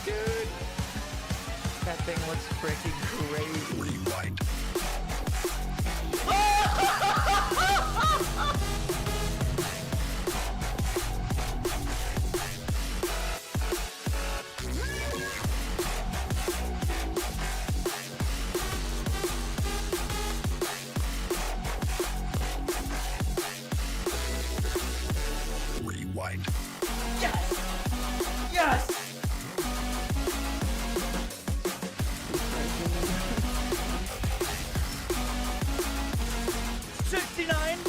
Dude, that thing looks freaking crazy. Rewind. Rewind. Yes! Yes! 69! 69!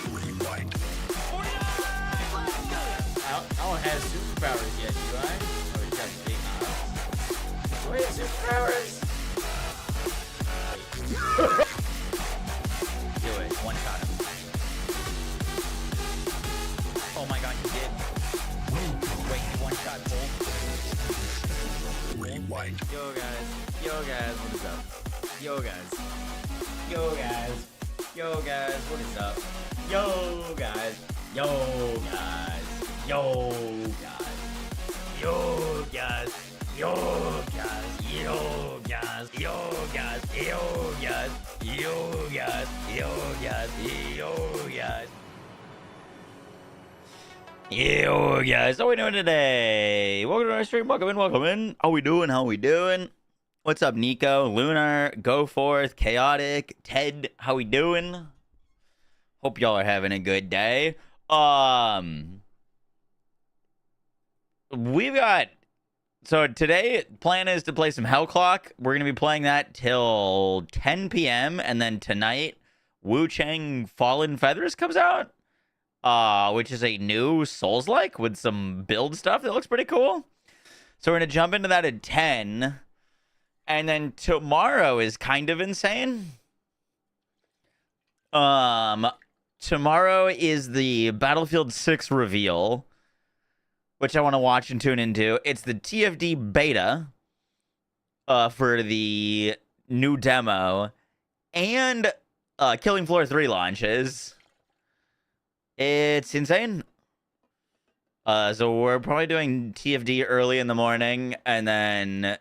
Rewind. I don't have superpowers yet, do I? Oh, he's got big eyes. Wait, superpowers! Do it. One shot him. Oh my god, you did. Wait, you one shot Bolt. Rewind. Yo guys, what is up? Yo guys, what is up? Yo guys, yo guys, yo guys, yo guys, yo guys, yo guys, yo guys, yo guys, yo guys, yo guys, yo guys. Yo guys, how we doing today? Welcome to our stream, welcome in. How we doing? What's up, Nico, Lunar, Go Forth, Chaotic, Ted, how we doing? Hope y'all are having a good day. We've got, so today, plan is to play some Hellclock. We're going to be playing that till 10 p.m. And then tonight, WUCHANG Fallen Feathers comes out. Which is a new Souls-like with some build stuff that looks pretty cool. So we're going to jump into that at 10. And then tomorrow is kind of insane. Tomorrow is the Battlefield 6 reveal, which I want to watch and tune into. It's the TFD beta for the new demo. And Killing Floor 3 launches. It's insane. So we're probably doing TFD early in the morning, and then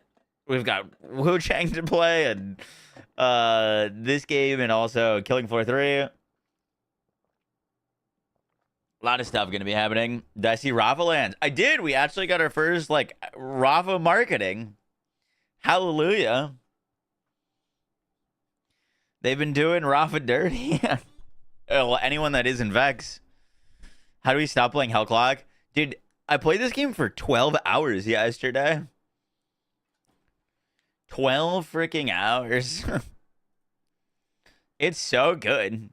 we've got WUCHANG to play, and this game, and also Killing Floor 3. A lot of stuff going to be happening. Did I see Rafa lands? I did. We actually got our first, like, Rafa marketing. Hallelujah. They've been doing Rafa dirty. Well, anyone that is in Vex. How do we stop playing Hellclock? Dude, I played this game for 12 hours yesterday. 12 freaking hours. It's so good.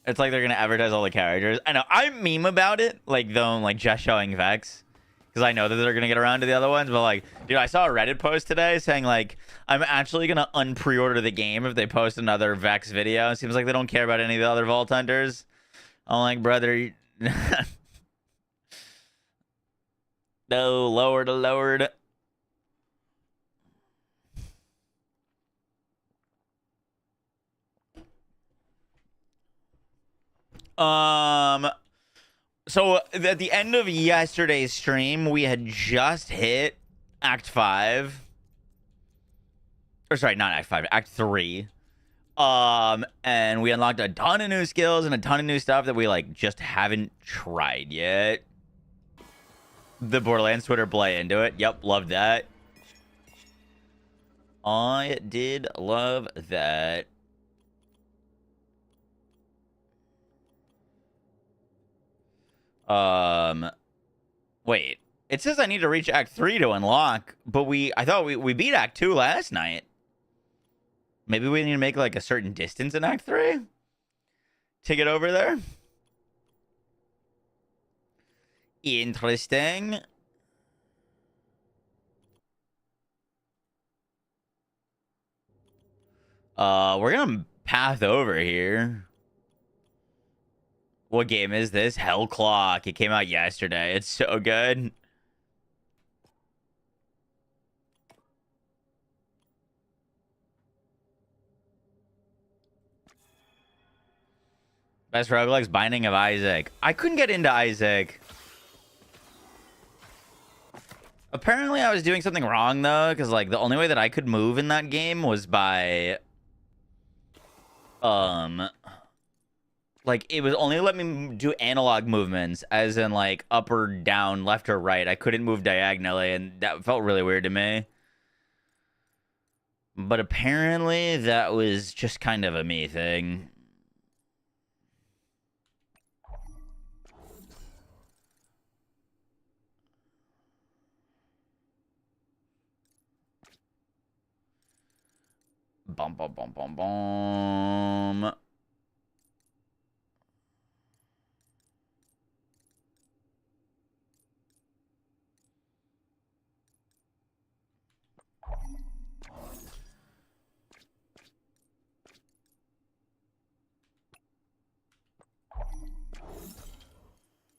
It's like they're going to advertise all the characters. I know. I meme about it, like, though, like, just showing Vex. Because I know that they're going to get around to the other ones. But, like, dude, I saw a Reddit post today saying, like, I'm actually going to unpre-order the game if they post another Vex video. It seems like they don't care about any of the other Vault Hunters. I'm like, brother. No, lowered. So at the end of yesterday's stream, we had just hit Act 5. Or sorry, not Act 5, Act 3. And we unlocked a ton of new skills and a ton of new stuff that we, like, just haven't tried yet. The Borderlands Twitter play into it. Yep, loved that. I did love that. Wait. It says I need to reach Act 3 to unlock, but I thought we beat Act 2 last night. Maybe we need to make like a certain distance in Act 3 to get over there. Interesting. We're gonna path over here. What game is this? Hell Clock. It came out yesterday. It's so good. Best roguelikes, Binding of Isaac. I couldn't get into Isaac. Apparently, I was doing something wrong, though, because, like, the only way that I could move in that game was by... Like, it was only let me do analog movements, as in, like, up or down, left or right. I couldn't move diagonally, and that felt really weird to me. But apparently, that was just kind of a me thing. Bum, bum, bum, bum, bum.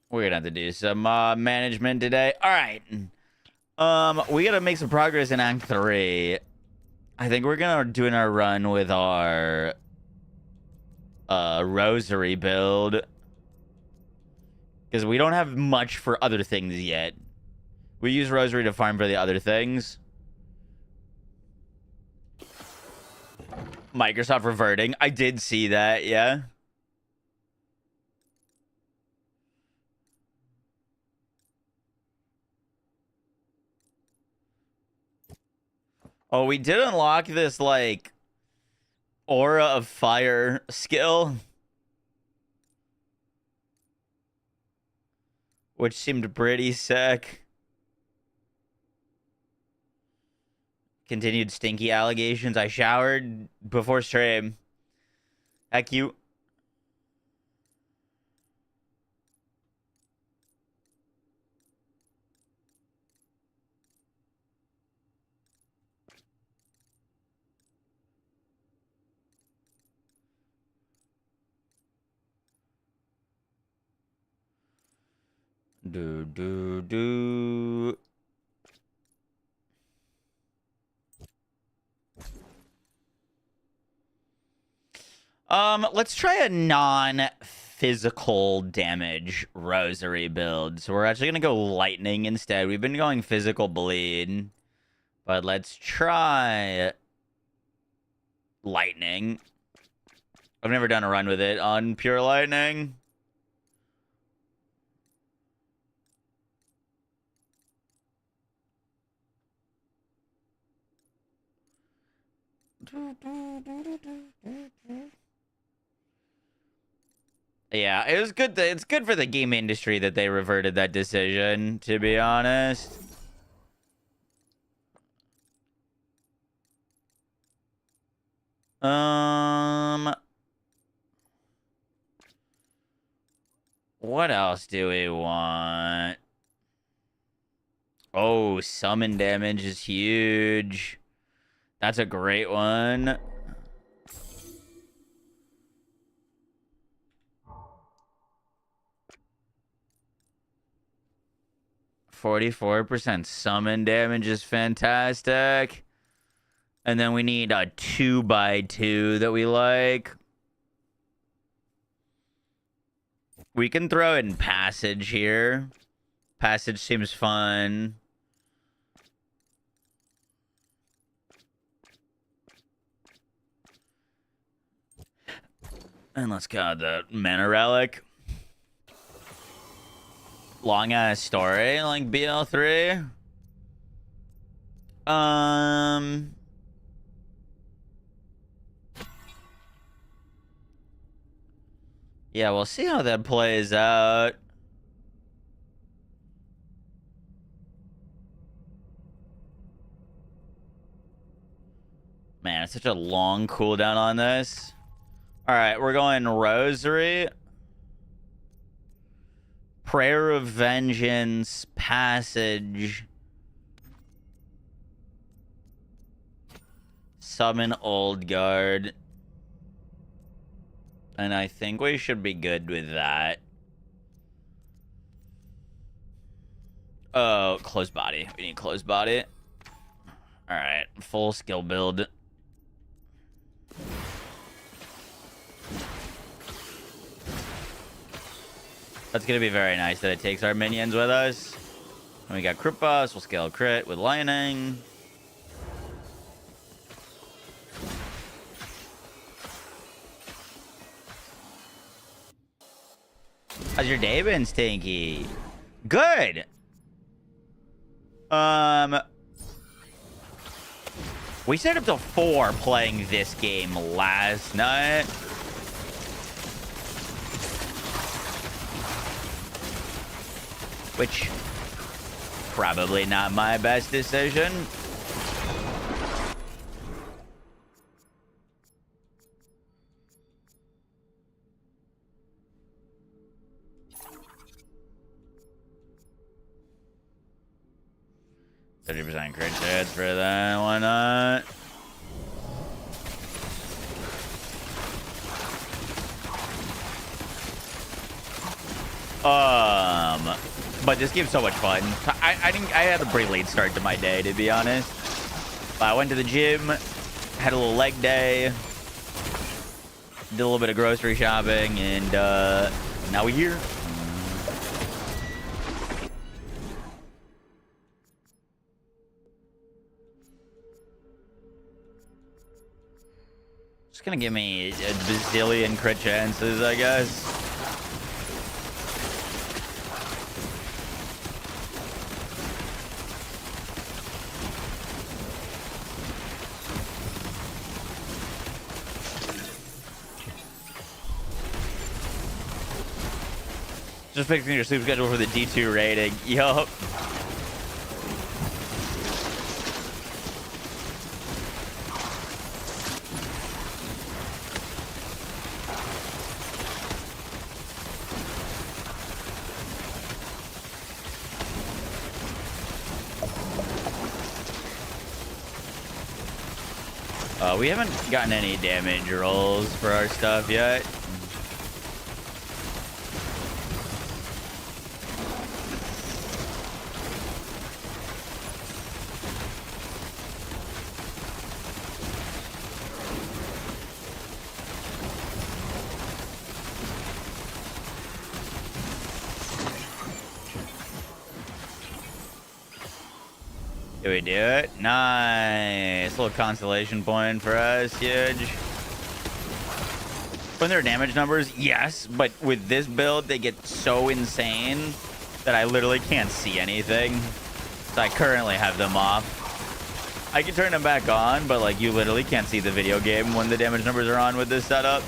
We're gonna have to do some management today. All right. We gotta make some progress in Act 3. I think we're gonna doing our run with our rosary build. Because we don't have much for other things yet. We use rosary to farm for the other things. Microsoft reverting. I did see that, yeah. Oh, we did unlock this, like, aura of fire skill. Which seemed pretty sick. Continued stinky allegations. I showered before stream. Heck you. Do. Let's try a non-physical damage rosary build. So we're actually gonna go lightning instead. We've been going physical bleed, but let's try lightning. I've never done a run with it on pure lightning. Yeah, it was good. It's good for the game industry that they reverted that decision, to be honest. What else do we want? Oh, summon damage is huge. That's a great one. %44 summon damage is fantastic. And then we need a 2x2 that we like. We can throw in passage here. Passage seems fun. And let's go the mana relic. Long ass story like BL3. Yeah, we'll see how that plays out. Man, it's such a long cooldown on this. All right, we're going Rosary, Prayer of Vengeance, Passage, Summon Old Guard. And I think we should be good with that. Oh, close body. We need close body. All right, full skill build. That's going to be very nice that it takes our minions with us. And we got crit buffs. We'll scale crit with lightning. How's your day been, Stinky? Good. We stayed up till 4 playing this game last night. Which, probably not my best decision. %30% crit chance for that. Why not? But this game's so much fun. I had a pretty late start to my day, to be honest. I went to the gym, had a little leg day, did a little bit of grocery shopping, and now we're here. Just gonna give me a bazillion crit chances, I guess. Just fixing your sleep schedule for the D2 rating. Yup. We haven't gotten any damage rolls for our stuff yet. Did we do it? Nice. Little constellation point for us. Huge. When there are damage numbers, yes. But with this build, they get so insane that I literally can't see anything. So I currently have them off. I can turn them back on, but like you literally can't see the video game when the damage numbers are on with this setup.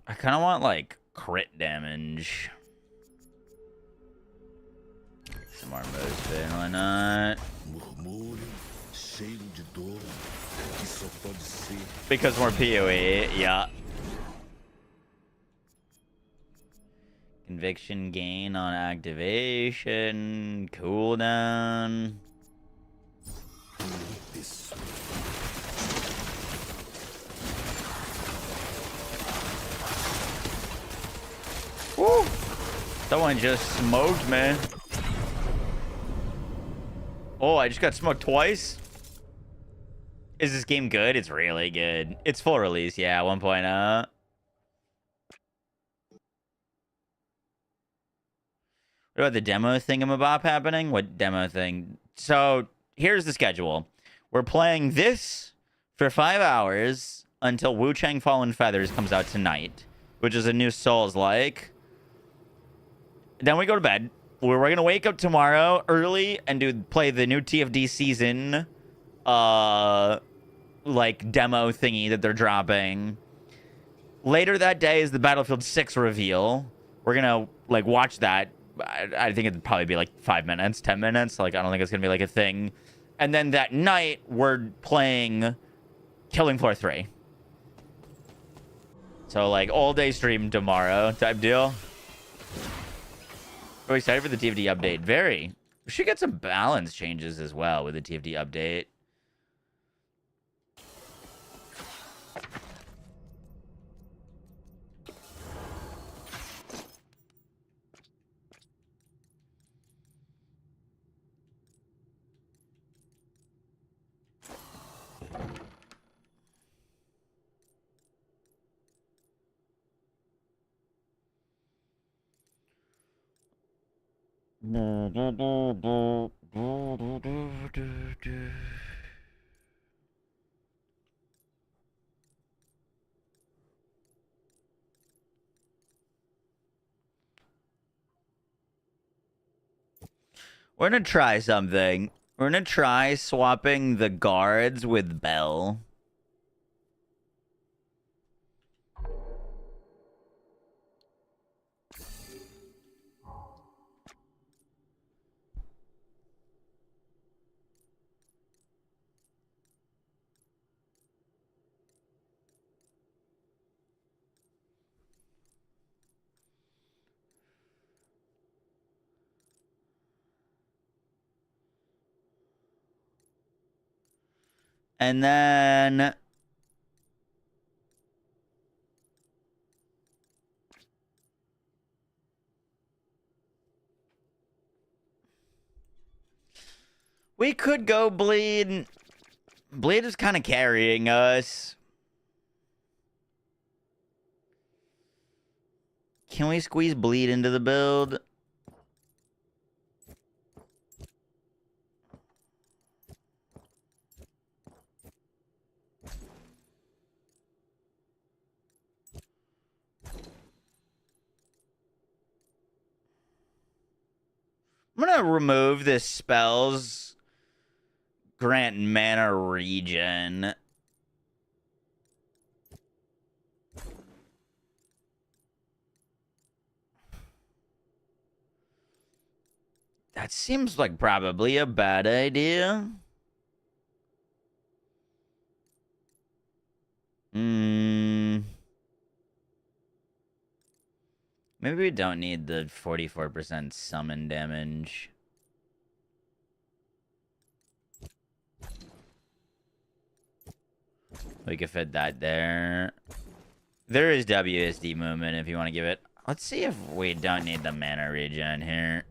I kind of want like crit damage. Some more Moze Builds, why not? Because more PoE, yeah. Conviction gain on activation, cooldown. Woo! Someone just smoked me. Oh, I just got smoked twice? Is this game good? It's really good. It's full release, yeah, 1.0. What about the demo thingamabop happening? What demo thing? So, here's the schedule. We're playing this for 5 hours until WUCHANG Fallen Feathers comes out tonight, which is a new Souls-like. Then we go to bed. we're gonna wake up tomorrow early and play the new TFD season, like demo thingy that they're dropping. Later that day is the Battlefield 6 reveal. We're gonna like watch that. I think it'd probably be like 5 minutes, 10 minutes. Like, I don't think it's gonna be like a thing. And then that night we're playing Killing Floor 3. So like all day stream tomorrow type deal. Are we excited for the TFD update? Very. We should get some balance changes as well with the TFD update. We're gonna try something. We're gonna try swapping the guards with Bell. And then we could go Bleed. Bleed is kind of carrying us. Can we squeeze Bleed into the build? I'm gonna remove this spells grant mana regen. That seems like probably a bad idea. Maybe we don't need the 44% summon damage. We could fit that there. There is WSD movement if you want to give it. Let's see if we don't need the mana regen here.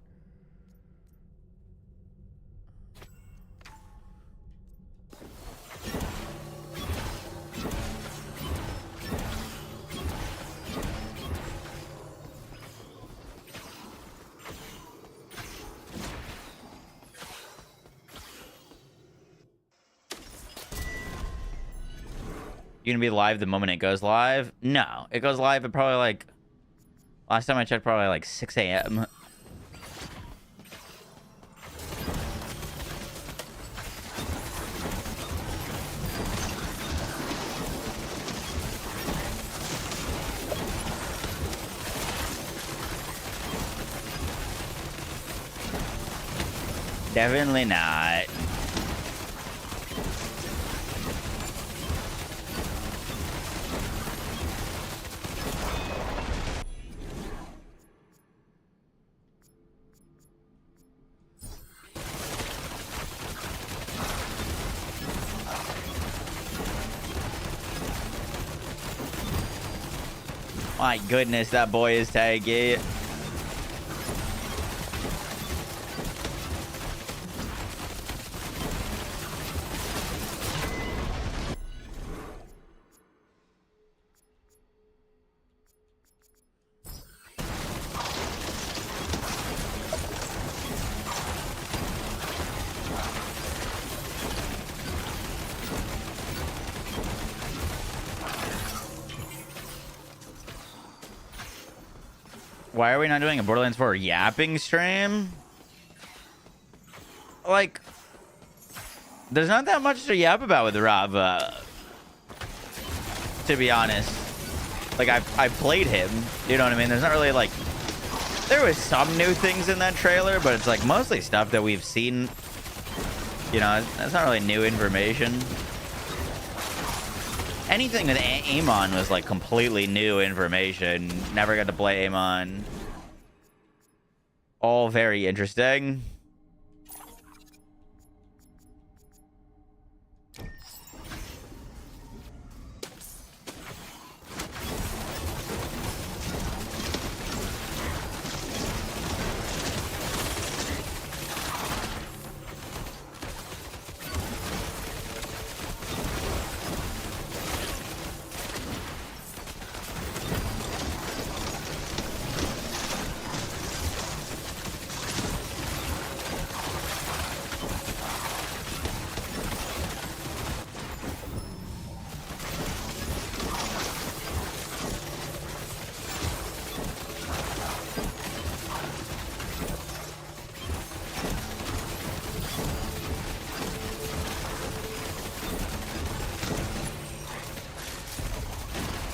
You gonna be live the moment it goes live? No, it goes live at probably like, last time I checked, probably like 6 a.m. Definitely not. My goodness, that boy is taggy. Why are we not doing a Borderlands 4 yapping stream? Like, there's not that much to yap about with Rava, to be honest. Like, I played him, you know what I mean? There's not really, like... There was some new things in that trailer, but it's, like, mostly stuff that we've seen. You know, that's not really new information. Anything with Amon was, like, completely new information. Never got to play Amon. All very interesting.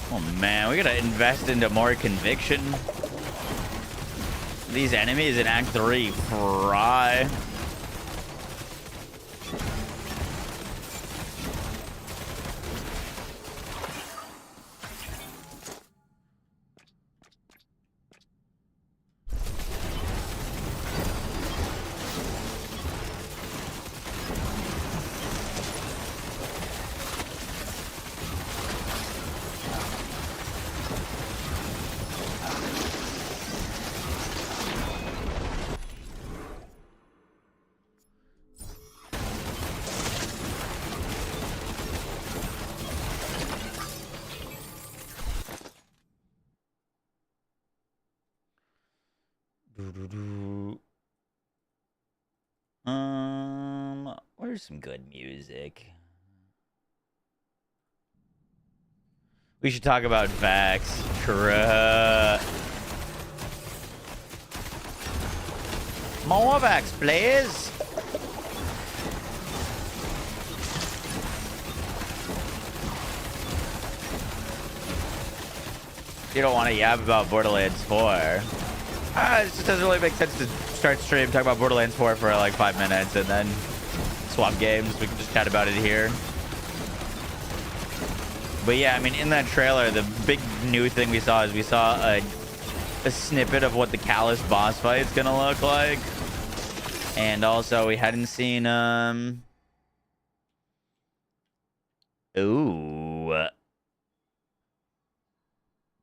Oh man, we gotta invest into more conviction. These enemies in Act 3 fry. Where's some good music? We should talk about facts. More facts, please. You don't want to yab about Borderlands 4. It just doesn't really make sense to start stream, talk about Borderlands 4 for like 5 minutes, and then swap games. We can just chat about it here. But yeah, I mean, in that trailer, the big new thing we saw is we saw a snippet of what the Callus boss fight is gonna look like. And also, we hadn't seen, ooh.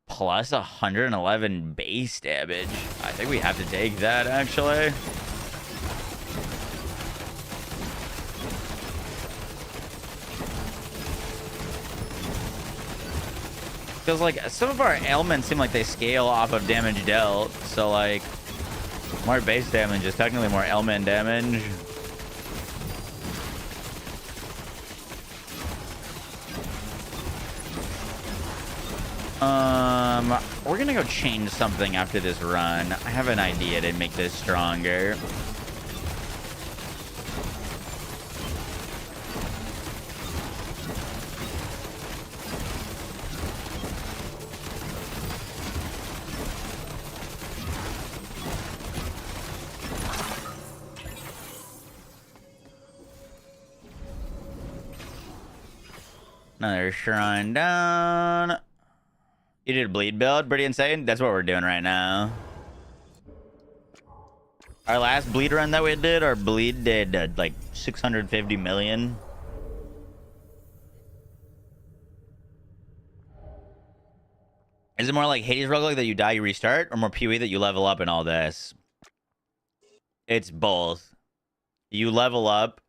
Plus 111 base damage. I think we have to take that, actually. Because, like, some of our ailments seem like they scale off of damage dealt. So, like, more base damage is technically more ailment damage. We're gonna go change something after this run. I have an idea to make this stronger. Another shrine down. You did a bleed build? Pretty insane. That's what we're doing right now. Our last bleed run that we did, our bleed did like 650 million. Is it more like Hades Roguelike that you die, you restart, or more PoE that you level up in all this? It's both. You level up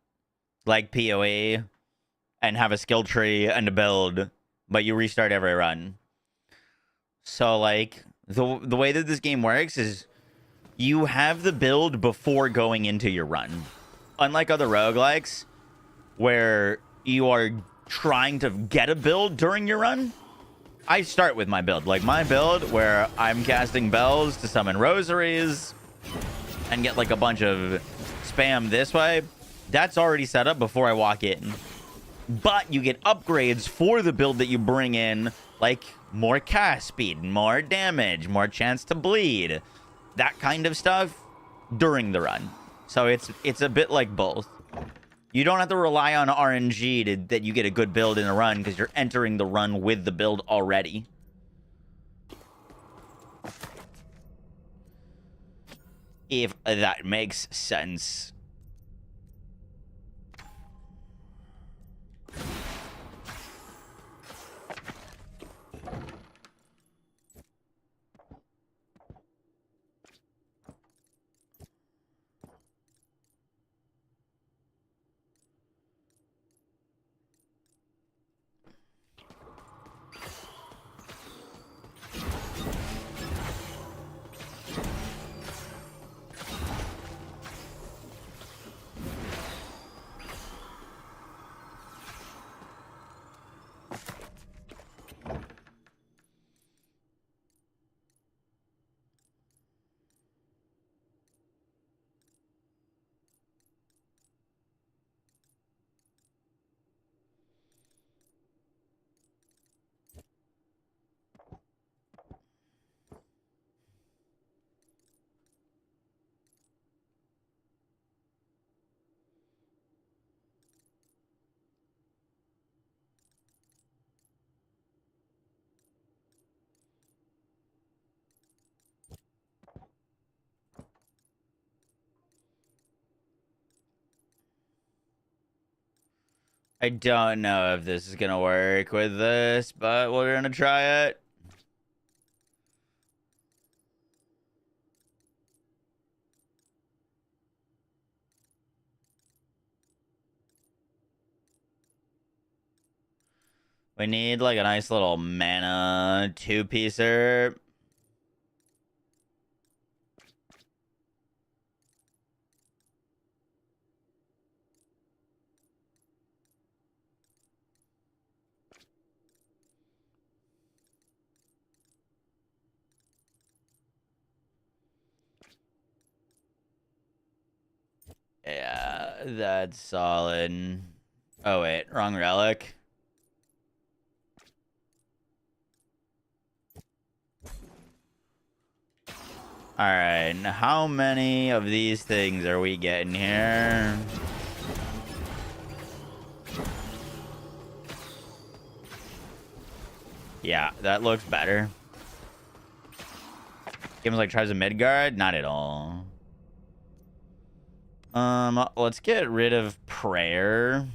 like PoE and have a skill tree and a build, but you restart every run. So, like, the way that this game works is you have the build before going into your run. Unlike other roguelikes, where you are trying to get a build during your run, I start with my build. Like, my build where I'm casting bells to summon rosaries and get, like, a bunch of spam this way, that's already set up before I walk in. But you get upgrades for the build that you bring in, like more cast speed, more damage, more chance to bleed, that kind of stuff during the run. So it's a bit like both. You don't have to rely on RNG that you get a good build in a run because you're entering the run with the build already. If that makes sense. I don't know if this is gonna work with this, but we're gonna try it. We need like a nice little mana 2-piecer. Yeah, that's solid. Oh wait, wrong relic. Alright, how many of these things are we getting here? Yeah, that looks better. Games like Tribes of Midgard? Not at all. Let's get rid of prayer.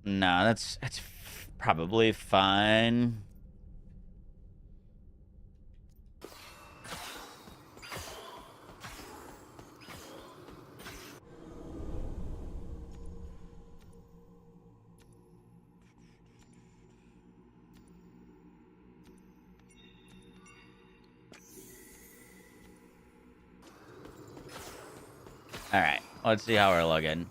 No, that's probably fine. All right, let's see how we're looking.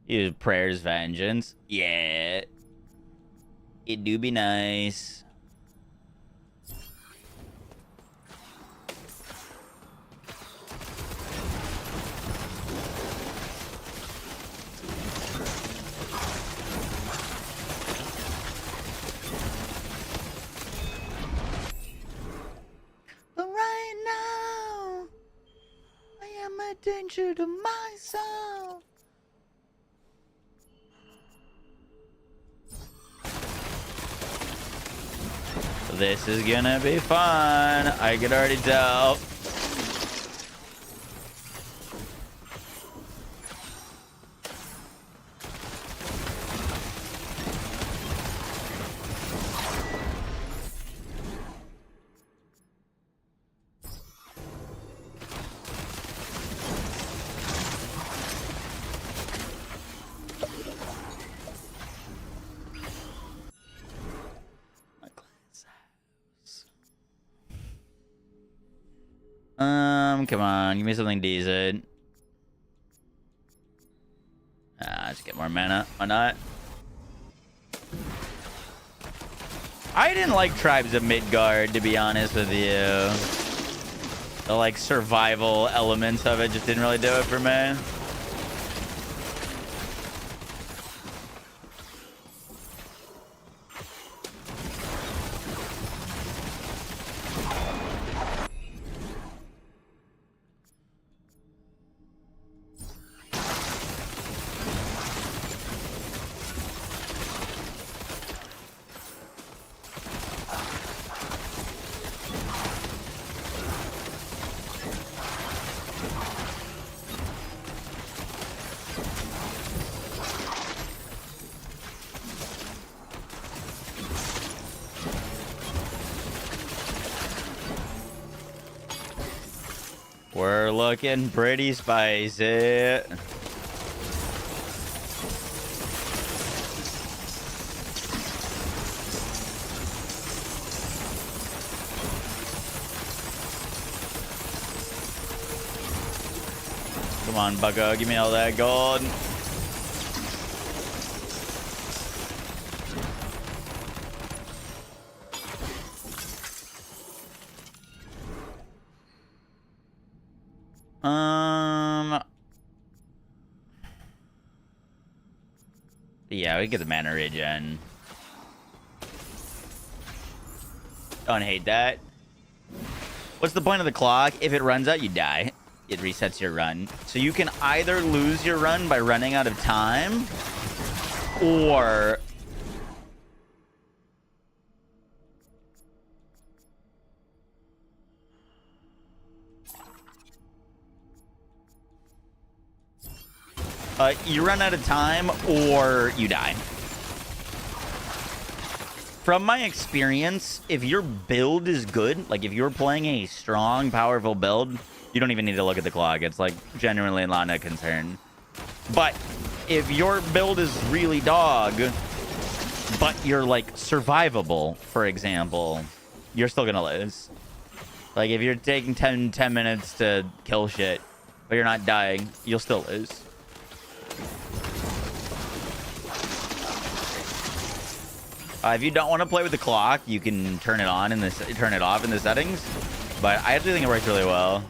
Use prayer's vengeance. Yeah, it do be nice. But right now, I am a danger to myself. This is gonna be fun. I can already tell. Come on, give me something decent. Let's get more mana. Why not? I didn't like Tribes of Midgard, to be honest with you. The, like, survival elements of it just didn't really do it for me. We're looking pretty spicy. Come on, bucko, give me all that gold. Yeah, we get the mana regen. Don't hate that. What's the point of the clock? If it runs out, you die. It resets your run. So you can either lose your run by running out of time, or you run out of time, or you die. From my experience, if your build is good, like if you're playing a strong, powerful build, you don't even need to look at the clock. It's like genuinely not a concern. But if your build is really dog, but you're like survivable, for example, you're still gonna lose. Like if you're taking 10 minutes to kill shit, but you're not dying, you'll still lose. If you don't want to play with the clock, you can turn it on in this, turn it off in the settings. But I actually think it works really well.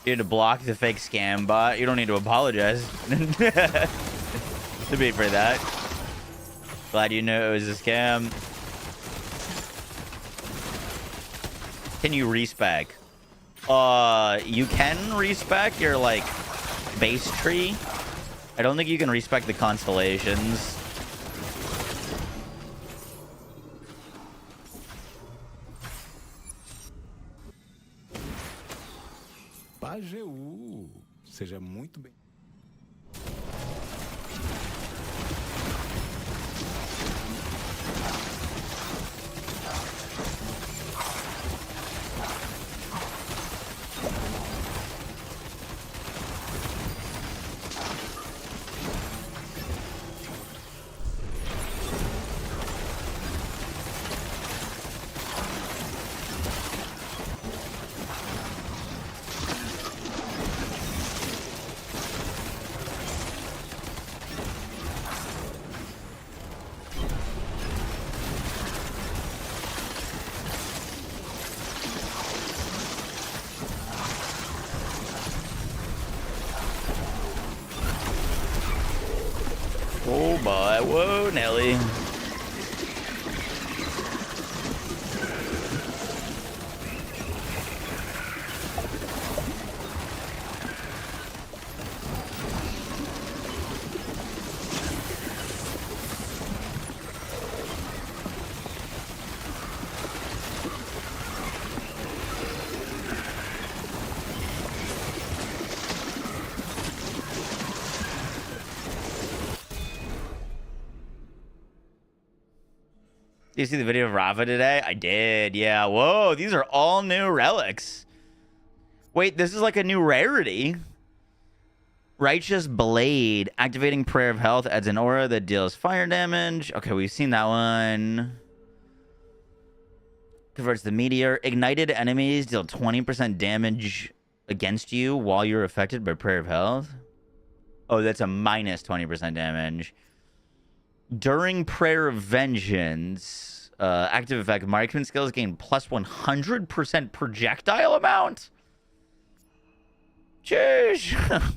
You need to block the fake scam bot. You don't need to apologize to be for that. Glad you knew it was a scam. Can you respec? You can respec your, like, base tree. I don't think you can respec the constellations. Pageu, seja muito bem. Oh boy, whoa, Nelly. Did you see the video of Rafa today? I did, yeah. Whoa, these are all new relics. Wait, this is like a new rarity. Righteous Blade. Activating Prayer of Health adds an aura that deals fire damage. Okay, we've seen that one. Converts the meteor. Ignited enemies deal 20% damage against you while you're affected by Prayer of Health. Oh, that's a minus 20% damage. During Prayer of Vengeance, active effect, marksman skills gain plus 100% projectile amount. Jeez.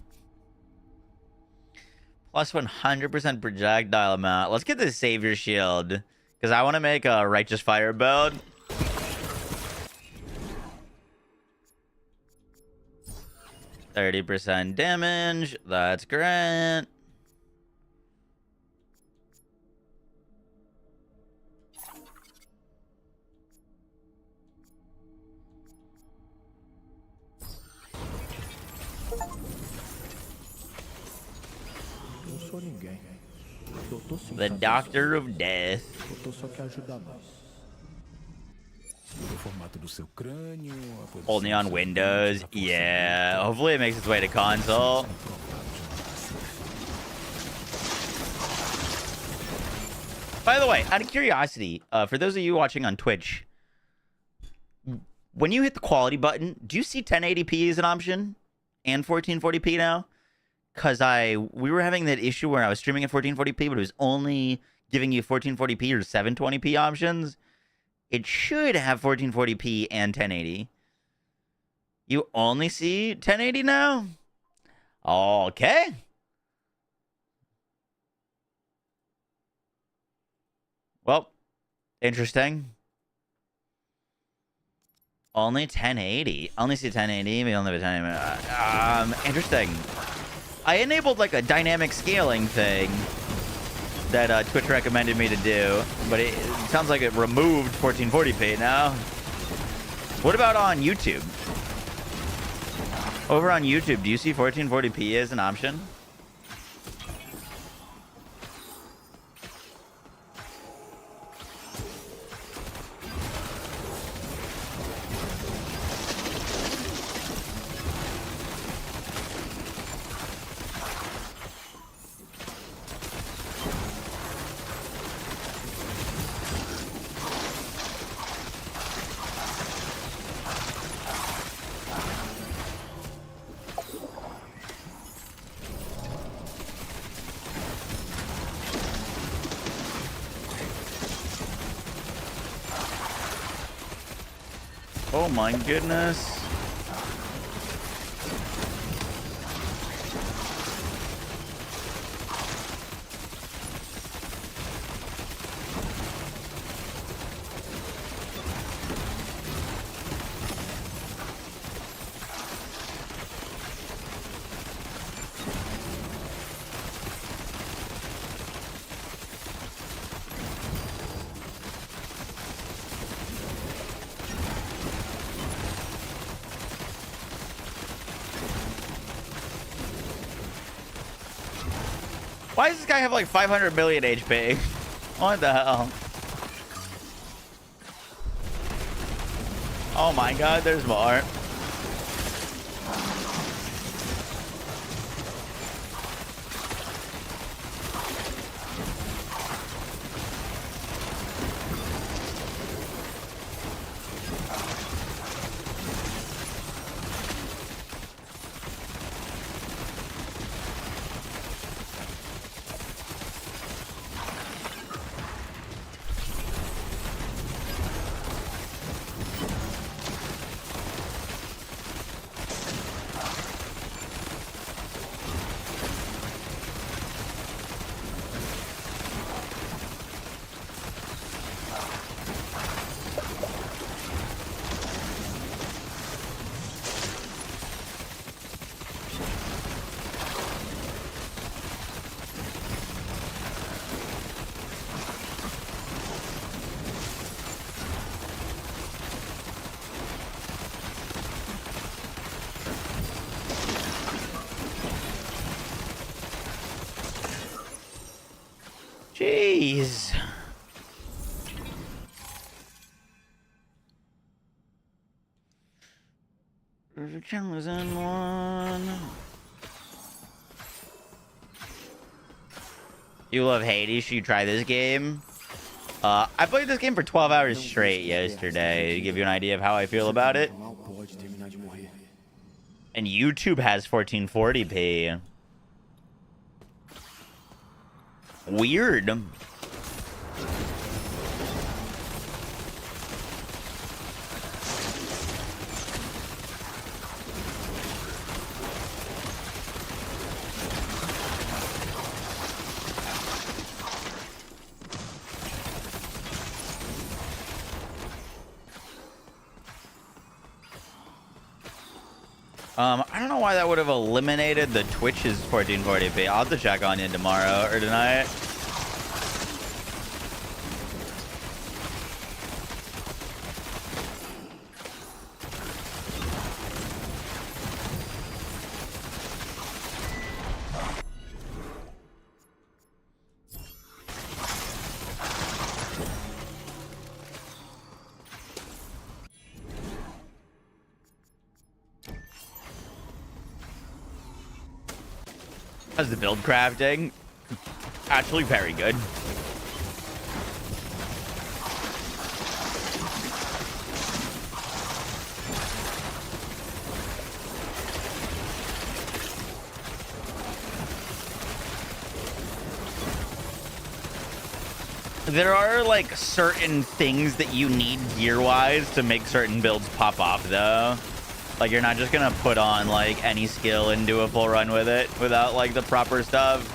Plus 100% projectile amount. Let's get the Savior Shield, because I want to make a Righteous Fire build. %30 damage. That's great. The Doctor of Death. Only on Windows. Yeah. Hopefully it makes its way to console. By the way, out of curiosity, for those of you watching on Twitch, when you hit the quality button, do you see 1080p as an option and 1440p now? Because we were having that issue where I was streaming at 1440p, but it was only giving you 1440p or 720p options. It should have 1440p and 1080. You only see 1080 now? Okay. Well, interesting. Only 1080. Only see 1080. We only have 1080. Interesting. I enabled like a dynamic scaling thing that Twitch recommended me to do, but it sounds like it removed 1440p now. What about on YouTube? Over on YouTube, do you see 1440p as an option? Oh my goodness. Why does this guy have like 500 million HP? What the hell? Oh my god, there's more. Jeez. There's a challenge in one. You love Hades? Should you try this game? I played this game for 12 hours straight yesterday to give you an idea of how I feel about it. And YouTube has 1440p. Weird. I don't know why that would have eliminated the Twitch's 1440p. I'll have to check on you tomorrow or tonight. How's the build crafting? Actually very good. There are like certain things that you need gear-wise to make certain builds pop off though. Like, you're not just gonna put on, like, any skill and do a full run with it without, like, the proper stuff.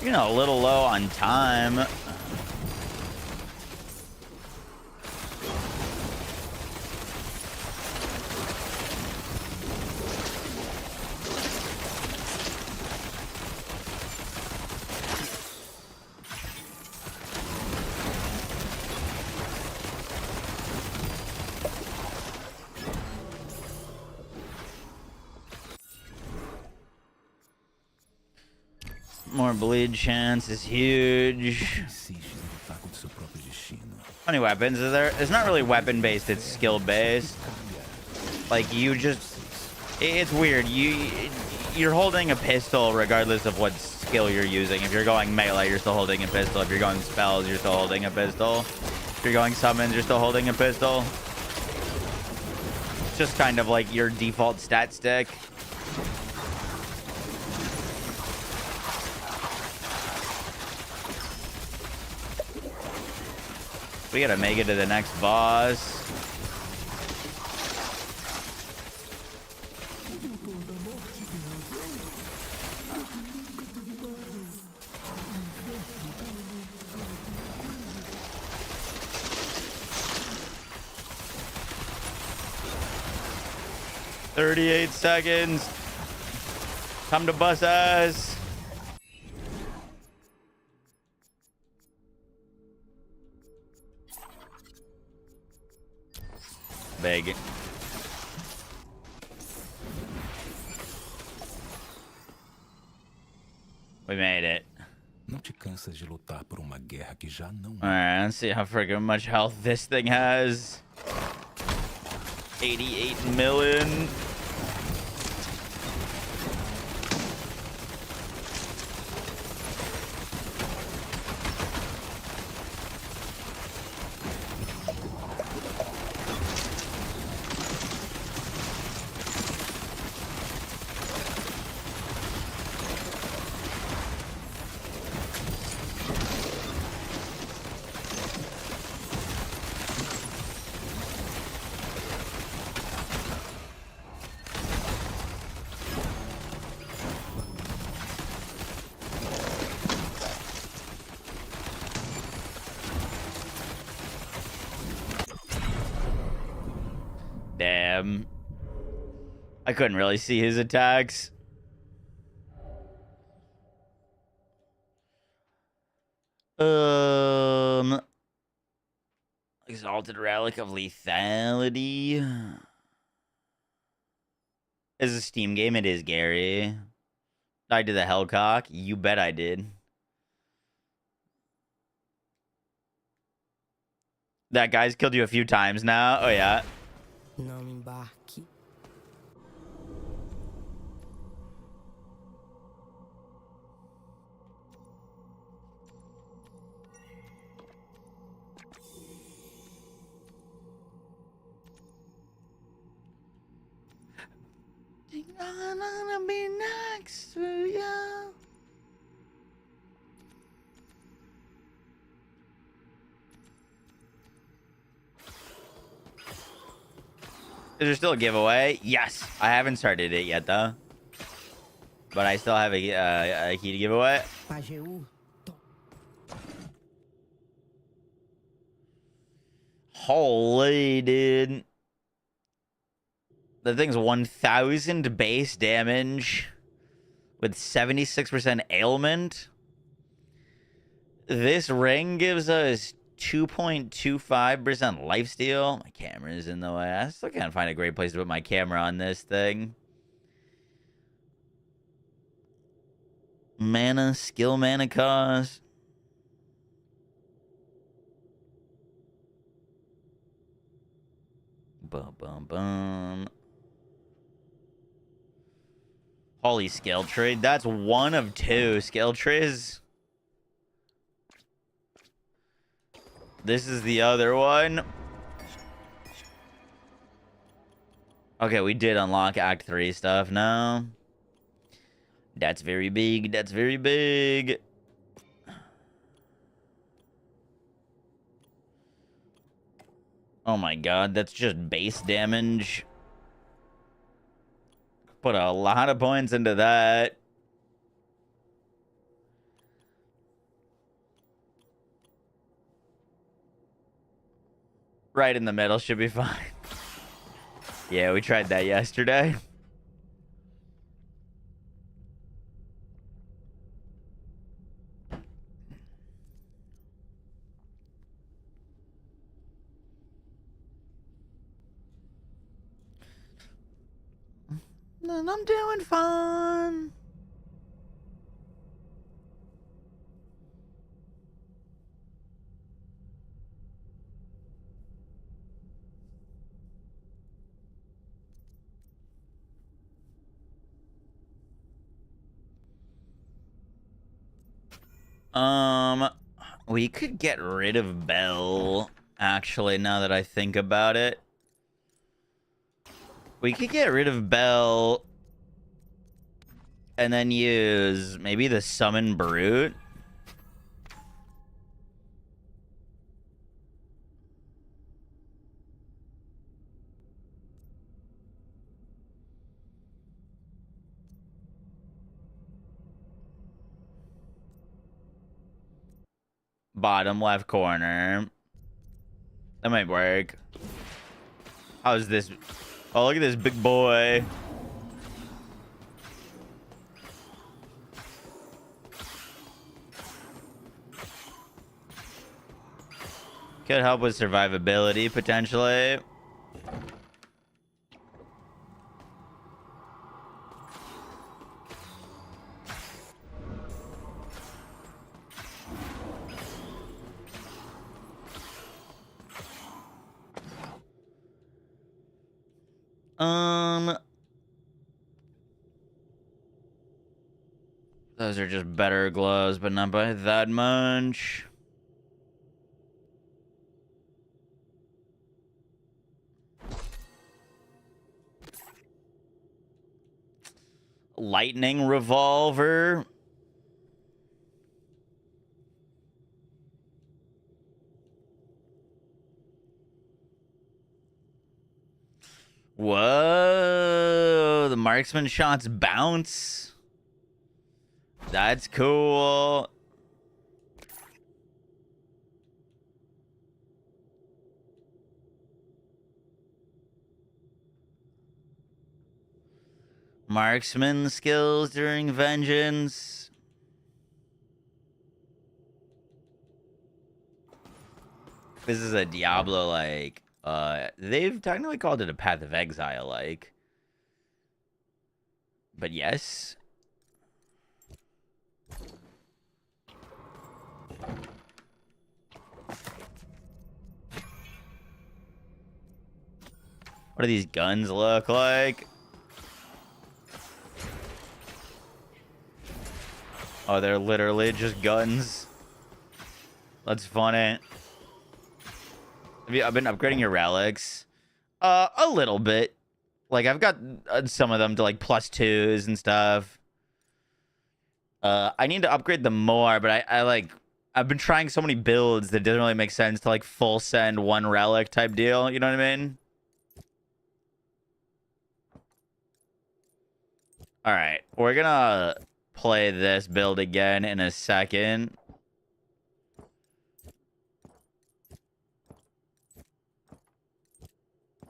You know, a little low on time. More bleed chance is huge. How many weapons is there? It's not really weapon based, it's skill based. Like, you just, it's weird. You're holding a pistol regardless of what skill you're using. If you're going melee, you're still holding a pistol. If you're going spells, you're still holding a pistol. If you're going summons, you're still holding a pistol. It's just kind of like your default stat stick. We gotta make it to the next boss. "38 seconds. Time to bust us." Big. We made it. Não te cansas de lutar por uma guerra que já não. Alright, let's see how freaking much health this thing has. 88 million. Damn. I couldn't really see his attacks. Exalted Relic of Lethality. Is a Steam game, it is, Gary. I did the Hellcock. You bet I did. That guy's killed you a few times now. Oh, yeah. Não me embarque. I'm gonna be next to you. Is there still a giveaway? Yes. I haven't started it yet, though. But I still have a key to give away. Pajeú. Holy, dude. The thing's 1,000 base damage with 76% ailment. This ring gives us 2.25% lifesteal. My camera is in the way. I still can't find a great place to put my camera on this thing. Mana, skill mana cost. Bum, bum, bum. Holy skill tree. That's one of two skill trees. This is the other one. Okay, we did unlock Act 3 stuff now. That's very big. That's very big. Oh my god, that's just base damage. Put a lot of points into that. Right in the middle should be fine. Yeah, we tried that yesterday. And I'm doing fine. We could get rid of Bell, actually, now that I think about it. We could get rid of Bell and then use maybe the Summon Brute. Bottom left corner. That might work. How's this? Oh, look at this big boy. Could help with survivability, potentially. Those are just better gloves, but not by that much. Lightning revolver. Whoa, the marksman shots bounce. That's cool. Marksman skills during vengeance. This is a Diablo like. They've technically called it a Path of Exile like. But yes. What do these guns look like? Oh, they're literally just guns. That's funny. I've been upgrading your relics. A little bit. Like, I've got some of them to, like, +2s and stuff. I need to upgrade them more, but I've been trying so many builds that it doesn't really make sense to, like, full send one relic type deal. You know what I mean? Alright, we're gonna play this build again in a second.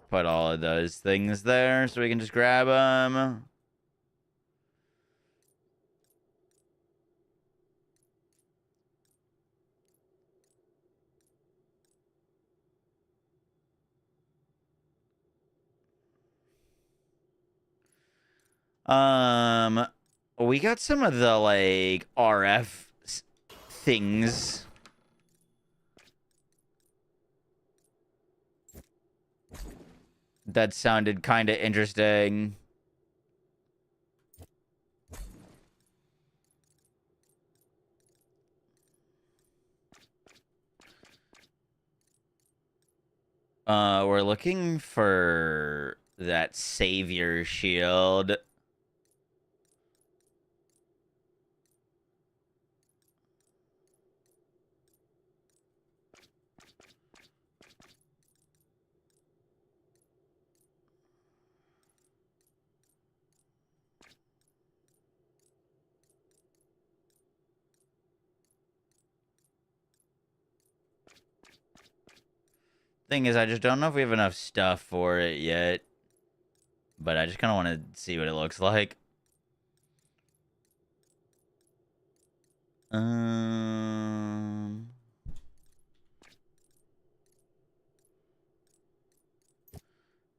Put all of those things there so we can just grab them. We got some of the, like, RF things. That sounded kind of interesting. We're looking for that savior shield. Thing is, I just don't know if we have enough stuff for it yet. But I just kind of want to see what it looks like.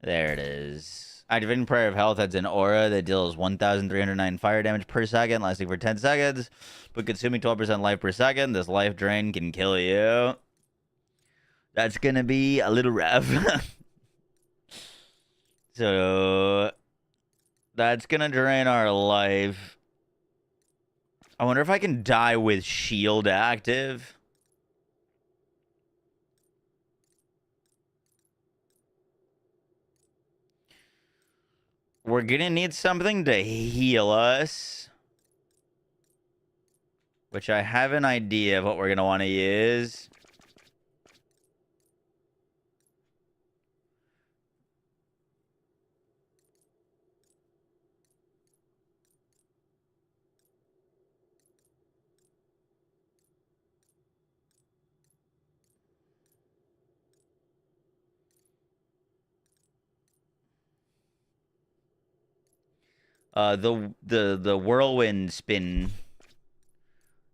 There it is. Activating Prayer of Health adds an aura that deals 1,309 fire damage per second, lasting for 10 seconds, but consuming 12% life per second. This life drain can kill you. That's gonna be a little rough. So, that's gonna drain our life. I wonder if I can die with shield active. We're gonna need something to heal us. Which I have an idea of what we're gonna want to use. The whirlwind spin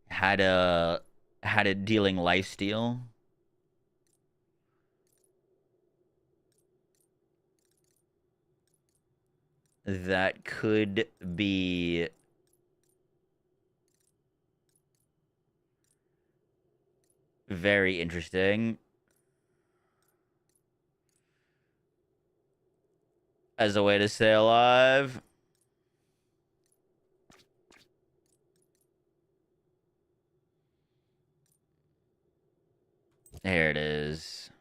had a dealing lifesteal. That could be very interesting as a way to stay alive. Here it is.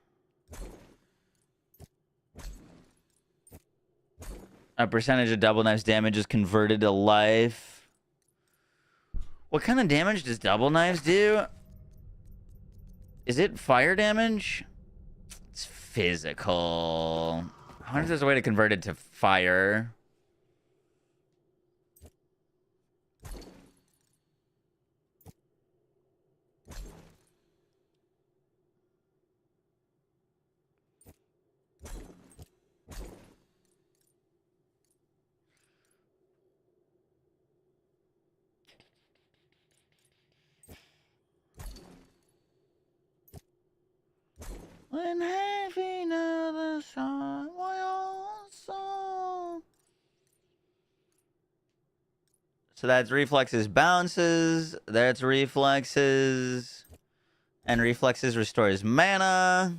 A percentage of double knife's damage is converted to life. What kind of damage does double knives do? Is it fire damage? It's physical. I wonder if there's a way to convert it to fire. When heavy now the sun, my own soul. So that's reflexes bounces. That's reflexes. And reflexes restores mana.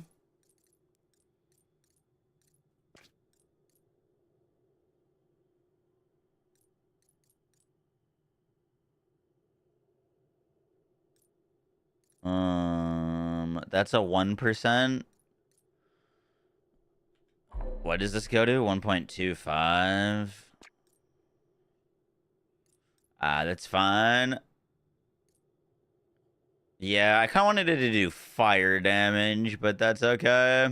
That's a 1%. What does this go to? 1.25. That's fine. Yeah, I kind of wanted it to do fire damage, but that's okay.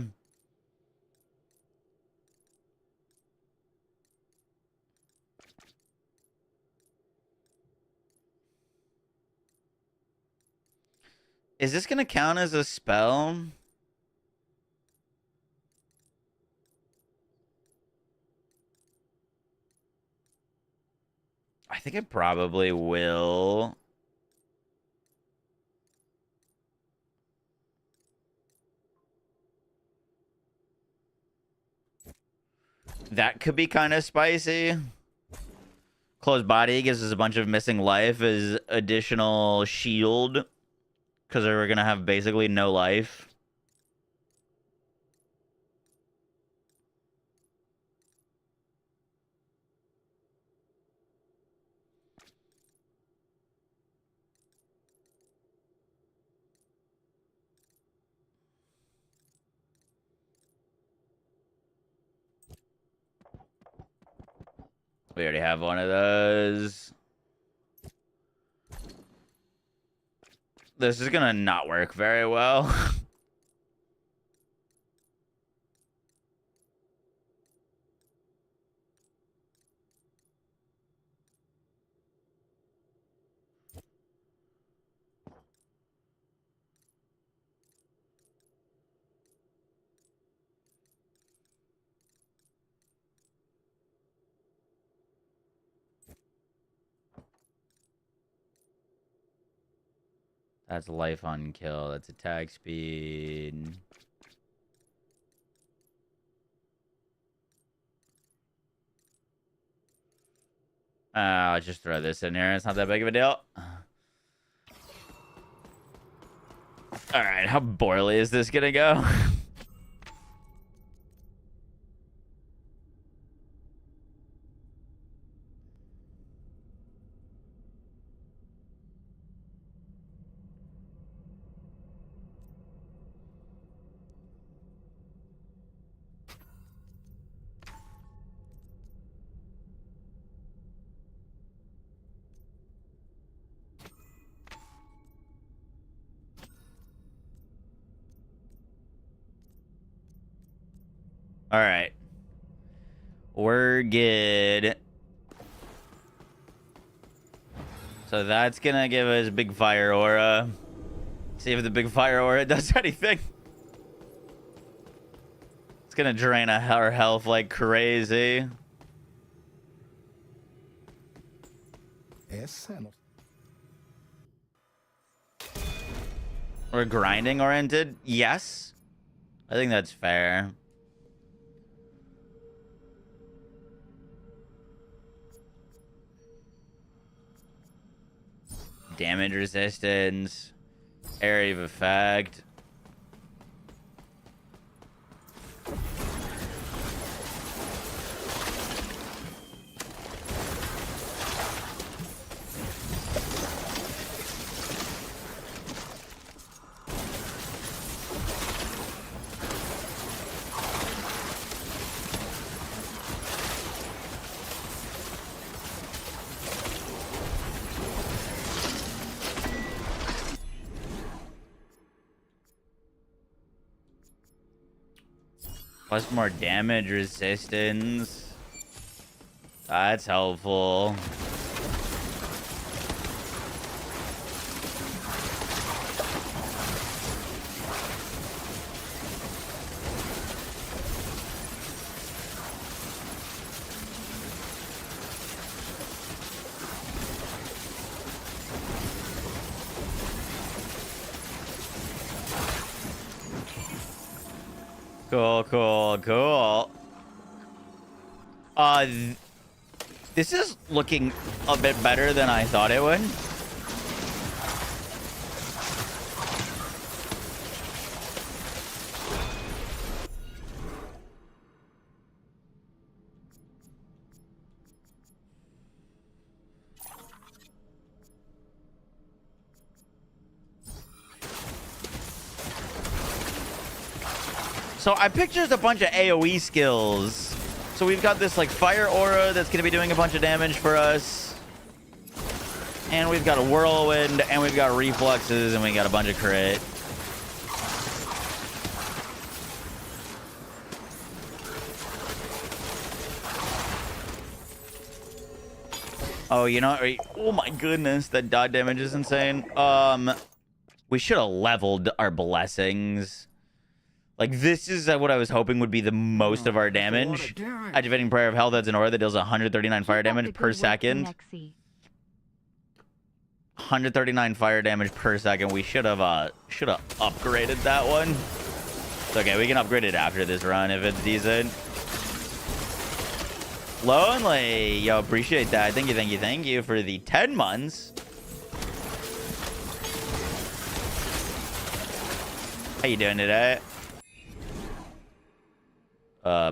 Is this gonna count as a spell? I think it probably will. That could be kind of spicy. Closed body gives us a bunch of missing life as additional shield. Because we're going to have basically no life. We already have one of those. This is going to not work very well. That's life on kill. That's attack speed. I'll just throw this in here. It's not that big of a deal. Alright, how poorly is this gonna go? Alright. We're good. So that's gonna give us big fire aura. See if the big fire aura does anything. It's gonna drain our health like crazy. We're grinding oriented? Yes. I think that's fair. Damage resistance. Area of effect. Plus more damage resistance. That's helpful. Cool, cool, cool. This is looking a bit better than I thought it would. So I picked just a bunch of AoE skills. So we've got this like fire aura that's going to be doing a bunch of damage for us. And we've got a whirlwind, and we've got reflexes, and we got a bunch of crit. Oh, you know, oh my goodness, that dot damage is insane. We should have leveled our blessings. Like, this is what I was hoping would be the most of our damage. Activating Prayer of Hell, that's an aura that deals 139 fire damage per second. 139 fire damage per second. We should have upgraded that one. It's okay, we can upgrade it after this run if it's decent. Lonely, yo, appreciate that. Thank you for the 10 months. How you doing today?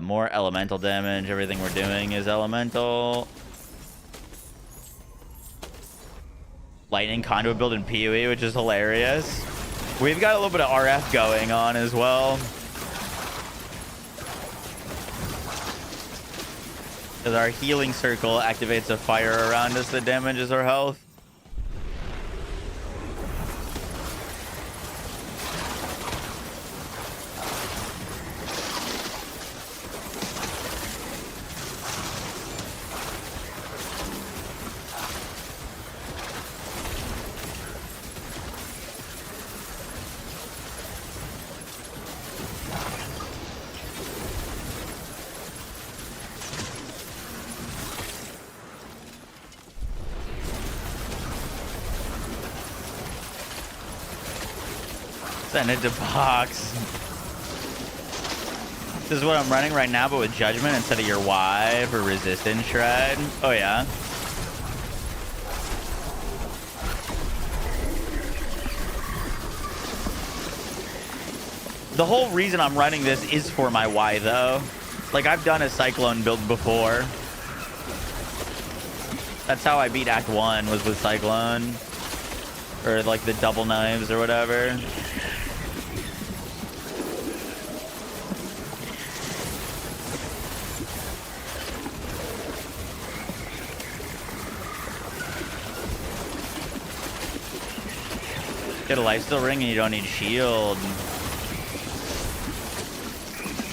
More elemental damage. Everything we're doing is elemental. Lightning conduit build in PoE, which is hilarious. We've got a little bit of RF going on as well. Because our healing circle activates a fire around us that damages our health. Send it to box. This is what I'm running right now, but with Judgment instead of your Y for Resistance Shred. Oh, yeah. The whole reason I'm running this is for my Y, though. Like, I've done a Cyclone build before. That's how I beat Act 1, was with Cyclone. Or, like, the double knives or whatever. Get a lifesteal ring and you don't need shield.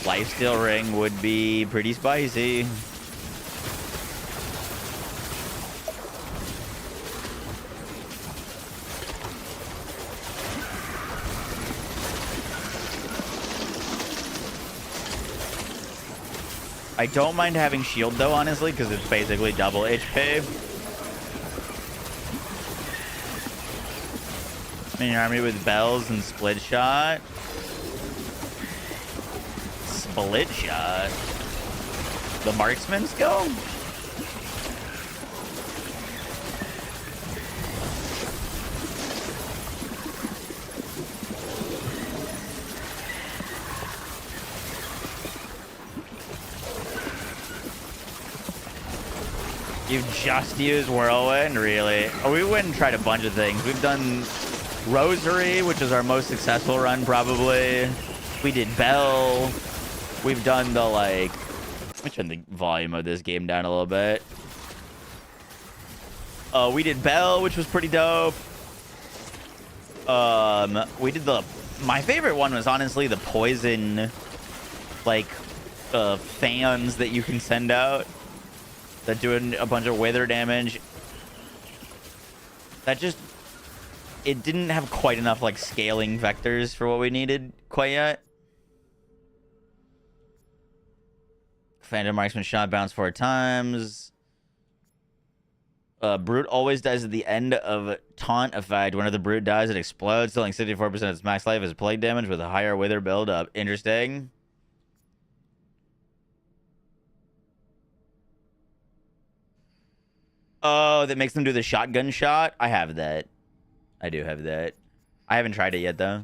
Lifesteal ring would be pretty spicy. I don't mind having shield though, honestly, because it's basically double HP. In your army with bells and split shot. Split shot. The marksman skill? You've just used Whirlwind? Really? Oh, we went and tried a bunch of things. We've done Rosary, which is our most successful run, probably. We did Bell. We've done the, like... Let me turn the volume of this game down a little bit. We did Bell, which was pretty dope. We did the... My favorite one was, honestly, the poison, like, fans that you can send out that do a bunch of wither damage. That just... It didn't have quite enough, like, scaling vectors for what we needed quite yet. Phantom Marksman shot bounce 4 times. Brute always dies at the end of taunt effect. Whenever the Brute dies, it explodes, dealing 64% of its max life as plague damage with a higher wither build-up. Interesting. Oh, that makes them do the shotgun shot? I have that. I do have that. I haven't tried it yet, though.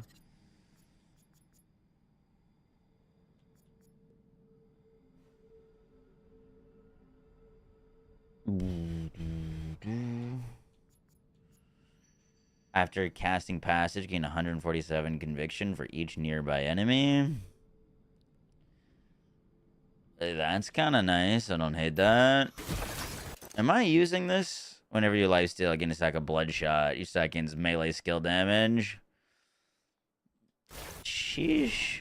After casting passage, gain 147 conviction for each nearby enemy. That's kind of nice. I don't hate that. Am I using this? Whenever you lifesteal again, a stack of bloodshot, you seconds melee skill damage. Sheesh.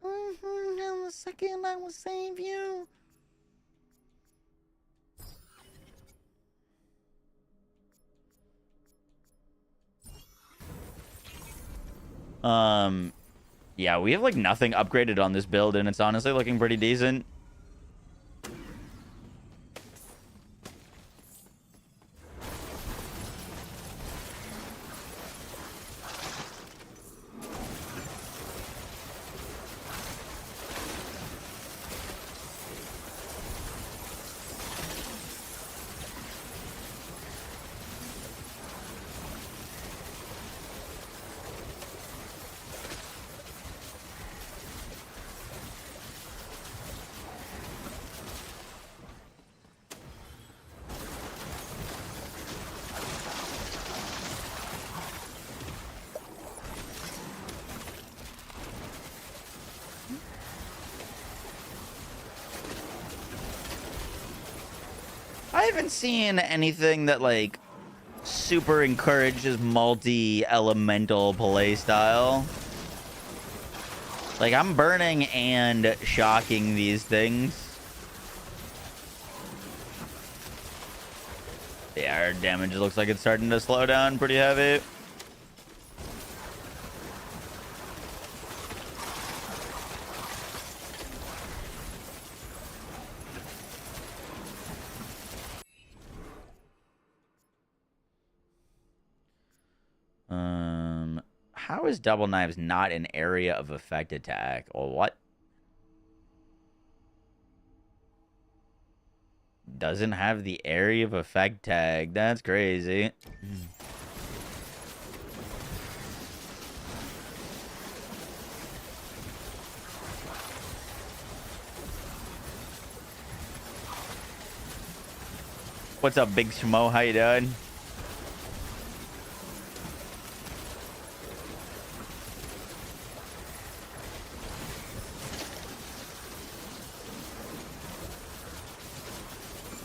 A second, I will save you. Yeah, we have like nothing upgraded on this build, and it's honestly looking pretty decent. I haven't seen anything that like super encourages multi-elemental playstyle. Like, I'm burning and shocking these things. Yeah, our damage looks like it's starting to slow down pretty heavy. How is double knives not an area of effect attack? Or what? Doesn't have the area of effect tag. That's crazy. What's up, Big Schmo? How you doing?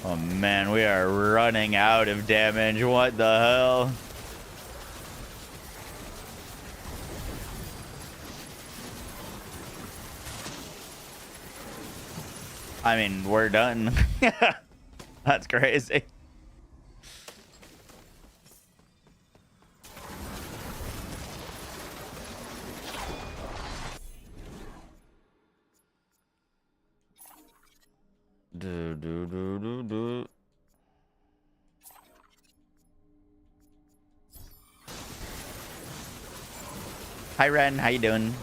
Oh man, we are running out of damage. What the hell? I mean, we're done. That's crazy. Hi Ren, how you doing?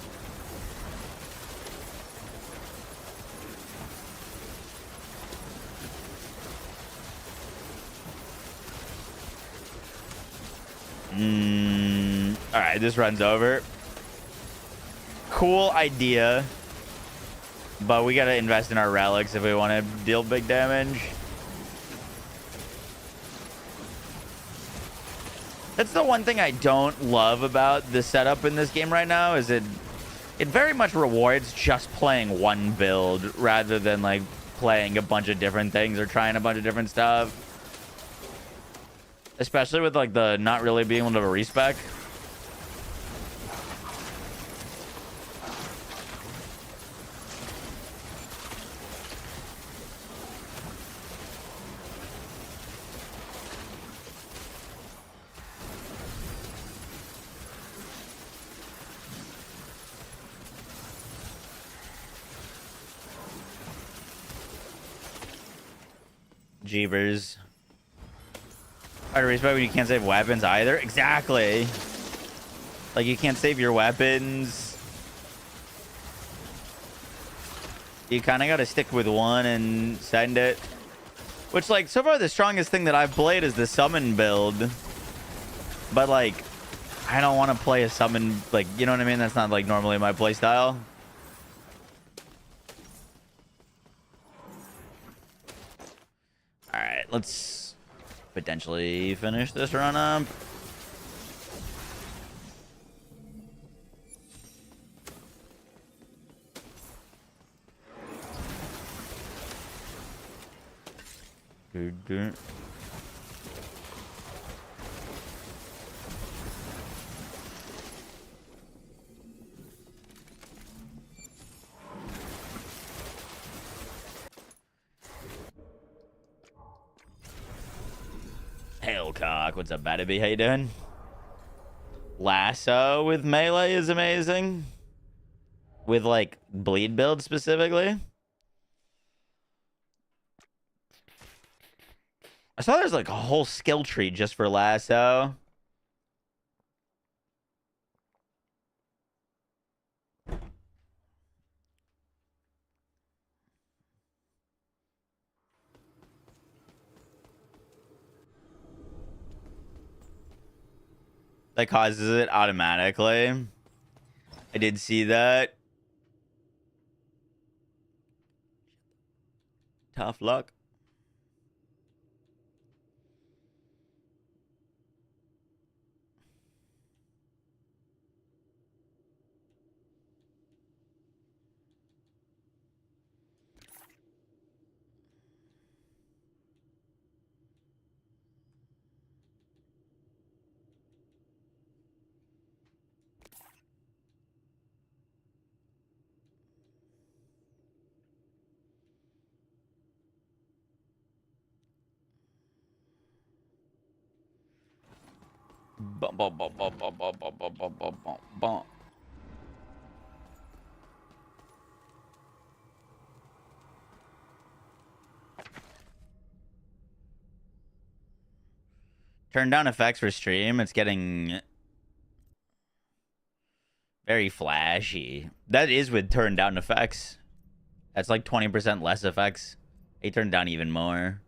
All right, this run's over. Cool idea, but we gotta invest in our relics if we want to deal big damage. That's the one thing I don't love about the setup in this game right now, is it very much rewards just playing one build rather than like playing a bunch of different things or trying a bunch of different stuff. Especially with like the not really being able to respec. Jeebers. Hard to respect when you can't save weapons either. Exactly. Like, you can't save your weapons. You kind of got to stick with one and send it. Which, like, so far the strongest thing that I've played is the summon build. But, like, I don't want to play a summon, like, you know what I mean? That's not, like, normally my play style. Alright, let's potentially finish this run up. Hailcock, what's up, Badaby? How you doing? Lasso with melee is amazing. With, like, bleed build specifically. I saw there's, like, a whole skill tree just for Lasso. That causes it automatically. I did see that. Tough luck. Bum, bum, bum, bum, bum, bum, bum, bum, bum, bum, bum, bum. Turn down effects for stream. It's getting very flashy. That is with turn down effects. That's like 20% less effects. They turn down even more.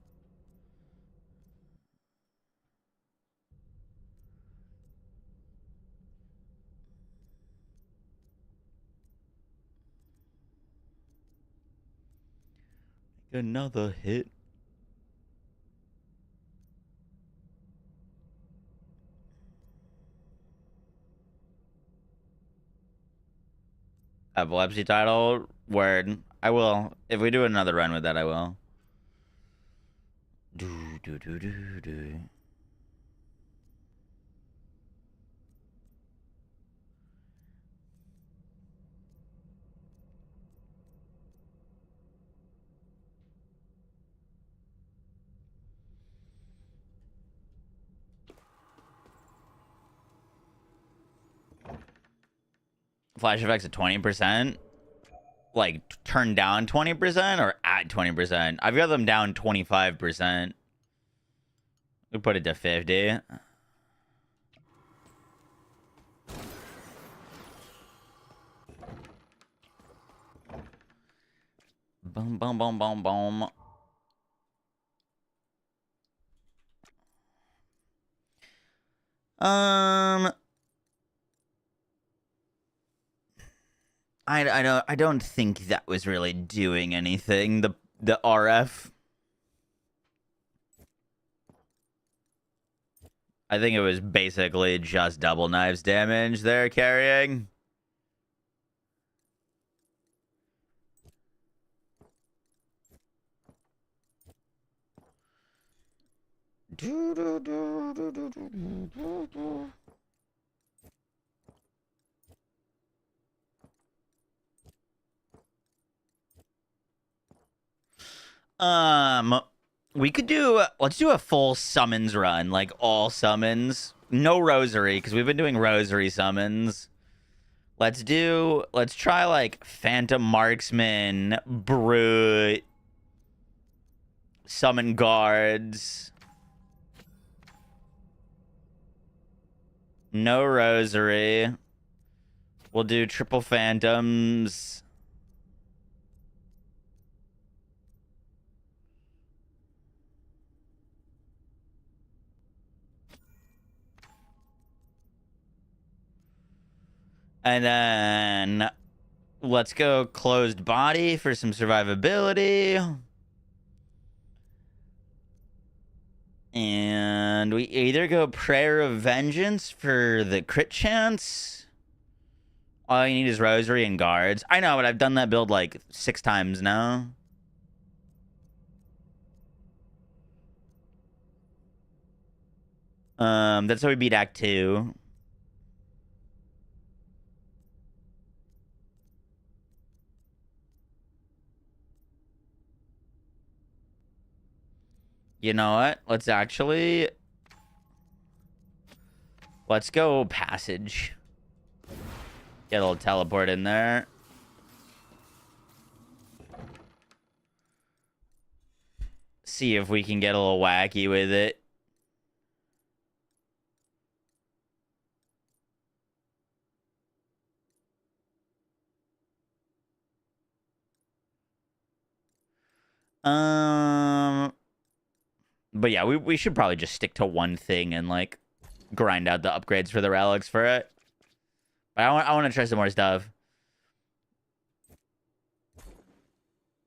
Another hit. Epilepsy title. Word. I will. If we do another run with that, I will. Do, do, do, do, do. Flash effects at 20%. Like, turn down 20% or at 20%? I've got them down 25%. We put it to 50. Boom, boom, boom, boom, boom. I don't think that was really doing anything. The RF. I think it was basically just double knives damage they're carrying. We could do, let's do a full summons run, like all summons. No rosary, because we've been doing rosary summons. Let's try like Phantom Marksman, Brute, Summon Guards. No rosary. We'll do triple Phantoms. And then let's go closed body for some survivability. And we either go Prayer of Vengeance for the crit chance. All you need is Rosary and Guards. I know, but I've done that build like 6 times now. That's how we beat Act 2. You know what? Let's go passage. Get a little teleport in there. See if we can get a little wacky with it. But yeah, we should probably just stick to one thing and like grind out the upgrades for the relics for it. But I want to try some more stuff.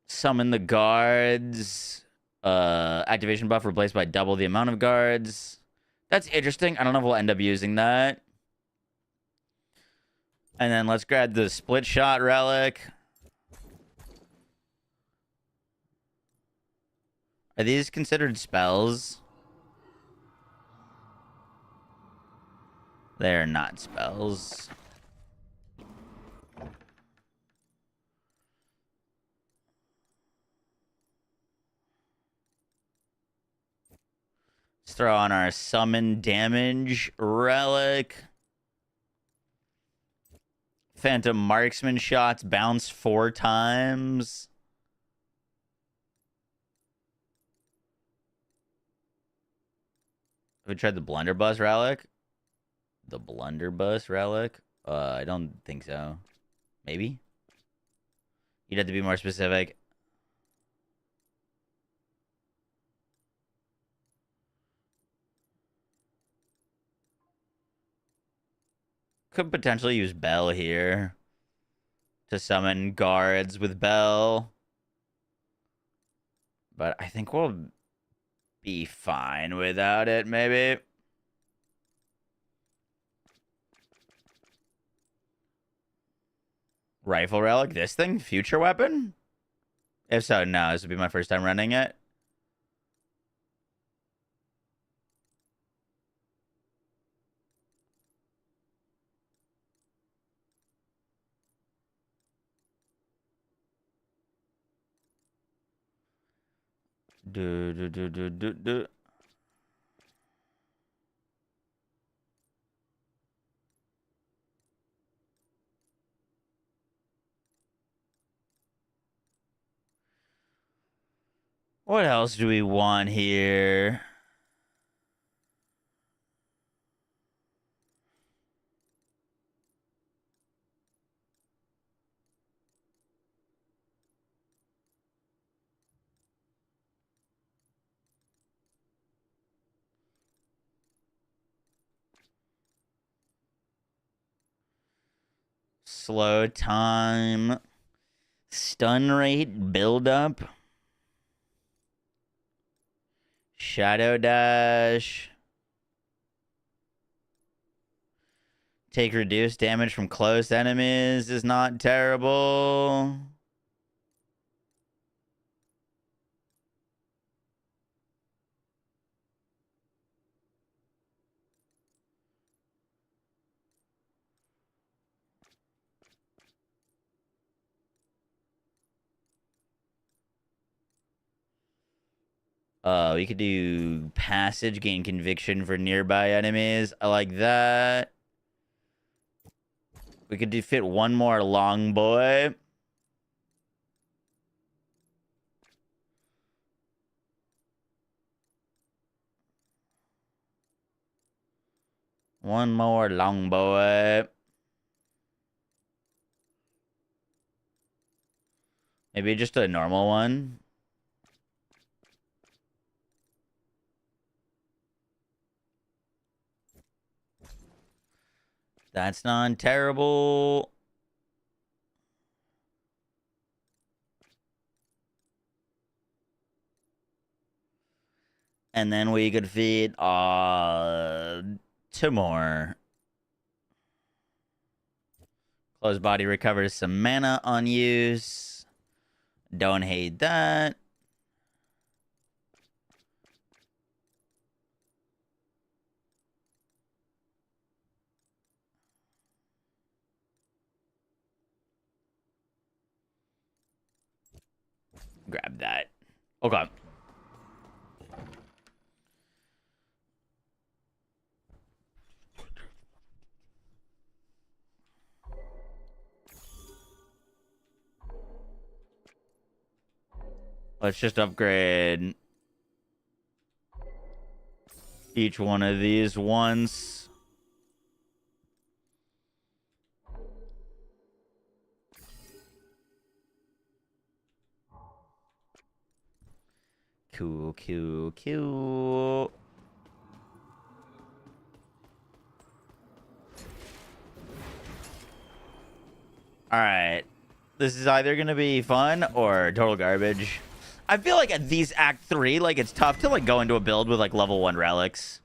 Summon the guards. Activation buff replaced by double the amount of guards. That's interesting. I don't know if we'll end up using that. And then let's grab the split shot relic. Are these considered spells? They're not spells. Let's throw on our summon damage relic. Phantom marksman shots bounce 4 times. Have we tried the blunderbuss relic? The blunderbuss relic? I don't think so. Maybe? You'd have to be more specific. Could potentially use Bell here to summon guards with Bell. But I think we'll be fine without it, maybe. Rifle relic, this thing? Future weapon? If so, no. This would be my first time running it. Do. What else do we want here? Slow time. Stun rate buildup. Shadow dash. Take reduced damage from close enemies is not terrible. We could do passage, gain conviction for nearby enemies. I like that. We could do fit one more long boy. One more long boy. Maybe just a normal one. That's not terrible. And then we could feed 2 more. Closed body recovers some mana on use. Don't hate that. grab that. Okay. Let's just upgrade each one of these once. Cool, cool, cool. All right. This is either going to be fun or total garbage. I feel like at these Act 3, like, it's tough to, like, go into a build with, like, level 1 relics.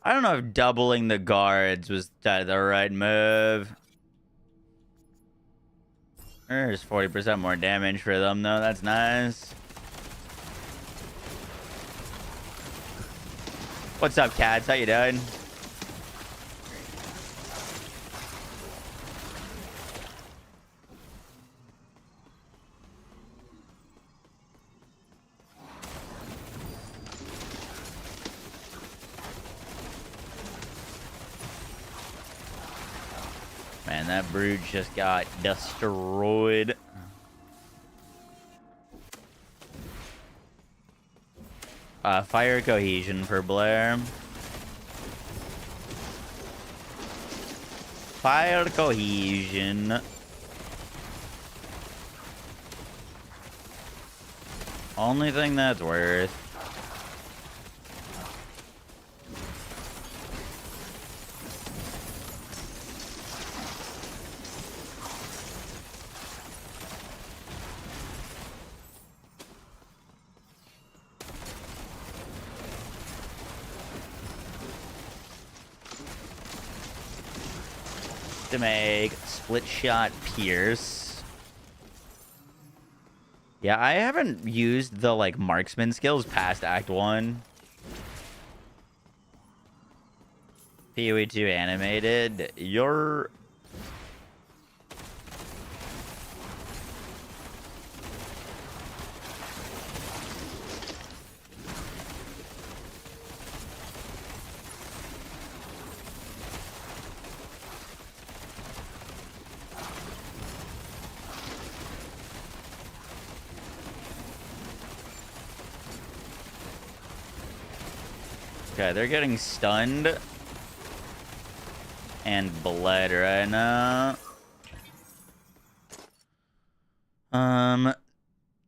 I don't know if doubling the guards was the right move. There's 40% more damage for them, though. That's nice. What's up, cats? How you doing? Man, that brood just got destroyed. Fire cohesion for Blair. Fire cohesion. Only thing that's worth. To make split shot pierce. Yeah, I haven't used the like marksman skills past Act 1. PoE 2 animated. You're okay, they're getting stunned and bled right now.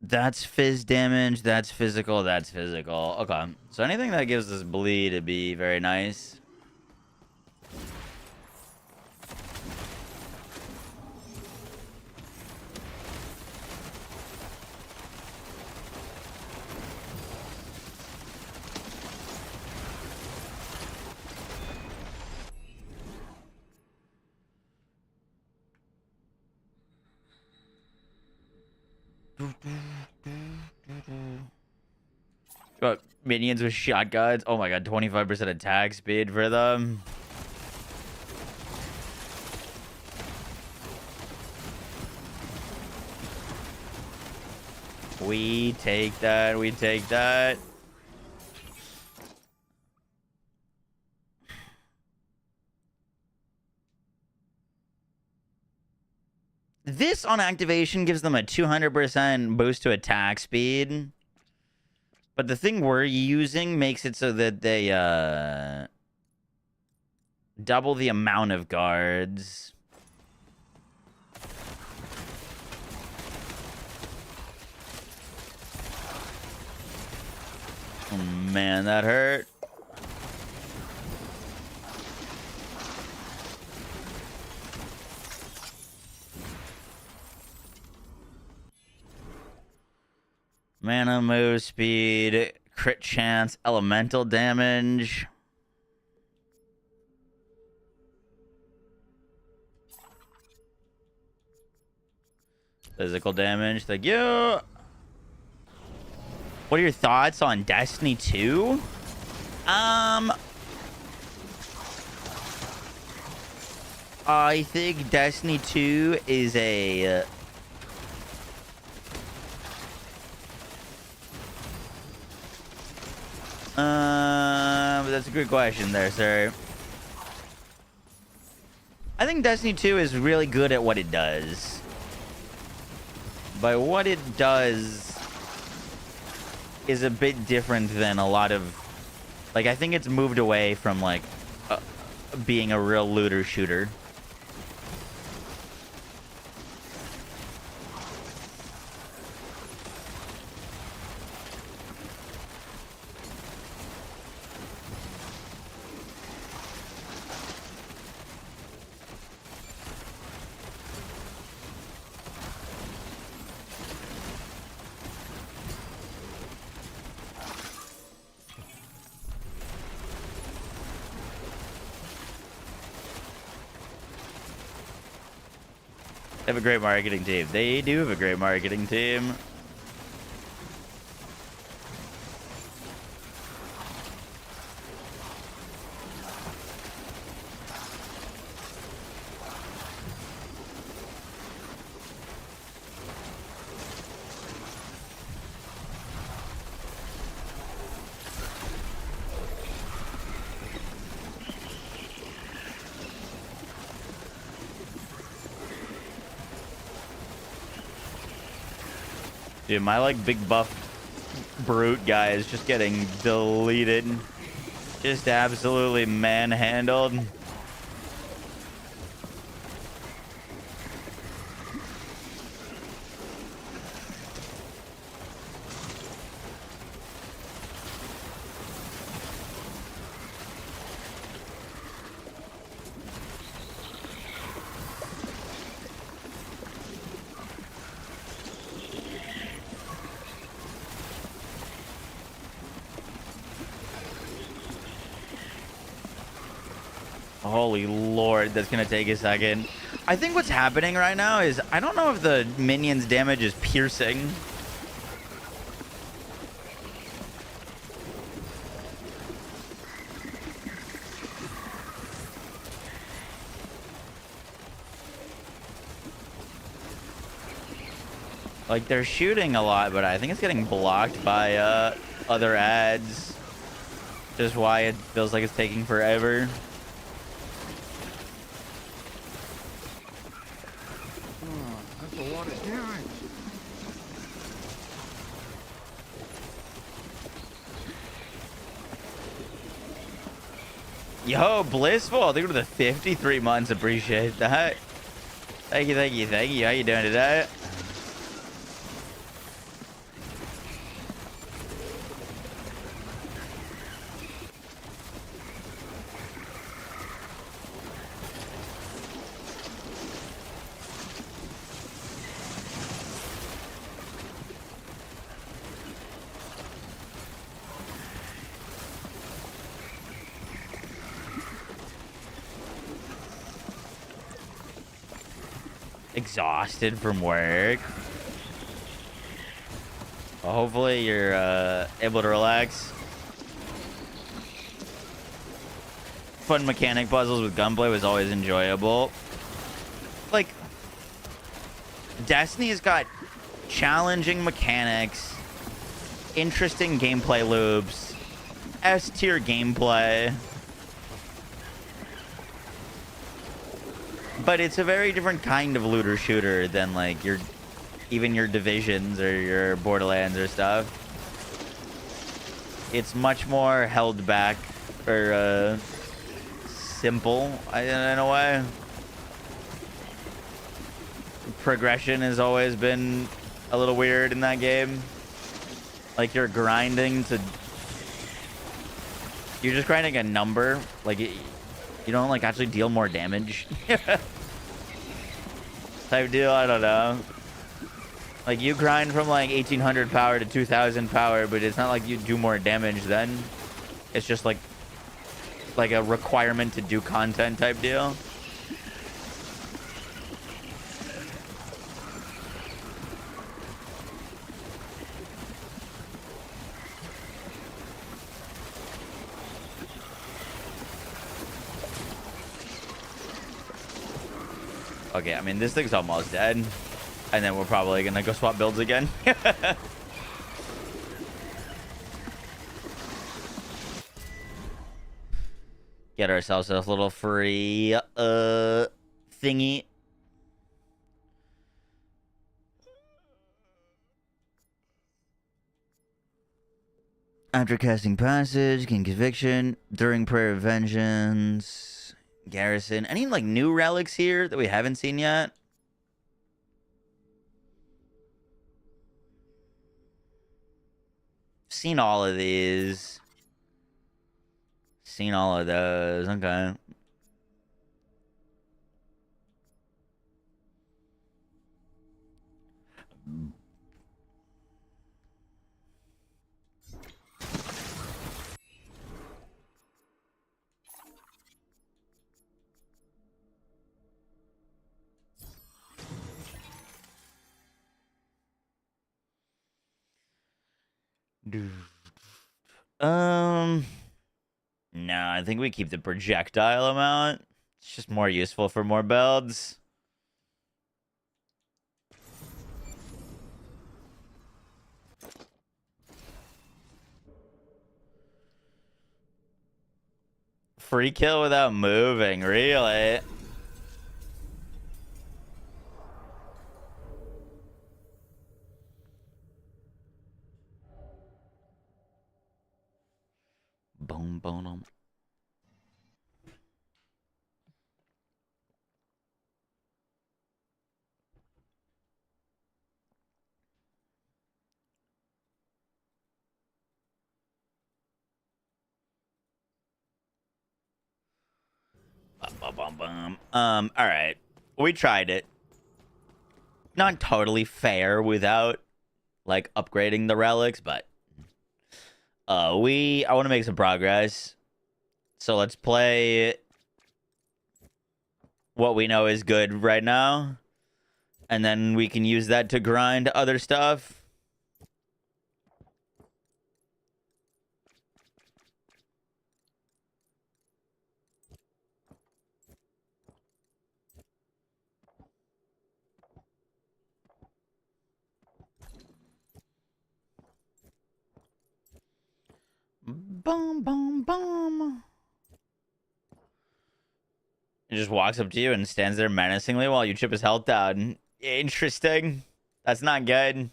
That's fizz damage, that's physical, that's physical. Okay, so anything that gives us bleed would be very nice. Got minions with shotguns. Oh my god, 25% attack speed for them. We take that. We take that. This on activation gives them a 200% boost to attack speed. But the thing we're using makes it so that they double the amount of guards. Oh man, that hurt. Mana, move speed, crit chance, elemental damage. Physical damage, thank you. What are your thoughts on Destiny 2? I think Destiny 2 is a that's a good question there, sir. I think Destiny 2 is really good at what it does. But what it does is a bit different than a lot of... Like, I think it's moved away from, like, being a real looter shooter. They have a great marketing team. They do have a great marketing team. Dude, my, like, big buff brute guy is just getting deleted. Just absolutely manhandled. Holy Lord, that's gonna take a second. I think what's happening right now is, I don't know if the minion's damage is piercing. Like, they're shooting a lot, but I think it's getting blocked by other ads. Just why it feels like it's taking forever. Yo, Blissful, thank you for the 53 months. Appreciate that. Thank you, thank you, thank you. How you doing today? Exhausted from work. Well, hopefully you're able to relax. Fun mechanic puzzles with gunplay was always enjoyable. Like, Destiny's got challenging mechanics, interesting gameplay loops, S-tier gameplay. But it's a very different kind of looter shooter than like even your Divisions or your Borderlands or stuff. It's much more held back or simple in a way. Progression has always been a little weird in that game. Like you're just grinding a number. Like you don't like actually deal more damage. Type deal, I don't know. Like you grind from like 1800 power to 2000 power, but it's not like you do more damage then. It's just like a requirement to do content type deal. Okay, I mean, this thing's almost dead. And then we're probably gonna go swap builds again. Get ourselves a little free thingy. After casting passage, gain conviction during prayer of vengeance. Garrison. Any like new relics here that we haven't seen yet? Seen all of these. Seen all of those. Okay. No, I think we keep the projectile amount. It's just more useful for more builds. Free kill without moving, really? Boom, boom. All right. We tried it. Not totally fair without like upgrading the relics, but I want to make some progress. So let's play what we know is good right now. And then we can use that to grind other stuff. Boom, boom, boom. He just walks up to you and stands there menacingly while you chip his health down. Interesting. That's not good.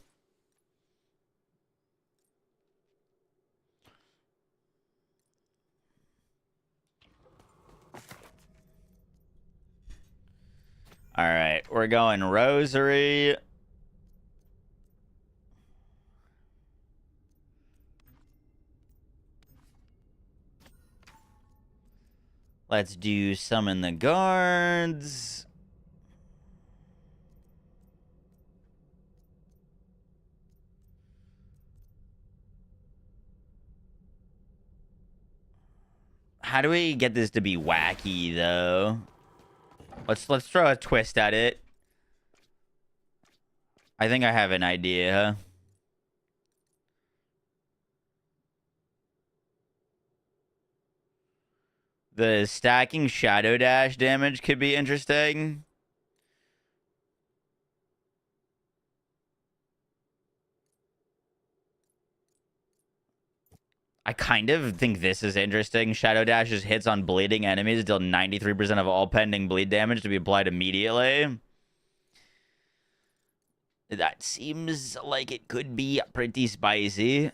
All right, we're going Rosary. Let's do Summon the Guards. How do we get this to be wacky, though? Let's throw a twist at it. I think I have an idea. The stacking Shadow Dash damage could be interesting. I kind of think this is interesting. Shadow Dash's hits on bleeding enemies deal 93% of all pending bleed damage to be applied immediately. That seems like it could be pretty spicy.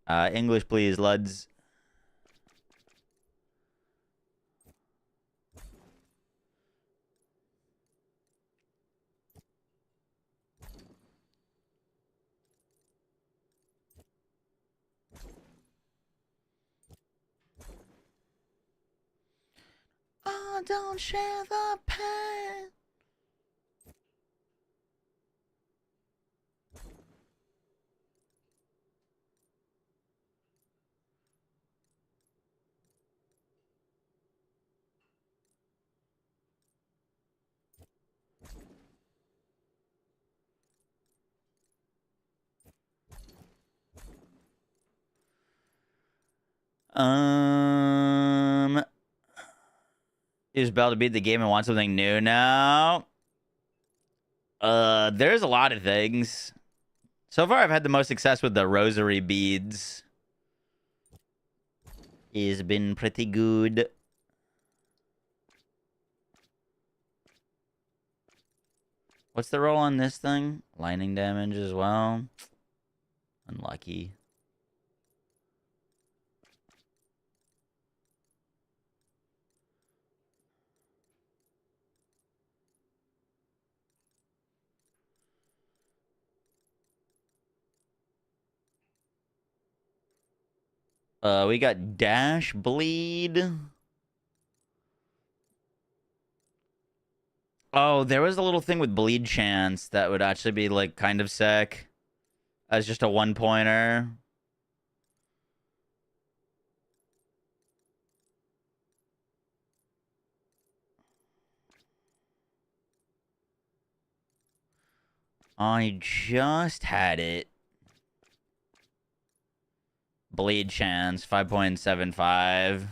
English, please, Luds. Oh, don't share the pain. Is Bell to beat the game and want something new now? There's a lot of things. So far, I've had the most success with the rosary beads. It's been pretty good. What's the roll on this thing? Lightning damage as well. Unlucky. We got dash bleed. Oh, there was a little thing with bleed chance that would actually be like kind of sick as just a 1-pointer. I just had it. Bleed chance, 5.75.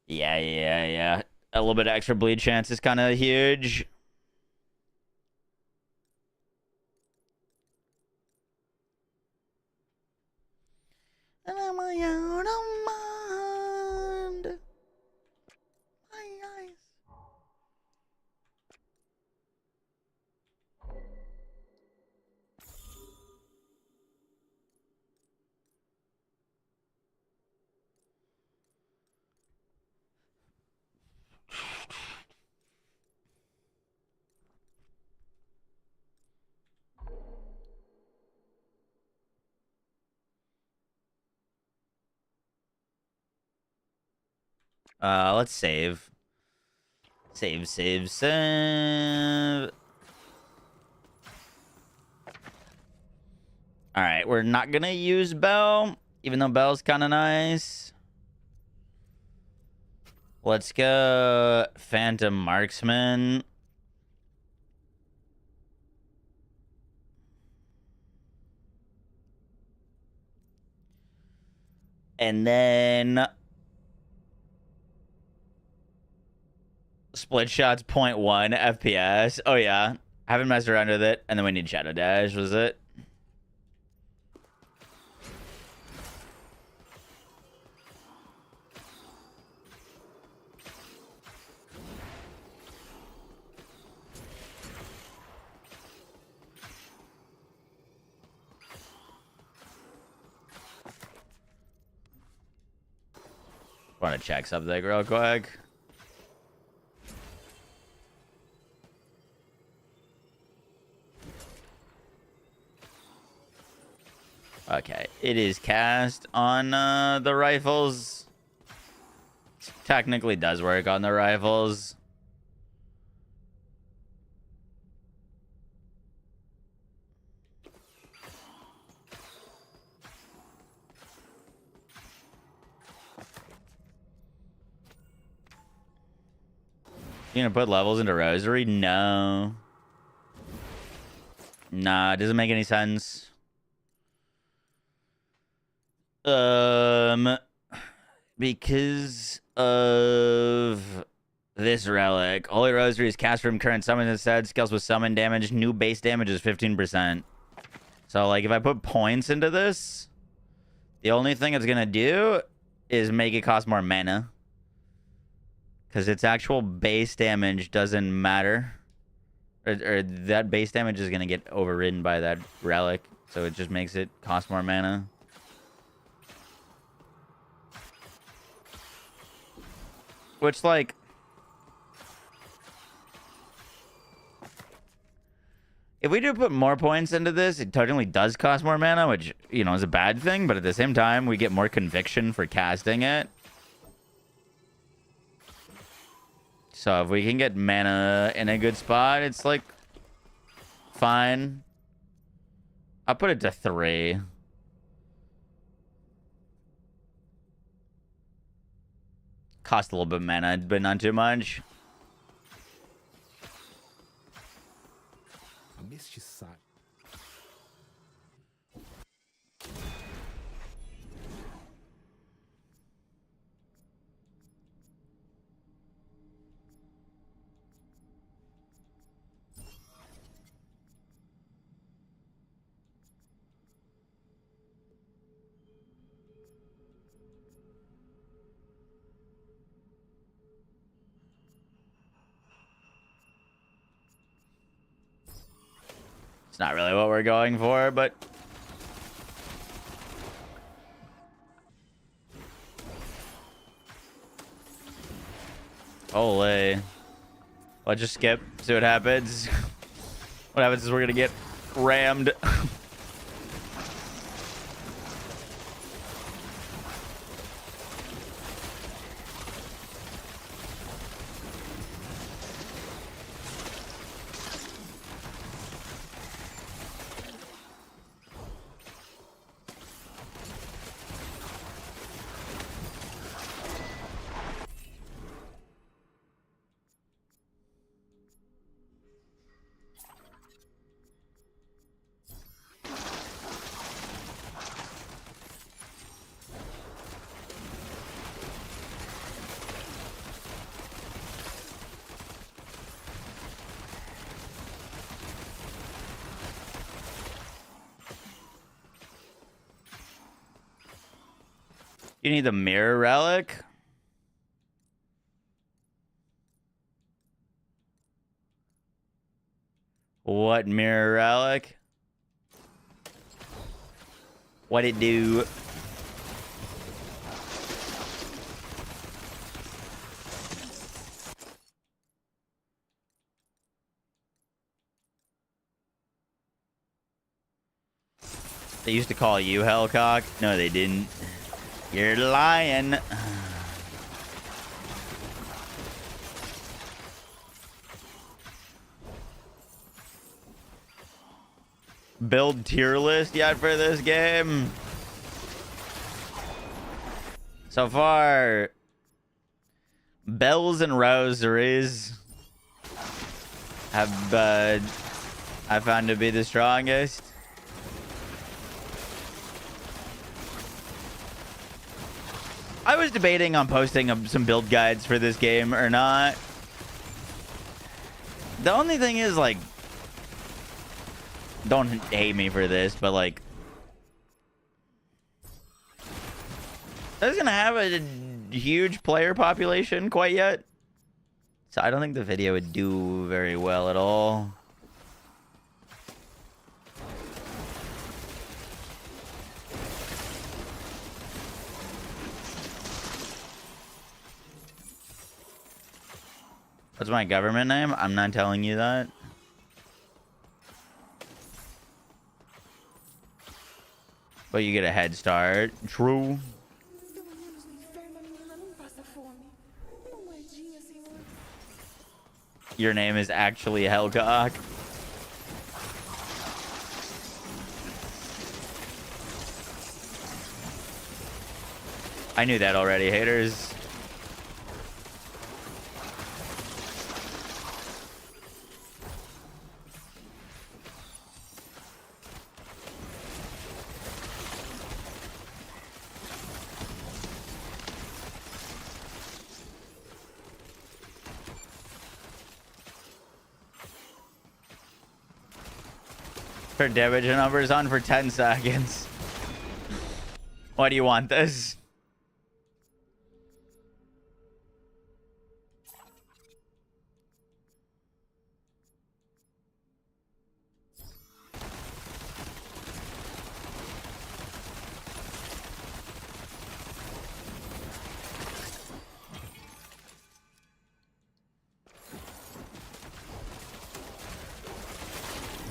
Yeah. A little bit of extra bleed chance is kind of huge. And am I out of mind? My eyes. Let's save. Save. Alright, we're not gonna use Bell, even though Bell's kind of nice. Let's go Phantom Marksman. And then split shots 0.1 FPS. Oh yeah. I haven't messed around with it. And then we need Shadow Dash, was it? Want to check something real quick? Okay, it is cast on the rifles. Technically does work on the rifles. You gonna put levels into Rosary? No. Nah, it doesn't make any sense. Because of this relic. Holy Rosary is cast from current summons instead. Scales with summon damage. New base damage is 15%. So, like, if I put points into this, the only thing it's going to do is make it cost more mana. Because its actual base damage doesn't matter. Or that base damage is going to get overridden by that relic. So it just makes it cost more mana. Which, like... if we do put more points into this, it technically does cost more mana, which, you know, is a bad thing. But at the same time, we get more conviction for casting it. So if we can get mana in a good spot, it's, like, fine. I'll put it to 3. Cost a little bit of mana, but not too much. Mestiçar. It's not really what we're going for, but... holy. Let's just skip, see what happens. What happens is we're gonna get rammed. You need the mirror relic. What mirror relic? What it do? They used to call you Hellcock? No, they didn't. You're lying. Build tier list yet for this game? So far, Bells and Rosaries have I found to be the strongest. I was debating on posting some build guides for this game or not. The only thing is, like, don't hate me for this, but, like, this isn't gonna have a huge player population quite yet. So I don't think the video would do very well at all. What's my government name? I'm not telling you that. But you get a head start. True. Your name is actually Hellcock. I knew that already, haters. Her damage numbers on for 10 seconds. Why do you want this?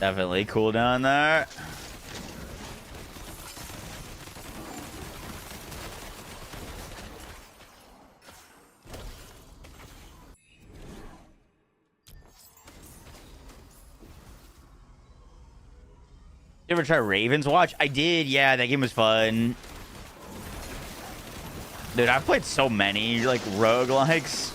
Definitely cool down there. You ever try Raven's Watch? I did, yeah, that game was fun. Dude, I've played so many, like, roguelikes.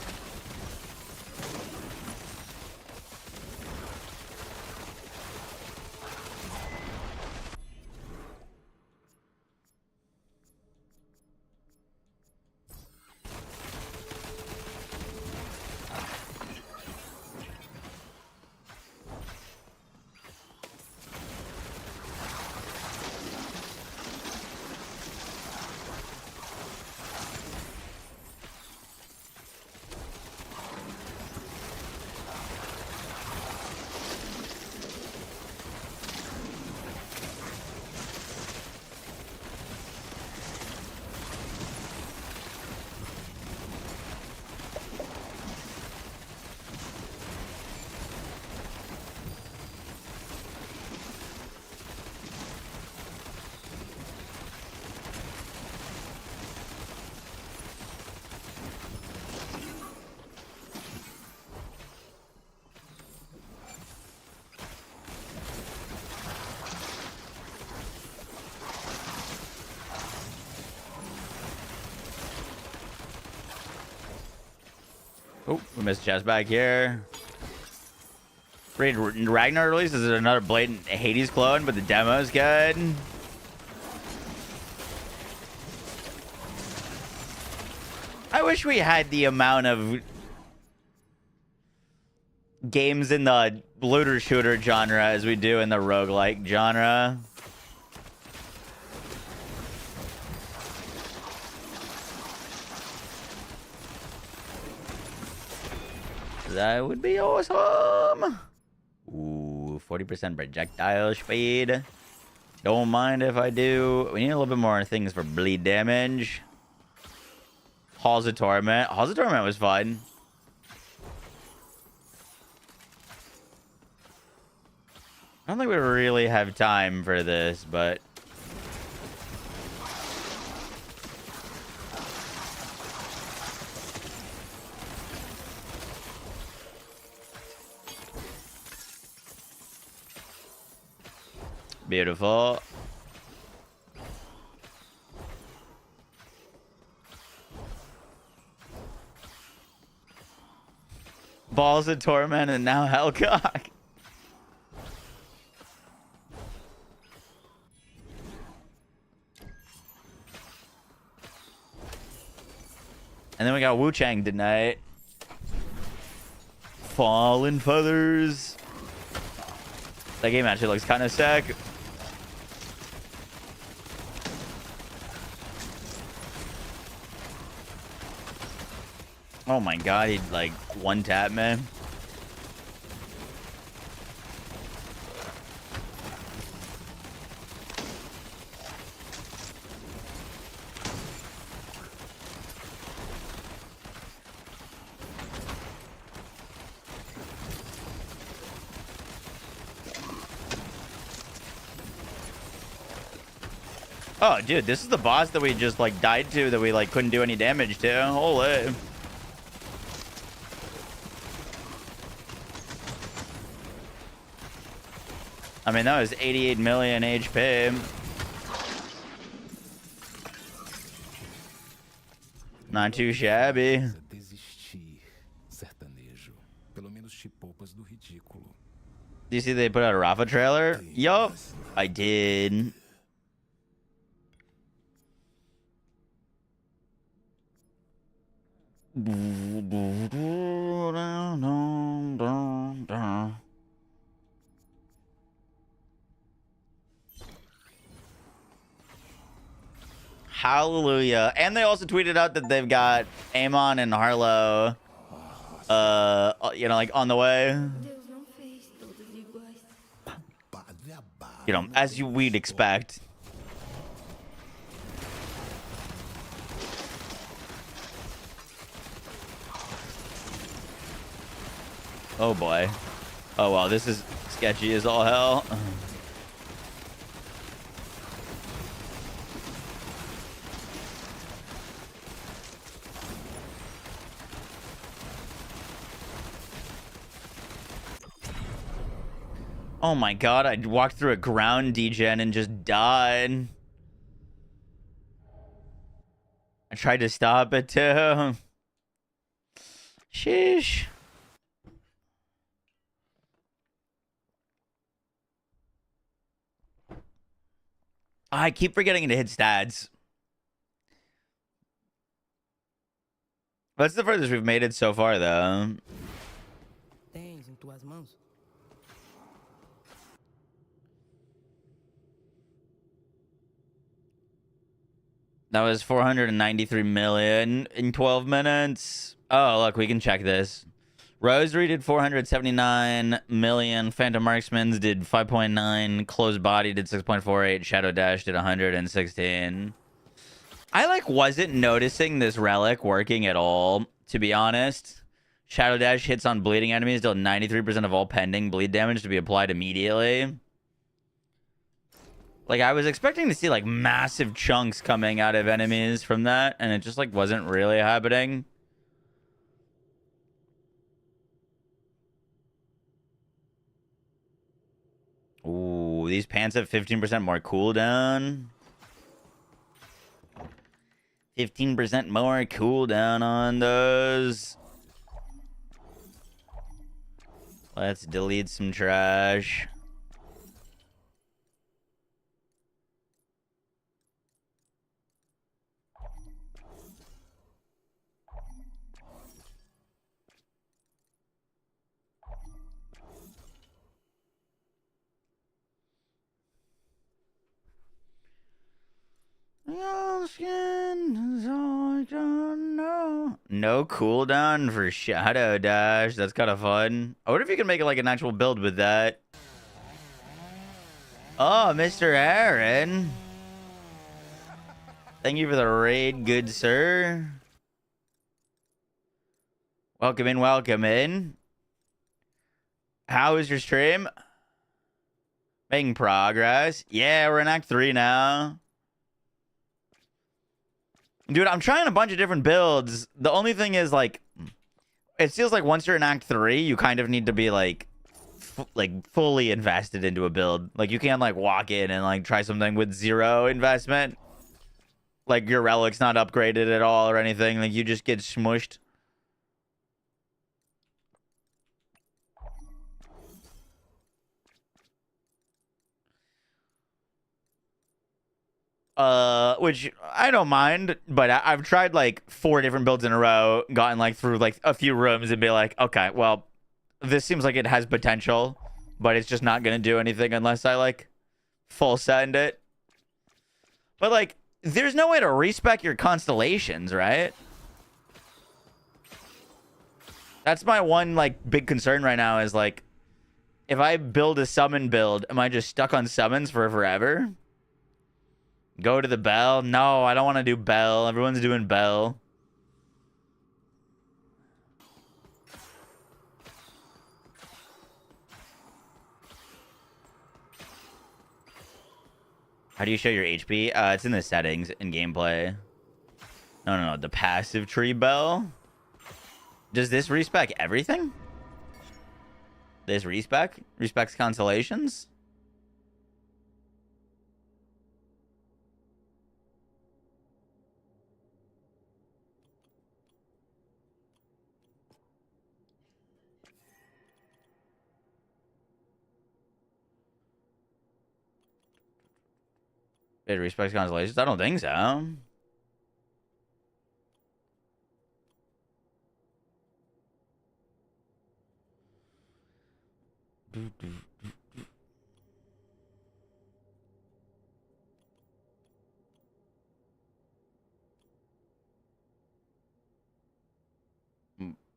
Oh, we missed chest back here. Raid Ragnar release. Is it another blatant Hades clone, but the demo is good? I wish we had the amount of games in the looter shooter genre as we do in the roguelike genre. That would be awesome. Ooh, 40% projectile speed. Don't mind if I do. We need a little bit more things for bleed damage. Halls of Torment. Halls of Torment was fun. I don't think we really have time for this, but... Beautiful. Balls of Torment and now Hellcock. And then we got WUCHANG tonight. Fallen Feathers. That game actually looks kind of sick. Oh my god, he'd like one tap me. Oh, dude, this is the boss that we just like died to that we like couldn't do any damage to. Holy. I mean, that was 88 million HP. Not too shabby. Desistir, sertanejo. Pelo menos te poupas do ridículo. Do you see they put out a Rafa trailer? Yup, I did. Hallelujah. And they also tweeted out that they've got Amon and Harlow, you know, like on the way. Deus não fez todos iguais. You know, as we'd expect. Oh boy. Oh wow, this is sketchy as all hell. Oh my god, I walked through a ground degen and just died. I tried to stop it too. Sheesh. I keep forgetting to hit stats. That's the furthest we've made it so far, though. Tens em tuas mãos? That was 493 million in 12 minutes. Oh, look, we can check this. Rosary did 479 million. Phantom Marksman's did 5.9. Closed Body did 6.48. Shadow Dash did 116. I, like, wasn't noticing this Relic working at all, to be honest. Shadow Dash hits on bleeding enemies deal 93% of all pending bleed damage to be applied immediately. Like, I was expecting to see, like, massive chunks coming out of enemies from that, and it just, like, wasn't really happening. Ooh, these pants have 15% more cooldown. 15% more cooldown on those. Let's delete some trash. Your skin is all I can know. No cooldown for Shadow Dash. That's kind of fun. I wonder if you can make it like an actual build with that. Oh, Mr. Aaron. Thank you for the raid, good sir. Welcome in, welcome in. How is your stream? Making progress. Yeah, we're in Act 3 now. Dude, I'm trying a bunch of different builds. The only thing is, like, it feels like once you're in Act 3, you kind of need to be, like, fully invested into a build. Like, you can't, like, walk in and, like, try something with zero investment. Like, your Relic's not upgraded at all or anything. Like, you just get smushed. Which I don't mind, but I've tried like 4 different builds in a row, gotten like through like a few rooms and be like, okay, well, this seems like it has potential, but it's just not gonna do anything unless I like full send it. But like, there's no way to respec your constellations, right? That's my one like big concern right now is like, if I build a summon build, am I just stuck on summons for forever? Go to the bell? No, I don't want to do bell. Everyone's doing bell. How do you show your HP? It's in the settings in gameplay. No. The passive tree bell. Does this respec everything? This respects constellations? It respects constellations? I don't think so.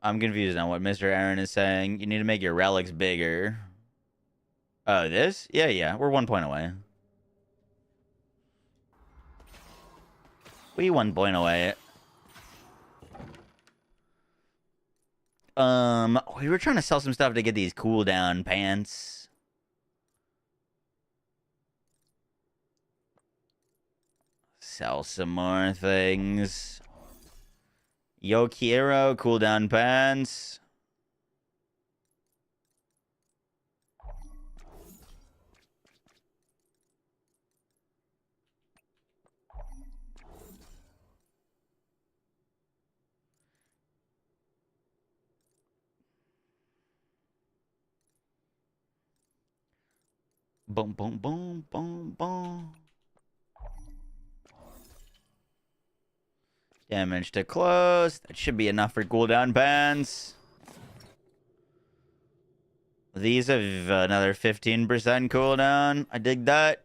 I'm confused on what Mr. Aaron is saying. You need to make your relics bigger. Oh, this? Yeah. We're 1 point away. We 1 point away. We were trying to sell some stuff to get these cooldown pants. Sell some more things. Yokiro, cooldown pants. Boom, boom, boom, boom, boom. Damage to close. That should be enough for cooldown bands. These have another 15% cooldown. I dig that.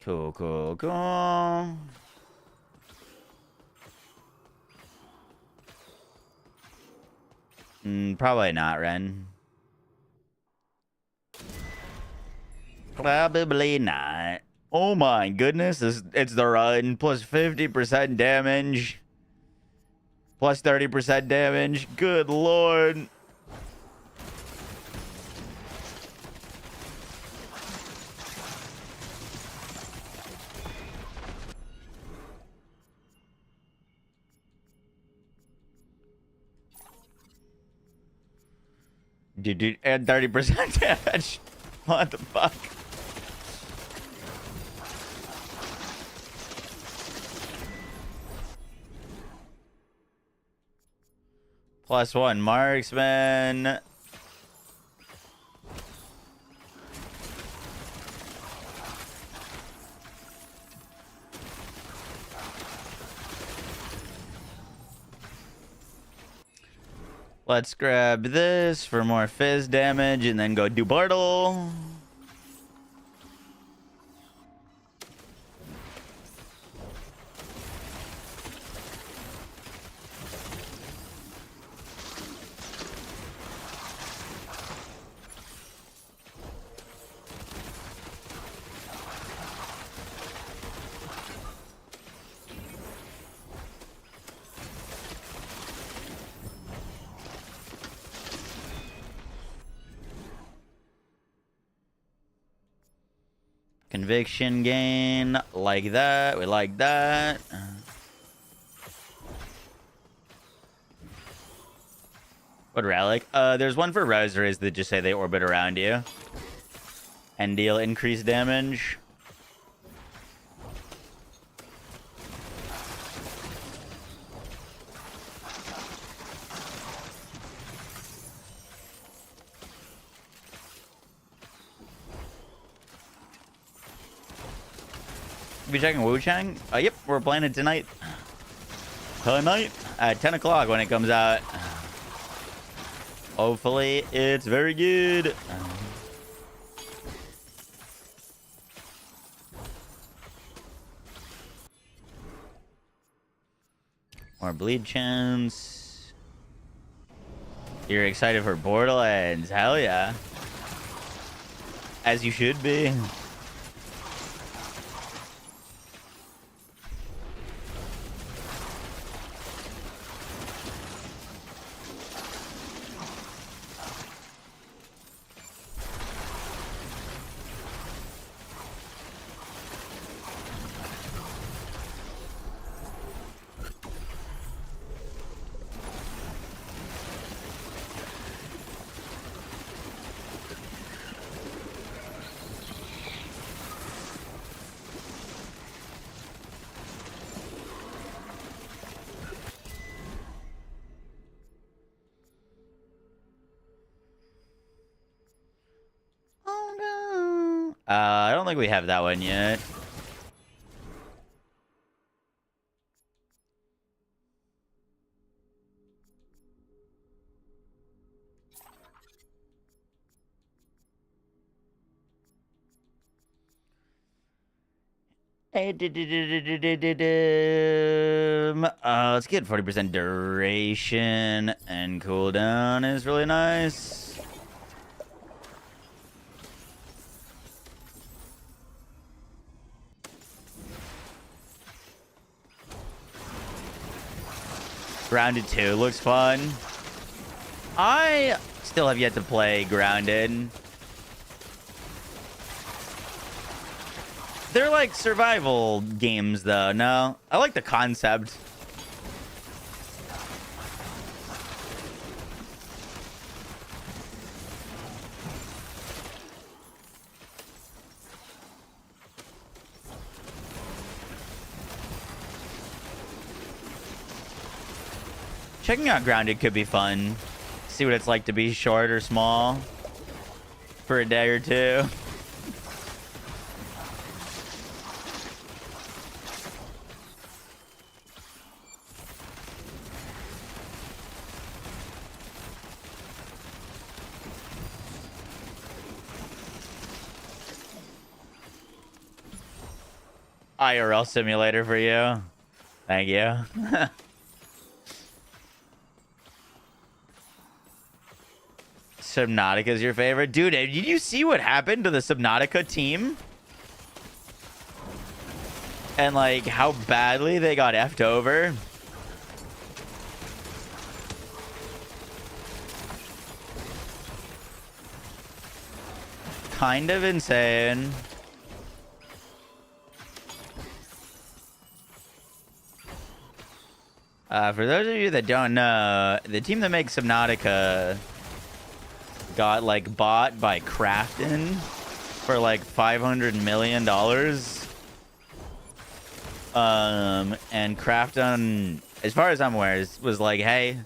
Cool. Probably not, Ren. Probably not. Oh my goodness, it's the run. Plus 50% damage. Plus 30% damage. Good lord. Dude, and 30% damage. What the fuck? +1 marksman. Let's grab this for more fizz damage and then go do Bartle. Conviction gain, like that. We like that. What relic? There's one for rosaries that just say they orbit around you and deal increased damage. Be checking WUCHANG? Yep, we're playing it tonight. Tonight at 10 o'clock when it comes out. Hopefully, it's very good. More bleed chance. You're excited for Borderlands? Hell yeah. As you should be. I don't think we have that one yet. Let's get 40% duration, and cooldown is really nice. Grounded 2 looks fun. I still have yet to play Grounded. They're like survival games, though. No, I like the concept. Checking out Grounded could be fun. See what it's like to be short or small for a day or two. IRL simulator for you. Thank you. Subnautica's your favorite? Dude, did you see what happened to the Subnautica team? And, like, how badly they got effed over? Kind of insane. For those of you that don't know, the team that makes Subnautica got like bought by Krafton for like $500 million. And Krafton, as far as I'm aware, was like, hey,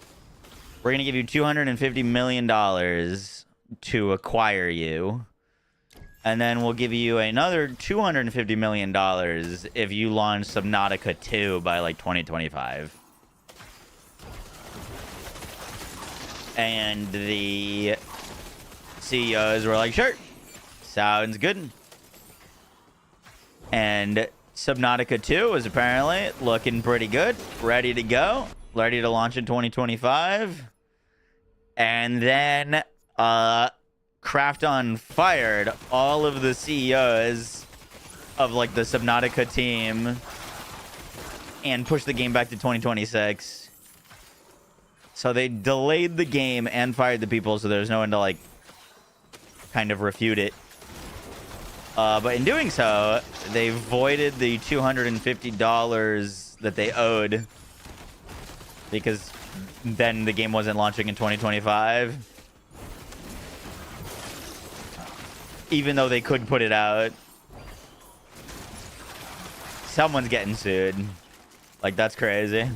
we're gonna give you $250 million to acquire you, and then we'll give you another $250 million if you launch Subnautica 2 by like 2025. And the CEOs were like, sure, sounds good. And Subnautica 2 is apparently looking pretty good, ready to go, ready to launch in 2025. And then Krafton fired all of the CEOs of like the Subnautica team and pushed the game back to 2026. So they delayed the game and fired the people, so there's no one to like kind of refute it. But in doing so, they voided the $250 that they owed, because then the game wasn't launching in 2025. Even though they could put it out. Someone's getting sued. Like, that's crazy.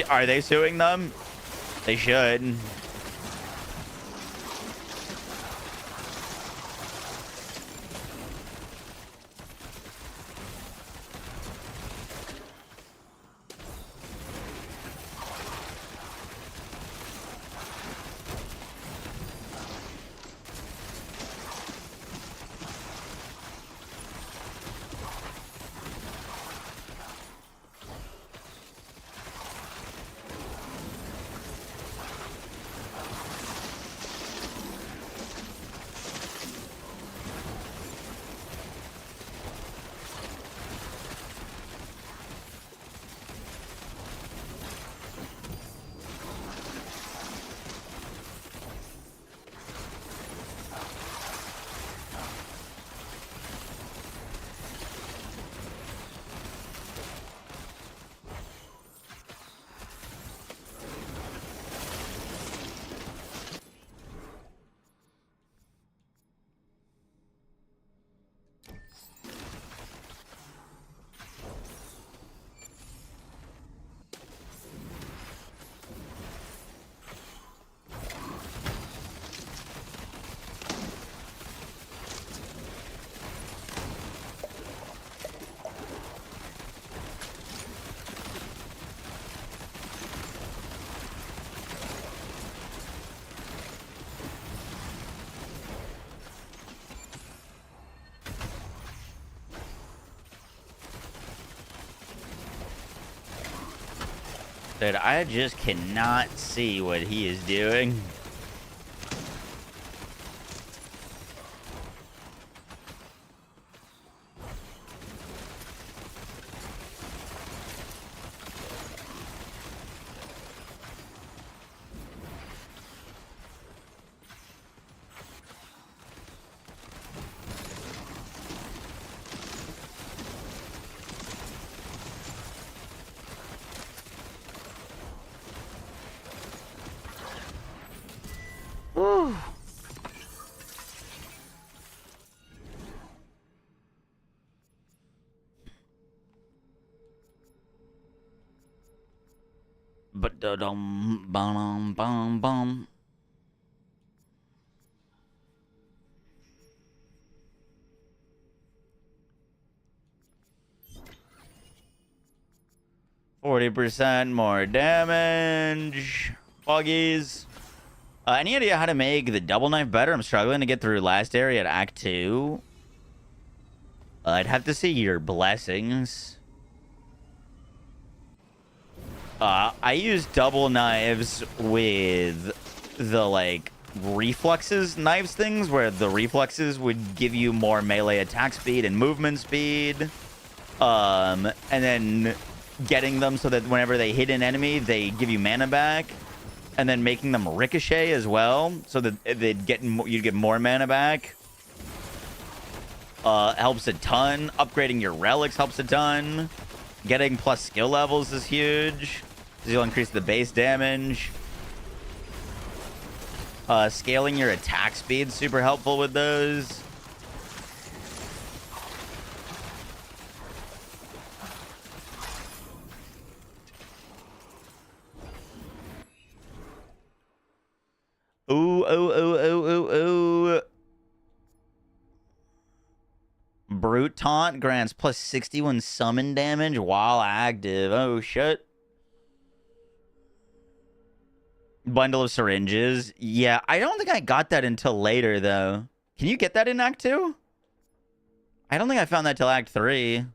Are they suing them? They should. Dude, I just cannot see what he is doing. Woo. But dum bum bum bum. %40 more damage. Buggies. Any idea how to make the double knife better? I'm struggling to get through last area at Act 2. I'd have to see your blessings. I use double knives with the, like, reflexes knives things, where the reflexes would give you more melee attack speed and movement speed. And then getting them so that whenever they hit an enemy, they give you mana back. And then making them ricochet as well, so that you'd get more mana back. Helps a ton. Upgrading your relics helps a ton. Getting plus skill levels is huge, because you'll increase the base damage. Scaling your attack speed super helpful with those. Ooh, ooh, ooh, ooh, ooh, ooh. Brute Taunt grants plus 61 summon damage while active. Oh, shit. Bundle of syringes. Yeah, I don't think I got that until later, though. Can you get that in Act 2? I don't think I found that till Act 3.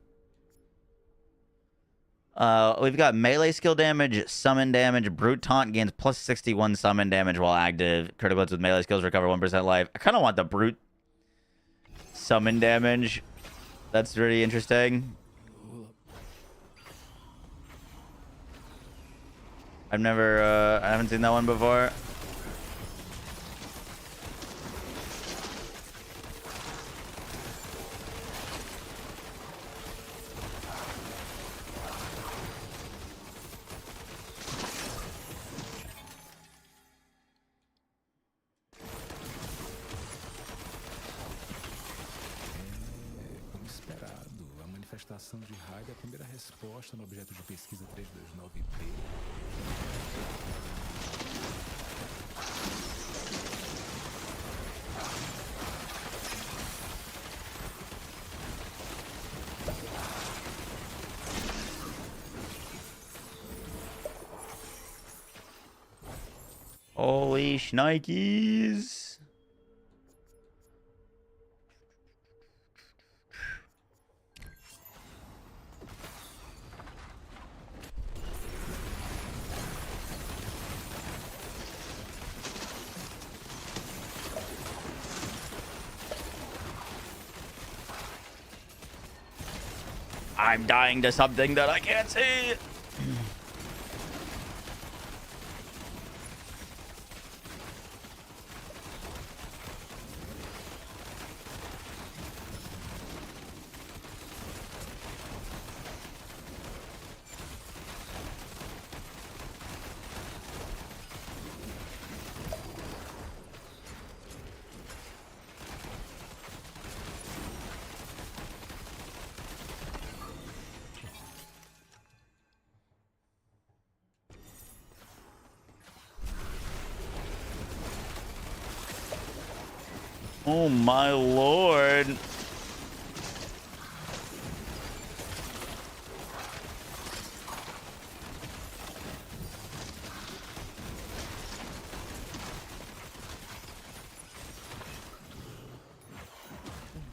We've got melee skill damage, summon damage. Brute Taunt gains plus 61 summon damage while active. Critical hits with melee skills recover 1% life. I kind of want the brute summon damage. That's really interesting. I haven't seen that one before. Manifestação de raio é a primeira resposta no objeto de pesquisa 329B. Holy shnikes. I'm dying to something that I can't see. Oh my lord.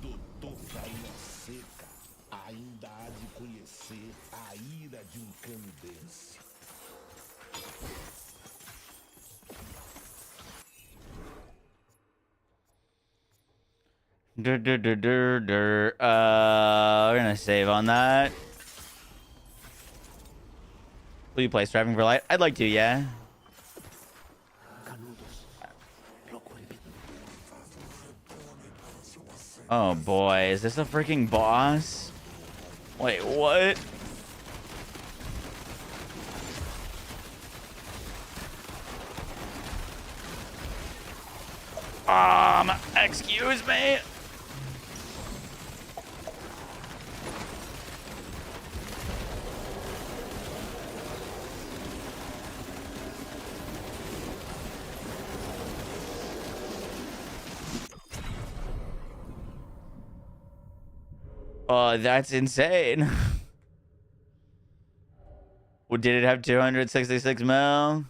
Doutor Farinha Seca ainda há de conhecer a ira de um cano desse. We're gonna save on that. Will you play Striving for Light? I'd like to, yeah. Oh boy, is this a freaking boss? Wait, what? Excuse me. Oh, that's insane. Well, did it have 266 mil?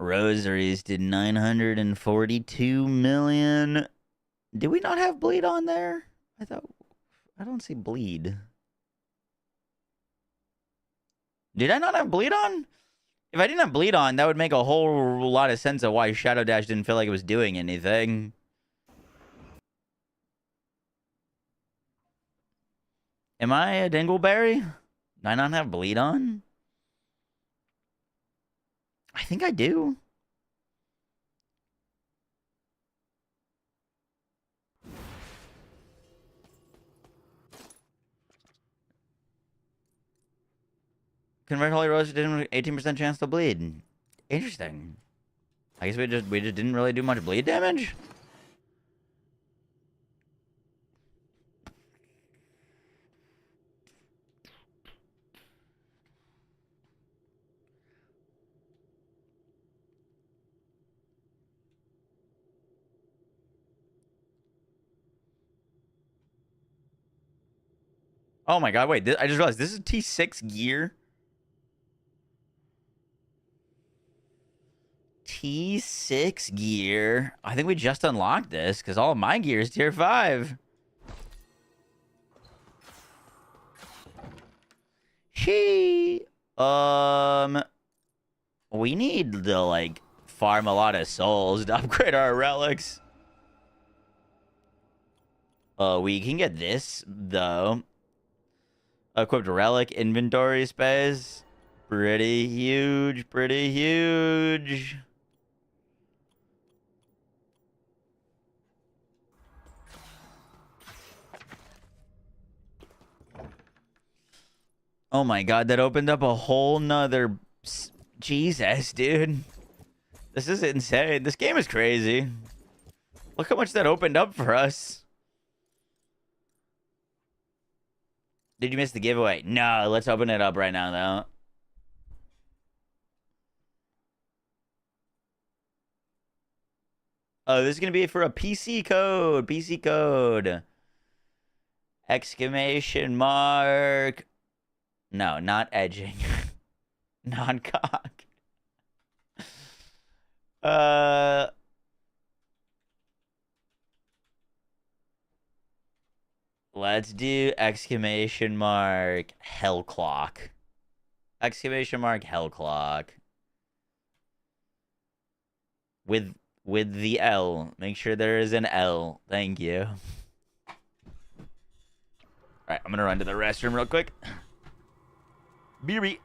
Rosaries did 942 million. Did we not have bleed on there? I don't see bleed. Did I not have bleed on? If I didn't have bleed on, that would make a whole lot of sense of why Shadow Dash didn't feel like it was doing anything. Am I a dingleberry? Do I not have bleed on? I think I do. Convert Holy Rose didn't 18% chance to bleed. Interesting. I guess we just didn't really do much bleed damage. Oh my god, wait, I just realized this is T6 gear. T6 gear. I think we just unlocked this because all of my gear is tier 5. We need to like farm a lot of souls to upgrade our relics. We can get this though. Equipped relic inventory space. Pretty huge, pretty huge. Oh my god, that opened up a whole nother... Jesus, dude. This is insane. This game is crazy. Look how much that opened up for us. Did you miss the giveaway? No, let's open it up right now, though. Oh, this is going to be for a PC code. PC code. Exclamation mark. No, not edging. Non-cock. Let's do exclamation mark hell clock. Exclamation mark hell clock. With the L. Make sure there is an L. Thank you. Alright, I'm gonna run to the restroom real quick. Beery.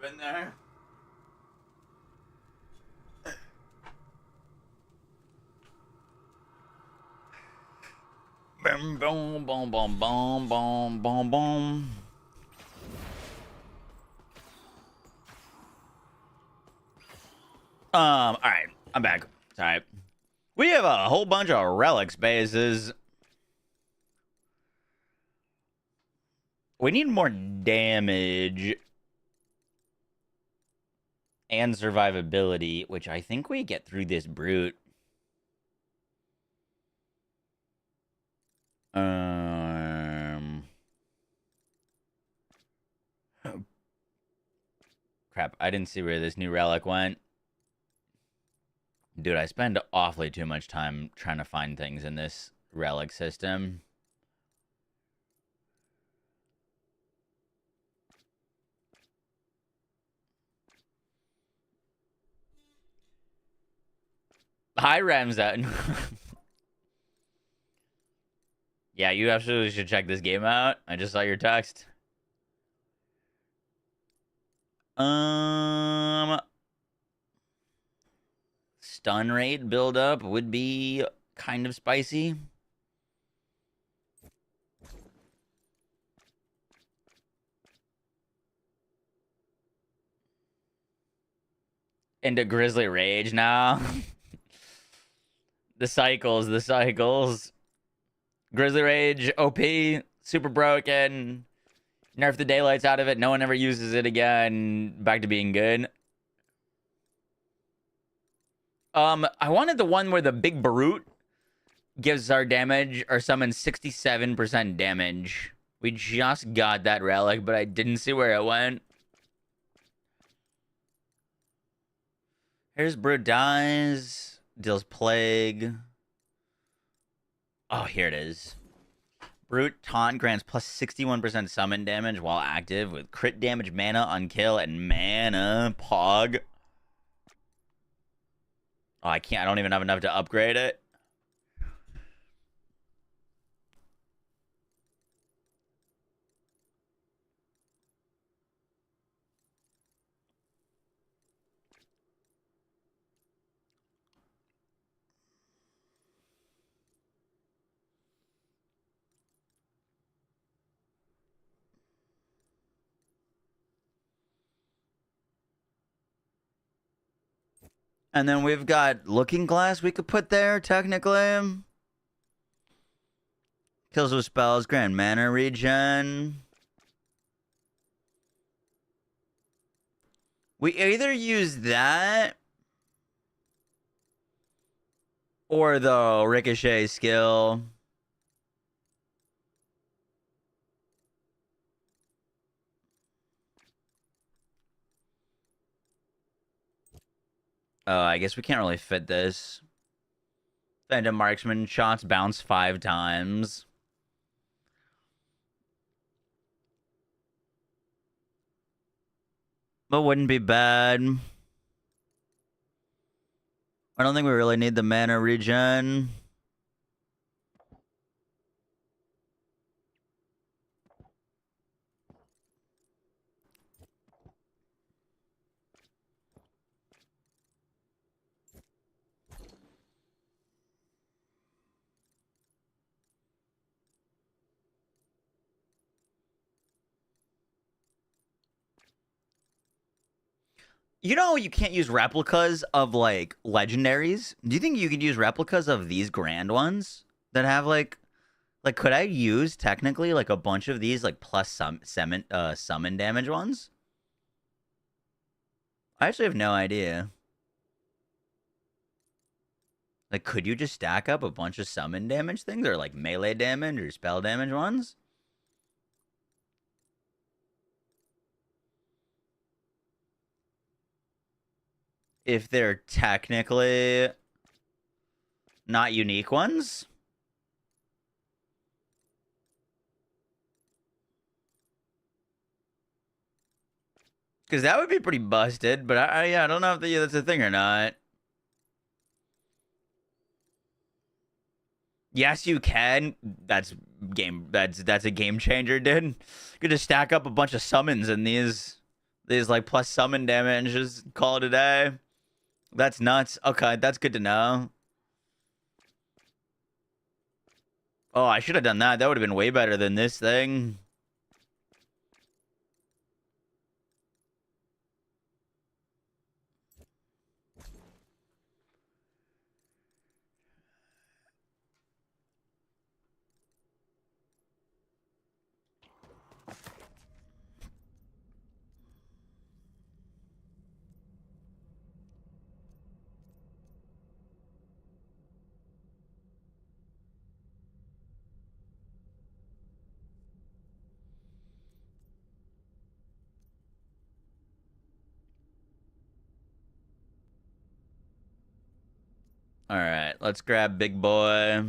been there. Boom, boom, boom, boom, boom, boom, boom, boom. All right, I'm back. Sorry. We have a whole bunch of relic bases. We need more damage and survivability, which I think we get through this brute. Crap, I didn't see where this new relic went. Dude, I spend awfully too much time trying to find things in this relic system. Hi, Ramzan. Yeah, you absolutely should check this game out. I just saw your text. Stun rate buildup would be kind of spicy. Into Grizzly Rage now. The cycles. Grizzly Rage, OP, super broken. Nerf the daylights out of it. No one ever uses it again. Back to being good. I wanted the one where the big brute gives our damage or summons 67% damage. We just got that relic, but I didn't see where it went. Here's Brute dies. Deals plague. Oh, here it is. Brute taunt grants plus 61% summon damage while active with crit damage, mana on kill, and mana pog. Oh, I can't. I don't even have enough to upgrade it. And then we've got Looking Glass we could put there, technically. Kills with spells, grant mana regen. We either use that or the Ricochet skill. Oh, I guess we can't really fit this. Phantom Marksman shots bounce 5 times. But wouldn't be bad. I don't think we really need the mana regen. You know you can't use replicas of, like, legendaries? Do you think you could use replicas of these grand ones that have, like, could I use, technically, like, a bunch of these, like, plus summon damage ones? I actually have no idea. Like, could you just stack up a bunch of summon damage things? Or, like, melee damage or spell damage ones? If they're technically not unique ones? Because that would be pretty busted, but I don't know if that's a thing or not. Yes, you can. That's a game changer, dude. You could just stack up a bunch of summons in these These like plus summon damage, just call it a day. That's nuts. Okay, that's good to know. Oh, I should have done that. That would have been way better than this thing. All right, let's grab big boy.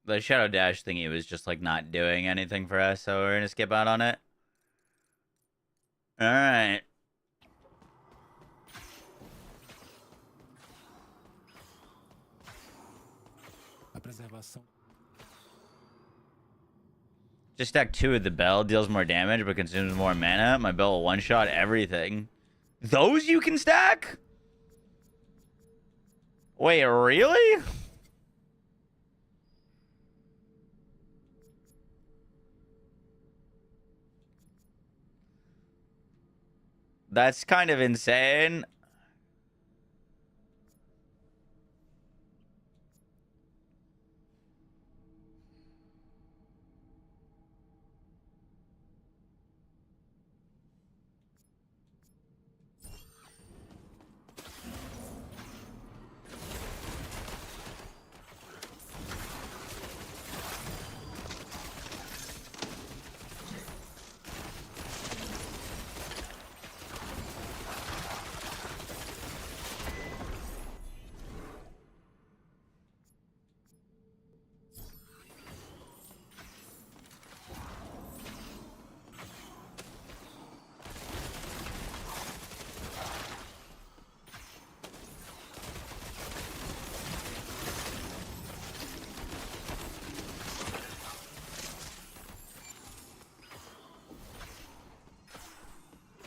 The Shadow Dash thingy was just like not doing anything for us, so we're gonna skip out on it. All right. A preservação. Just stack 2 of the bell, deals more damage but consumes more mana. My bell will one-shot everything. Those you can stack? Wait, really? That's kind of insane.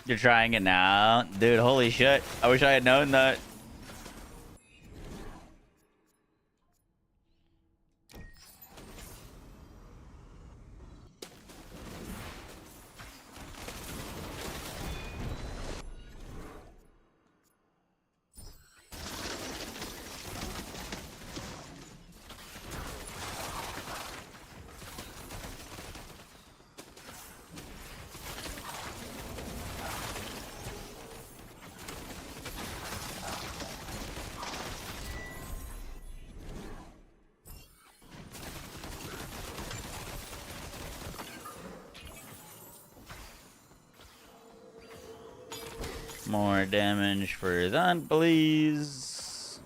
You're trying it now? Dude, holy shit. I wish I had known that. More damage for that, please.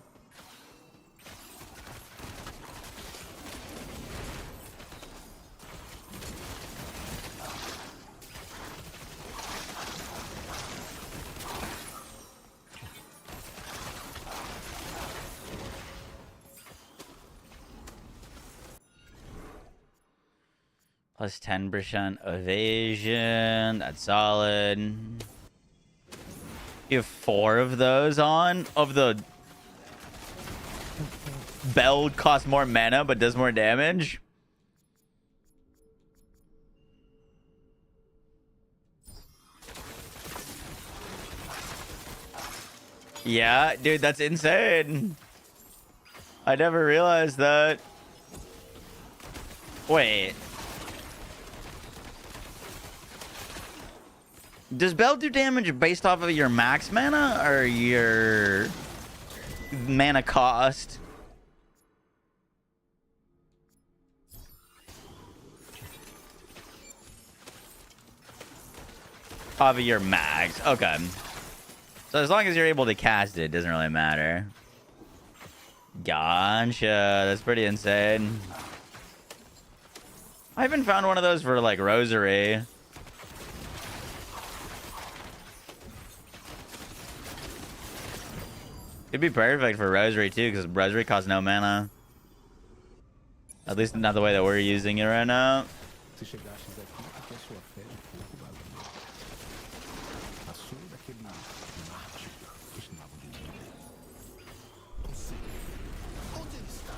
Plus 10% evasion. That's solid. You have 4 of those on? Of the bell costs more mana but does more damage? Yeah, dude, that's insane. I never realized that. Wait. Does Bell do damage based off of your max mana or your mana cost? of your max. Okay. So as long as you're able to cast it, it doesn't really matter. Gotcha. That's pretty insane. I haven't found one of those for, like, Rosary. It'd be perfect for Rosary, too, because Rosary costs no mana. At least not the way that we're using it right now. Se chegastes aqui, porque a sua fé de pouco valeu. A sua e daquele mártir que estavam de vida. Onde ele está?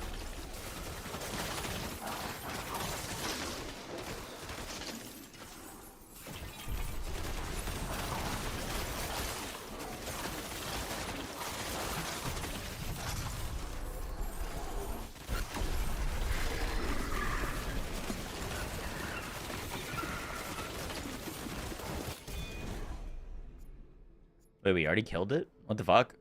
Wait, we already killed it? What the fuck?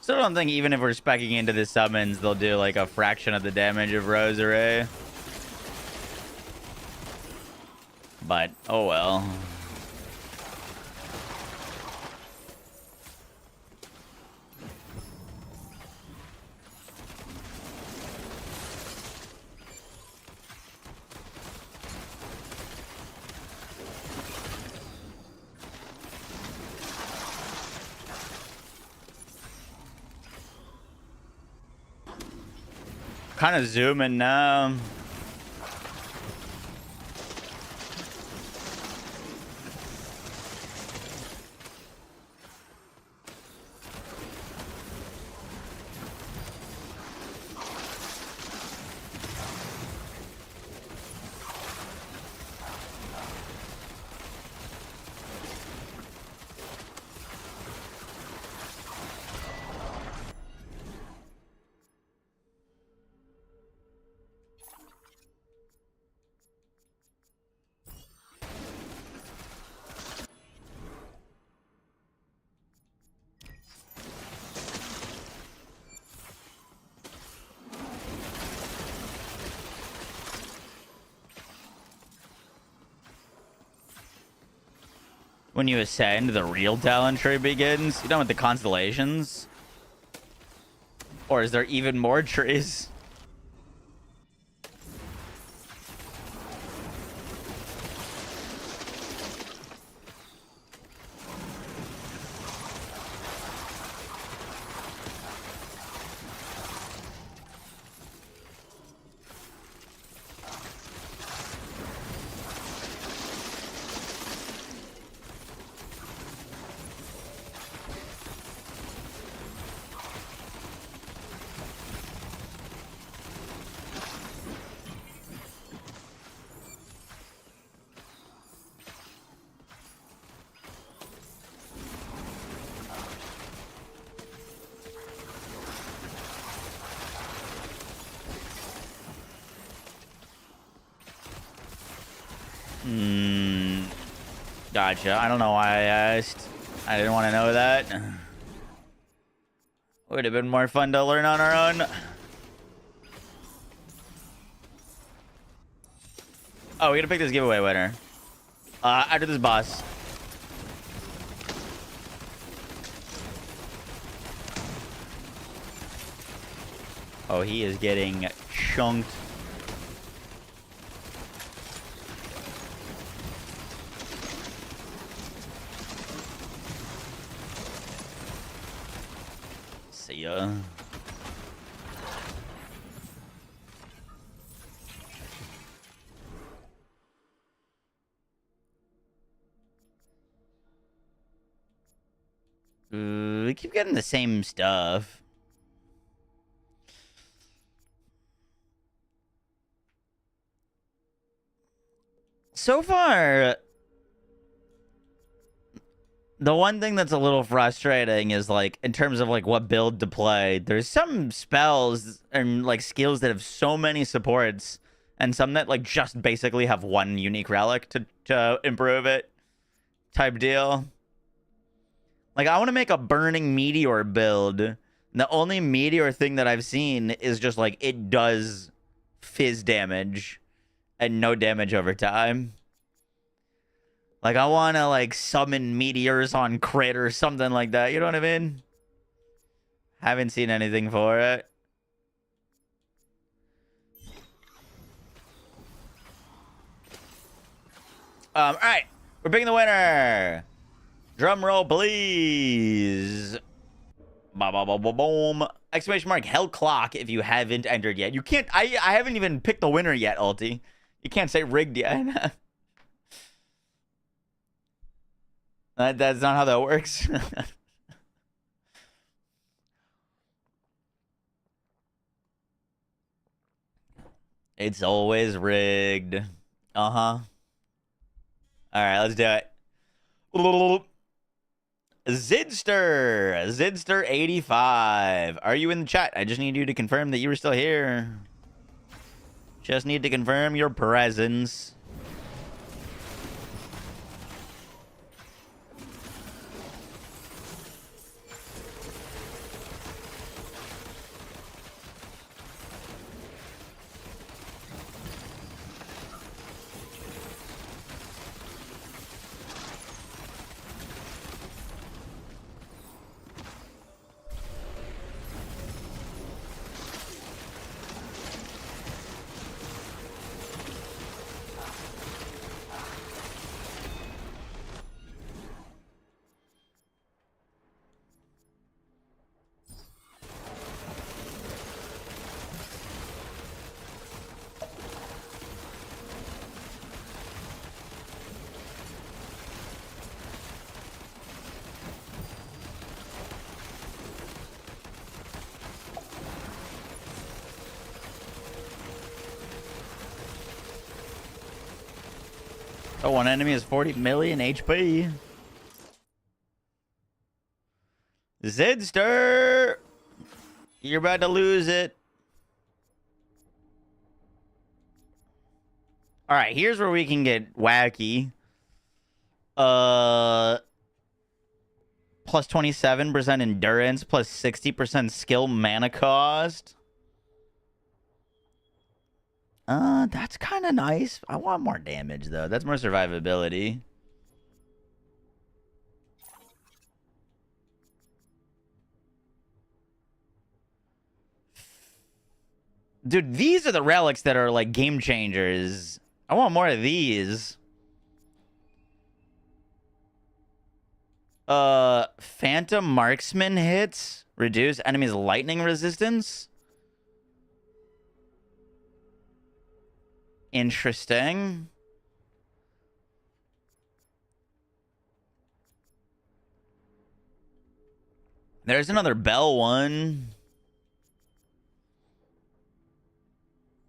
Still don't think even if we're speccing into the summons, they'll do like a fraction of the damage of Rosary. But, oh well. Kind of zooming now. When you ascend, the real talent tree begins. You done with the constellations? Or is there even more trees? Gotcha. I don't know why I asked. I didn't want to know that. Would have been more fun to learn on our own. Oh, we gotta pick this giveaway winner. After this boss. Oh, he is getting chunked. See ya. We keep getting the same stuff. So far, the one thing that's a little frustrating is, like, in terms of, like, what build to play, there's some spells and, like, skills that have so many supports, and some that, like, just basically have one unique relic to improve it type deal. Like, I want to make a burning meteor build. And the only meteor thing that I've seen is just, like, it does fizz damage and no damage over time. Like, I want to, like, summon meteors on crit or something like that. You know what I mean? Haven't seen anything for it. All right. We're picking the winner. Drum roll, please. Ba ba ba ba boom. Exclamation mark hell clock if you haven't entered yet. You can't. I haven't even picked the winner yet, Ulti. You can't say rigged yet. That's not how that works. It's always rigged. Uh-huh. All right, let's do it. Zidster85. Are you in the chat? I just need you to confirm that you were still here. Just need to confirm your presence. Oh, one enemy is 40 million HP. Zidster! You're about to lose it. Alright, here's where we can get wacky. Plus 27% endurance, plus 60% skill mana cost. That's kind of nice. I want more damage, though. That's more survivability. Dude, these are the relics that are, like, game changers. I want more of these. Phantom Marksman hits. Reduce enemies' lightning resistance. Interesting. There's another bell one.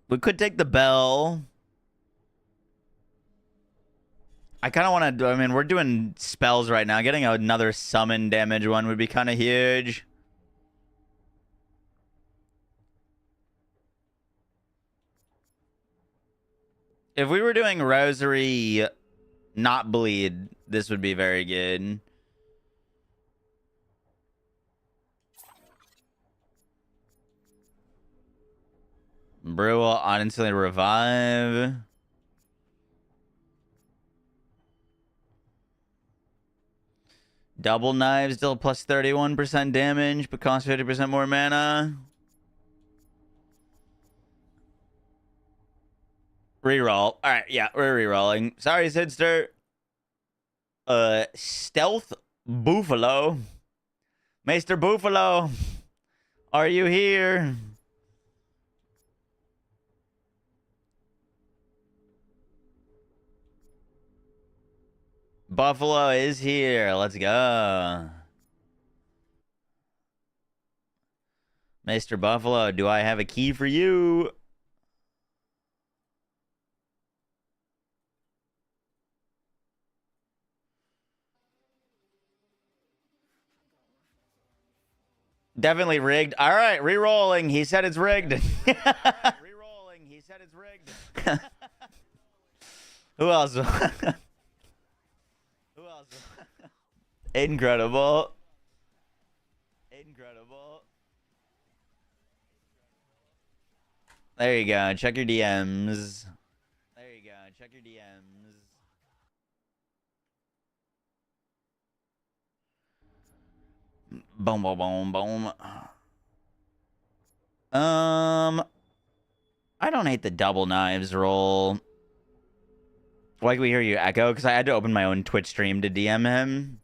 We could take the bell. I kind of want to... I mean, we're doing spells right now. Getting another summon damage one would be kind of huge. If we were doing Rosary, not bleed, this would be very good. Brew will instantly revive. Double knives deal plus 31% damage, but cost 50% more mana. Reroll. Alright, yeah, we're rerolling. Sorry, Sidster. Stealth Buffalo. Maester Buffalo. Are you here? Buffalo is here. Let's go. Mr. Buffalo, do I have a key for you? Definitely rigged. All right, re-rolling. He said it's rigged. Re-rolling. He said it's rigged. Who else? Who else? Incredible. Incredible. There you go. Check your DMs. There you go. Check your DMs. Boom, boom, boom, boom. I don't hate the double knives roll. Why can we hear you echo? Because I had to open my own Twitch stream to DM him.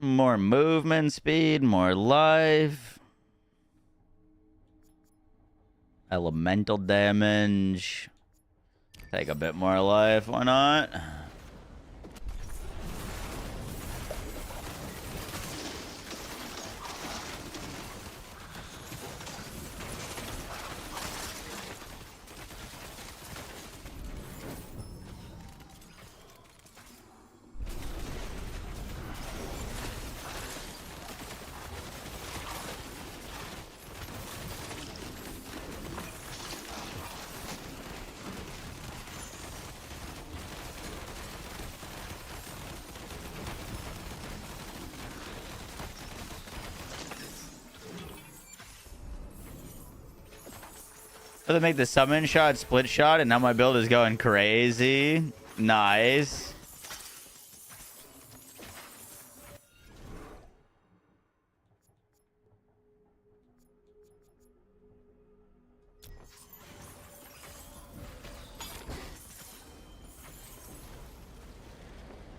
More movement speed, more life. Elemental damage. Take a bit more life, why not? So they make the summon shot, split shot, and now my build is going crazy. Nice.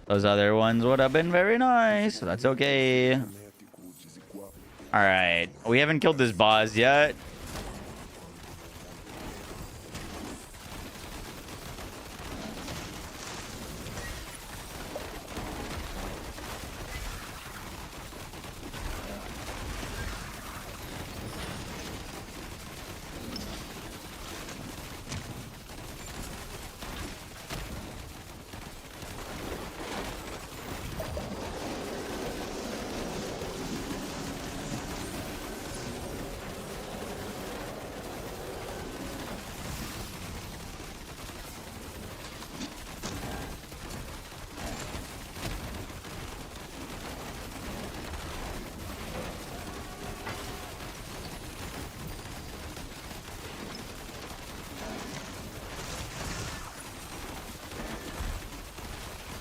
Those other ones would have been very nice. That's okay. All right. We haven't killed this boss yet.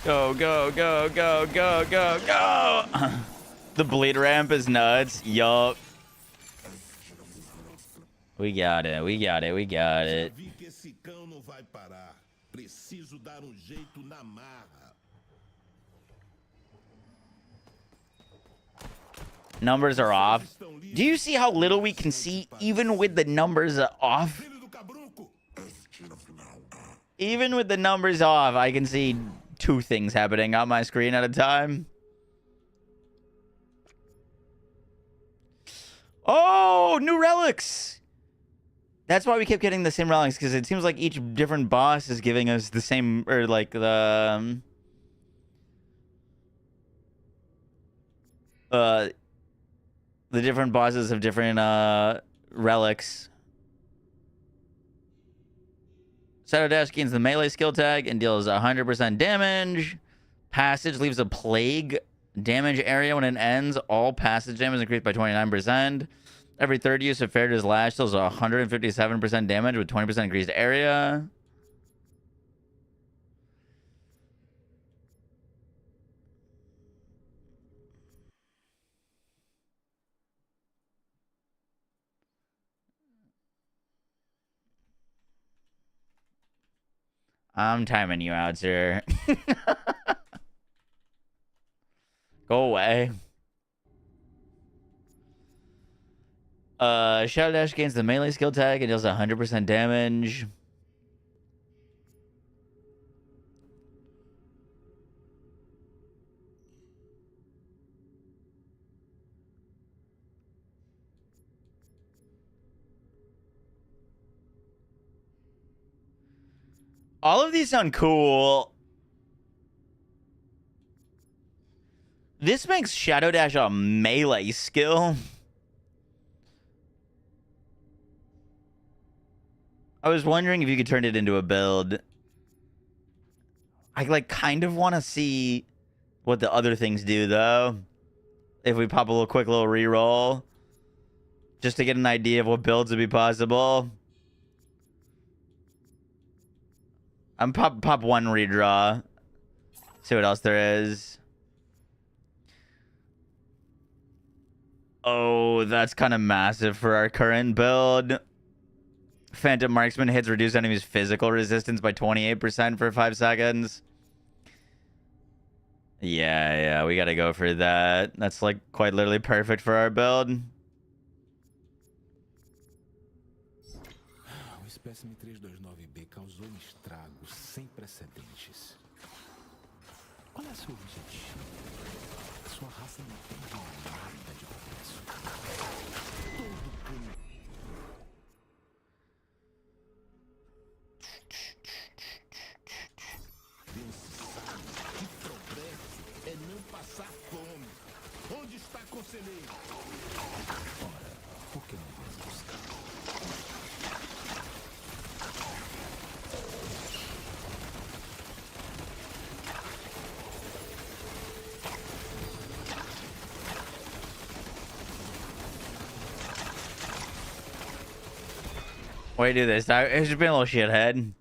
Go, go, go, go, go, go, go! The bleed ramp is nuts. Yup. We got it, we got it, we got it. Vi que esse cão não vai parar. Preciso dar jeito na marra. Numbers are off. Do you see how little we can see even with the numbers off? Even with the numbers off, I can see 2 things happening on my screen at a time. Oh, new relics! That's why we kept getting the same relics, because it seems like each different boss is giving us the same, or like the different bosses have different relics. Shadow Dash gains the melee skill tag and deals 100% damage. Passage leaves a plague damage area when it ends. All passage damage increased by 29%. Every third use of Fair's Lash deals 157% damage with 20% increased area. I'm timing you out, sir. Go away. Shadow Dash gains the melee skill tag and deals 100% damage. All of these sound cool. This makes Shadow Dash a melee skill. I was wondering if you could turn it into a build. I like kind of want to see what the other things do though. If we pop a quick little reroll, just to get an idea of what builds would be possible. I'm pop one redraw. See what else there is. Oh, that's kind of massive for our current build. Phantom Marksman hits reduce enemies' physical resistance by 28% for 5 seconds. Yeah, we gotta go for that. That's like quite literally perfect for our build. O espécime 329B causou estragos sem precedentes. Qual é seu objetivo? Sua raça não entende nada de progresso. Todo crime. Que progresso é não passar fome. Onde está conselheiro? Ora, por que não vamos buscar? Why do this? It's just been a little shithead.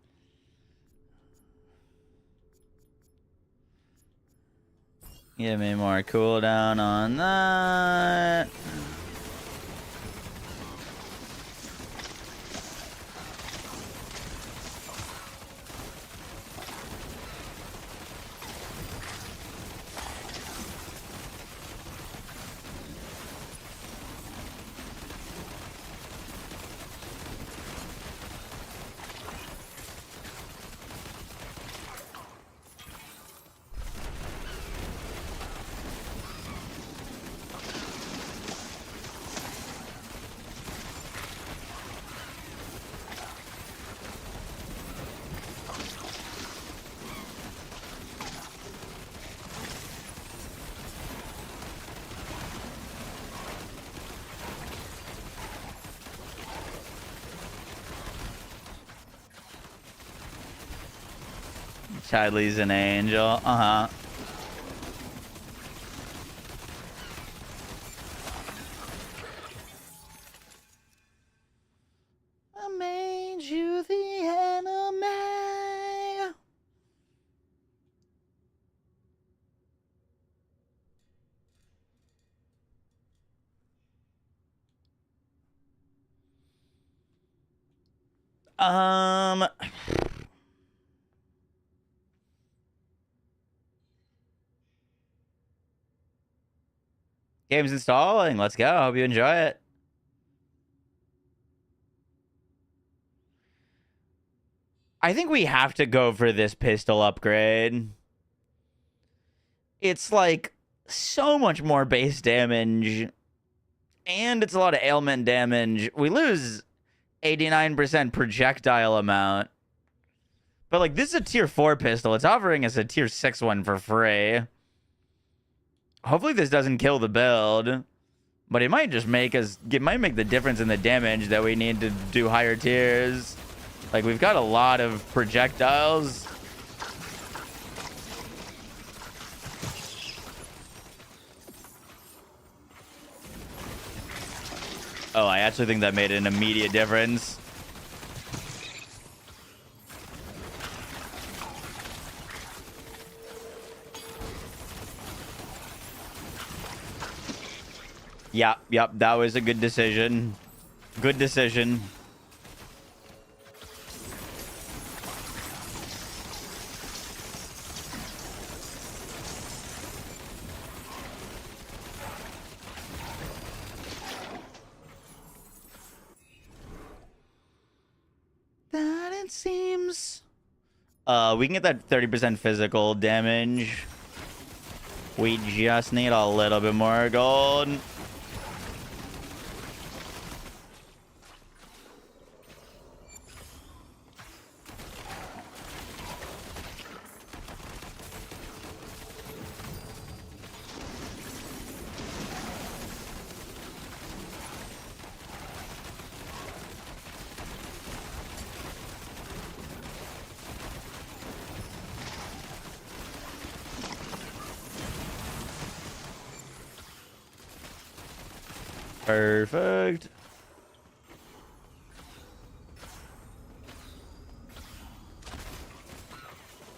Give me more cooldown on that. Chidley's an angel. I made you the enemy. Game's installing. Let's go. Hope you enjoy it. I think we have to go for this pistol upgrade. It's like so much more base damage, and it's a lot of ailment damage. We lose 89% projectile amount. But like, this is a tier 4 pistol. It's offering us a tier 6 one for free. Hopefully this doesn't kill the build. But it might just make us... It might make the difference in the damage that we need to do higher tiers. Like, we've got a lot of projectiles. Oh, I actually think that made an immediate difference. Yep, that was a good decision. Good decision. That it seems. We can get that 30% physical damage. We just need a little bit more gold. Perfect.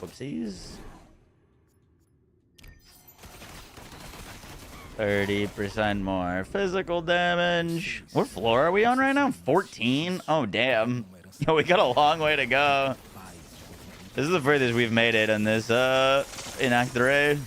Whoopsies. 30% more physical damage. What floor are we on right now? 14? Oh, damn. Yo, we got a long way to go. This is the furthest we've made it in this, in Act 3.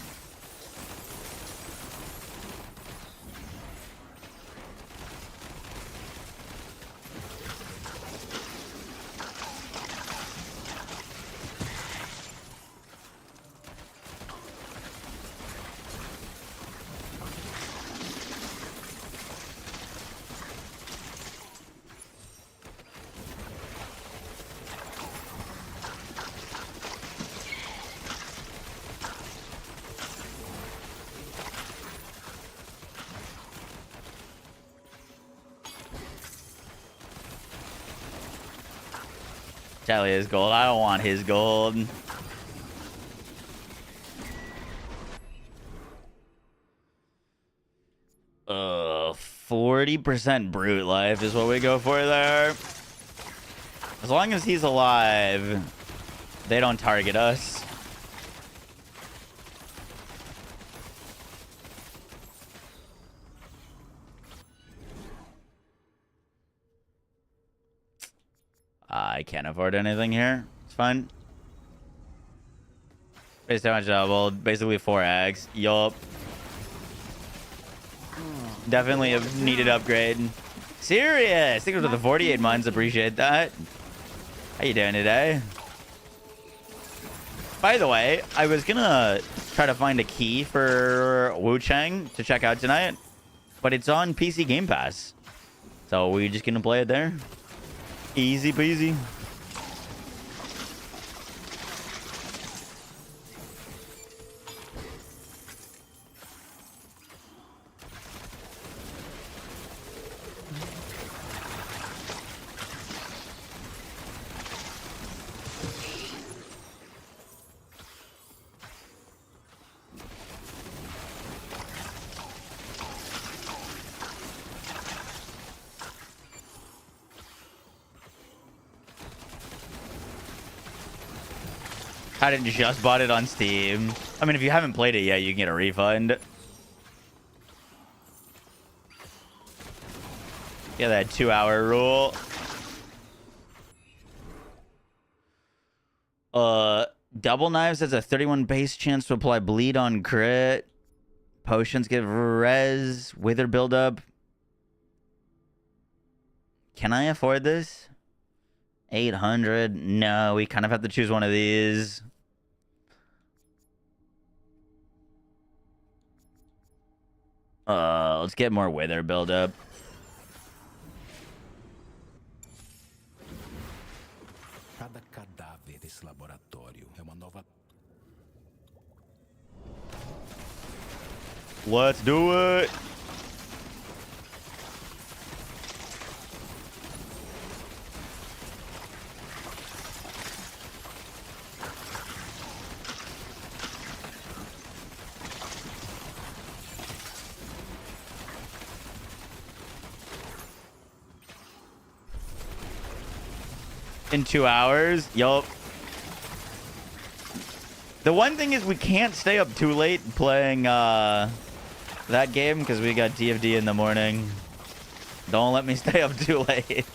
Tally his gold. I don't want his gold. 40% brute life is what we go for there. As long as he's alive, they don't target us. I can't afford anything here. It's fine. Base damage doubled. Basically 4x. Yup. Definitely a needed upgrade. Serious. Thank you for the 48 months. Appreciate that. How you doing today? By the way, I was gonna try to find a key for WUCHANG to check out tonight, but it's on PC Game Pass. So we're just gonna play it there. Easy peasy. I didn't just bought it on Steam. I mean, if you haven't played it yet, you can get a refund. Yeah, that 2-hour rule. Double knives has a 31 base chance to apply bleed on crit. Potions give res, wither buildup. Can I afford this? 800. No, we kind of have to choose one of these. Let's get more wither buildup. Cada cadáver desse laboratório é uma nova. Let's do it. In 2 hours? Yup. The one thing is we can't stay up too late playing that game because we got DFD in the morning. Don't let me stay up too late.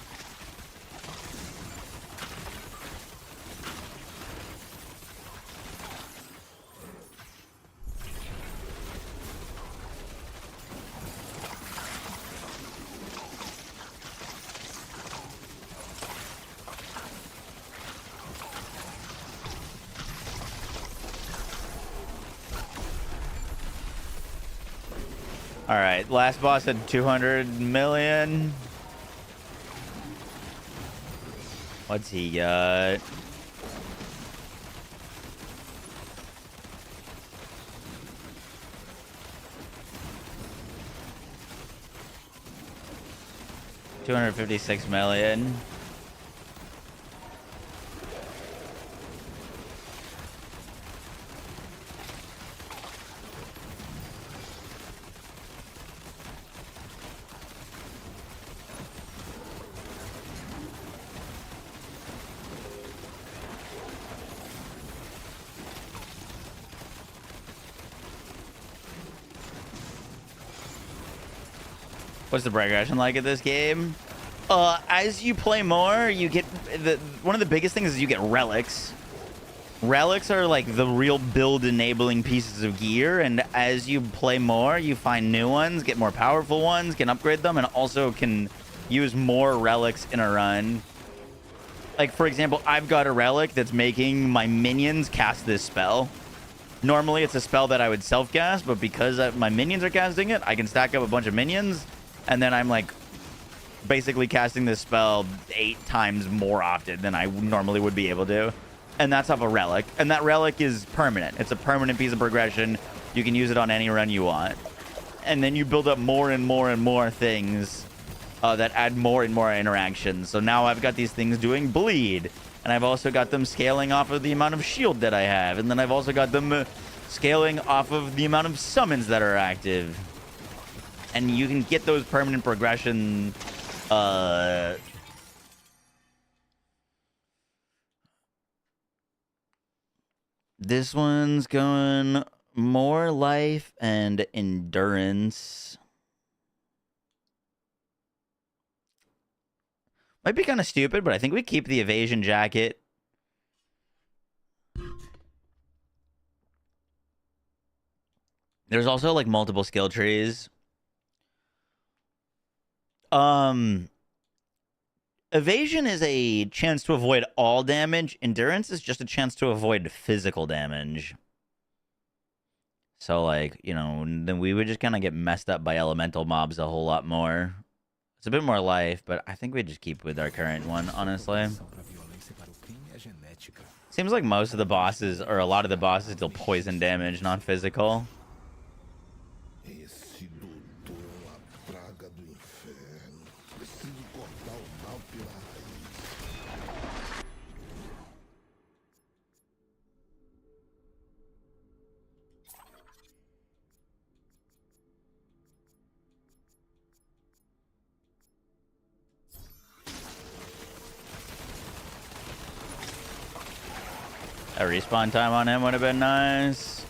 All right, last boss at 200 million. What's he got? $256 million. What's the progression like at this game? As you play more, you get one of the biggest things is you get relics. Relics are like the real build enabling pieces of gear, and as you play more, you find new ones, get more powerful ones, can upgrade them, and also can use more relics in a run. Like, for example, I've got a relic that's making my minions cast this spell. Normally, it's a spell that I would self-cast, but because my minions are casting it, I can stack up a bunch of minions, and then I'm, like, basically casting this spell 8 times more often than I normally would be able to. And that's off a relic. And that relic is permanent. It's a permanent piece of progression. You can use it on any run you want. And then you build up more and more and more things that add more and more interactions. So now I've got these things doing bleed. And I've also got them scaling off of the amount of shield that I have. And then I've also got them scaling off of the amount of summons that are active. And you can get those permanent progression... This one's going more life and endurance. Might be kind of stupid, but I think we keep the evasion jacket. There's also like multiple skill trees. Evasion is a chance to avoid all damage. Endurance is just a chance to avoid physical damage. So, like, you know, then we would just kind of get messed up by elemental mobs a whole lot more. It's a bit more life, but I think we just keep with our current one, honestly. Seems like most of the bosses, or a lot of the bosses, deal poison damage, not physical. Esse doutor é uma praga do inferno. Preciso cortar o mal pela raiz. A respawn time on him would have been nice.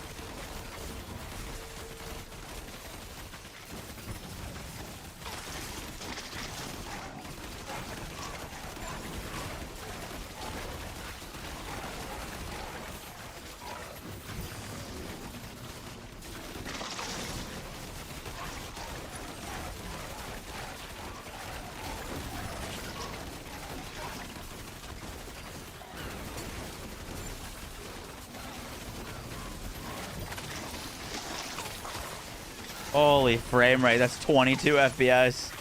Holy frame rate. That's 22 FPS.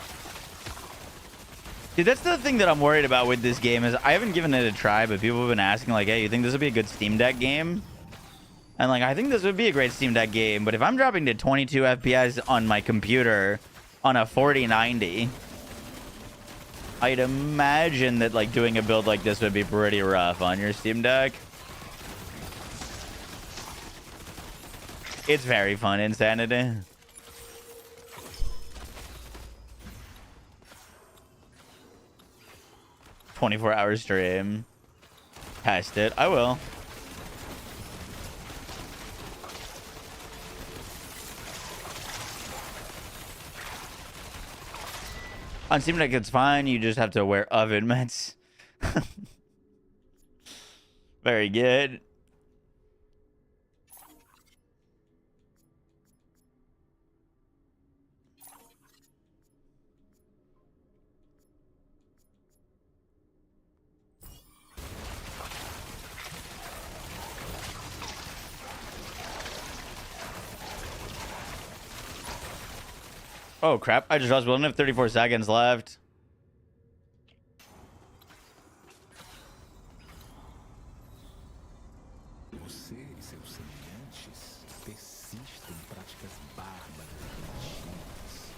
Dude, that's the thing that I'm worried about with this game is I haven't given it a try, but people have been asking like, hey, you think this would be a good Steam Deck game? And like, I think this would be a great Steam Deck game, but if I'm dropping to 22 FPS on my computer on a 4090, I'd imagine that like doing a build like this would be pretty rough on your Steam Deck. It's very fun, Insanity. "24-hour stream." Test it. I will. On Steam Deck, it's fine. You just have to wear oven mitts. Very good. Oh, crap. I just realized we only have 34 seconds left. Você e seus semelhantes persistem em práticas bárbaras e mentiras.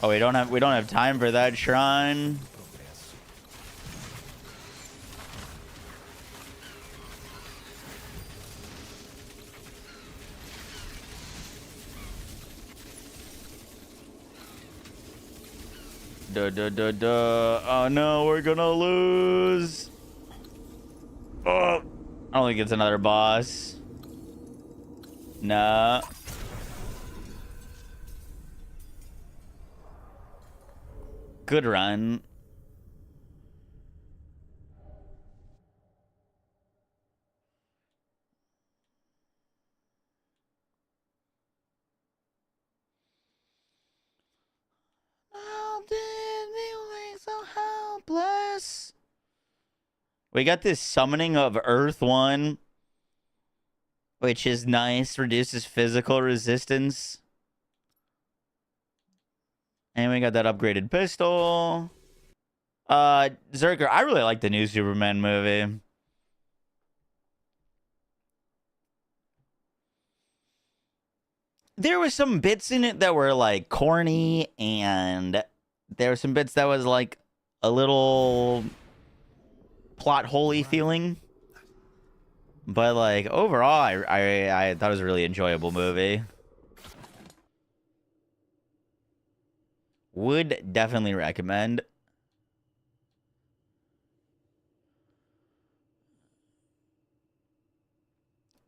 Oh, we don't have time for that shrine. Progresso. Oh no, we're gonna lose. Oh, I don't think it's another boss. Nah. Good run. How did you look so helpless? We got this summoning of Earth 1, which is nice. Reduces physical resistance. And we got that upgraded pistol. Zerker, I really like the new Superman movie. There was some bits in it that were like corny, and there were some bits that was like a little plot holy feeling. But like overall, I thought it was a really enjoyable movie. Would definitely recommend.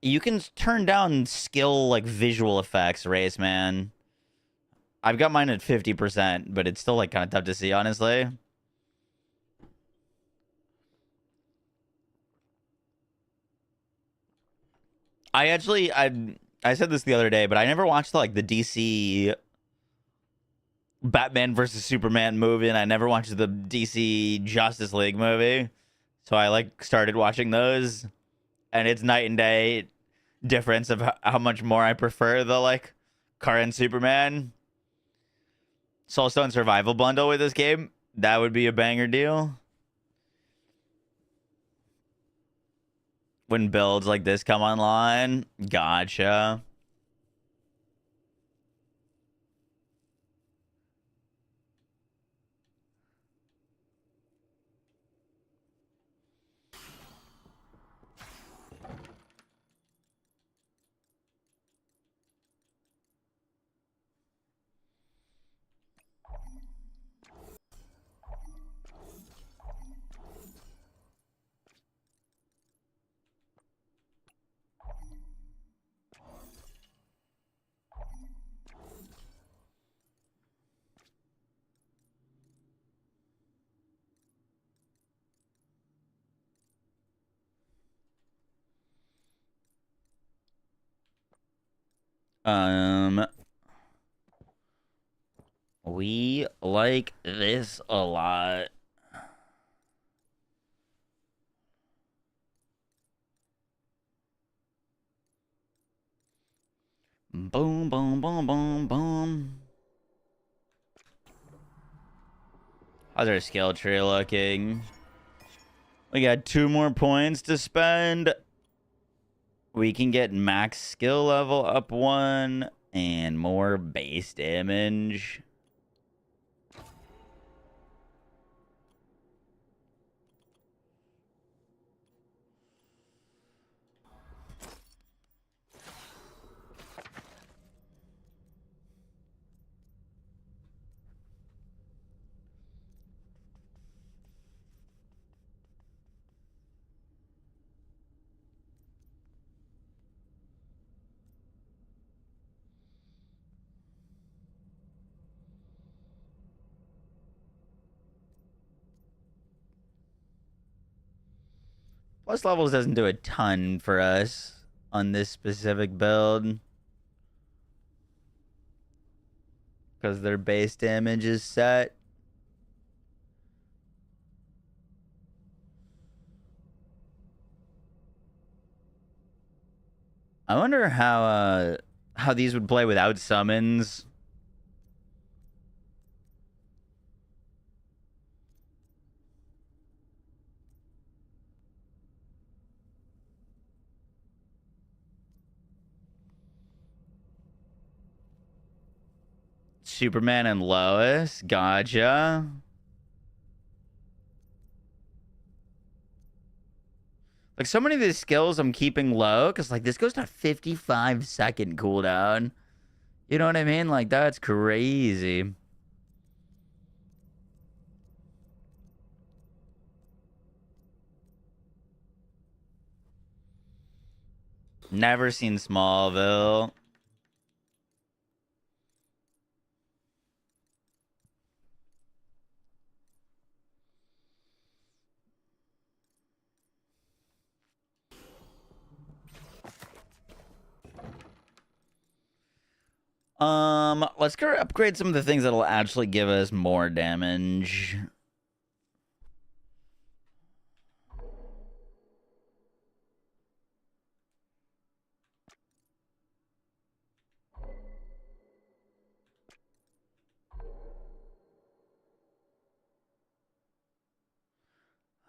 You can turn down skill like visual effects, Race Man. I've got mine at 50%, but it's still like kind of tough to see, honestly. I said this the other day, but I never watched like the DC Batman versus Superman movie, and I never watched the DC Justice League movie. So I like started watching those, and it's night and day difference of how much more I prefer the like current Superman. Soulstone survival bundle with this game, that would be a banger deal. When builds like this come online. Gotcha. We like this a lot. Boom, boom, boom, boom, boom. How's our skill tree looking? We got 2 more points to spend. We can get max skill level up 1 and more base damage. Plus levels doesn't do a ton for us on this specific build. Because their base damage is set. I wonder how these would play without summons. Superman and Lois, gotcha. Like, so many of these skills I'm keeping low, because, like, this goes to 55-second cooldown. You know what I mean? Like, that's crazy. Never seen Smallville. Let's go upgrade some of the things that'll actually give us more damage.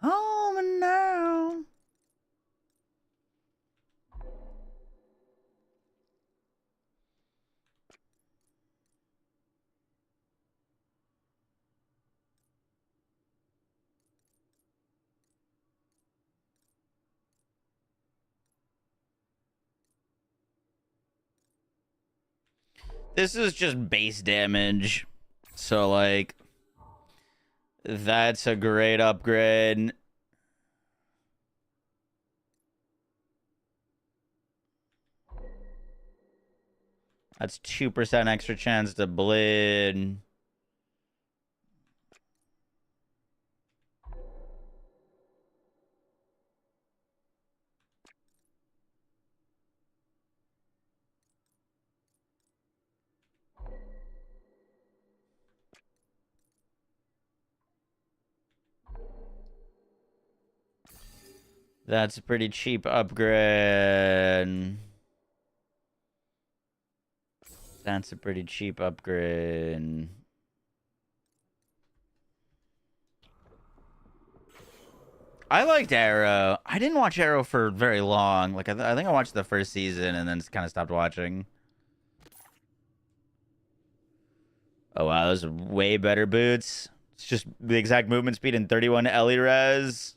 Home now. This is just base damage. So, like, that's a great upgrade. That's 2% extra chance to bleed. That's a pretty cheap upgrade. That's a pretty cheap upgrade. I liked Arrow. I didn't watch Arrow for very long. Like, I think I watched the first season and then kind of stopped watching. Oh, wow. Those are way better boots. It's just the exact movement speed and 31 Ellie res.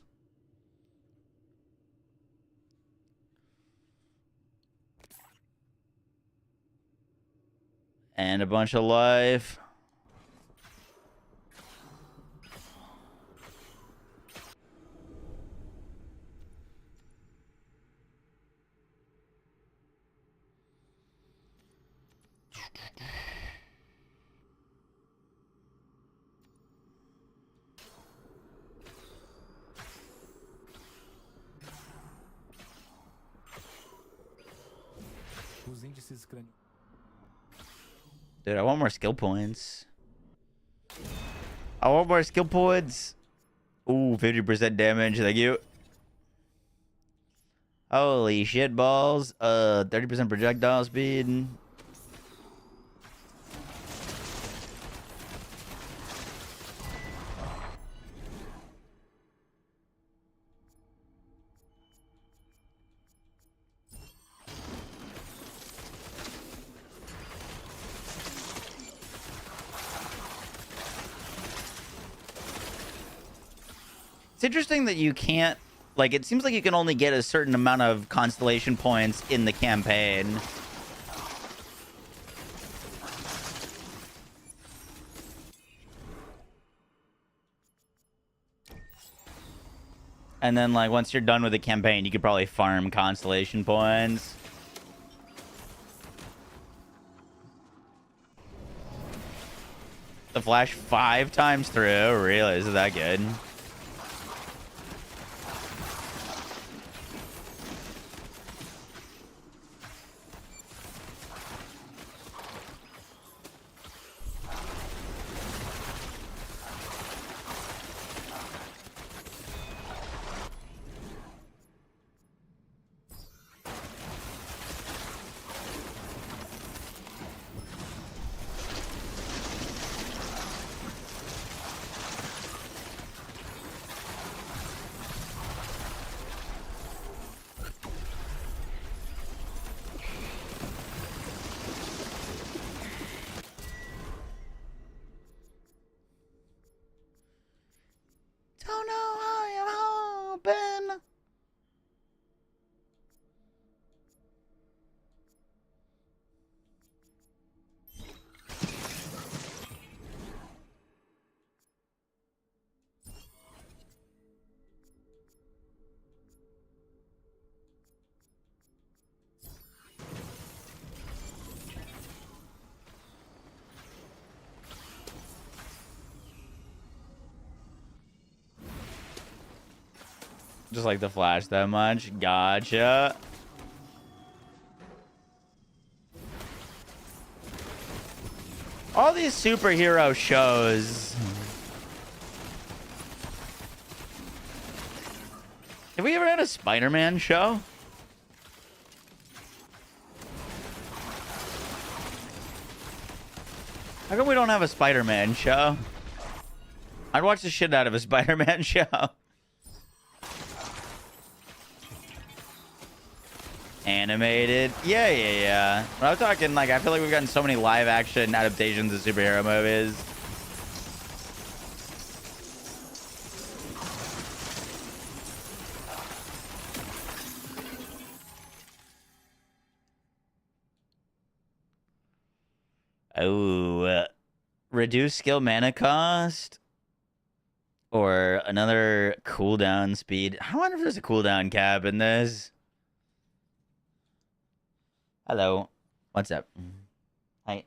And a bunch of life. Os índices crânios. Dude, I want more skill points. I want more skill points. Ooh, 50% damage. Thank you. Holy shit balls. 30% projectile speed. It's interesting that you can't, like, it seems like you can only get a certain amount of constellation points in the campaign. And then, like, once you're done with the campaign, you could probably farm constellation points. The flash 5 times through? Really? Is that good? Don't know how I'm hoping. Just like the Flash that much. Gotcha. All these superhero shows. Have we ever had a Spider-Man show? How come we don't have a Spider-Man show? I'd watch the shit out of a Spider-Man show. Animated. Yeah. But I'm talking, like, I feel like we've gotten so many live action adaptations of superhero movies. Oh, reduce skill mana cost or another cooldown speed. I wonder if there's a cooldown cap in this. Hello. What's up? Hi.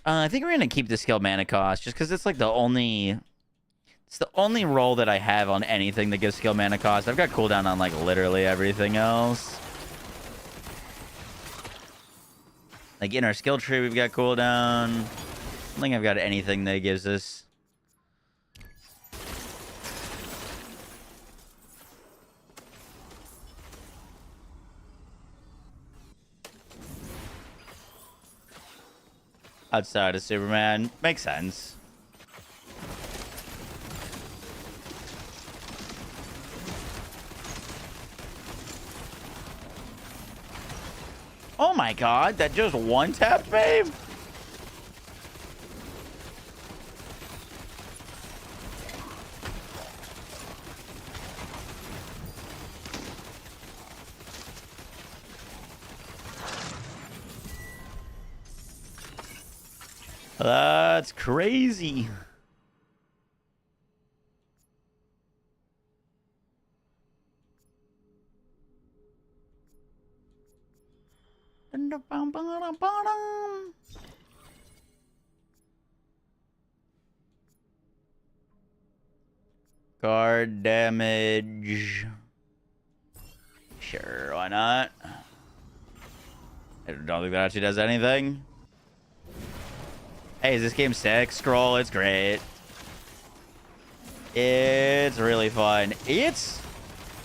I think we're gonna keep the skill mana cost just because it's like the only. It's the only role that I have on anything that gives skill mana cost. I've got cooldown on like literally everything else. Like in our skill tree, we've got cooldown. I don't think I've got anything that gives us. Outside of Superman. Makes sense. Oh my god, that just one tapped babe? That's crazy. Guard damage. Sure, why not? I don't think that actually does anything. Hey, is this game sick? Scroll, it's great. It's really fun. It's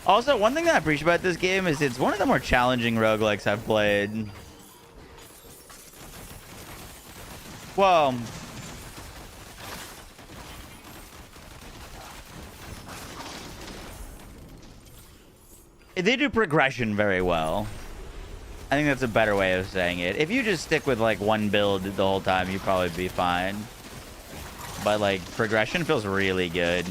also one thing that I appreciate about this game is it's one of the more challenging roguelikes I've played. Well, they do progression very well. I think that's a better way of saying it. If you just stick with like one build the whole time, you'd probably be fine. But like progression feels really good.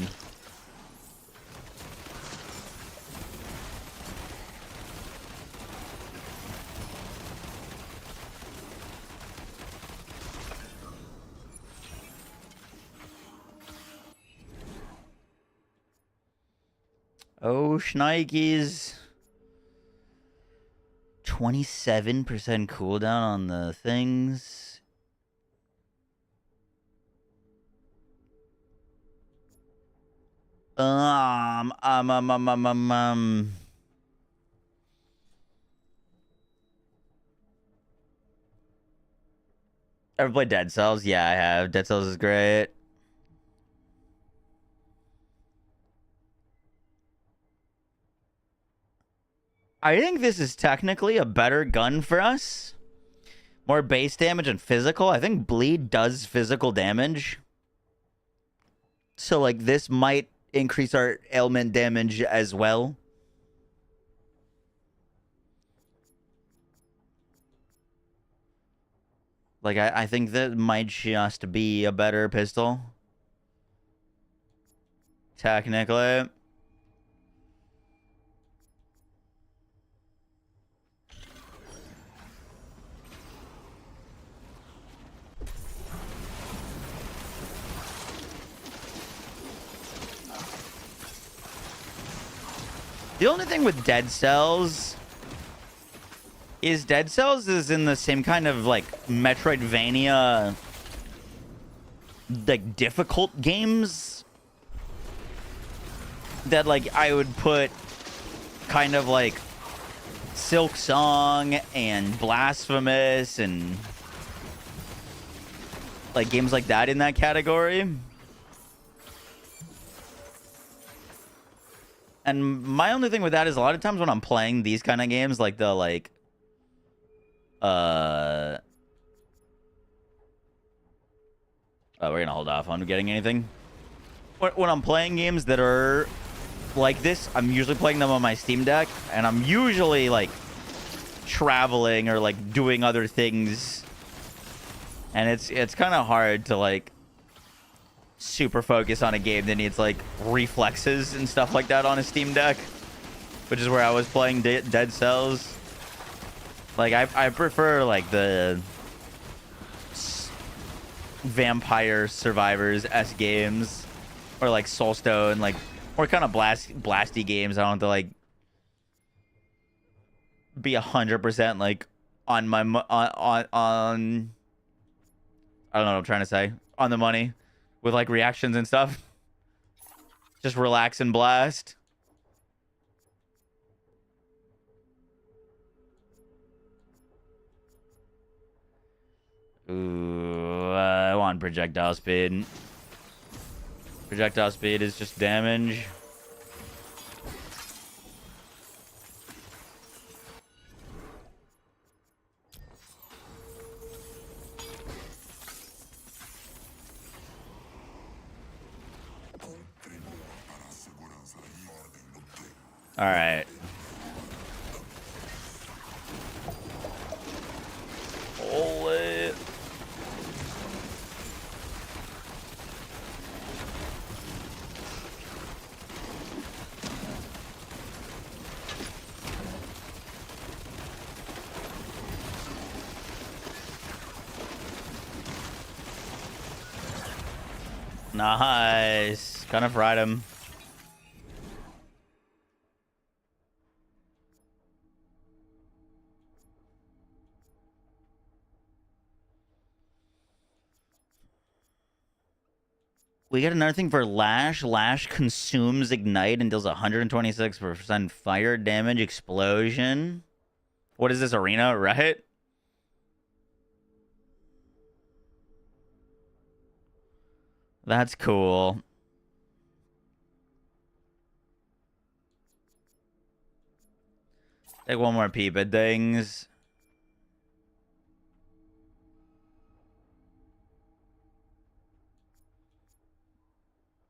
Oh, shnikes. 27% cooldown on the things. Um. Ever played Dead Cells? Yeah, I have. Dead Cells is great. I think this is technically a better gun for us. More base damage and physical. I think bleed does physical damage. So, like, this might increase our ailment damage as well. Like, I think that might just be a better pistol. Technically. The only thing with Dead Cells is Dead Cells is in the same kind of like Metroidvania, like difficult games that like I would put kind of like Silk Song and Blasphemous and like games like that in that category. And my only thing with that is a lot of times when I'm playing these kind of games, like the like, oh, we're gonna hold off on getting anything. When I'm playing games that are like this, I'm usually playing them on my Steam Deck, and I'm usually like traveling or like doing other things, and it's kind of hard to like super focus on a game that needs like reflexes and stuff like that on a Steam Deck, which is where I was playing Dead Cells. Like I prefer like the Vampire Survivors S games, or like Soulstone, like or kind of blasty games. I don't have to like be 100% like on my on I don't know what I'm trying to say, on the money with like reactions and stuff. Just relax and blast. Ooh, I want projectile speed. Projectile speed is just damage. All right. Holy. Nice. Kind of fried him. We got another thing for Lash. Lash consumes Ignite and deals 126% fire damage explosion. What is this, arena, right? That's cool. Take one more peep at things.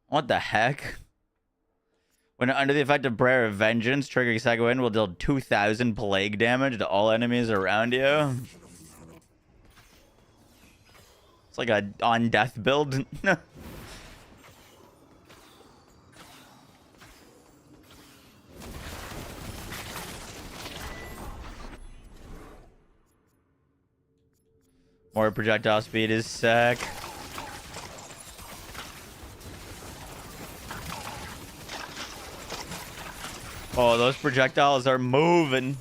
What the heck? When under the effect of Prayer of Vengeance, triggering second wind will deal 2,000 plague damage to all enemies around you. It's like a on death build. More projectile speed is sick. Oh, those projectiles are moving.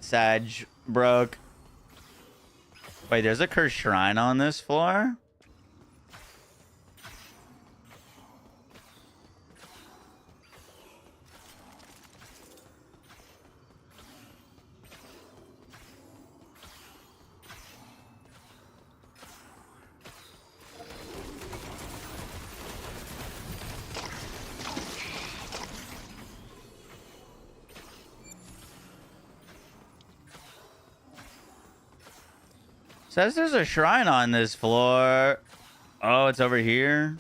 Sag broke. Wait, there's a cursed shrine on this floor? Says there's a shrine on this floor. Oh, it's over here.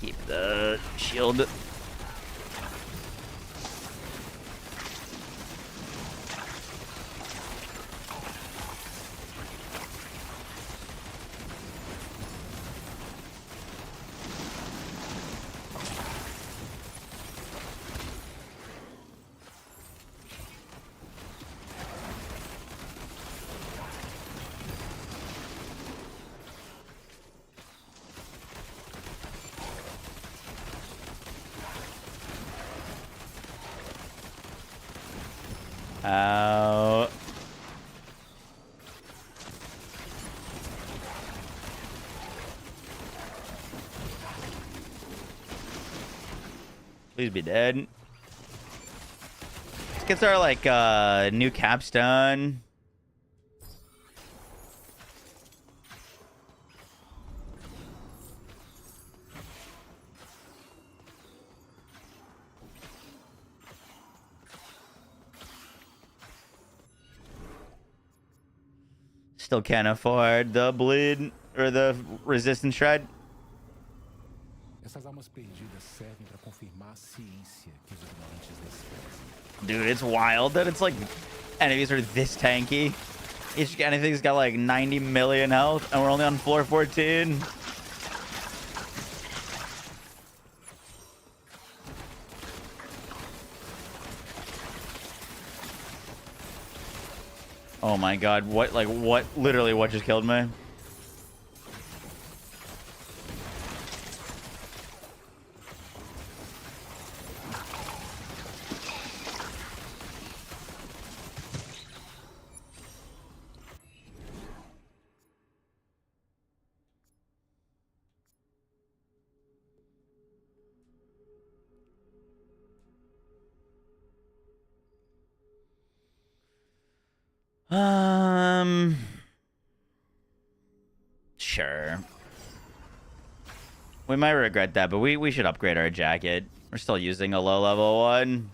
Keep the shield. Ow. Please be dead. Let's get our like new capstone. Still can't afford the bleed or the resistance shred. Essas almas perdidas servem para confirmar a ciência que os ignorantes desprezam. Dude, it's wild that it's like enemies are this tanky. Each anything's got like 90 million health, and we're only on floor 14. Oh my god, what, like, what, literally what just killed me? Sure. We might regret that, but we should upgrade our jacket. We're still using a low level one.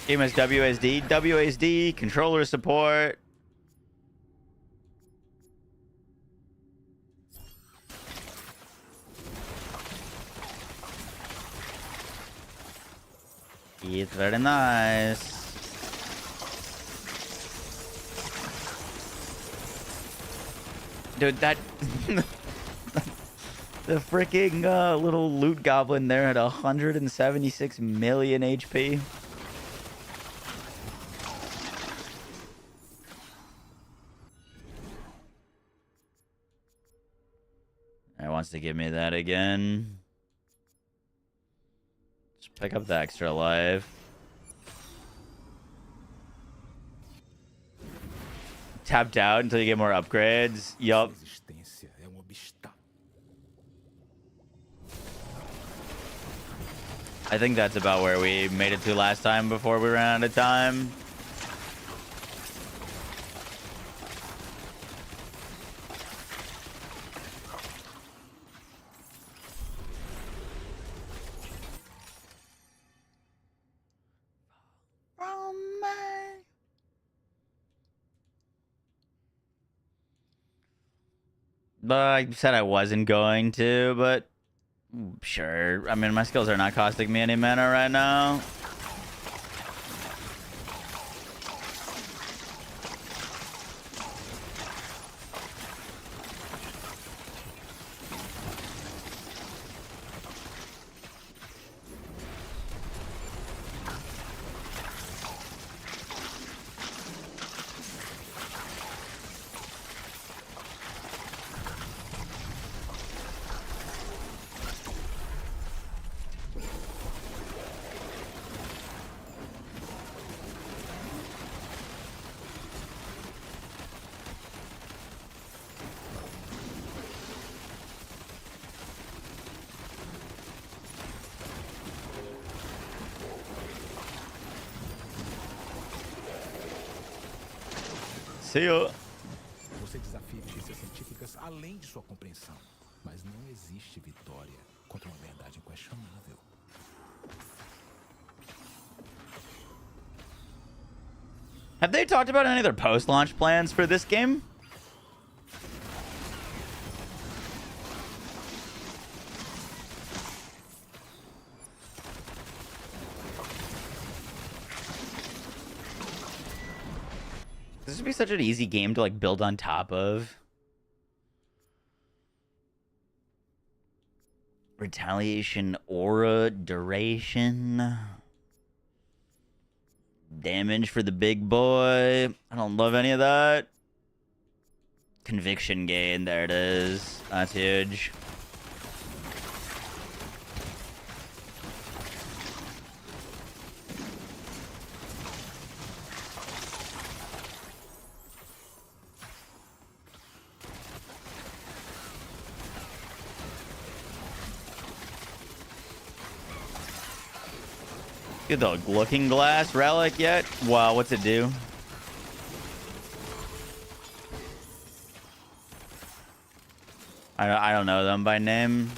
Game has WSD, WSD, controller support. It's very nice. Dude, that the freaking little loot goblin there had 176 million HP. It wants to give me that again. Just pick up the extra life. Tapped out until you get more upgrades. Yup. Resistência é obstáculo. I think that's about where we made it to last time before we ran out of time. But I said I wasn't going to, but sure. I mean, my skills are not costing me any mana right now. See ya. Você desafia evidências científicas além de sua compreensão, mas não existe vitória contra uma verdade inquestionável. Have they talked about any of their post-launch plans for this game? This would be such an easy game to like build on top of. Retaliation, aura, duration. Damage for the big boy. I don't love any of that. Conviction gain, there it is. That's huge. Get the looking glass relic yet? Wow, what's it do? I don't know them by name.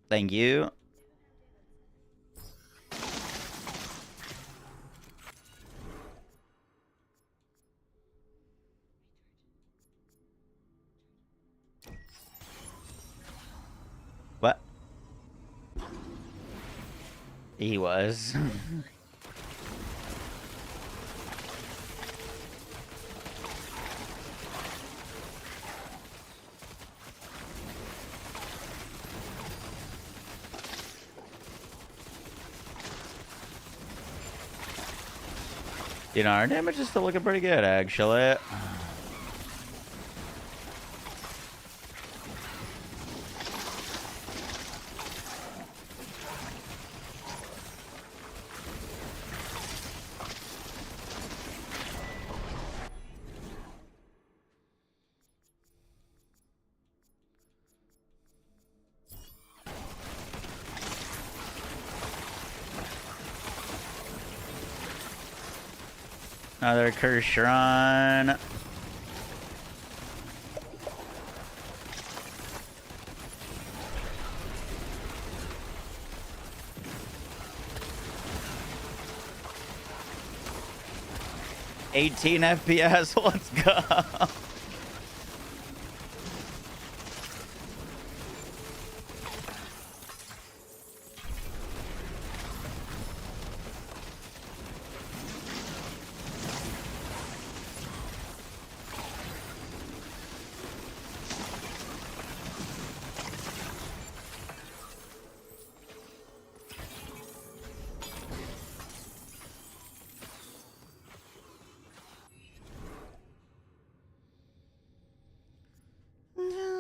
Thank you. What? He was. You know, our damage is still looking pretty good, actually. Another cursed shrine. FPS, let's go.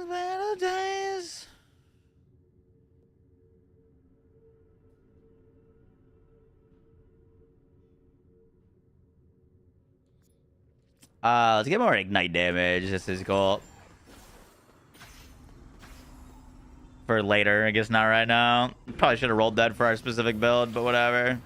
Battle days. Let's get more ignite damage. This is cool. For later, I guess not right now. Probably should have rolled that for our specific build, but whatever.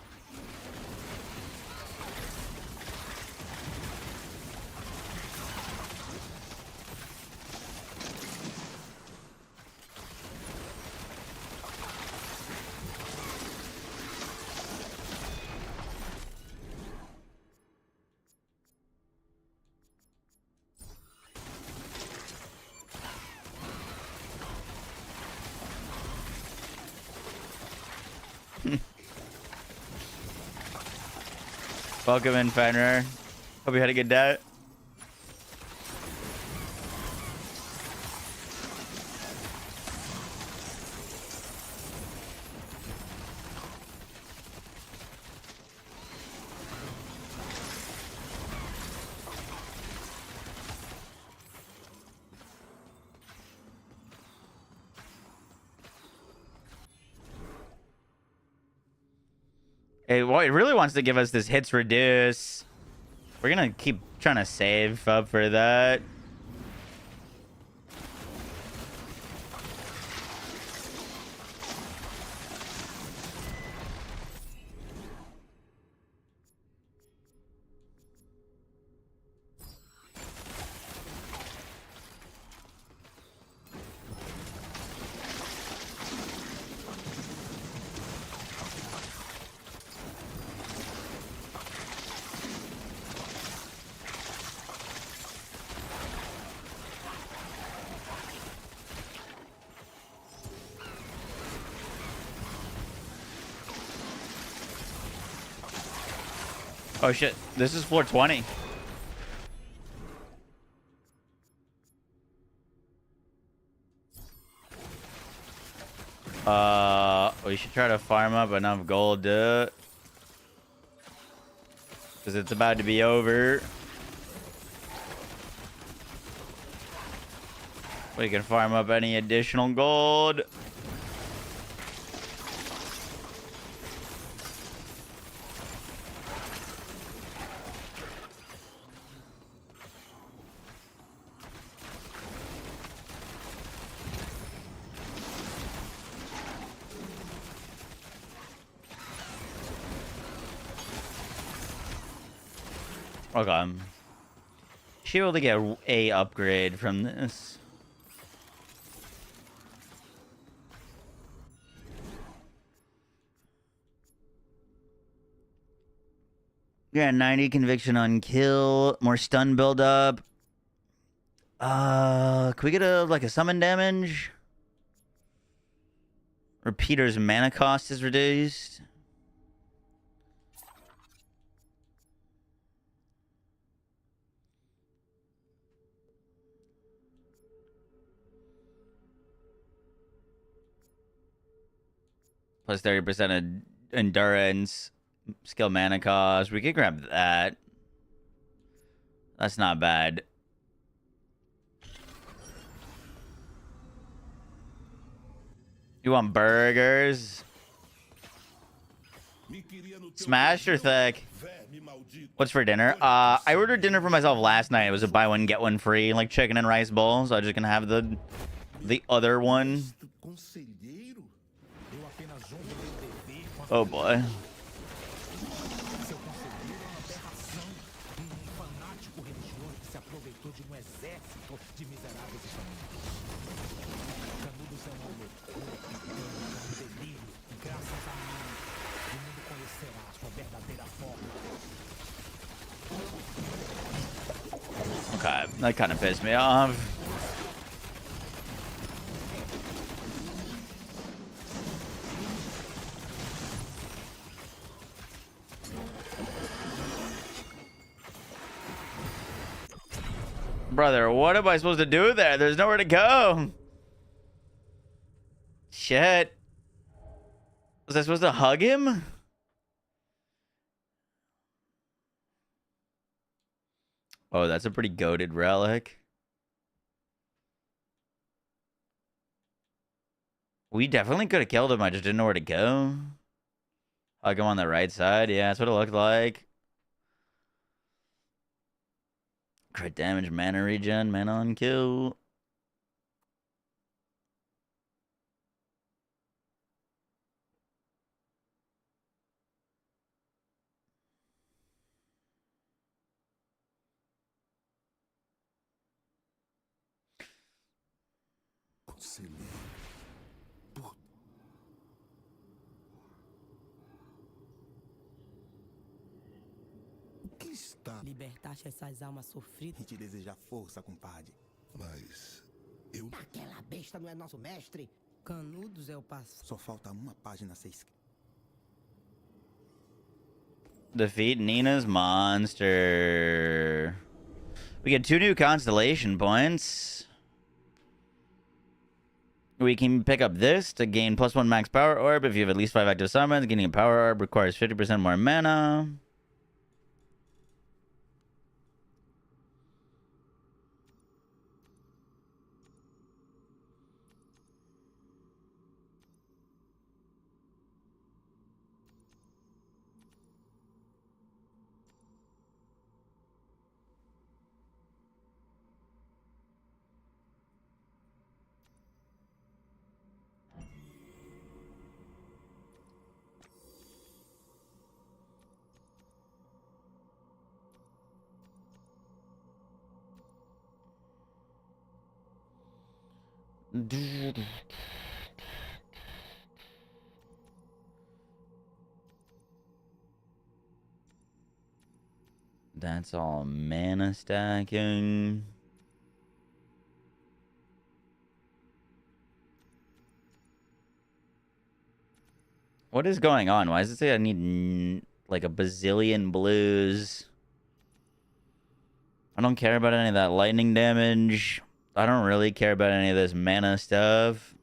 Welcome in, Fenrir. Hope you had a good day. It really wants to give us this hits reduce. We're gonna keep trying to save up for that. Oh shit, this is floor 20. We should try to farm up enough gold, dude. Because it's about to be over. We can farm up any additional gold. Okay. Should be able to get a upgrade from this. Yeah, 90 conviction on kill, more stun build up. Can we get a summon damage? Repeater's mana cost is reduced. Plus 30% endurance. Skill mana cost. We could grab that. That's not bad. You want burgers? Me queria no teu Smash or thick? verme maldito. What's for dinner? I ordered dinner for myself last night. It was a buy one get one free, like chicken and rice bowl. So I'm just gonna have the other one. Conselheiro? Eu apenas honro meu dever com a Oh boy. seu conselheiro é uma aberração. Fanático religioso que se aproveitou de exército de miseráveis e famintos. Canudos é uma loucura, um delírio. Graças a mim, o mundo conhecerá a sua verdadeira forma. Okay, that kind of pissed me off. Brother, what am I supposed to do there? There's nowhere to go. Shit. Was I supposed to hug him? Oh, that's a pretty goated relic. We definitely could have killed him. I just didn't know where to go. Hug him on the right side. Yeah, that's what it looked like. Crit damage, mana regen, mana on kill. Conselheiro. Por... O que está? Libertaste essas almas sofridas. E te desejar força, compadre. Mas eu... Aquela besta não é nosso mestre? Canudos é o passo. Só falta uma página a ser escrita. Defeat Nina's monster. We get 2 new constellation points. We can pick up this to gain +1 max power orb. If you have at least 5 active summons, getting a power orb requires 50% more mana. That's all mana stacking. What is going on? Why does it say I need like a bazillion blues? I don't care about any of that lightning damage. I don't really care about any of this mana stuff.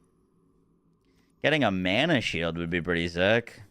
Getting a mana shield would be pretty sick.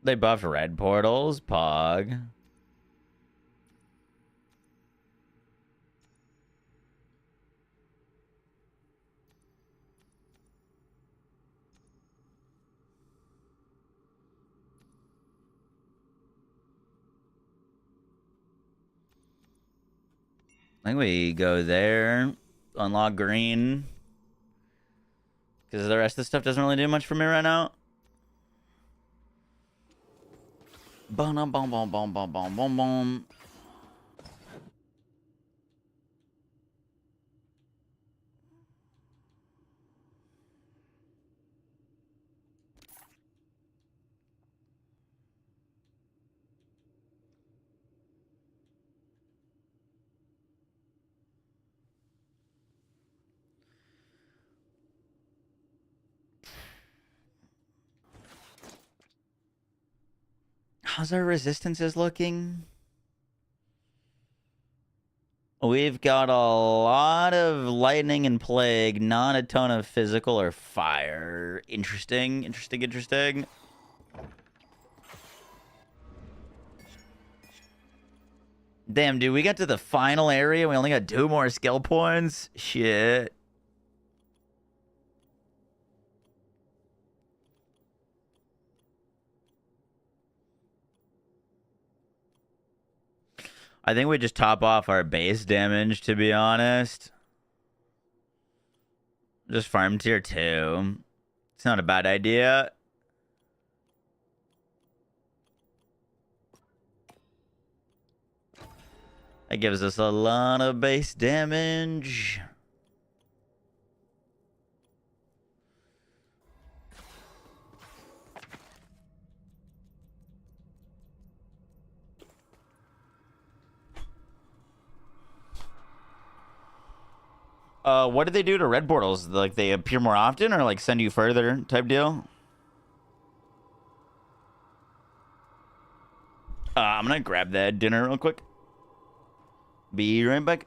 They buffed red portals, Pog. I think we go there, unlock green. Because the rest of the stuff doesn't really do much for me right now. Boom, boom, boom, boom, boom, boom, boom, boom. How's our resistances looking? We've got a lot of lightning and plague, not a ton of physical or fire. Interesting, interesting, interesting. Damn, dude, we got to the final area. We only got 2 more skill points. Shit. I think we just top off our base damage, to be honest. Just farm tier 2. It's not a bad idea. That gives us a lot of base damage. What do they do to red portals? Like, they appear more often or, like, send you further type deal? I'm gonna grab that dinner real quick. Be right back.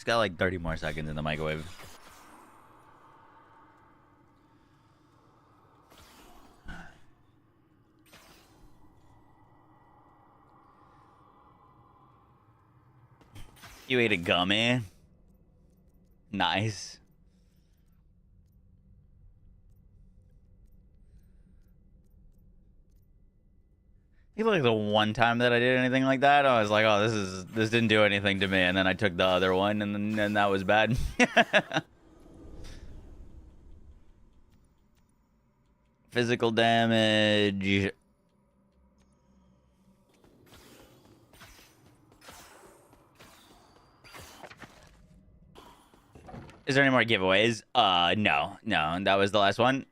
It's got like 30 more seconds in the microwave. You ate a gummy? Nice. I feel like the one time that I did anything like that, I was like, oh, this didn't do anything to me. And then I took the other one, and then that was bad. Physical damage. Is there any more giveaways? No. That was the last one.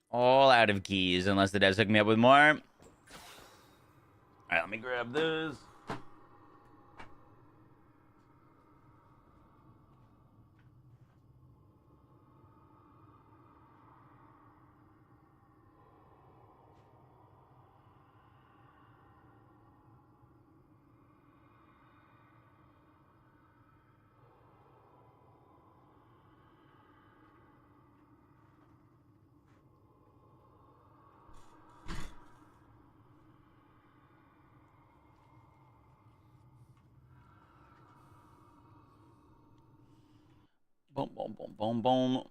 All out of keys, unless the devs hook me up with more. All right, let me grab this. Boom, boom, boom, boom, boom.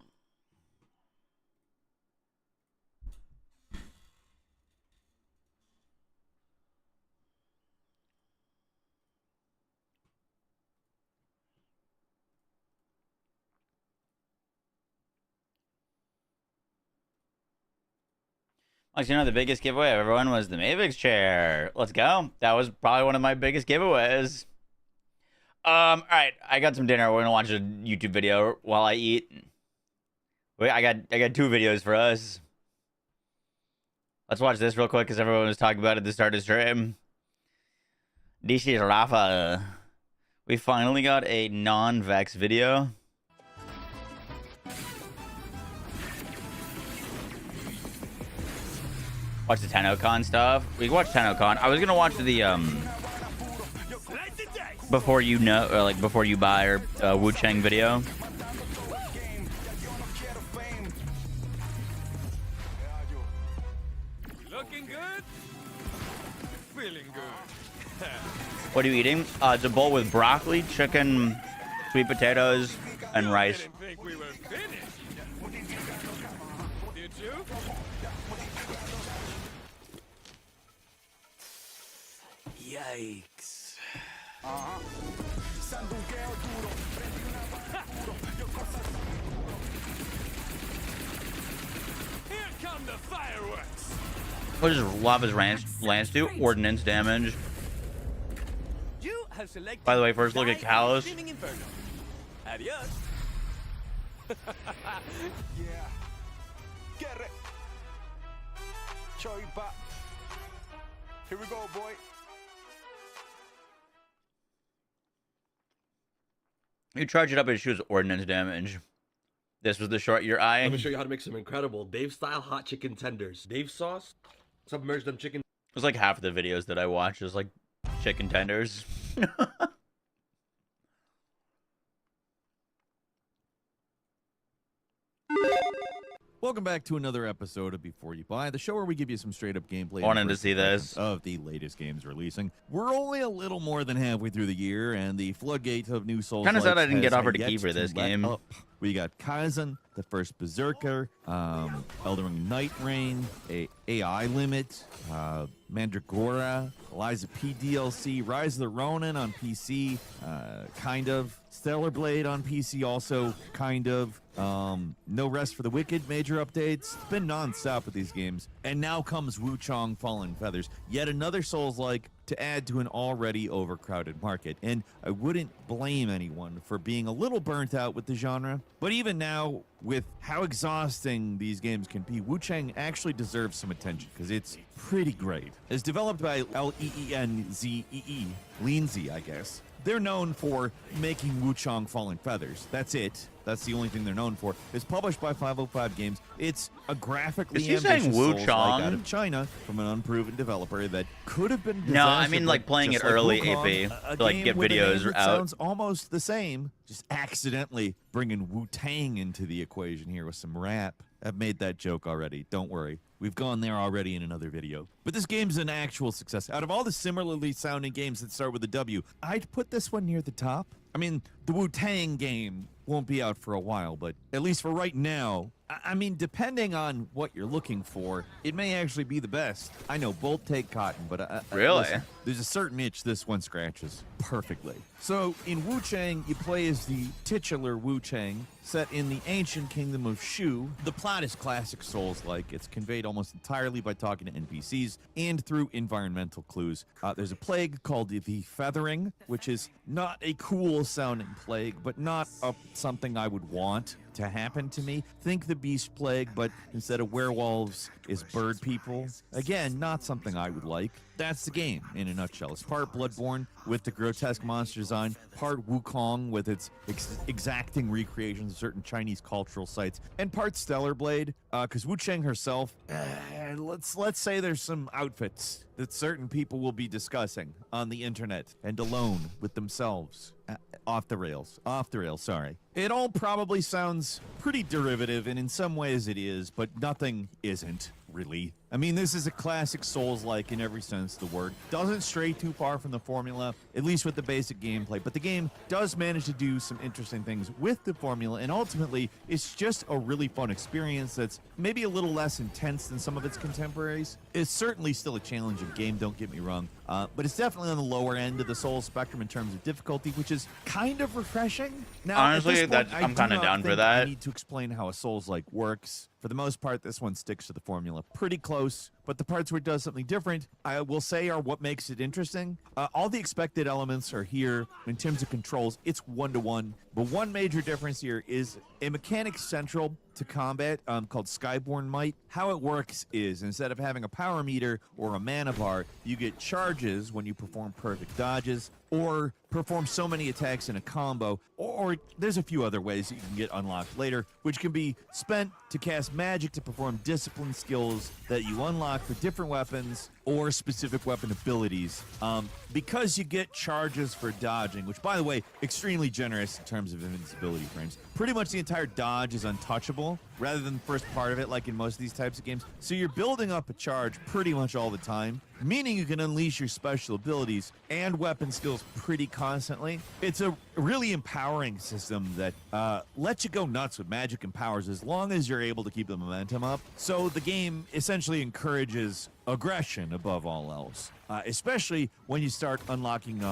Like, you know, the biggest giveaway of everyone was the Mavix chair. Let's go. That was probably one of my biggest giveaways. All right, I got some dinner. We're gonna watch a YouTube video while I eat. Wait, I got 2 videos for us. Let's watch this real quick because everyone was talking about it at the start of the stream. This is Rafa. We finally got a non-Vex video. Watch the TennoCon stuff. We can watch TennoCon. I was gonna watch the before you know, or like before you buy or WUCHANG video. Looking good, feeling good. What are you eating? It's a bowl with broccoli, chicken, sweet potatoes, and rice. Didn't think we were finished. Did you? Yikes. Here come the fireworks. What does Lava's Lance do? Ordnance damage. You have selected. By the way, first look at Kalos. Adios. Yeah. Get it. Choipa. Here we go, boy. You charge it up and it shoots ordnance damage. This was the short you're eyeing. Let me show you how to make some incredible Dave-style hot chicken tenders. Dave sauce, submerge them chicken. It was like half of the videos that I watch is like chicken tenders. Welcome back to another episode of Before You Buy, the show where we give you some straight-up gameplay. Wanted to see this. Of the latest games releasing. We're only a little more than halfway through the year, and the floodgate of new Souls. Kind of sad I didn't get offered a key for this game. Up. We got Kaizen, the first Berserker, Elden Ring Night Rain, AI Limit, Mandragora, Eliza P DLC, Rise of the Ronin on PC, kind of. Stellar Blade on PC also, kind of. No Rest for the Wicked, major updates. It's been non-stop with these games. And now comes WUCHANG Fallen Feathers, yet another Souls-like to add to an already overcrowded market. And I wouldn't blame anyone for being a little burnt out with the genre. But even now, with how exhausting these games can be, WUCHANG actually deserves some attention because it's pretty great. It's developed by Leanzy, I guess. They're known for making WUCHANG Fallen Feathers. That's it. That's the only thing they're known for. It's published by 505 Games. It's a graphically Is he saying ambitious Souls-like WUCHANG? out of China from an unproven developer that could have been No, I disaster, mean but like playing it just like early, WUCHANG, AP, to like game get with a name videos that out. sounds almost the same, just accidentally bringing Wu-Tang into the equation here with some rap. I've made that joke already. Don't worry. We've gone there already in another video. But this game's an actual success. Out of all the similarly sounding games that start with a W, I'd put this one near the top. I mean, the Wu-Tang game won't be out for a while, but at least for right now, I mean, depending on what you're looking for, it may actually be the best. I know, bolt take cotton, but Really? listen, there's a certain itch this one scratches perfectly. So in WUCHANG, you play as the titular WUCHANG, set in the ancient kingdom of Shu. The plot is classic Souls-like. It's conveyed almost entirely by talking to NPCs and through environmental clues. There's a plague called the Feathering, which is not a cool-sounding plague, but not something I would want to happen to me. Think the Beast Plague, but instead of werewolves is bird people. Again, not something I would like. That's the game in a nutshell. It's part Bloodborne with the grotesque monster design, part Wukong with its exacting recreations of certain Chinese cultural sites, and part Stellar Blade, because WUCHANG herself, let's say there's some outfits that certain people will be discussing on the internet and alone with themselves. Off the rails, sorry. It all probably sounds pretty derivative, and in some ways it is, but nothing isn't, really. I mean, this is a classic Souls-like in every sense of the word. Doesn't stray too far from the formula, at least with the basic gameplay, but the game does manage to do some interesting things with the formula, and ultimately, it's just a really fun experience that's maybe a little less intense than some of its contemporaries. It's certainly still a challenging game, don't get me wrong, but it's definitely on the lower end of the Souls spectrum in terms of difficulty, which is kind of refreshing. Now, Honestly, at this point, I'm kind of down for that. I need to explain how a Souls-like works. For the most part, this one sticks to the formula pretty close, but the parts where it does something different, I will say, are what makes it interesting. All the expected elements are here. In terms of controls, it's one-to-one, but one major difference here is a mechanic central to combat called Skyborn Might. How it works is, instead of having a power meter or a mana bar, you get charges when you perform perfect dodges, or perform so many attacks in a combo, or there's a few other ways that you can get unlocked later, which can be spent to cast magic to perform discipline skills that you unlock for different weapons or specific weapon abilities. Because you get charges for dodging, which, by the way, extremely generous in terms of invincibility frames. Pretty much the entire dodge is untouchable, rather than the first part of it like in most of these types of games. So you're building up a charge pretty much all the time, meaning you can unleash your special abilities and weapon skills pretty constantly. It's a really empowering system that lets you go nuts with magic and powers as long as you're able to keep the momentum up. So the game essentially encourages aggression above all else, especially when you start unlocking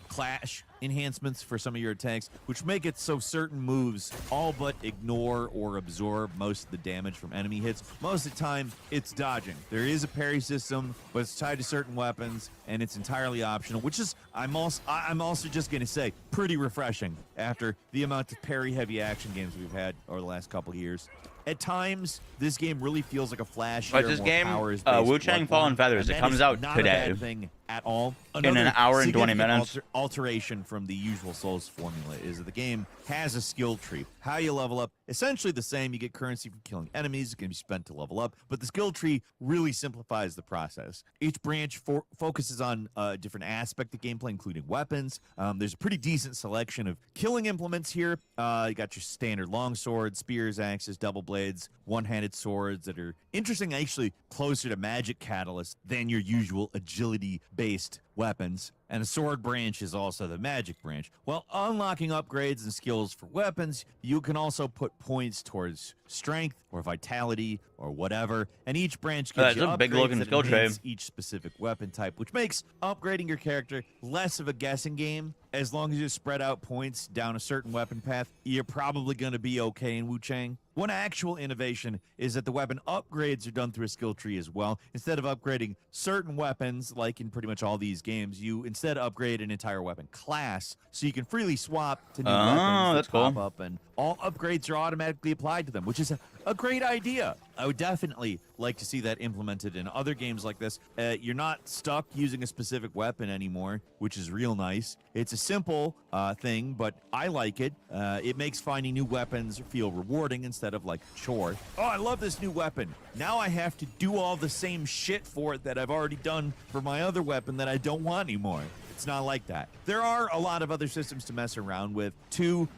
clash enhancements for some of your attacks, which make it so certain moves all but ignore or absorb most of the damage from enemy hits. Most of the time, it's dodging. There is a parry system, but it's tied to certain weapons, and it's entirely optional, which is, I'm also just going to say, pretty refreshing after the amount of parry-heavy action games we've had over the last couple of years. At times, this game really feels like a flash. But this game, WUCHANG Fallen Feathers, it comes out not today. A bad thing at all. In an hour and 20 minutes. Alteration from the usual Souls formula is that the game has a skill tree. How you level up, essentially the same. You get currency from killing enemies. It can be spent to level up. But the skill tree really simplifies the process. Each branch focuses on a different aspect of gameplay, including weapons. There's a pretty decent selection of killing implements here. You got your standard longsword, spears, axes, double blades, one-handed swords that are interesting, actually closer to magic catalysts than your usual agility-based weapons. And a sword branch is also the magic branch. While unlocking upgrades and skills for weapons, you can also put points towards strength or vitality or whatever, and each branch gives you a big looking upgrades that skill tree. enhance each specific weapon type, which makes upgrading your character less of a guessing game. As long as you spread out points down a certain weapon path, you're probably going to be okay in WUCHANG. One actual innovation is that the weapon upgrades are done through a skill tree as well. Instead of upgrading certain weapons, like in pretty much all these games, you instead upgrade an entire weapon class, so you can freely swap to new weapons that's that pop cool. up, and all upgrades are automatically applied to them, which is a great idea. I would definitely like to see that implemented in other games like this. You're not stuck using a specific weapon anymore, which is real nice. It's a simple thing, but I like it. It makes finding new weapons feel rewarding instead of like a chore. Oh, I love this new weapon. Now I have to do all the same shit for it that I've already done for my other weapon that I don't want anymore. It's not like that. There are a lot of other systems to mess around with.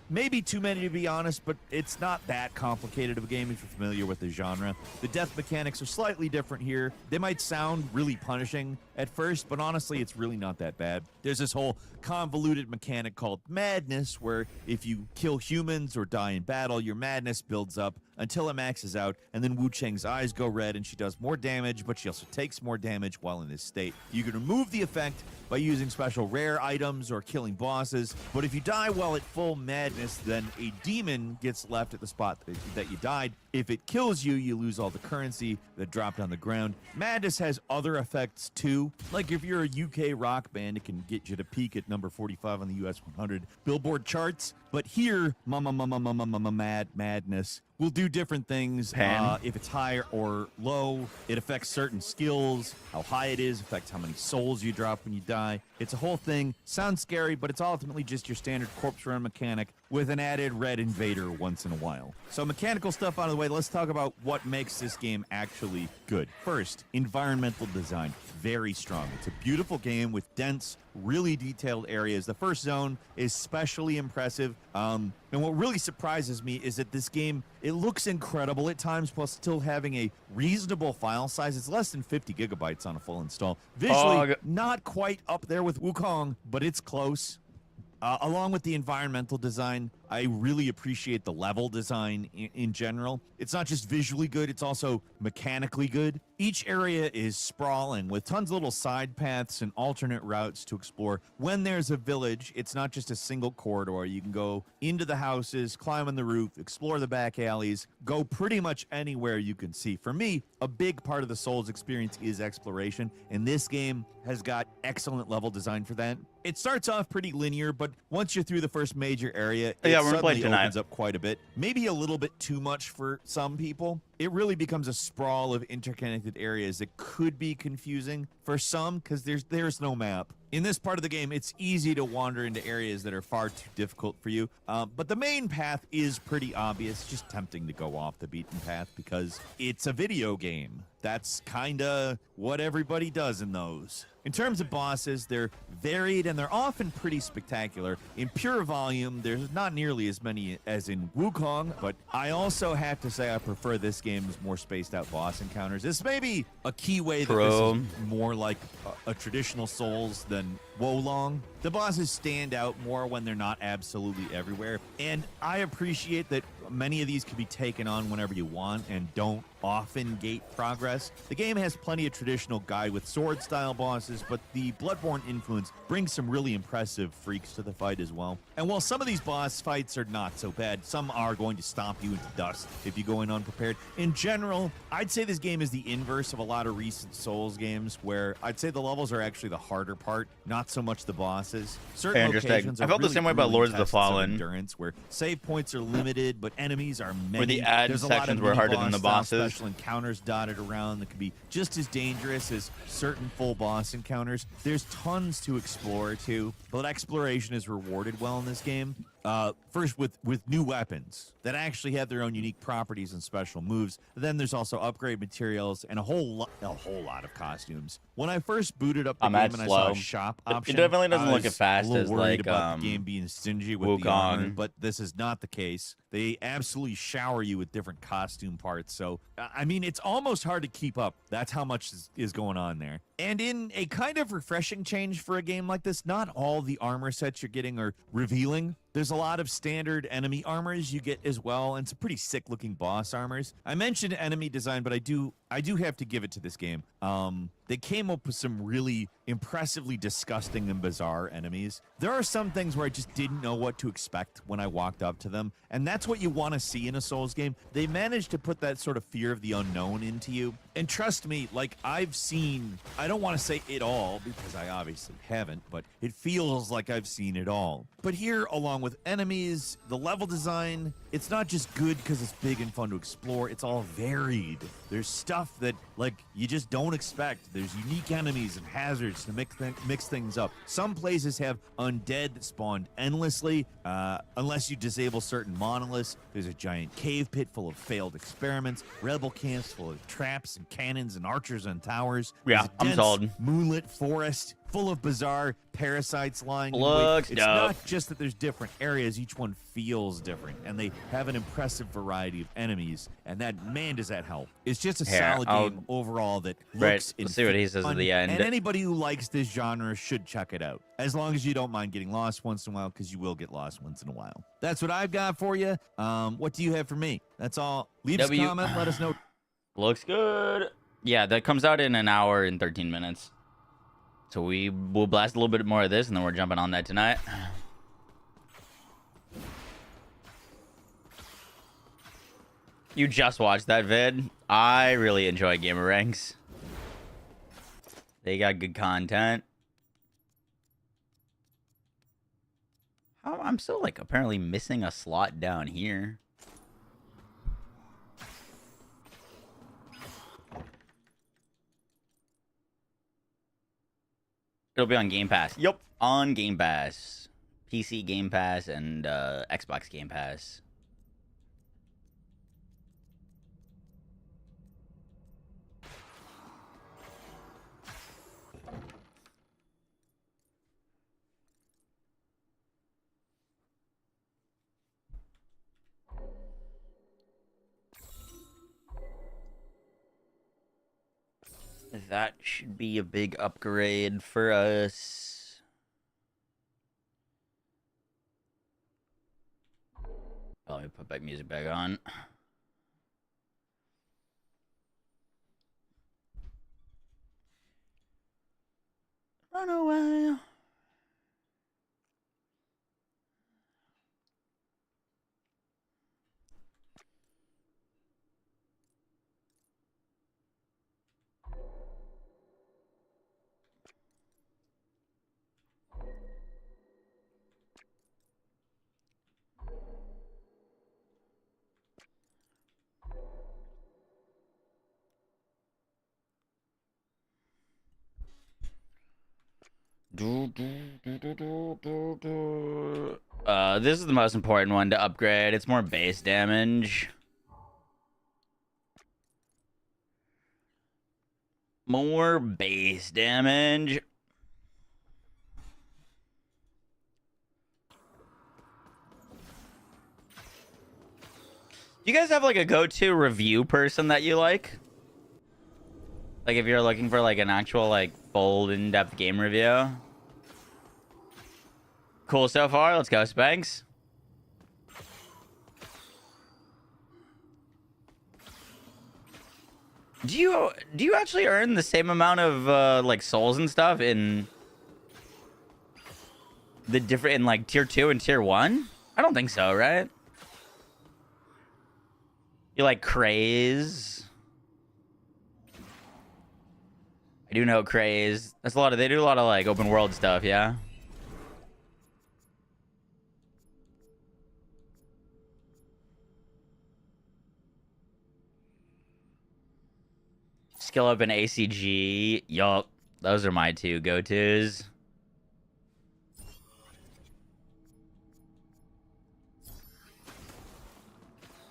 Maybe too many to be honest, but it's not that complicated of a game if you're familiar with the genre. The death mechanics are slightly different here. They might sound really punishing at first, but honestly, it's really not that bad. There's this whole convoluted mechanic called madness, where if you kill humans or die in battle, your madness builds up until it maxes out, and then WUCHANG's eyes go red and she does more damage, but she also takes more damage while in this state. You can remove the effect by using special rare items or killing bosses, but if you die while at full madness, then a demon gets left at the spot that you died. If it kills you, you lose all the currency that dropped on the ground. Madness has other effects too. Like if you're a UK rock band, it can get you to peak at number 45 on the US 100 Billboard charts. But here, madness will do different things. If it's high or low, it affects certain skills. How high it is affects how many souls you drop when you die. It's a whole thing. Sounds scary, but it's ultimately just your standard corpse run mechanic with an added red invader once in a while. So mechanical stuff out of the way, let's talk about what makes this game actually good. First, environmental design. Very strong. It's a beautiful game with dense, really detailed areas. The first zone is especially impressive. And what really surprises me is that this game, it looks incredible at times while still having a reasonable file size. It's less than 50 gigabytes on a full install. Visually, not quite up there with WUCHANG, but it's close. Along with the environmental design, I really appreciate the level design in general. It's not just visually good, it's also mechanically good. Each area is sprawling with tons of little side paths and alternate routes to explore. When there's a village, it's not just a single corridor. You can go into the houses, climb on the roof, explore the back alleys, go pretty much anywhere you can see. For me, a big part of the Souls experience is exploration, and this game has got excellent level design for that. It starts off pretty linear, but once you're through the first major area, it suddenly opens up quite a bit. Maybe a little bit too much for some people. It really becomes a sprawl of interconnected areas that could be confusing for some because there's no map. In this part of the game, it's easy to wander into areas that are far too difficult for you, but the main path is pretty obvious. Just tempting to go off the beaten path because it's a video game. That's kinda what everybody does in those. In terms of bosses, they're varied and they're often pretty spectacular. In pure volume, there's not nearly as many as in WUCHANG, but I also have to say I prefer this game's more spaced out boss encounters. This may be a key way that this is more like a traditional Souls than Wolong. The bosses stand out more when they're not absolutely everywhere, and I appreciate that many of these can be taken on whenever you want and don't often gate progress. The game has plenty of traditional guide with sword style bosses, but the Bloodborne influence brings some really impressive freaks to the fight as well. And while some of these boss fights are not so bad, some are going to stomp you into dust if you go in unprepared. In general, I'd say this game is the inverse of a lot of recent Souls games, where I'd say the levels are actually the harder part, not so much the bosses. Certain locations I felt the same way about Lords of the Fallen, endurance, where save points are limited, but enemies are many. Where the ad sections were harder than the bosses. Special encounters dotted around that can be just as dangerous as certain full boss encounters. There's tons to explore too, but exploration is rewarded well in this game. First with new weapons that actually have their own unique properties and special moves. Then there's also upgrade materials and a whole lot of costumes. When I first booted up the game and I saw a shop option, it definitely doesn't look as fast as like about the game being stingy with the armor, but this is not the case. They absolutely shower you with different costume parts. So I mean, it's almost hard to keep up. That's how much is going on there. And in a kind of refreshing change for a game like this, not all the armor sets you're getting are revealing. There's a lot of standard enemy armors you get as well, and some pretty sick looking boss armors. I mentioned enemy design, but I do have to give it to this game. They came up with some really impressively disgusting and bizarre enemies. There are some things where I just didn't know what to expect when I walked up to them, and that's what you want to see in a Souls game. They managed to put that sort of fear of the unknown into you. And trust me, like, I've seen, I don't want to say it all, because I obviously haven't, but it feels like I've seen it all. But here, along with enemies, the level design, it's not just good because it's big and fun to explore, it's all varied. There's stuff that, like, you just don't expect. There's unique enemies and hazards to mix things up. Some places have undead that spawned endlessly, unless you disable certain monoliths. There's a giant cave pit full of failed experiments, rebel camps full of traps and cannons and archers and towers. Yeah, I'm sold. Moonlit forest full of bizarre parasites lying in Looks wait. It's not just that there's different areas, each one feels different, and they have an impressive variety of enemies, and that, man, does that help. It's just a solid game overall that looks Let's see what he says at the end. And anybody who likes this genre should check it out, as long as you don't mind getting lost once in a while, because you will get lost once in a while. That's what I've got for you. What do you have for me? That's all. Leave us a comment, let us know. Looks good. Yeah, that comes out in an hour and 13 minutes. So we will blast a little bit more of this, and then we're jumping on that tonight. You just watched that vid. I really enjoy Gamer Ranks. They got good content. I'm still, like, apparently missing a slot down here. It'll be on Game Pass. Yep, on Game Pass. PC Game Pass and Xbox Game Pass. That should be a big upgrade for us. Oh, let me put back music back on. Run away. This is the most important one to upgrade. It's more base damage. More base damage. Do you guys have like a go-to review person that you like? Like if you're looking for like an actual like full in-depth game review? Cool so far. Let's go, Spanks. Do you actually earn the same amount of like souls and stuff in the different in like tier 2 and tier 1? I don't think so, right? You like Craze? I do know Craze. That's a lot of, they do a lot of like open world stuff, yeah. Skill up in ACG. Yup. Those are my two go-tos.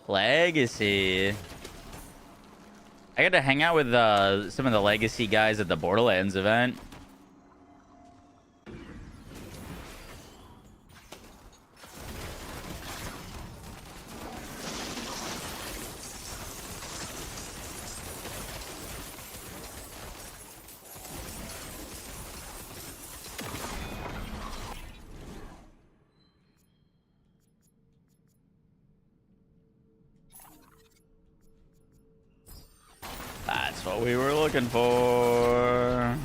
Legacy. I got to hang out with some of the Legacy guys at the Borderlands event. That's what we were looking for.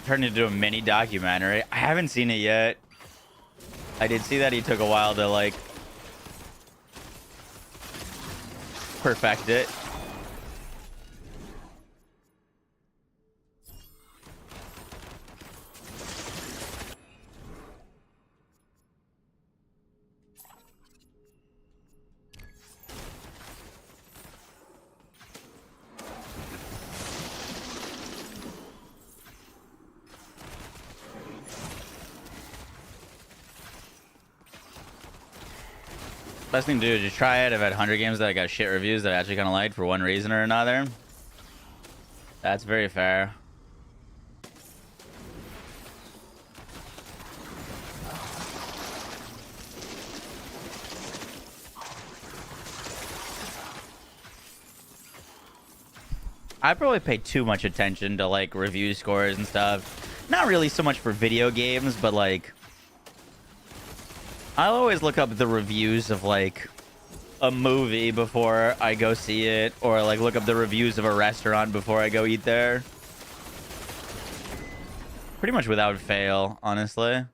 turned into a mini documentary. I haven't seen it yet. I did see that he took a while to like perfect it. Best thing to do is just try it. I've had 100 games that I got shit reviews that I actually kind of liked for one reason or another. That's very fair. I probably pay too much attention to like review scores and stuff. Not really so much for video games, but like I'll always look up the reviews of like a movie before I go see it, or like look up the reviews of a restaurant before I go eat there. Pretty much without fail, honestly.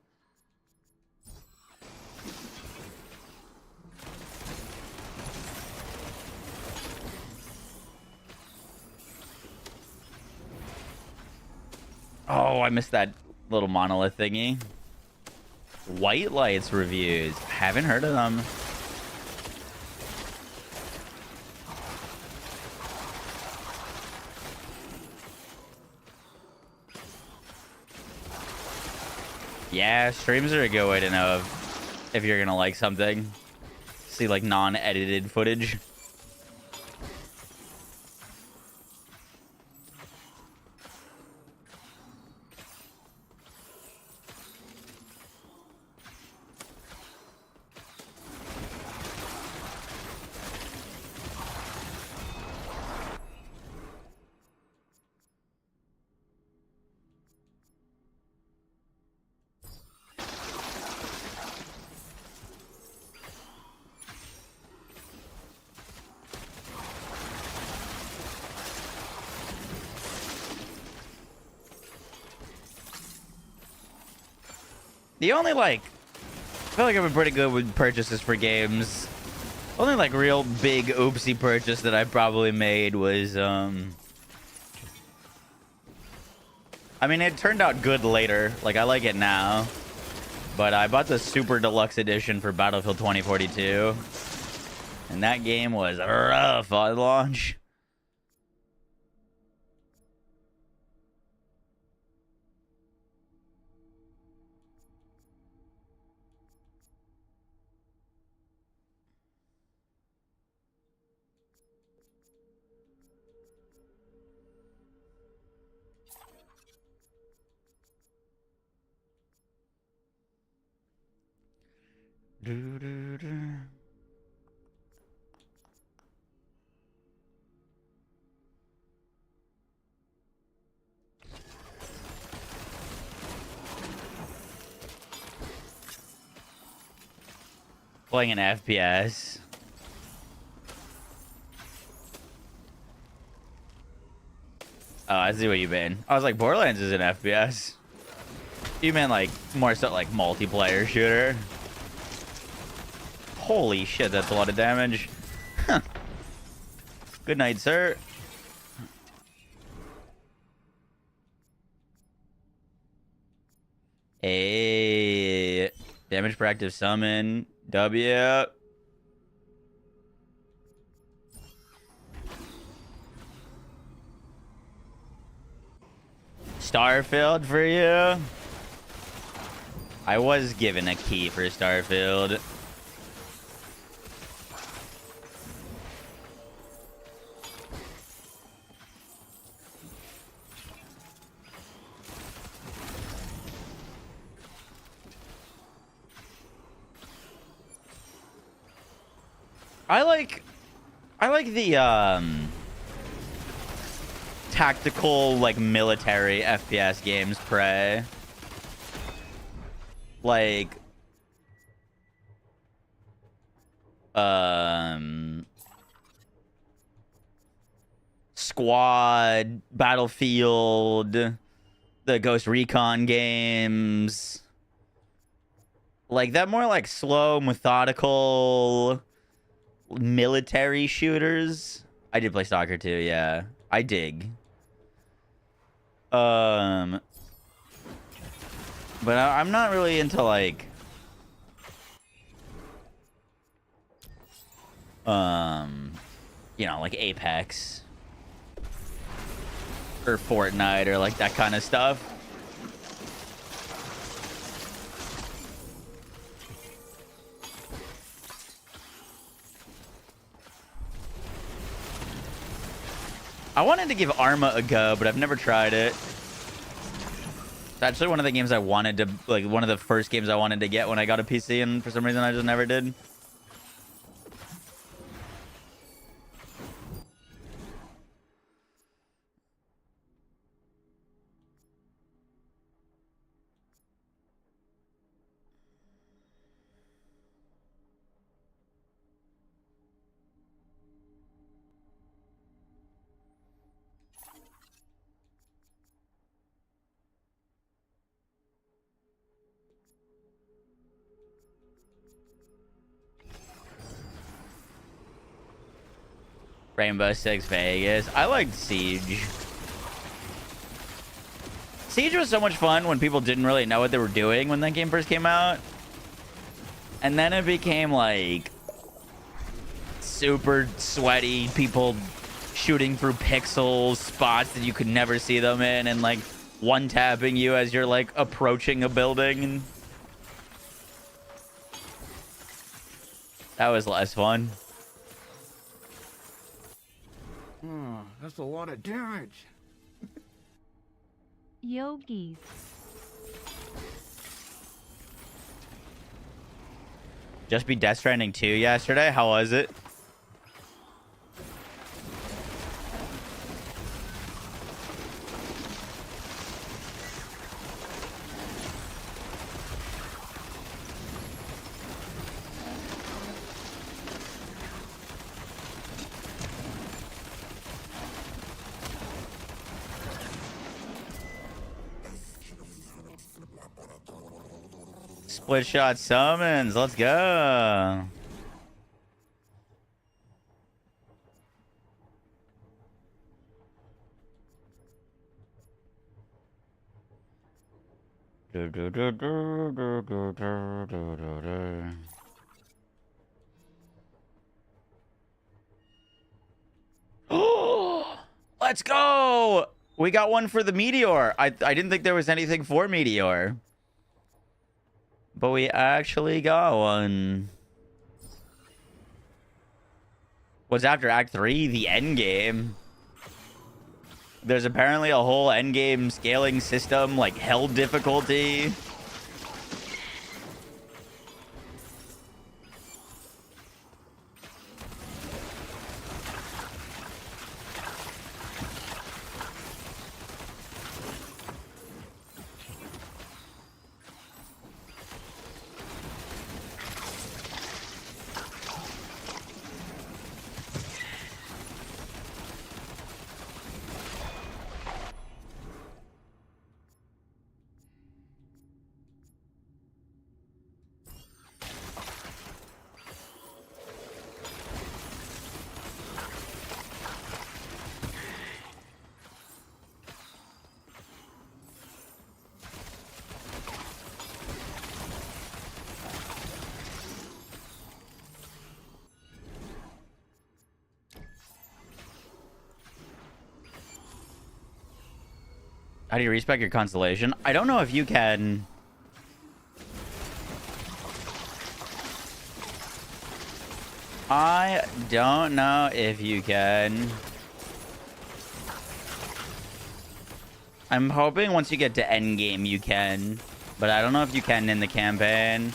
Oh, I missed that little monolith thingy. White Lights reviews. Haven't heard of them. Yeah, streams are a good way to know if you're gonna like something. See like non-edited footage. The only, like, I feel like I've been pretty good with purchases for games. Only, like, real big oopsie purchase that I probably made was, I mean, it turned out good later. Like, I like it now. But I bought the Super Deluxe Edition for Battlefield 2042. And that game was rough on launch. Playing an FPS. Oh, I see what you mean. I was like, Borderlands is an FPS. You meant like more so like multiplayer shooter. Holy shit, that's a lot of damage. Huh. Good night, sir. Hey, damage per active summon. W. Starfield for you. I was given a key for Starfield. I like the tactical like military FPS games, Prey. Like Squad, Battlefield, the the Ghost Recon games. Like that more like slow, methodical military shooters. I did play Stalker too, yeah. I dig. But I'm not really into like you know, like Apex or Fortnite or like that kind of stuff. I wanted to give Arma a go, but I've never tried it. It's actually one of the games I wanted to, like, one of the first games I wanted to get when I got a PC, and for some reason I just never did. Rainbow Six Vegas. I liked Siege. Siege was so much fun when people didn't really know what they were doing when that game first came out. And then it became like super sweaty, people shooting through pixels, spots that you could never see them in, and like one-tapping you as you're like approaching a building. That was less fun. Oh, that's a lot of damage. Yogis. Just beat Death Stranding 2 yesterday. How was it? Split shot summons. Let's go. Let's go. We got one for the Meteor. I didn't think there was anything for Meteor. But we actually got one. What's after Act 3? The Endgame. There's apparently a whole Endgame scaling system, like hell difficulty. How do you respec your constellation? I don't know if you can. I don't know if you can. I'm hoping once you get to endgame you can, but I don't know if you can in the campaign.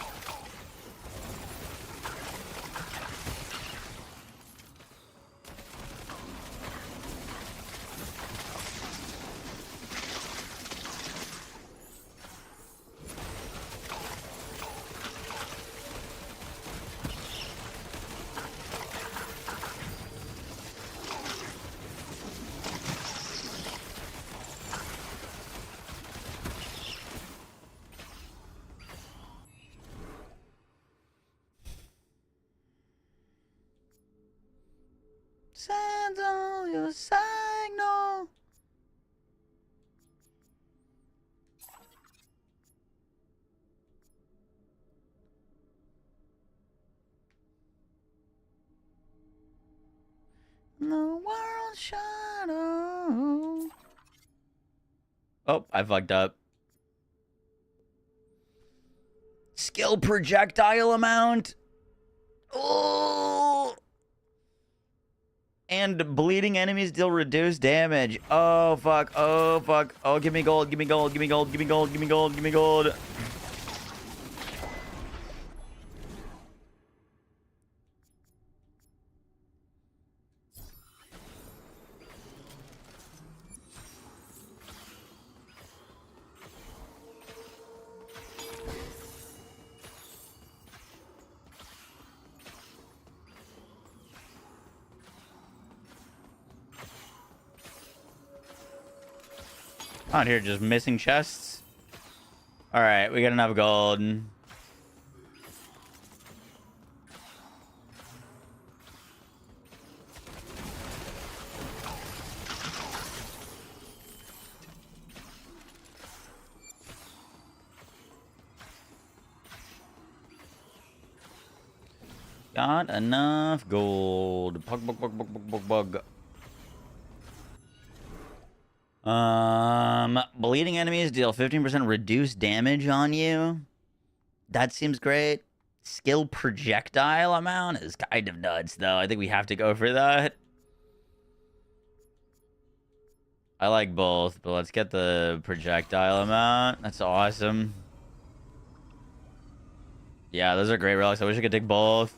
shadow. Oh, I fucked up. Skill projectile amount. Oh. And bleeding enemies deal reduced damage. Oh, fuck. Oh, fuck. Oh, give me gold. Give me gold. Give me gold. Give me gold. Give me gold. Give me gold. Out here just missing chests. All right, we got enough gold. Got enough gold. Bug, bug, bug, bug, bug, bug, bug. Bleeding enemies deal 15% reduced damage on you. That seems great. Skill projectile amount is kind of nuts, though. I think we have to go for that. I like both, but let's get the projectile amount. That's awesome. Yeah, those are great relics. I wish I could take both.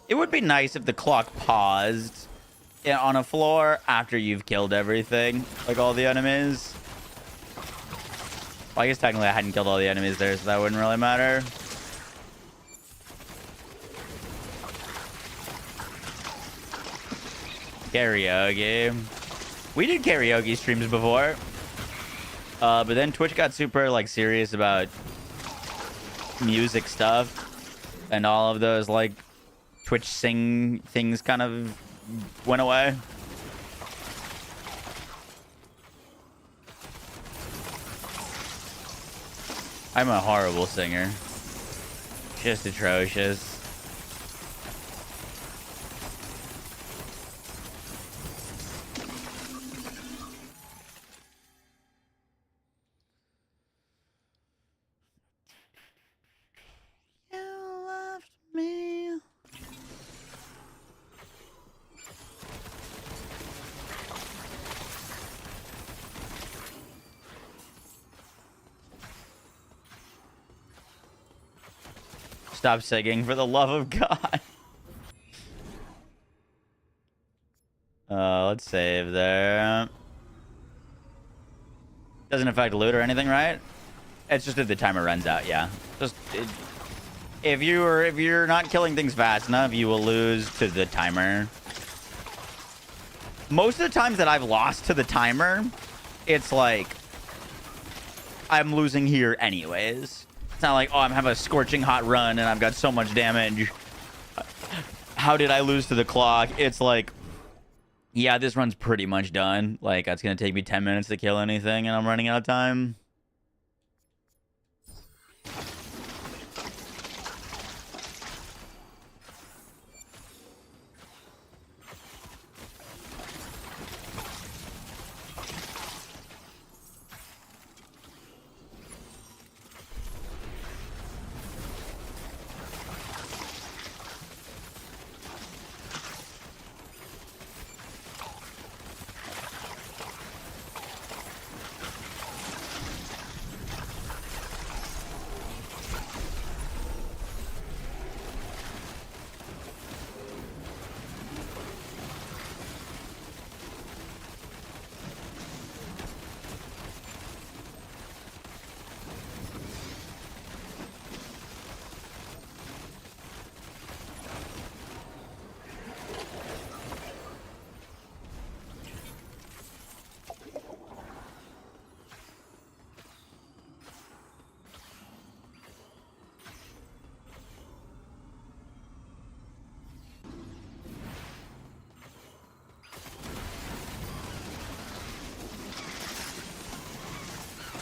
It would be nice if the clock paused on a floor after you've killed everything, like all the enemies. Well, I guess technically I hadn't killed all the enemies there, so that wouldn't really matter. Karaoke. We did karaoke streams before. But then Twitch got super, like, serious about music stuff. And all of those, like, Twitch sing things kind of went away. I'm a horrible singer. Just atrocious. You left me. Stop singing, for the love of God. Let's save there. Doesn't affect loot or anything, right? It's just if the timer runs out, yeah. Just if you're not killing things fast enough, you will lose to the timer. Most of the times that I've lost to the timer, it's like I'm losing here anyways. It's not like, oh, I'm having a scorching hot run and I've got so much damage. How did I lose to the clock? It's like, yeah, this run's pretty much done. Like, it's going to take me 10 minutes to kill anything and I'm running out of time.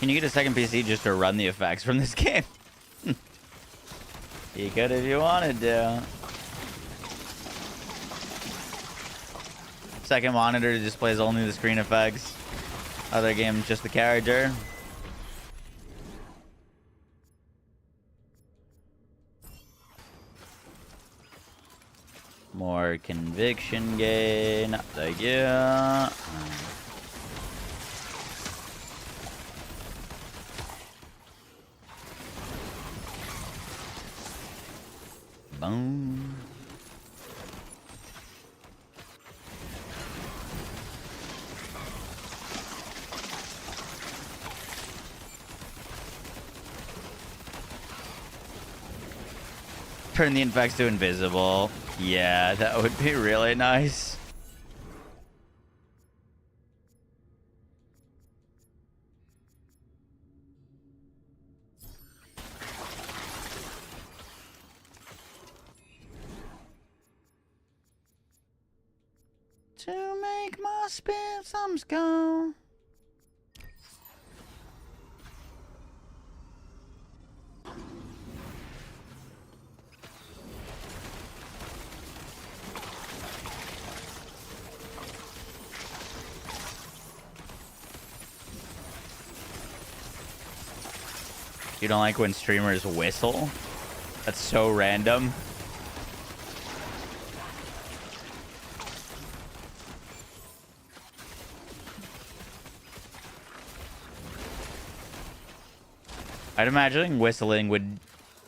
Can you get a second PC just to run the effects from this game? You could if you wanted to. Second monitor displays only the screen effects. Other game, just the character. More conviction gain. Thank you. Boom. Turn the infects to invisible. Yeah, that would be really nice. To make my spasms go. You don't like when streamers whistle? That's so random. I'd imagine whistling would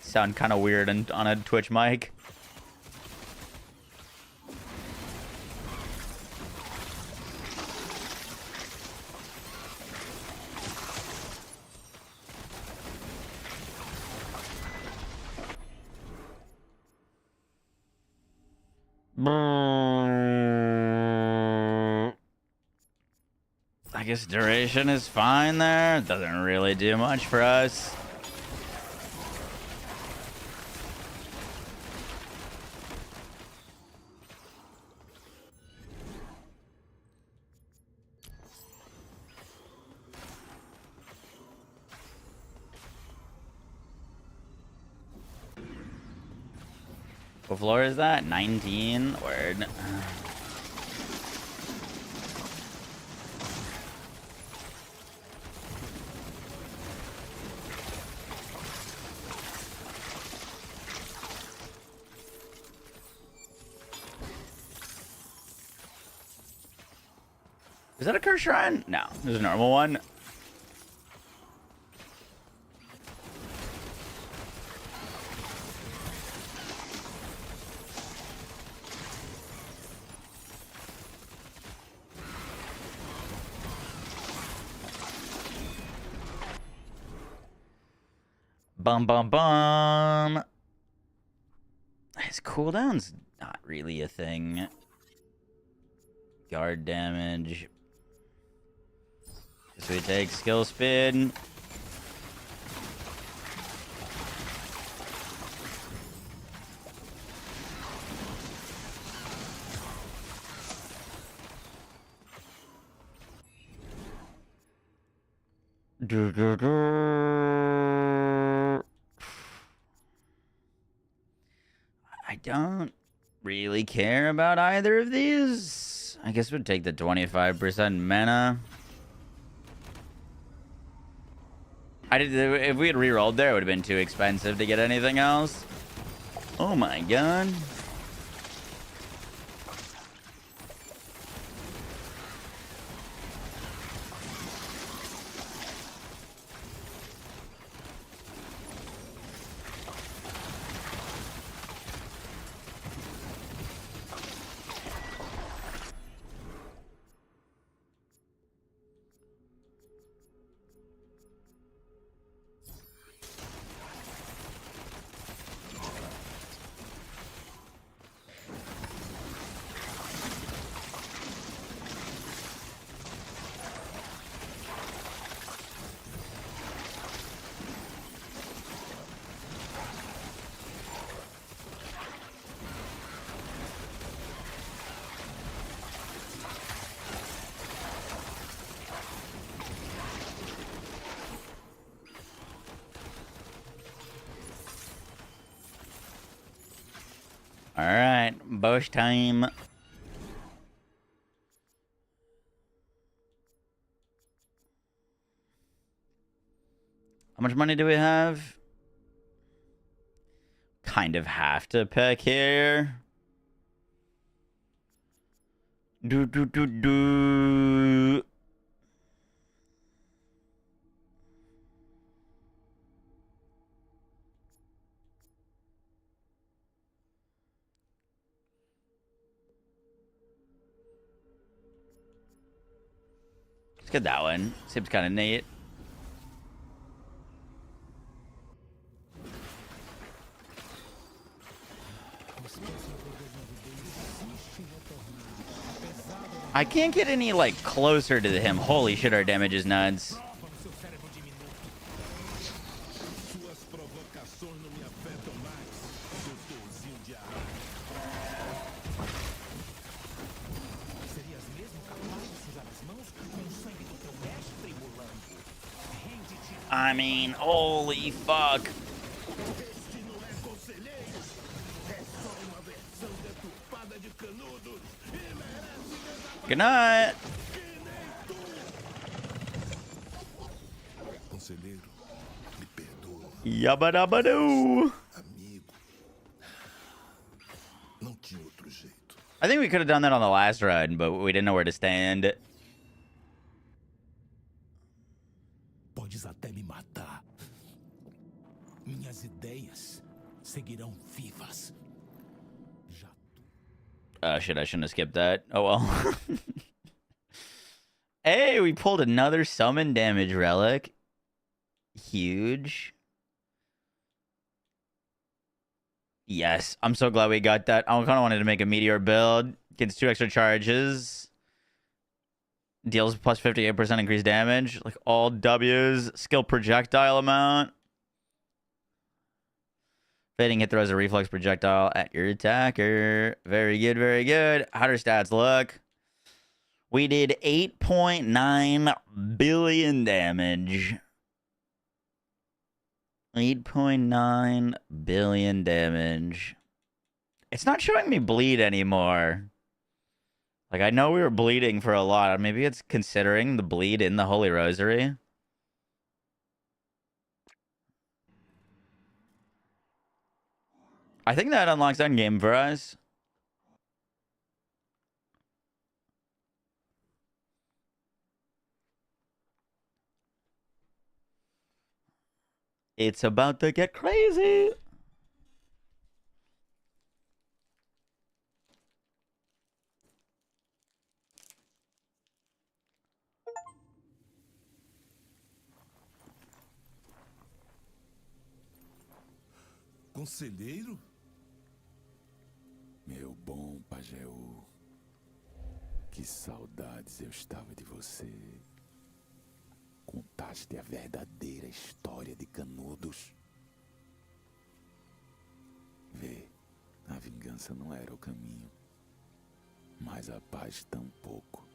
sound kind of weird on a Twitch mic. I guess duration is fine there. It doesn't really do much for us. What floor is that? 19? Word. Is that a curse shrine? No, there's a normal one. Bum bum bum. His cooldown's not really a thing. Guard damage. So we take skill spin. I don't really care about either of these. I guess we'd take the 25% mana. If we had rerolled there, it would have been too expensive to get anything else. Oh my god. All right, Bosch time. How much money do we have? Kind of have to pick here. Do. Let's get that one. Seems kind of neat. I can't get any, like, closer to him. Holy shit, our damage is nuts. I mean, holy fuck. Good night. Yabba dabba doo. I think we could have done that on the last run, but we didn't know where to stand. Podes até me matar. Minhas ideias seguirão vivas. Oh shit, I shouldn't have skipped that. Oh well. Hey, we pulled another summon damage relic. Huge. Yes, I'm so glad we got that. I kind of wanted to make a meteor build. Gets 2 extra charges. Deals plus 58% increased damage. Like all W's. Skill projectile amount. Fading hit throws a reflex projectile at your attacker. Very good, very good. How'd our stats look? We did 8.9 billion damage. 8.9 billion damage. It's not showing me bleed anymore. Like, I know we were bleeding for a lot. Maybe it's considering the bleed in the Holy Rosary. I think that unlocks Endgame for us. It's about to get crazy. Conselheiro? Meu bom Pajeú, que saudades eu estava de você. Contaste a verdadeira história de Canudos. Vê, a vingança não era o caminho, mas a paz tampouco.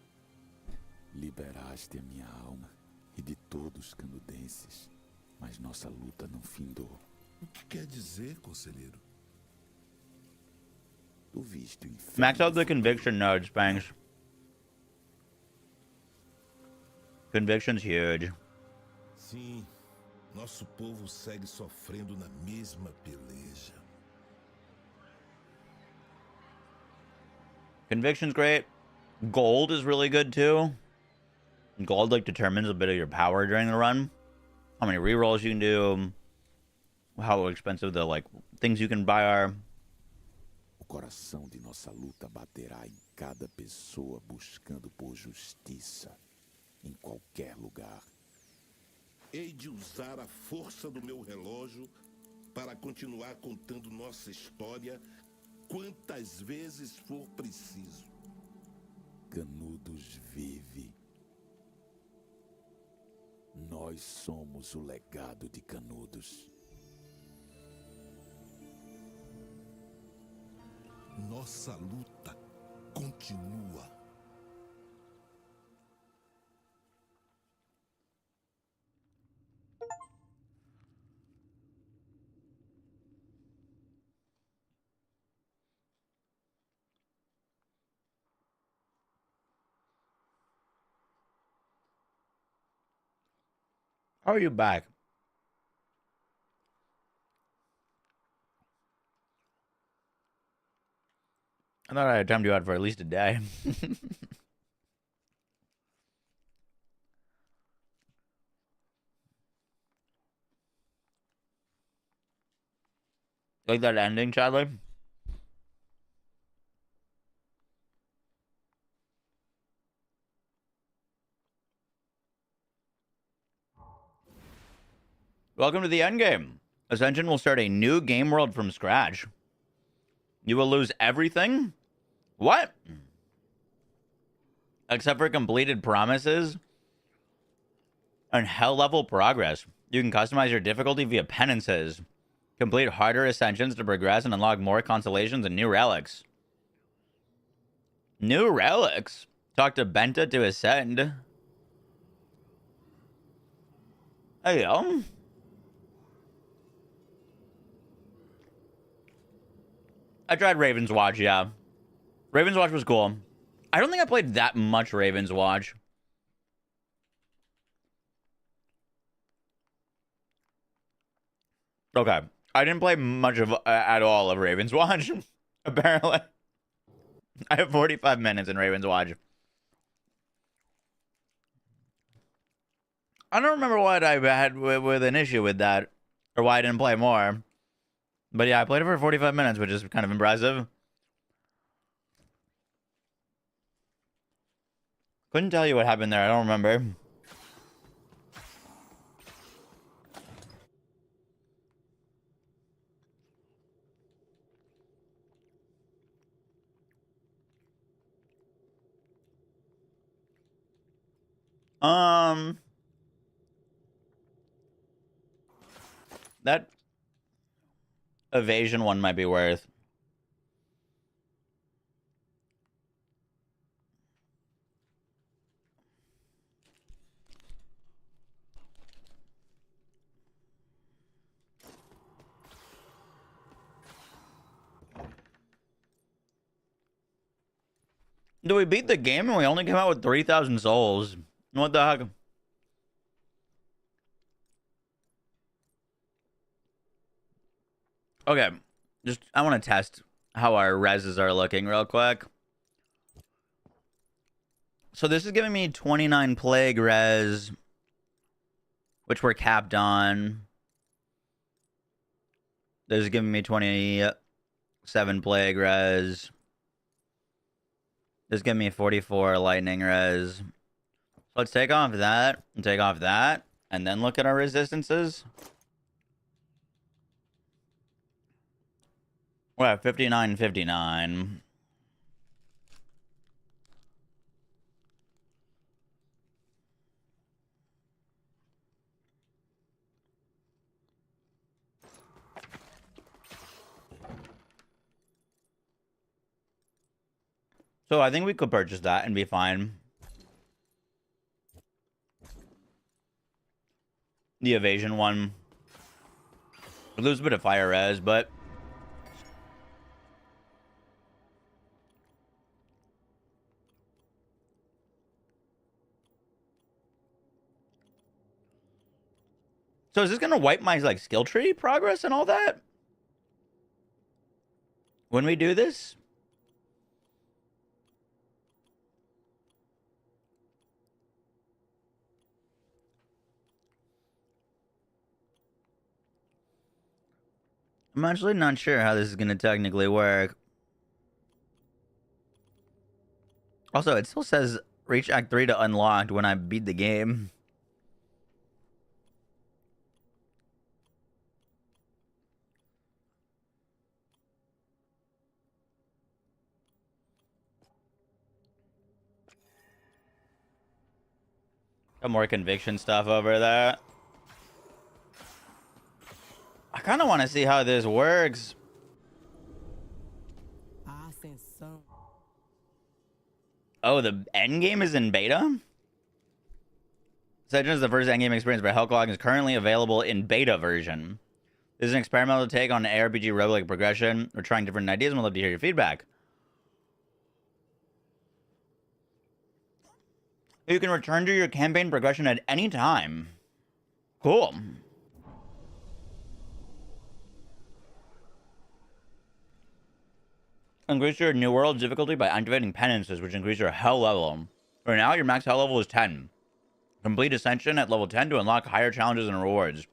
Liberaste a minha alma e de todos os canudenses, mas nossa luta não findou. O que quer dizer, conselheiro? Tu viste o inferno. Max out the conviction nodes, Bangs. Conviction's huge. Sim, nosso povo segue sofrendo na mesma peleja. Conviction's great. Gold is really good too. Gold like determines a bit of your power during the run. How many rerolls you can do. How expensive the like things you can buy are. O coração de nossa luta baterá em cada pessoa buscando por justiça, em qualquer lugar. Hei de usar a força do meu relógio para continuar contando nossa história quantas vezes for preciso. Canudos vive. Nós somos o legado de Canudos. Nossa luta continua. How are you back? I thought I had timed you out for at least a day. Like that ending, Chadley? Welcome to the Endgame. Ascension will start a new game world from scratch. You will lose everything? What? Except for completed promises and hell level progress. You can customize your difficulty via penances. Complete harder ascensions to progress and unlock more constellations and new relics. New relics? Talk to Benta to ascend. Hey, yo. I tried Raven's Watch, yeah. Raven's Watch was cool. I don't think I played that much Raven's Watch. Okay. I didn't play much of at all of Raven's Watch, apparently. I have 45 minutes in Raven's Watch. I don't remember what I had with an issue with that, or why I didn't play more. But yeah, I played it for 45 minutes, which is kind of impressive. Couldn't tell you what happened there. I don't remember. That evasion one might be worth. Do we beat the game and we only came out with 3,000 souls? What the heck? Okay, just I want to test how our reses are looking real quick. So this is giving me 29 plague res, which we're capped on. This is giving me 27 plague res. This is giving me 44 lightning res. Let's take off that and take off that, and then look at our resistances. We're at 59.59. So I think we could purchase that and be fine. The evasion one. We lose a bit of fire res, but so is this gonna wipe my like skill tree progress and all that when we do this? I'm actually not sure how this is gonna technically work. Also, it still says reach Act 3 to unlocked when I beat the game. Got more conviction stuff over there. I kind of want to see how this works. Ascensão. Oh, the endgame is in beta? Ascension is the first endgame experience, but Hellclog is currently available in beta version. This is an experimental take on ARPG roguelike progression. We're trying different ideas and we'd love to hear your feedback. You can return to your campaign progression at any time. Cool. Increase your New World difficulty by activating penances, which increase your hell level. For now, your max hell level is 10. Complete Ascension at level 10 to unlock higher challenges and rewards.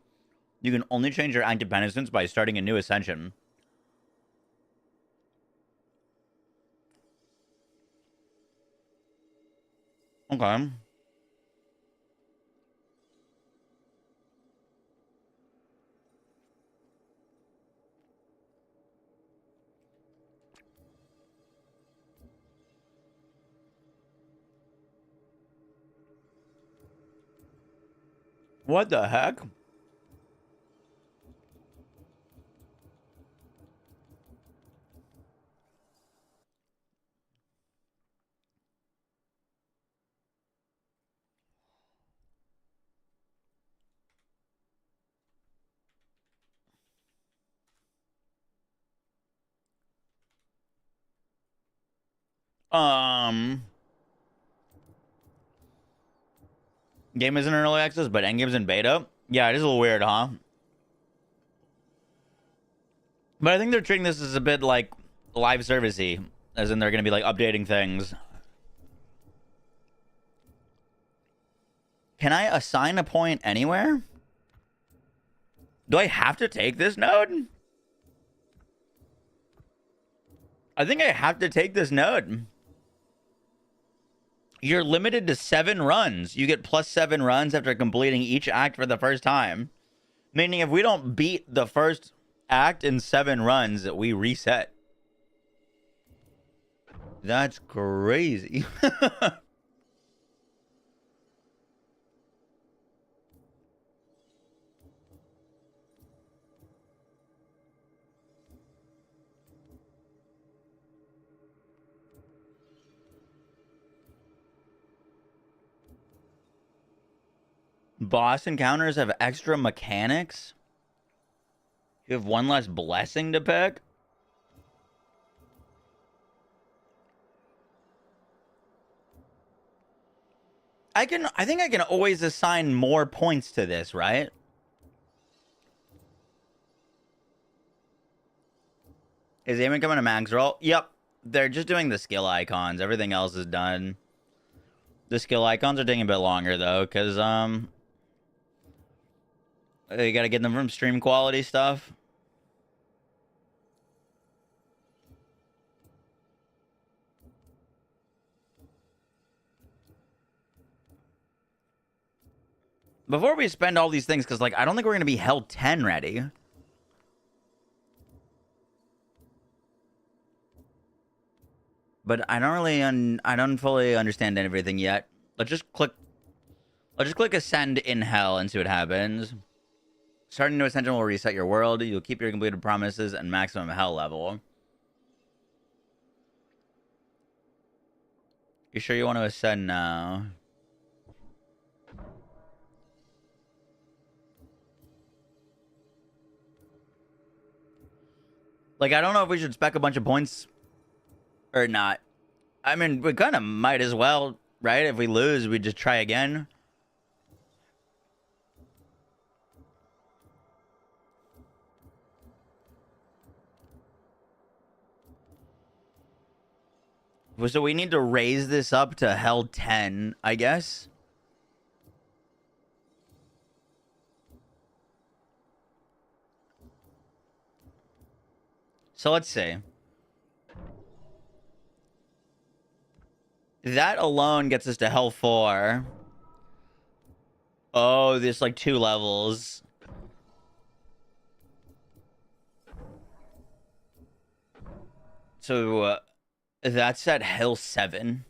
You can only change your active penances by starting a new Ascension. Okay. What the heck? Game isn't in early access, but Endgame's in beta. Yeah, it is a little weird, huh? But I think they're treating this as a bit like live servicey, as in they're going to be like updating things. Can I assign a point anywhere? Do I have to take this node? I think I have to take this node. You're limited to 7 runs. You get plus 7 runs after completing each act for the first time. Meaning if we don't beat the first act in 7 runs, we reset. That's crazy. Boss encounters have extra mechanics. You have 1 less blessing to pick. I think I can always assign more points to this, right? Is Aiming coming to max roll? Yep. They're just doing the skill icons. Everything else is done. The skill icons are taking a bit longer though, because you gotta get them from stream quality stuff. Before we spend all these things, because like I don't think we're gonna be hell 10 ready. But I don't fully understand everything yet. Let's just click ascend in hell and see what happens. Starting to ascension will reset your world. You'll keep your completed promises and maximum hell level. You sure you want to ascend now? Like, I don't know if we should spec a bunch of points or not. I mean, we kind of might as well, right? If we lose, we just try again. So we need to raise this up to hell 10, I guess. So let's see. That alone gets us to hell 4. Oh, there's like 2 levels. So that's at hell 7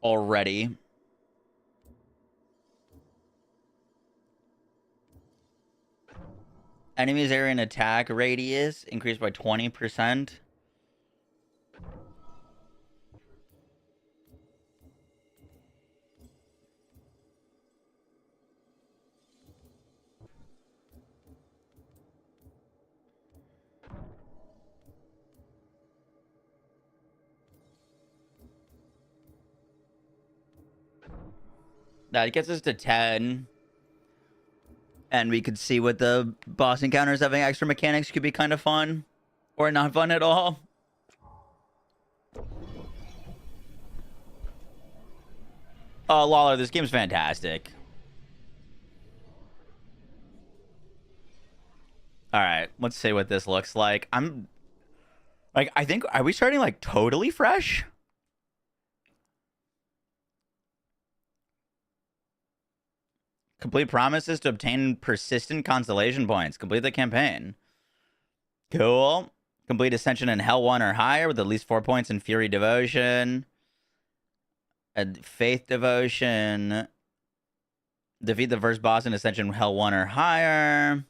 already. Enemies area and attack radius increased by 20%. That gets us to 10. And we could see what the boss encounters having extra mechanics could be kind of fun. Or not fun at all. Oh, Lawler, this game's fantastic. Alright, let's see what this looks like. I think, are we starting, like, totally fresh? Complete promises to obtain persistent constellation points. Complete the campaign. Cool. Complete Ascension in Hell 1 or higher with at least 4 points in Fury Devotion. Faith Devotion. Defeat the first boss in Ascension Hell 1 or higher.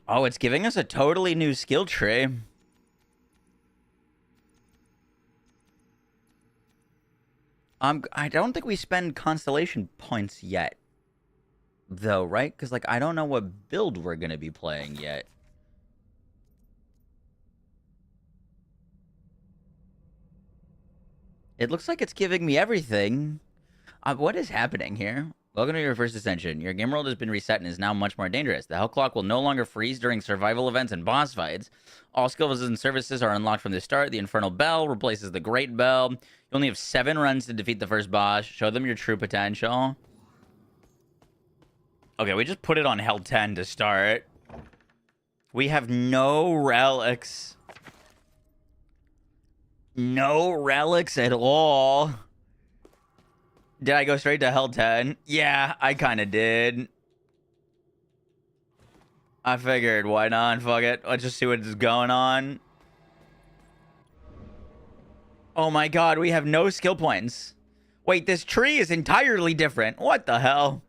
Oh, it's giving us a totally new skill tree. I don't think we spend constellation points yet, though, right? Because, like, I don't know what build we're going to be playing yet. It looks like it's giving me everything. What is happening here? Welcome to your first ascension. Your game world has been reset and is now much more dangerous. The Hell Clock will no longer freeze during survival events and boss fights. All skills and services are unlocked from the start. The Infernal Bell replaces the Great Bell. You only have 7 runs to defeat the first boss. Show them your true potential. Okay, we just put it on Hell 10 to start. We have no relics. No relics at all. Did I go straight to Hell 10? Yeah, I kind of did. I figured, why not? Fuck it. Let's just see what's going on. Oh my god, we have no skill points. Wait, this tree is entirely different. What the hell?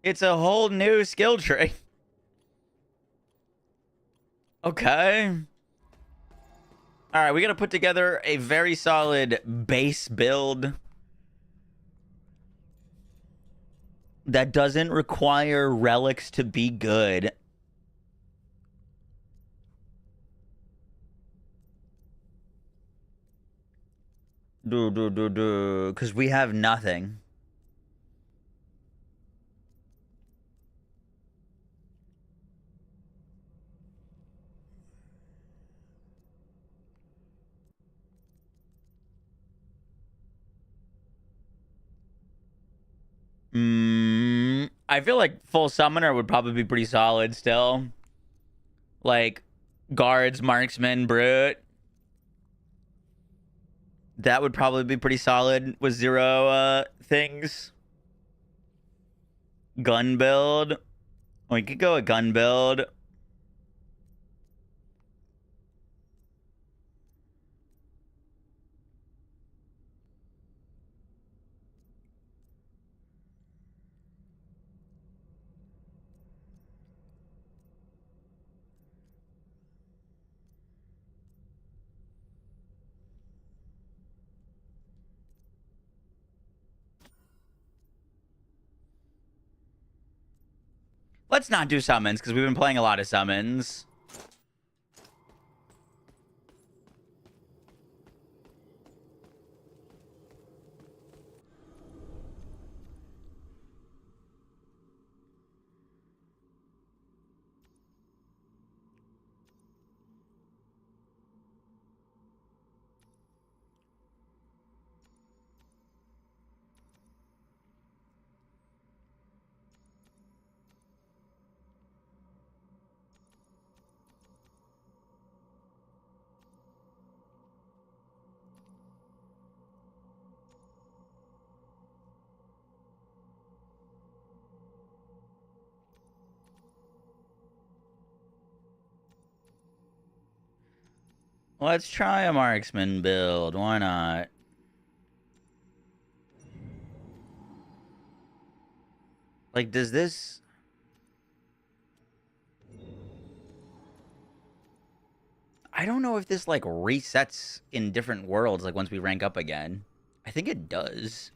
It's a whole new skill tree. Okay. Alright, we gotta put together a very solid base build that doesn't require relics to be good. Because we have nothing. I feel like full summoner would probably be pretty solid still. Like guards, marksman, brute. That would probably be pretty solid with 0 things. Gun build. We could go a gun build. Let's not do summons, because we've been playing a lot of summons. Let's try a marksman build. Why not? Like, does this... I don't know if this, like, resets in different worlds, like, once we rank up again. I think it does.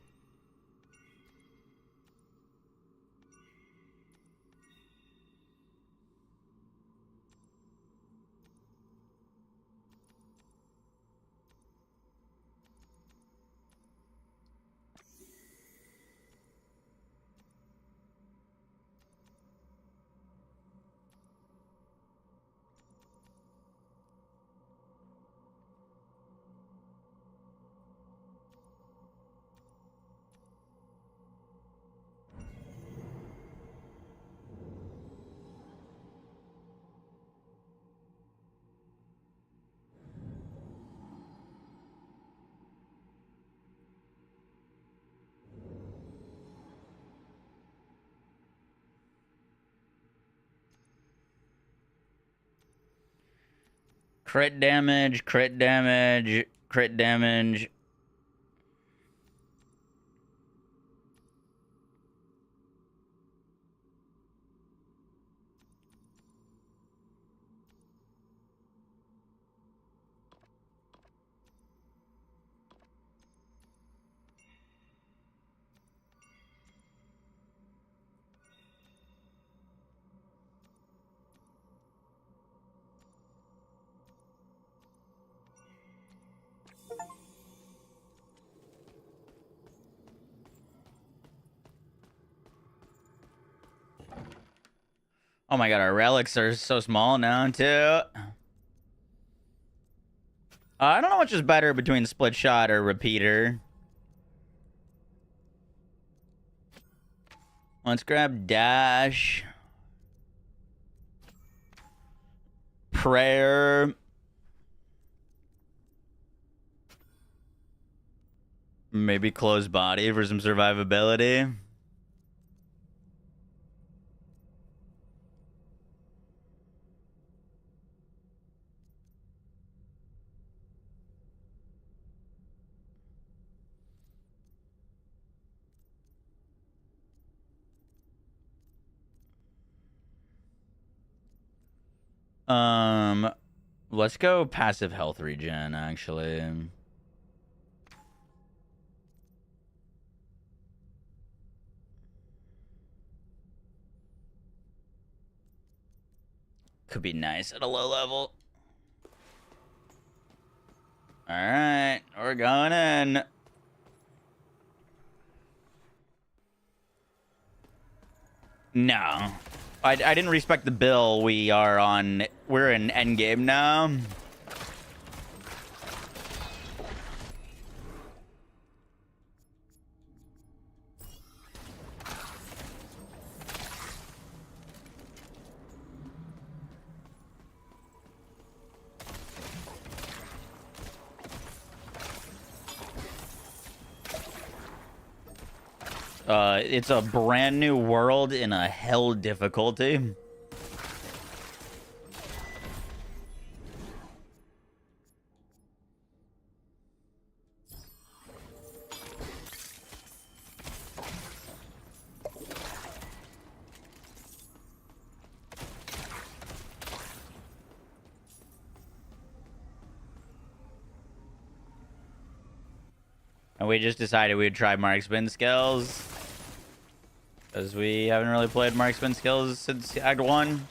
Crit damage, crit damage, crit damage. Oh my god, our relics are so small now, too. I don't know which is better between split shot or repeater. Let's grab dash. Prayer. Maybe close body for some survivability. Let's go passive health regen, actually. Could be nice at a low level. Alright, we're going in. No. I didn't respect the bill we are on. We're in Endgame now. It's a brand new world in a hell difficulty. And we just decided we'd try marksman skills. Because we haven't really played marksman skills since Act 1.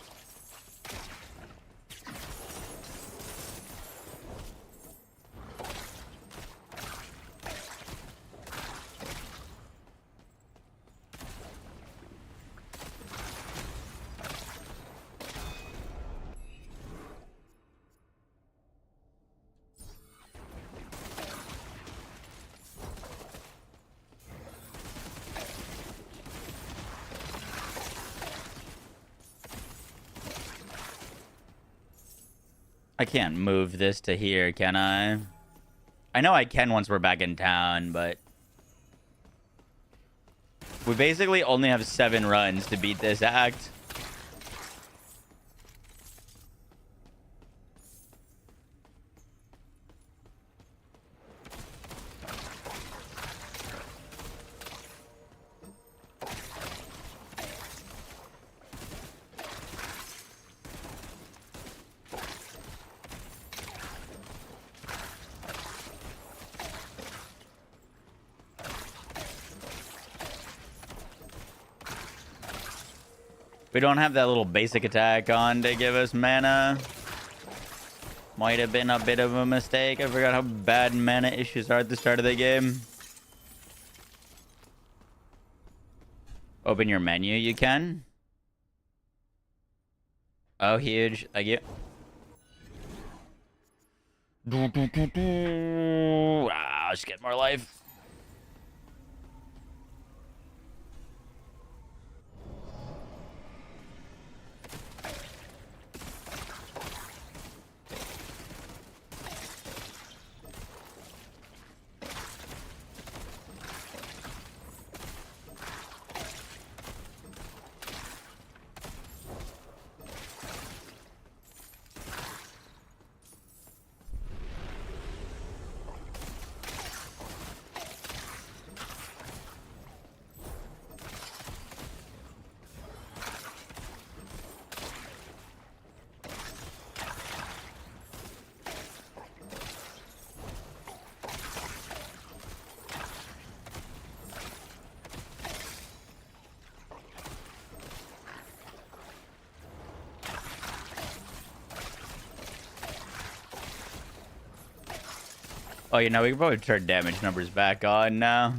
I can't move this to here, can I? I know I can once we're back in town, but... we basically only have 7 runs to beat this act. We don't have that little basic attack on to give us mana. Might have been a bit of a mistake. I forgot how bad mana issues are at the start of the game. Open your menu, you can. Oh, huge. Thank you. Ah, just get more life. Oh, you know, we can probably turn damage numbers back on now.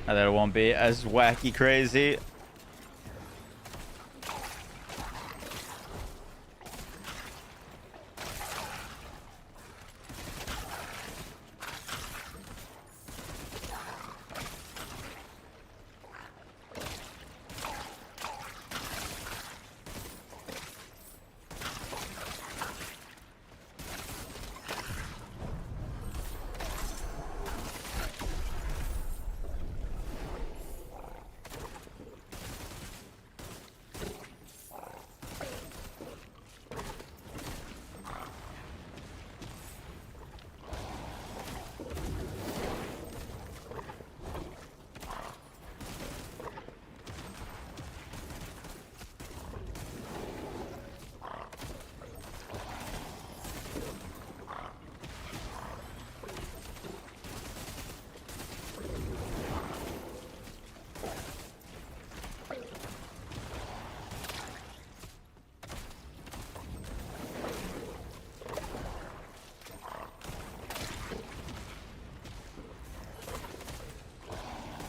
Now that it won't be as wacky crazy.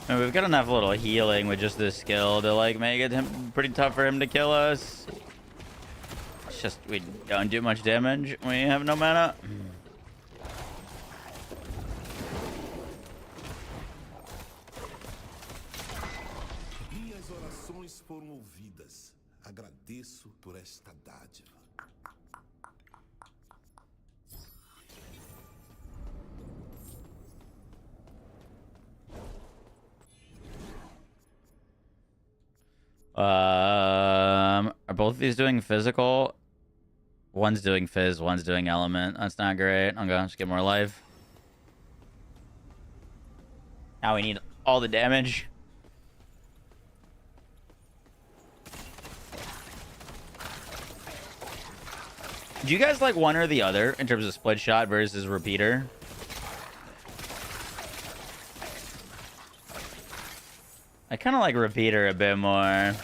I mean, we've got enough little healing with just this skill to like make it pretty tough for him to kill us. It's just we don't do much damage. We have no mana. Minhas orações foram ouvidas. Agradeço por esta dádiva. Are both of these doing physical? One's doing phys, one's doing element. That's not great. I'm gonna just get more life. Now we need all the damage. Do you guys like one or the other in terms of split shot versus repeater? I kind of like repeater a bit more.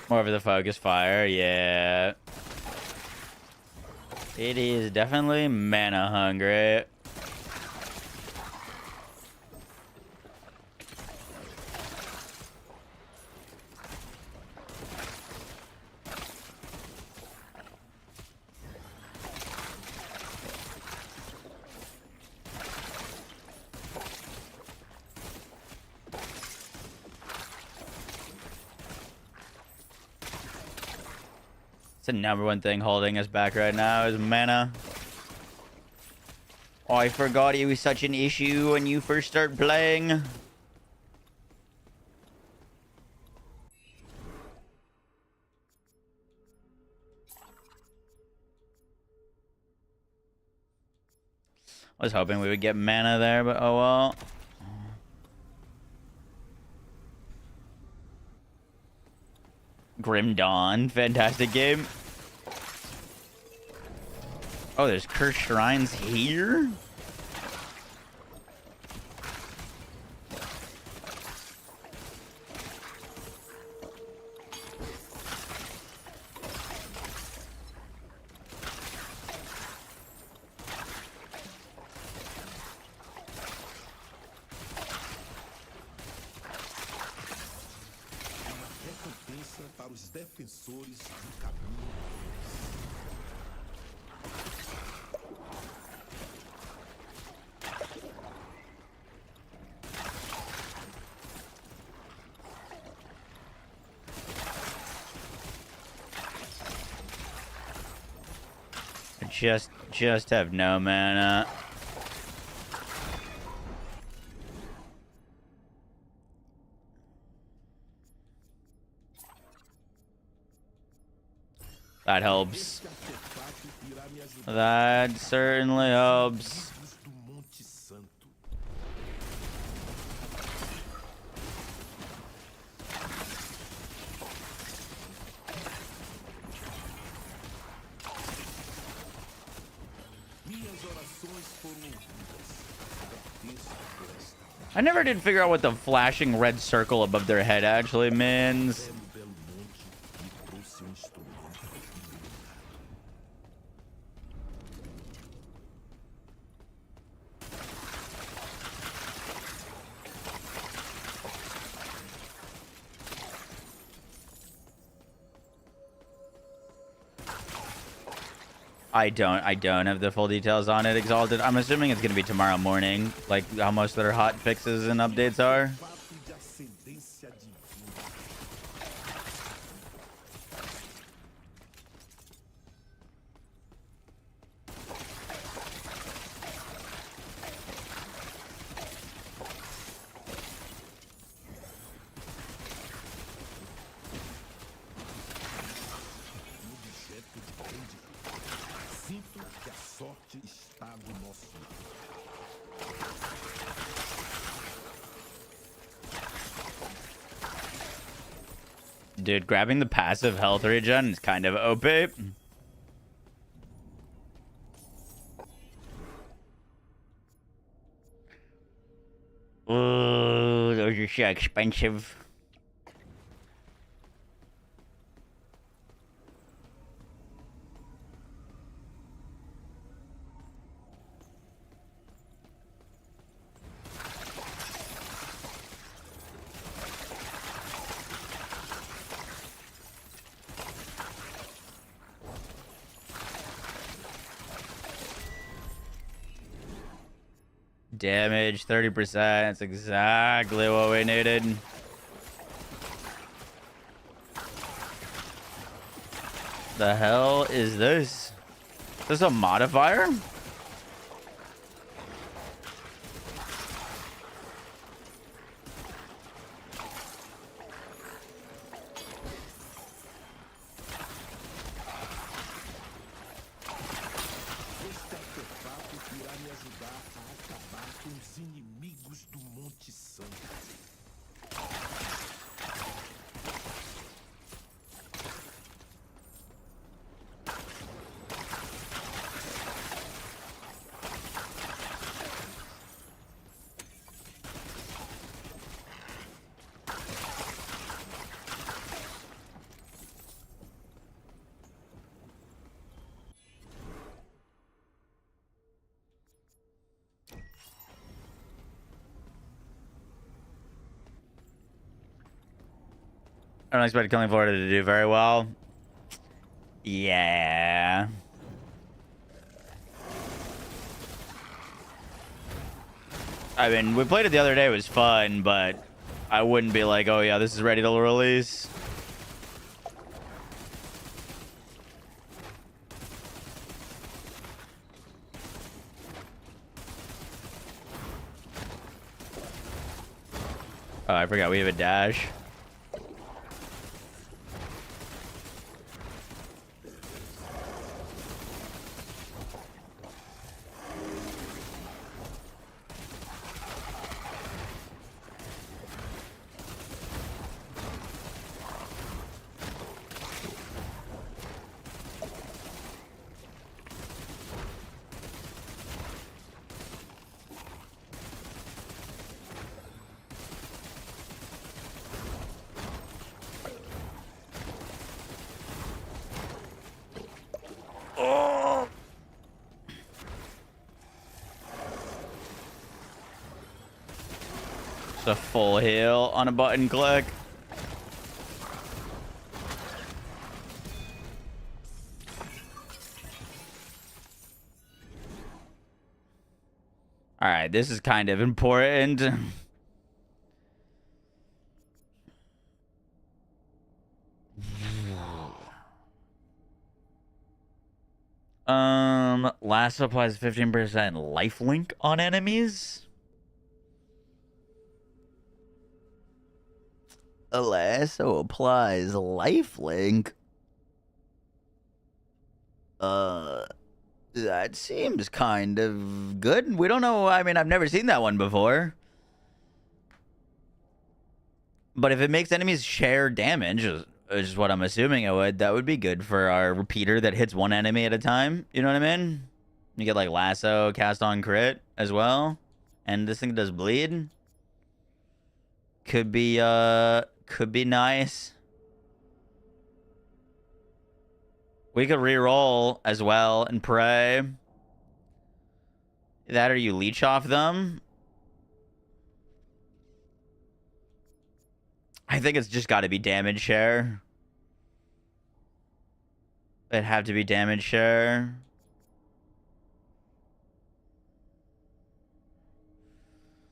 More of the focus fire, yeah. It is definitely mana hungry. It's the #1 thing holding us back right now is mana. Oh, I forgot it was such an issue when you first start playing. I was hoping we would get mana there, but oh well. Grim Dawn, fantastic game. Oh, there's cursed shrines here? Recompensa para os defensores do caminho. I just have no mana. That helps. That certainly helps. Do Monte Santo. Minhas orações foram ouvidas. I never did figure out what the flashing red circle above their head actually means. Belo monte me trouxe instrumento iluminado. I don't have the full details on it, Exalted. I'm assuming it's gonna be tomorrow morning, like how most of their hot fixes and updates are. Fato de ascendência divina. Objeto de grande. Sinto que a sorte está do nosso lado. Dude, grabbing the passive health regen is kind of OP. Ooh, those are so expensive. Damage 30%. That's exactly what we needed. The hell is this? Is this a modifier? Este artefato irá me ajudar a acabar com os inimigos do Monte Santo. I don't expect Killing Florida to do very well. Yeah. I mean, we played it the other day. It was fun, but I wouldn't be like, oh yeah, this is ready to release. Oh, I forgot we have a dash. Just a full heal on a button click. All right, this is kind of important. Lasso applies 15% lifelink on enemies. A lasso applies lifelink. That seems kind of good. We don't know. I mean, I've never seen that one before. But if it makes enemies share damage, which is what I'm assuming it would, that would be good for our repeater that hits one enemy at a time. You know what I mean? You get like lasso, cast on crit as well. And this thing does bleed. Could be nice. We could re-roll as well and pray. That or you leech off them. I think it's just got to be damage share. It'd have to be damage share.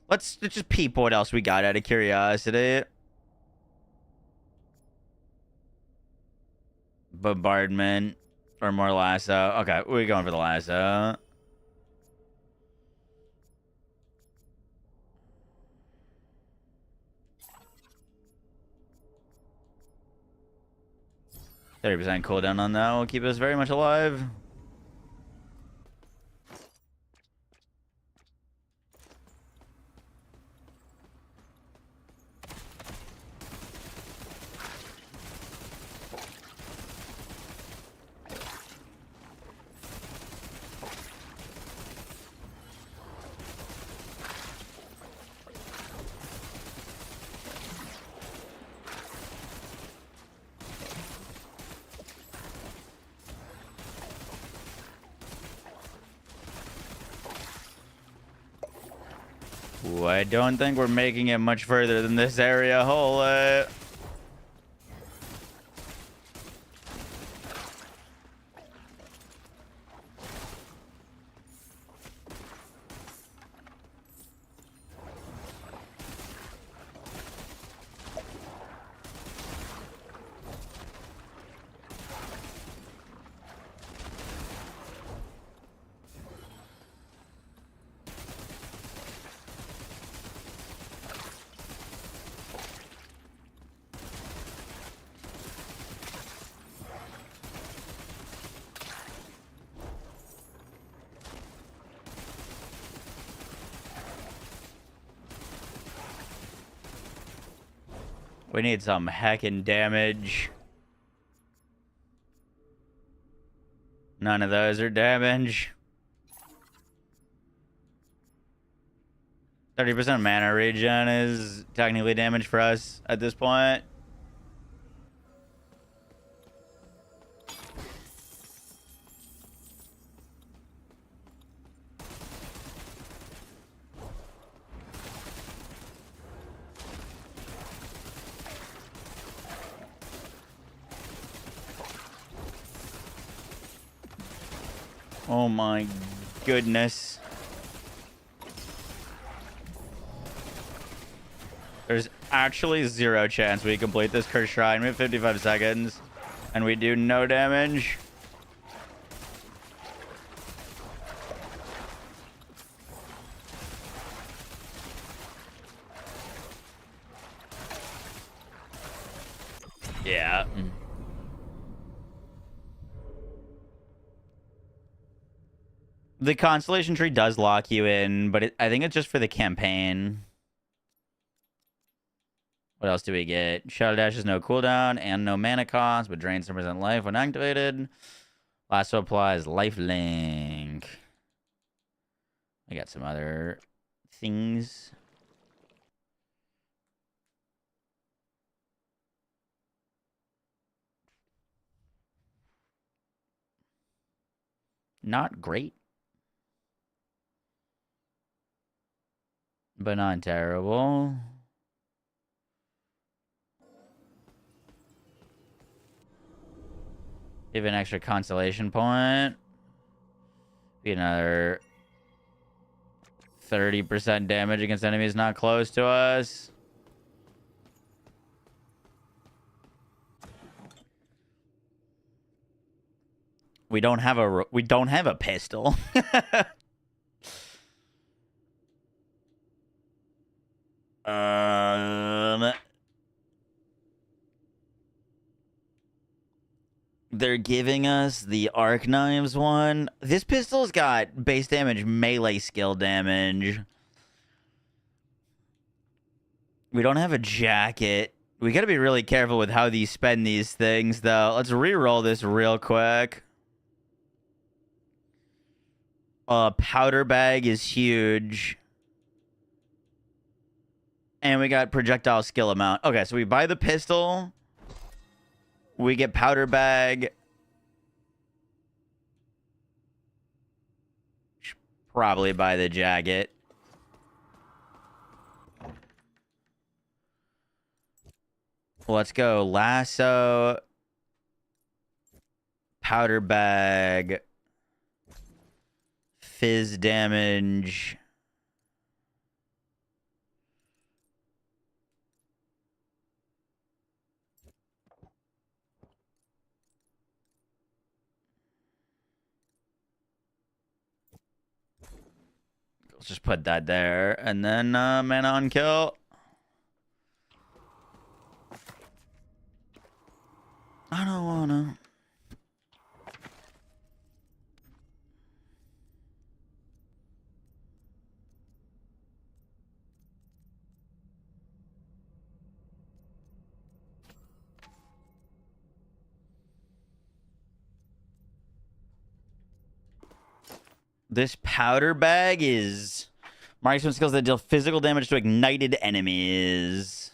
Let's just peep what else we got out of curiosity. Bombardment or more lasso. Okay, we're going for the lasso. %30 cooldown on that will keep us very much alive. Ooh, I don't think we're making it much further than this area. Holy. We need some heckin' damage. None of those are damage. 30% mana regen is technically damage for us at this point. Oh my goodness. There's actually 0 chance we complete this cursed shrine. We have 55 seconds and we do no damage. Yeah. The constellation tree does lock you in, but I think it's just for the campaign. What else do we get? Shadow Dash is no cooldown and no mana cost, but drains 10% life when activated. Lasso applies lifelink. I got some other things. Not great, but not terrible. Give an extra constellation point. Be another 30% damage against enemies not close to us. We don't have a pistol. They're giving us the arc knives one. This pistol's got base damage, melee skill damage. We don't have a jacket. We gotta be really careful with how these spend these things, though. Let's re-roll this real quick. Powder bag is huge. And we got projectile skill amount. Okay, so we buy the pistol. We get powder bag. Should probably buy the jacket. Let's go. Lasso. Powder bag. Fizz damage. Let's just put that there. And then mana on kill. I don't wanna. This powder bag is marksman skills that deal physical damage to ignited enemies.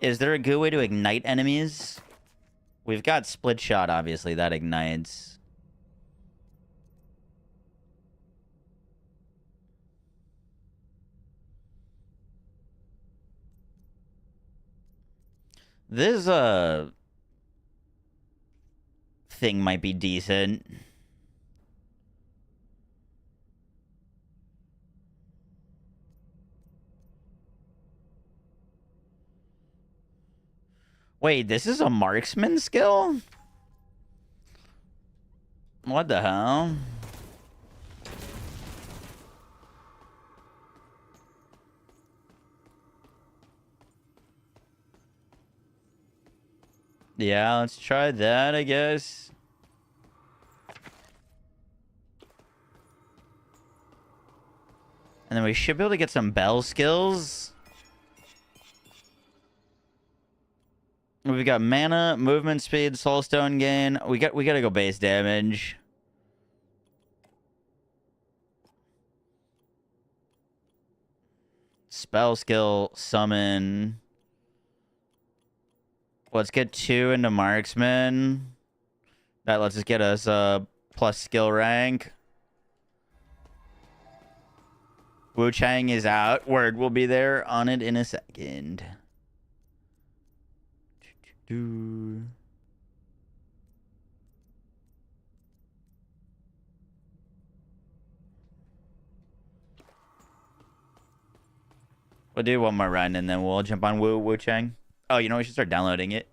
Is there a good way to ignite enemies? We've got split shot, obviously, that ignites. This thing might be decent. Wait, this is a marksman skill? What the hell? Yeah, let's try that, I guess. And then we should be able to get some bell skills. We've got mana, movement speed, soulstone gain. We gotta go base damage. Spell skill, summon. Let's get 2 into marksman. That lets us get us plus skill rank. WUCHANG is out. Word will be there on it in a second. We'll do one more run and then we'll jump on WUCHANG. Oh, you know, we should start downloading it.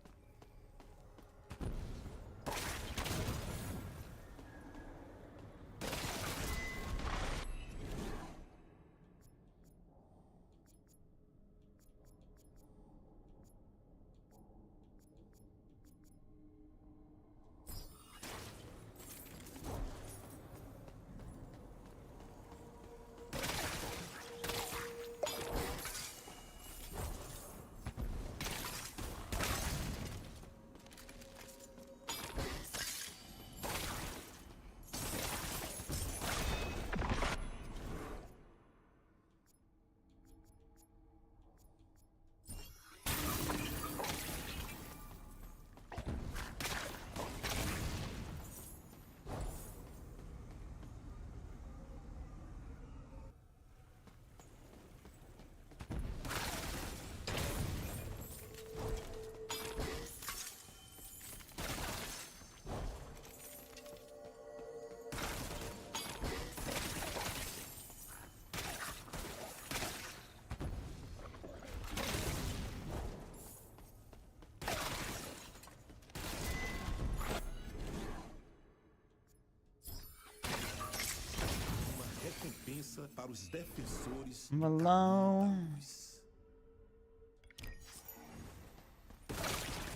Para os defensores. Malone.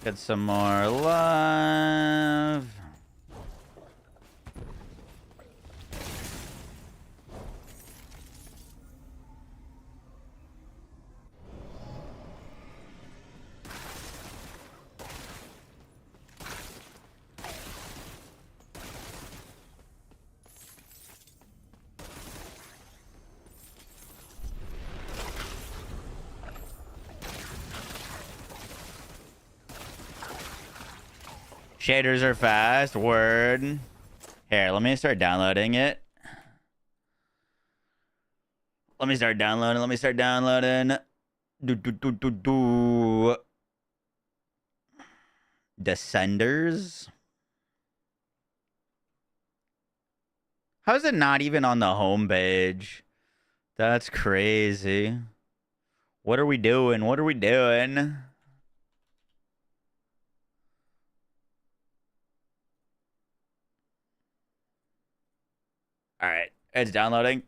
Get some more love. Shaders are fast. Word. Here, let me start downloading it. Let me start downloading. Descenders. How is it not even on the home page? That's crazy. What are we doing? What are we doing? All right, it's downloading.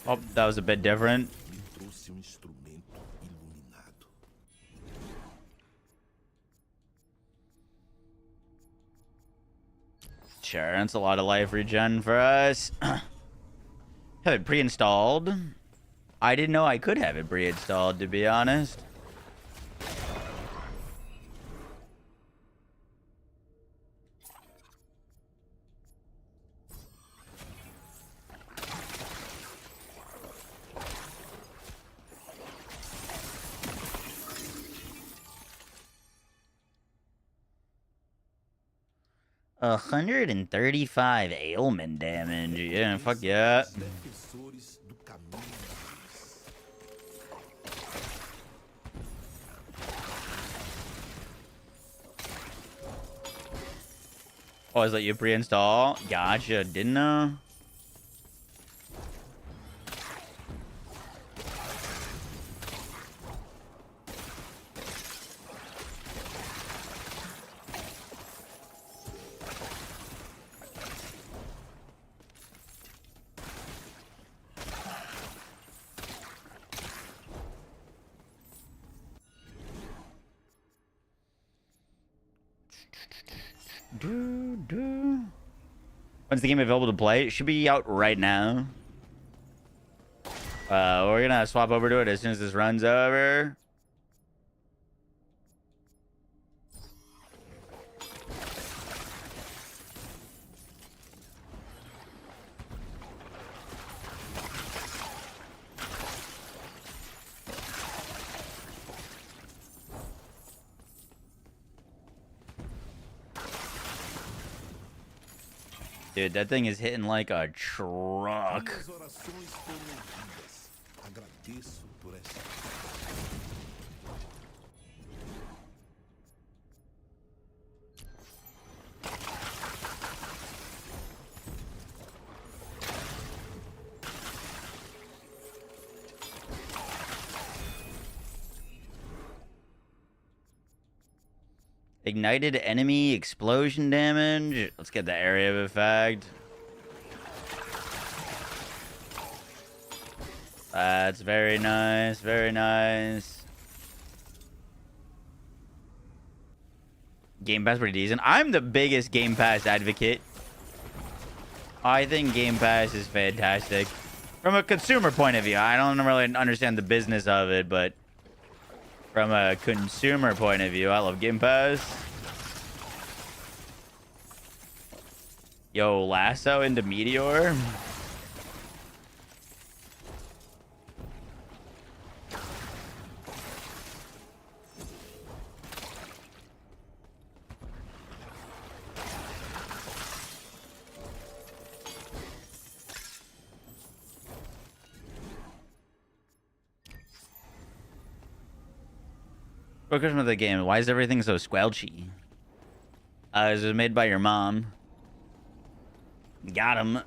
Oh, that was a bit different. Sure, that's a lot of life regen for us. Have it pre-installed. I didn't know I could have it pre-installed, to be honest. A 135 ailment damage. Yeah, fuck yeah. Oh, is that you pre-install? Gotcha. Didn't know. When's the game available to play? It should be out right now. We're gonna swap over to it as soon as this runs over. Dude, that thing is hitting like a truck. Ignited enemy explosion damage. Let's get the area of effect. That's very nice. Very nice. Game Pass pretty decent. I'm the biggest Game Pass advocate. I think Game Pass is fantastic. From a consumer point of view, I don't really understand the business of it, but from a consumer point of view, I love Game Pass. Yo, lasso into Meteor. What question of the game? Why is everything so squelchy? It was made by your mom. Got him.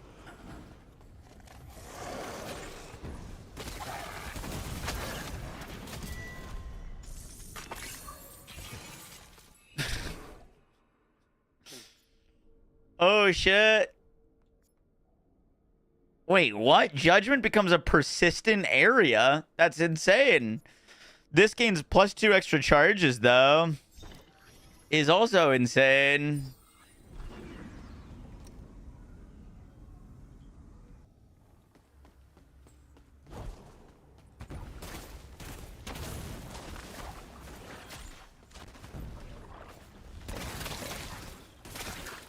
Oh shit. Wait, what? Judgment becomes a persistent area? That's insane. This gains +2 extra charges, though. Is also insane.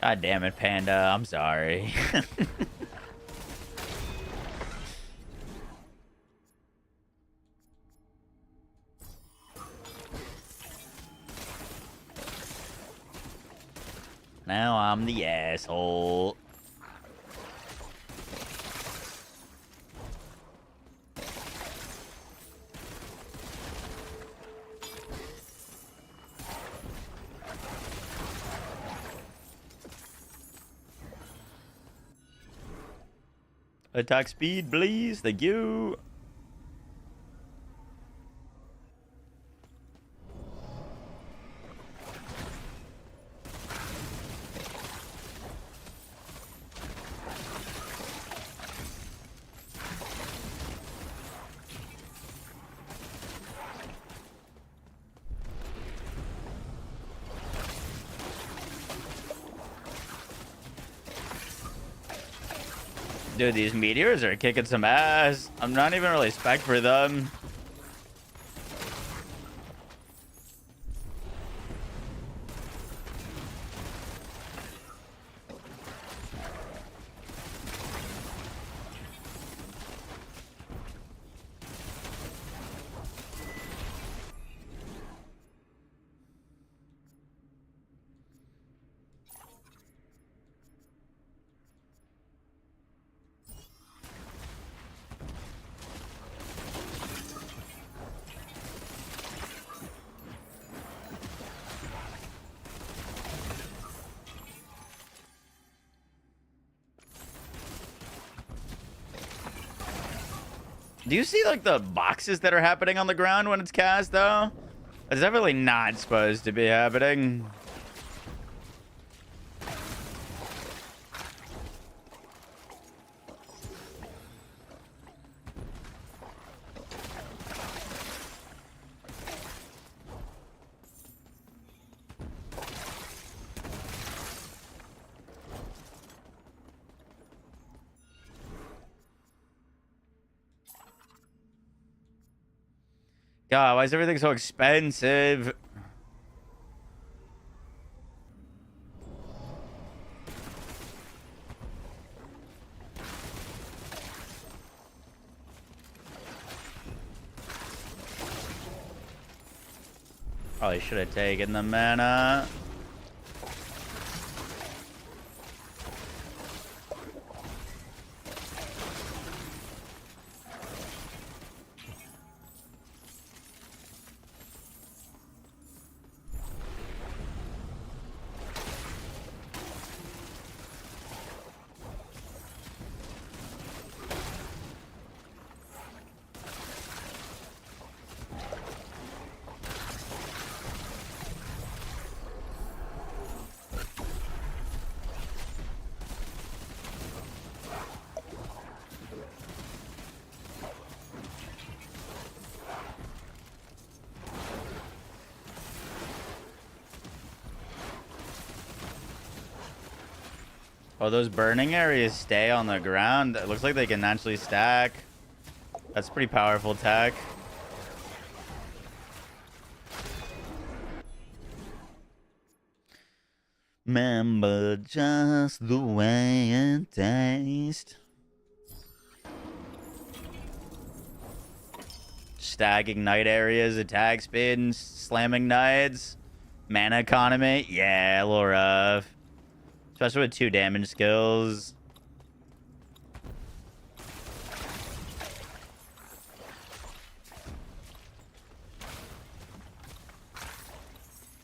God damn it, Panda. I'm sorry. Now I'm the asshole. Attack speed, please. Thank you. Dude, these meteors are kicking some ass. I'm not even really spec for them. Do you see, like, the boxes that are happening on the ground when it's cast, though? It's definitely not supposed to be happening. God, why is everything so expensive? Probably should have taken the mana. Oh, those burning areas stay on the ground. It looks like they can naturally stack. That's pretty powerful tech. Remember just the way it tastes. Stack ignite areas, attack spins, slamming knights, mana economy. Yeah, a little rough. Especially with 2 damage skills.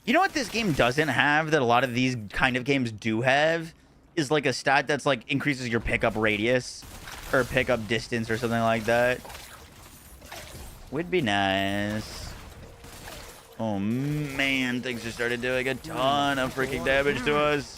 You know what this game doesn't have that a lot of these kind of games do have? Is like a stat that's like increases your pickup radius or pickup distance or something like that. Would be nice. Oh man, things just started doing a ton of freaking damage to us.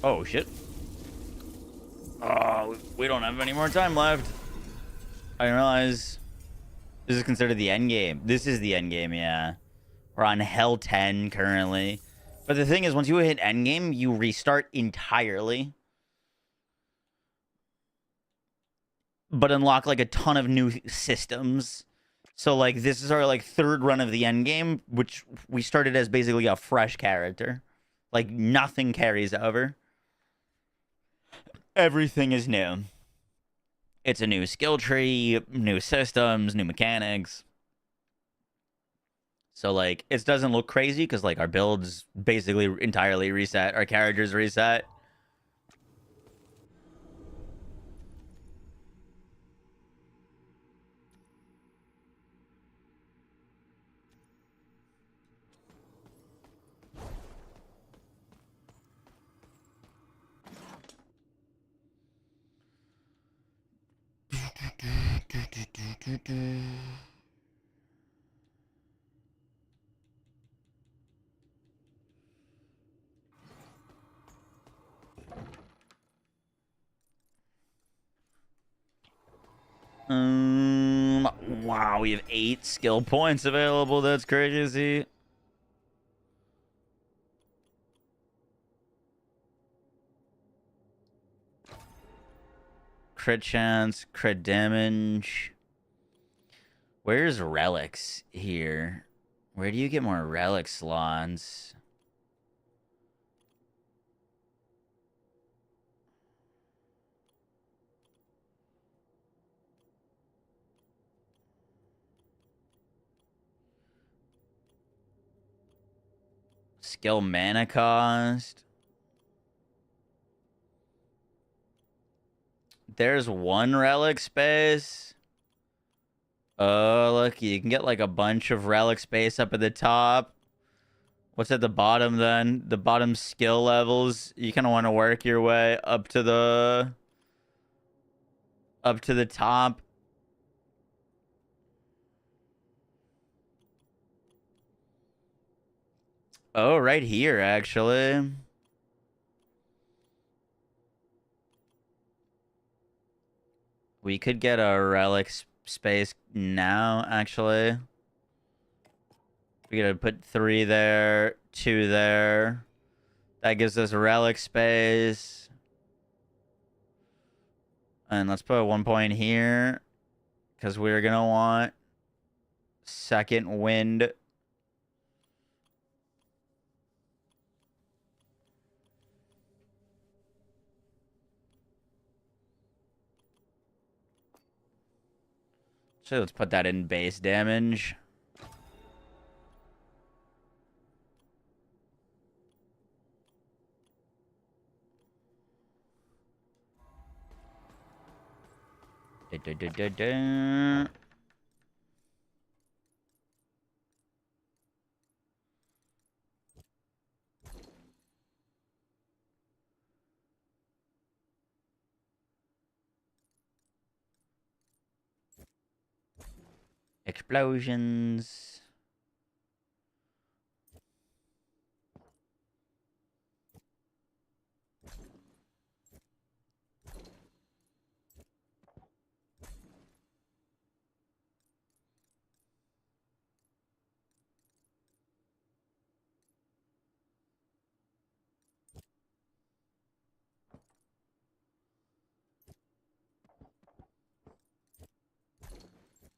Oh, shit. Oh, we don't have any more time left. I didn't realize This is considered the end game. This is the end game, yeah. We're on Hell 10 currently. But the thing is, once you hit end game, you restart entirely. But unlock like a ton of new systems. So like this is our like third run of the end game, which we started as basically a fresh character. Like nothing carries over. Everything is new. It's a new skill tree, new systems, new mechanics. So like it doesn't look crazy because like our builds basically entirely reset, our characters reset. Wow, we have 8 skill points available. That's crazy. Crit chance, crit damage. Where's relics here? Where do you get more relic slots? Skill mana cost. There's 1 relic space. Oh, look, you can get like a bunch of relic space up at the top. What's at the bottom then? The bottom skill levels. You kind of want to work your way up to the top. Oh, right here actually. We could get a relic space now, actually. We gotta put 3 there, 2 there. That gives us relic space. And let's put 1 point here. Because we're gonna want second wind. So let's put that in base damage. Explosions.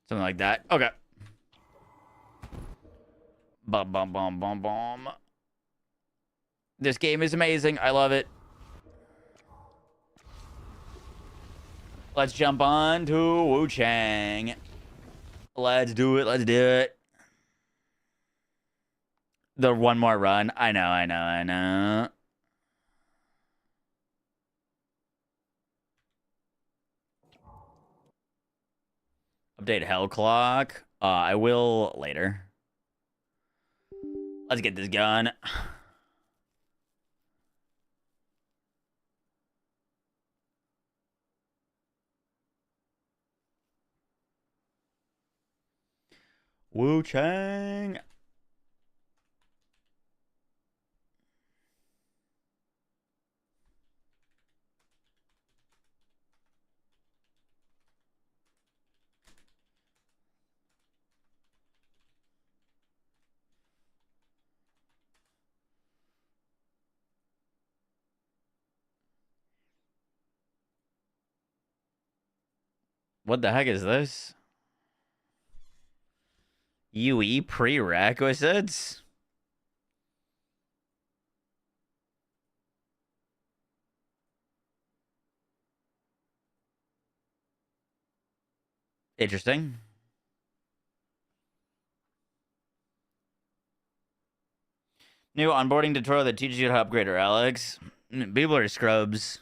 Something like that. Okay. Bum, bum, bum, bum, bum. This game is amazing. I love it. Let's jump on to WUCHANG. Let's do it. Let's do it. The 1 more run. I know. Update Hell Clock. I will later. Let's get this gun. WUCHANG. What the heck is this? UE prerequisites? Interesting. New onboarding tutorial that teaches you how to upgrade your Relics. People are scrubs.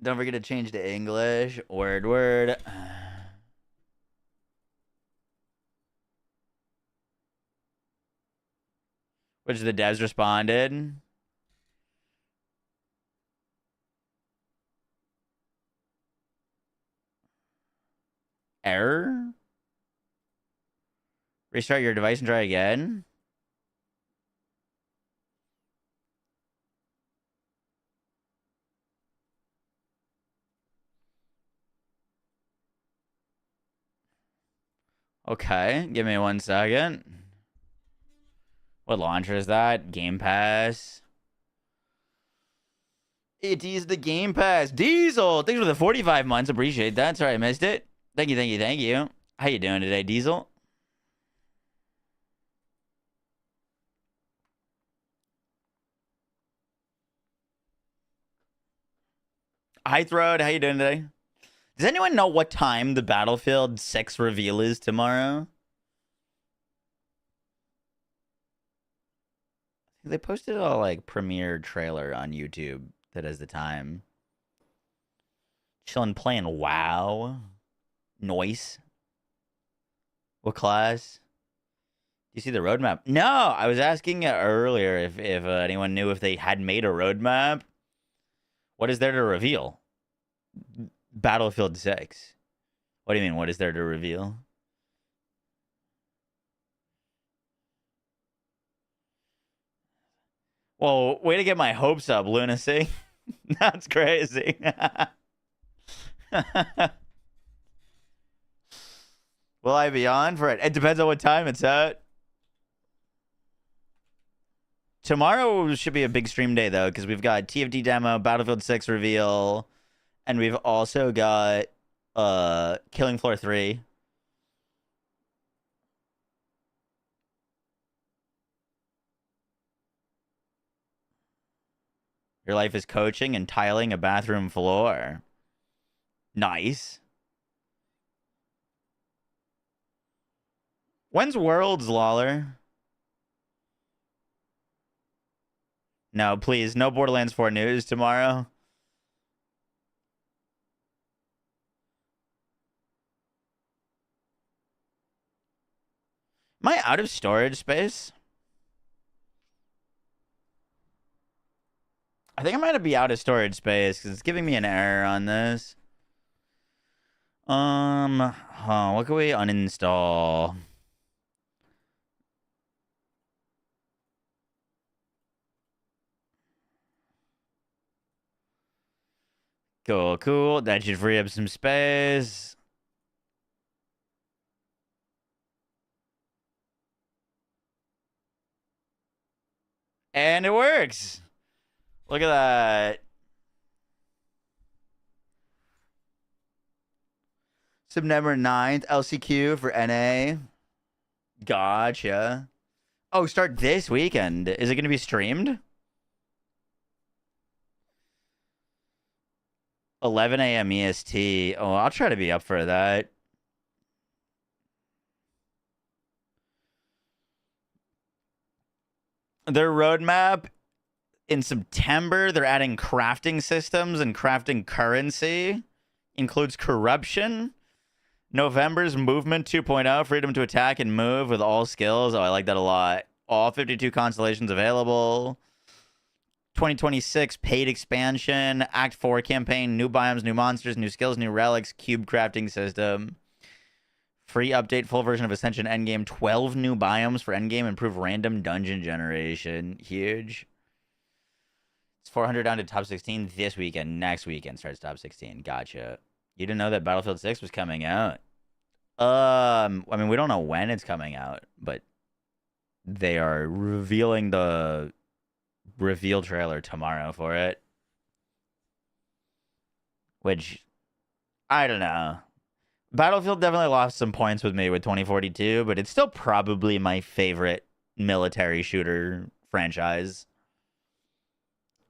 Don't forget to change to English. Word, word. Which the devs responded. Error? Restart your device and try again. Okay, give me 1 second. What launcher is that? Game Pass. It is the Game Pass. Diesel, thanks for the 45 months. Appreciate that. Sorry I missed it. Thank you, thank you, thank you. How you doing today, Diesel? Hi, Throde. How you doing today? Does anyone know what time the Battlefield 6 reveal is tomorrow? They posted a like premiere trailer on YouTube that has the time. Chilling playing WoW. Noise. What class? Do you see the roadmap? No, I was asking earlier if anyone knew if they had made a roadmap. What is there to reveal? Battlefield 6. What do you mean, what is there to reveal? Well, way to get my hopes up, lunacy. That's crazy. Will I be on for it? It depends on what time it's at. Tomorrow should be a big stream day, though, because we've got TFD demo, Battlefield 6 reveal, and we've also got Killing Floor 3. Your life is coaching and tiling a bathroom floor. Nice. When's Worlds, Lawler? No, please. No Borderlands 4 news tomorrow. Am I out of storage space? I think I might be out of storage space because it's giving me an error on this. What can we uninstall? Cool, cool. That should free up some space. And it works. Look at that. September 9th, LCQ for NA. Gotcha. Oh, start this weekend. Is it going to be streamed? 11 a.m. EST. Oh, I'll try to be up for that. Their roadmap in September, they're adding crafting systems and crafting currency. Includes corruption. November's movement 2.0, freedom to attack and move with all skills. Oh, I like that a lot. All 52 constellations available. 2026 paid expansion, Act 4 campaign, new biomes, new monsters, new skills, new relics, cube crafting system. Free update, full version of Ascension Endgame, 12 new biomes for Endgame, improve random dungeon generation. Huge. It's 400 down to top 16 this weekend. Next weekend starts top 16. Gotcha. You didn't know that Battlefield 6 was coming out? I mean, we don't know when it's coming out, but they are revealing the reveal trailer tomorrow for it. Which, I don't know. Battlefield definitely lost some points with me with 2042, but it's still probably my favorite military shooter franchise.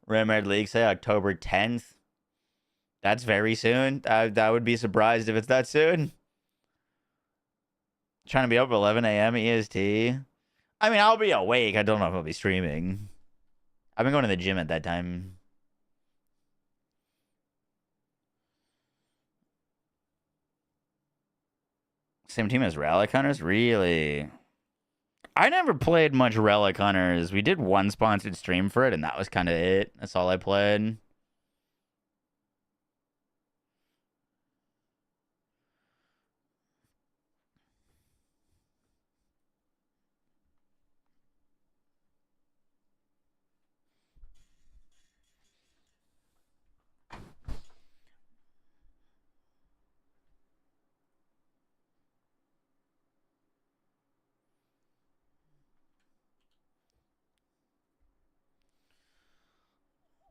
Red League say October 10th. That's very soon. I would be surprised if it's that soon. Trying to be up at 11 a.m. EST. I mean, I'll be awake. I don't know if I'll be streaming. I've been going to the gym at that time. Same team as Relic Hunters? Really? I never played much Relic Hunters. We did one sponsored stream for it, and that was kind of it. That's all I played.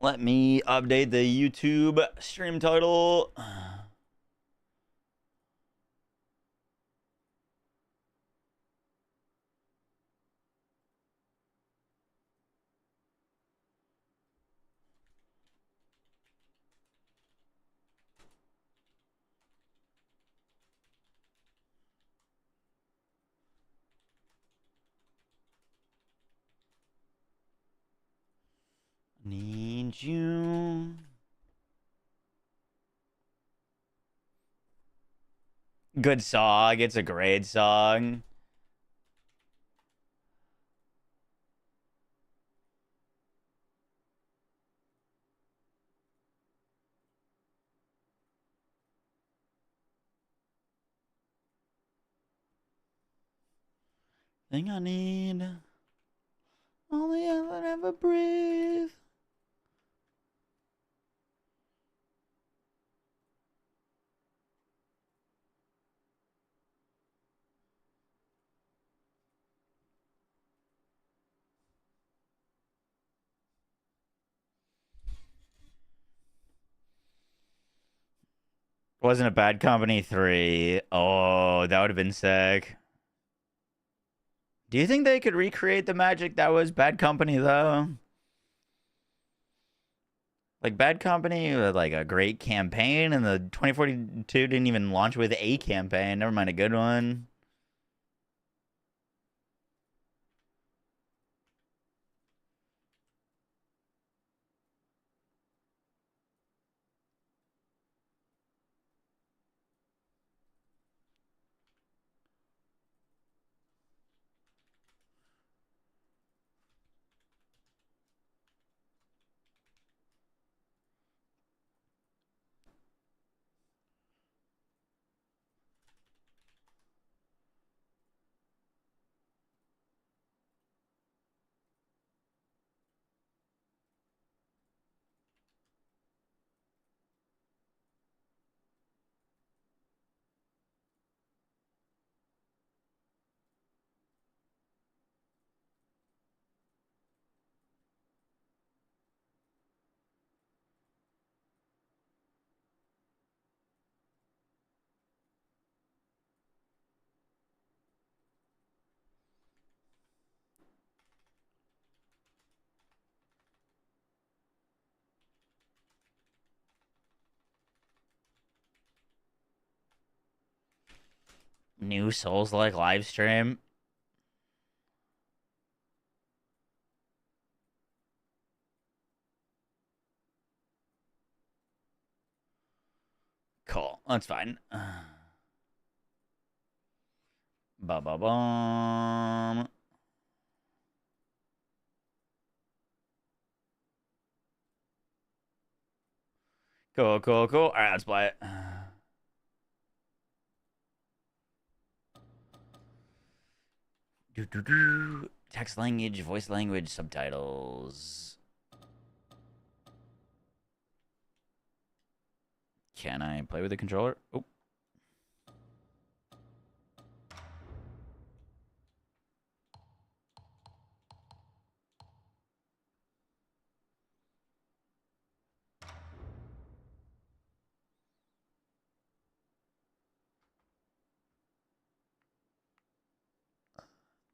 Let me update the YouTube stream title. Need you. Good song. It's a great song. Thing I need. Only I will ever breathe. Wasn't a Bad Company 3. Oh, that would have been sick. Do you think they could recreate the magic that was Bad Company, though? Like, Bad Company, like a great campaign, and the 2042 didn't even launch with a campaign. Never mind a good one. New Souls-like live stream. Cool. That's fine. Ba-ba-bum. Cool, cool, cool. All right, let's play it. Text language, voice language, subtitles. Can I play with the controller? Oh.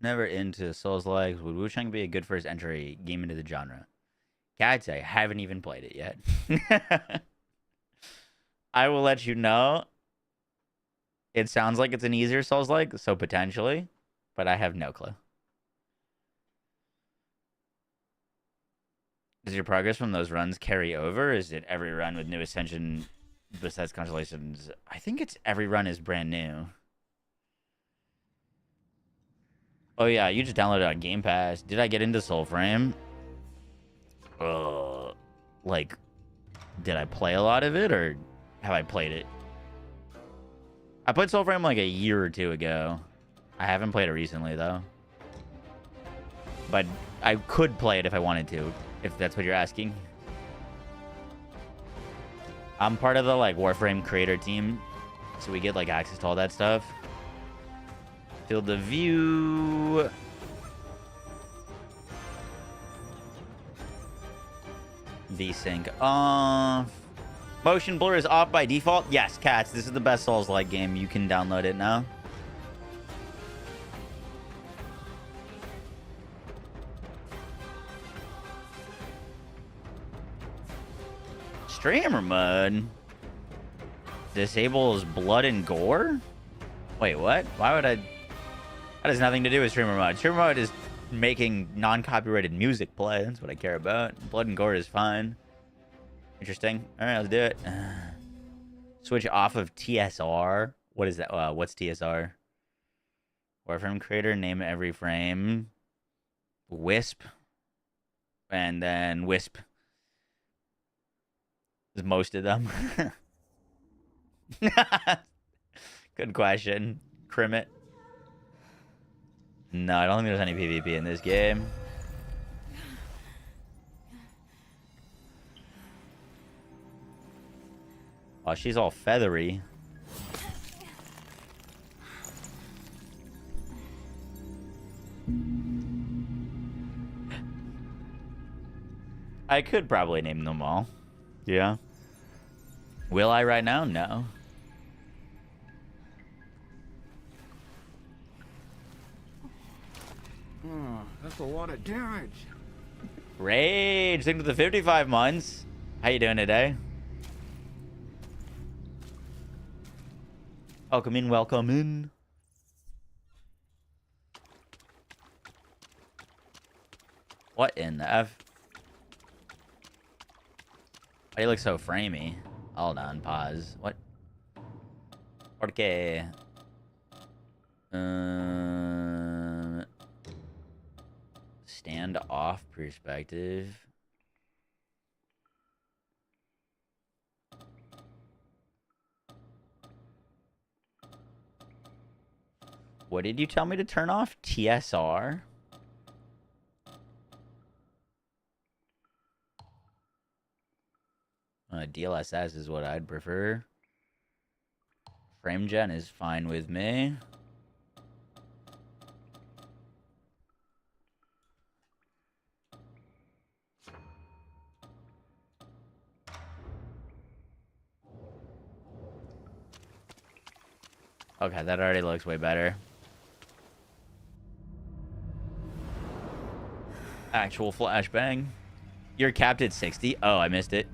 Never into Souls-like. Would WUCHANG be a good first entry game into the genre? I'd say I haven't even played it yet. I will let you know. It sounds like it's an easier Souls-like, so potentially, but I have no clue. Does your progress from those runs carry over? Is it every run with new ascension besides constellations? I think it's every run is brand new. Oh yeah, you just downloaded it on Game Pass. Did I get into Soulframe? Like, did I play a lot of it, or have I played it? I played Soulframe like a year or two ago. I haven't played it recently, though. But I could play it if I wanted to, if that's what you're asking. I'm part of the, like, Warframe creator team, so we get, like, access to all that stuff. Field of view. VSync off. Motion blur is off by default. Yes, cats. This is the best Souls-like game. You can download it now. Streamer mode disables blood and gore. Wait, what? Why would I? That has nothing to do with streamer mode. Streamer mode is making non-copyrighted music play. That's what I care about. Blood and gore is fine. Interesting. All right, let's do it. Switch off of TSR. What is that? What's TSR? Warframe creator, name every frame. Wisp. And then Wisp. Is most of them. Good question. Crim it. No, I don't think there's any PvP in this game. Oh, she's all feathery. I could probably name them all. Yeah. Will I right now? No. Oh, that's a lot of damage. Rage, thank you for the 55 months. How you doing today? Welcome in, welcome in. What in the F? Why do you look so framey? Hold on, pause. What? Okay. Stand off perspective. What did you tell me to turn off? TSR? DLSS is what I'd prefer. Frame gen is fine with me. Okay, that already looks way better. Actual flashbang. You're capped at 60? Oh, I missed it.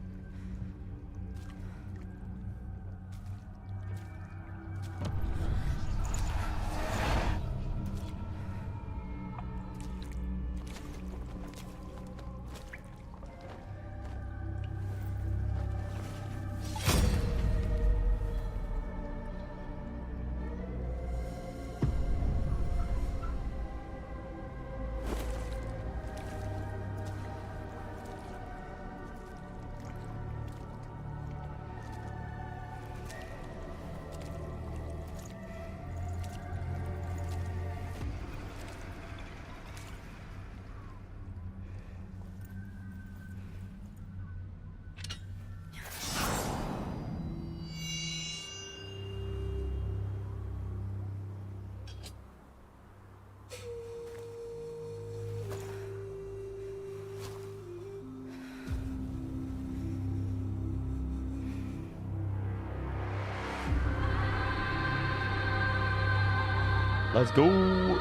Let's go.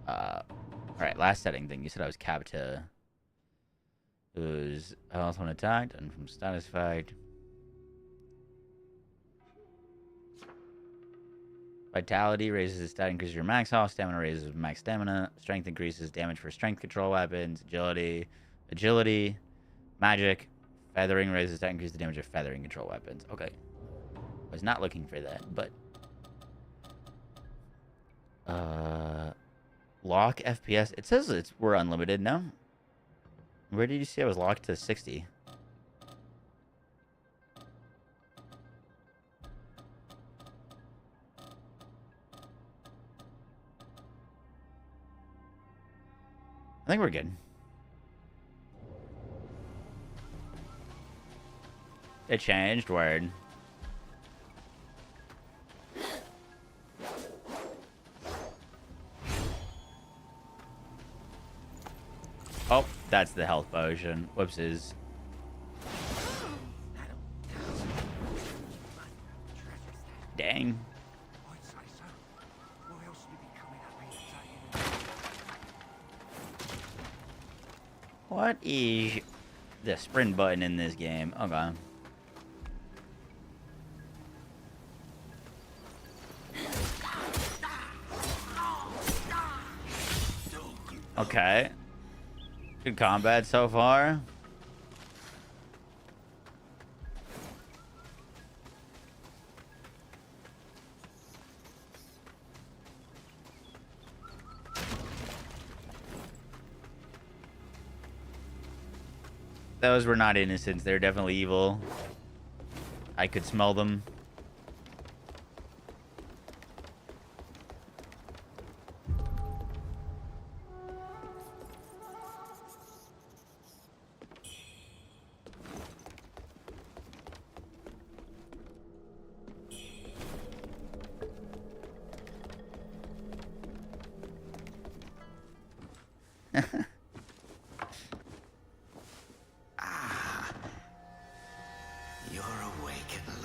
Alright, last setting thing. You said I was capped to... It was health when attacked and from status effect. Vitality raises the stat, increases your max health. Stamina raises max stamina. Strength increases damage for strength control weapons. Agility. Magic. Feathering raises stat, increases the damage of feathering control weapons. Okay. I was not looking for that, but... Lock FPS. It says we're unlimited now. Where did you see I was locked to 60? I think we're good. It changed, word. Oh, that's the health potion. Whoopsies. Dang. What is the sprint button in this game? Okay. Okay. Good combat so far. Those were not innocents. They're definitely evil. I could smell them.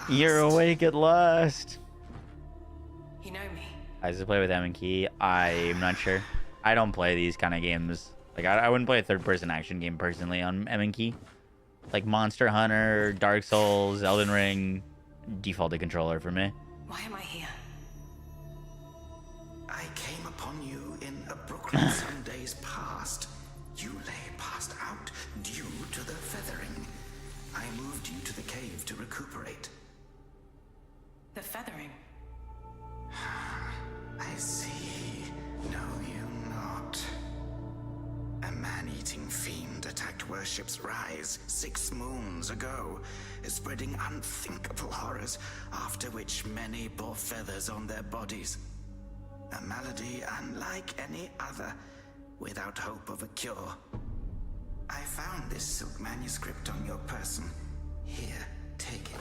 You're awake at last. You know me. I just play with M and Key. I'm not sure. I don't play these kind of games. Like I wouldn't play a third-person action game personally on M and Key. Like Monster Hunter, Dark Souls, Elden Ring, defaulted controller for me. Why am I here? I came upon you in a Brooklyn some days past. You lay passed out due to the feathering. I moved you to the cave to recuperate. The feathering. I see. No, you not. A man-eating fiend attacked Worship's Rise 6 moons ago, spreading unthinkable horrors, after which many bore feathers on their bodies. A malady unlike any other, without hope of a cure. I found this silk manuscript on your person. Here, take it.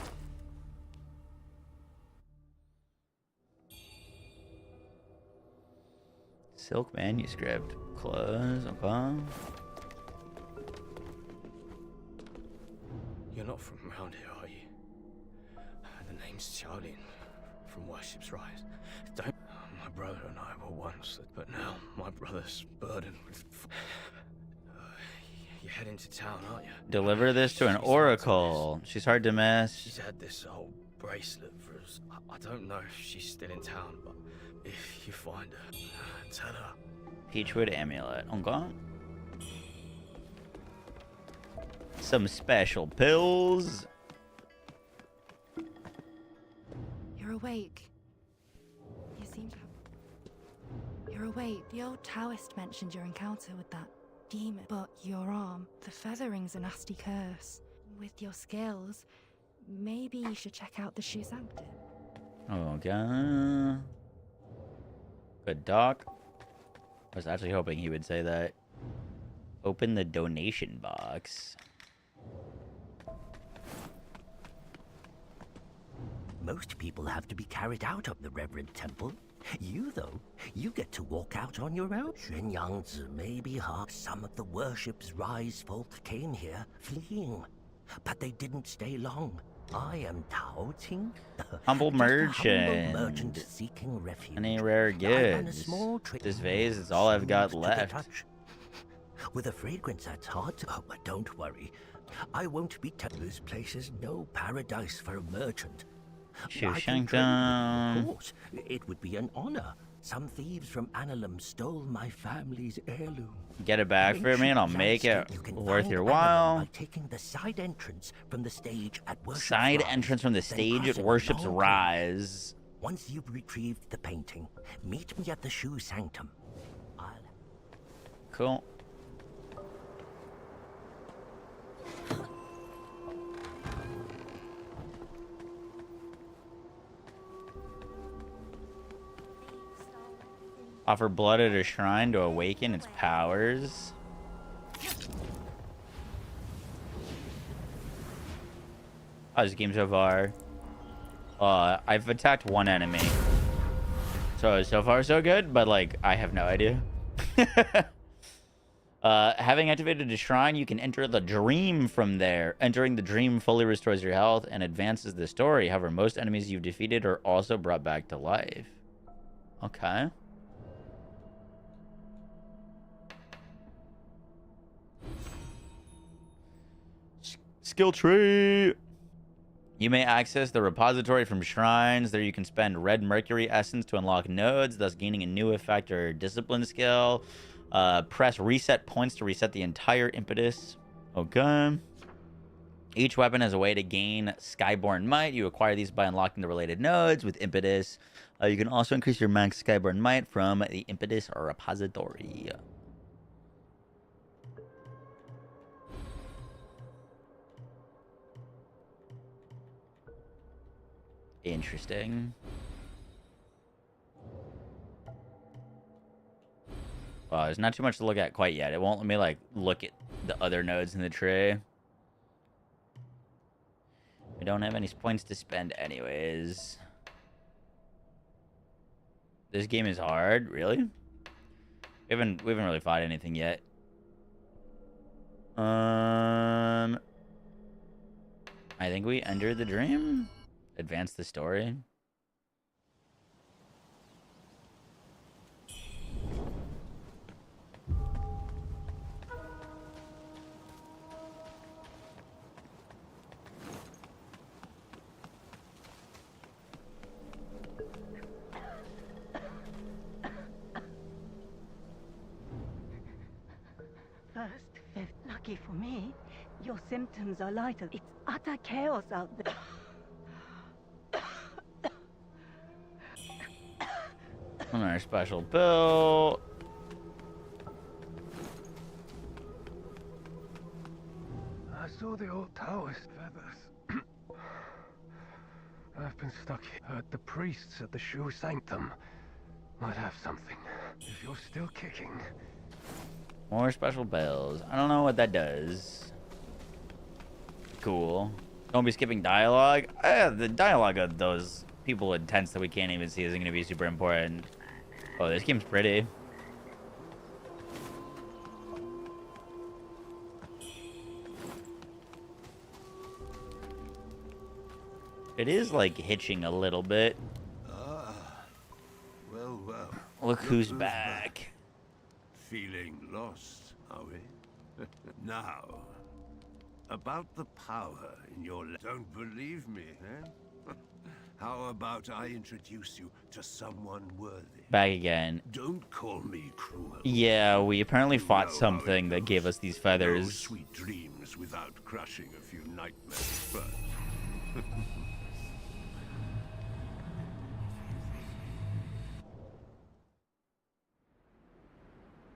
Silk manuscript. Close. Okay. You're not from around here, are you? The name's Charlie, from Worship's Rise. Don't... My brother and I were once, but now my brother's burdened with... You're heading to town, aren't you? Deliver this to an oracle. She's hard to miss. She's had this old bracelet for us. I don't know if she's still in town, but if you find her, tell her. Peachwood amulet. Okay. Some special pills. You're awake. You seem to... You're awake. The old Taoist mentioned your encounter with that demon, but your arm, the feathering's a nasty curse. With your skills, maybe you should check out the Shoe Sanctum. Okay. Good doc. I was actually hoping he would say that. Open the donation box. Most people have to be carried out of the Reverend Temple. You, though, you get to walk out on your own. Xuanyangzi may be hard. Some of the Worship's Rise folk came here, fleeing. But they didn't stay long. I am Tao Ting. Humble Just a merchant. humble merchant seeking refuge. Any rare I ran a goods? small trade This vase is all I've got to the left. touch. With a fragrance that's hard to... Oh, but don't worry. I won't be This place is no paradise for a merchant. I can WUCHANG. trade with you, of course. It would be an honor. Some thieves from Annalum stole my family's heirloom. Get it back for me and I'll make it worth your while. By taking the side entrance from the stage at Worship's Side Rise, entrance from the then stage at crossing a Worship's long Rise. Once you've retrieved the painting, meet me at the Shoe Sanctum. Cool. Offer blood at a shrine to awaken its powers. How's this game so far? I've attacked one enemy. So far so good, but like, I have no idea. Having activated a shrine, you can enter the dream from there. Entering the dream fully restores your health and advances the story. However, most enemies you've defeated are also brought back to life. Okay. Skill tree. You may access the repository from shrines. There you can spend red mercury essence to unlock nodes, thus gaining a new effect or discipline skill. Press reset points to reset the entire impetus. Okay. Each weapon has a way to gain Skyborn Might. You acquire these by unlocking the related nodes with impetus. You can also increase your max Skyborn Might from the impetus repository. Interesting. Well, there's not too much to look at quite yet. It won't let me, like, look at the other nodes in the tree. We don't have any points to spend anyways. This game is hard, really? We haven't really fought anything yet. I think we entered the dream. Advance the story. First, lucky for me, your symptoms are lighter. It's utter chaos out there. Another special build. I saw the old tower's feathers. I've been stuck here. Heard the priests at the Shoe Sanctum might have something. If you're still kicking. More special bells. I don't know what that does. Cool. Don't be skipping dialogue. The dialogue of those people with tents that we can't even see isn't going to be super important. Oh, this game's pretty. It is like hitching a little bit. Well, well. Look who's back. Feeling lost, are we? Now, about the power in your don't believe me, eh? How about I introduce you to someone worthy? Back again. Don't call me cruel. Yeah, we apparently fought something that gave us these No feathers. sweet dreams without crushing a few nightmares first.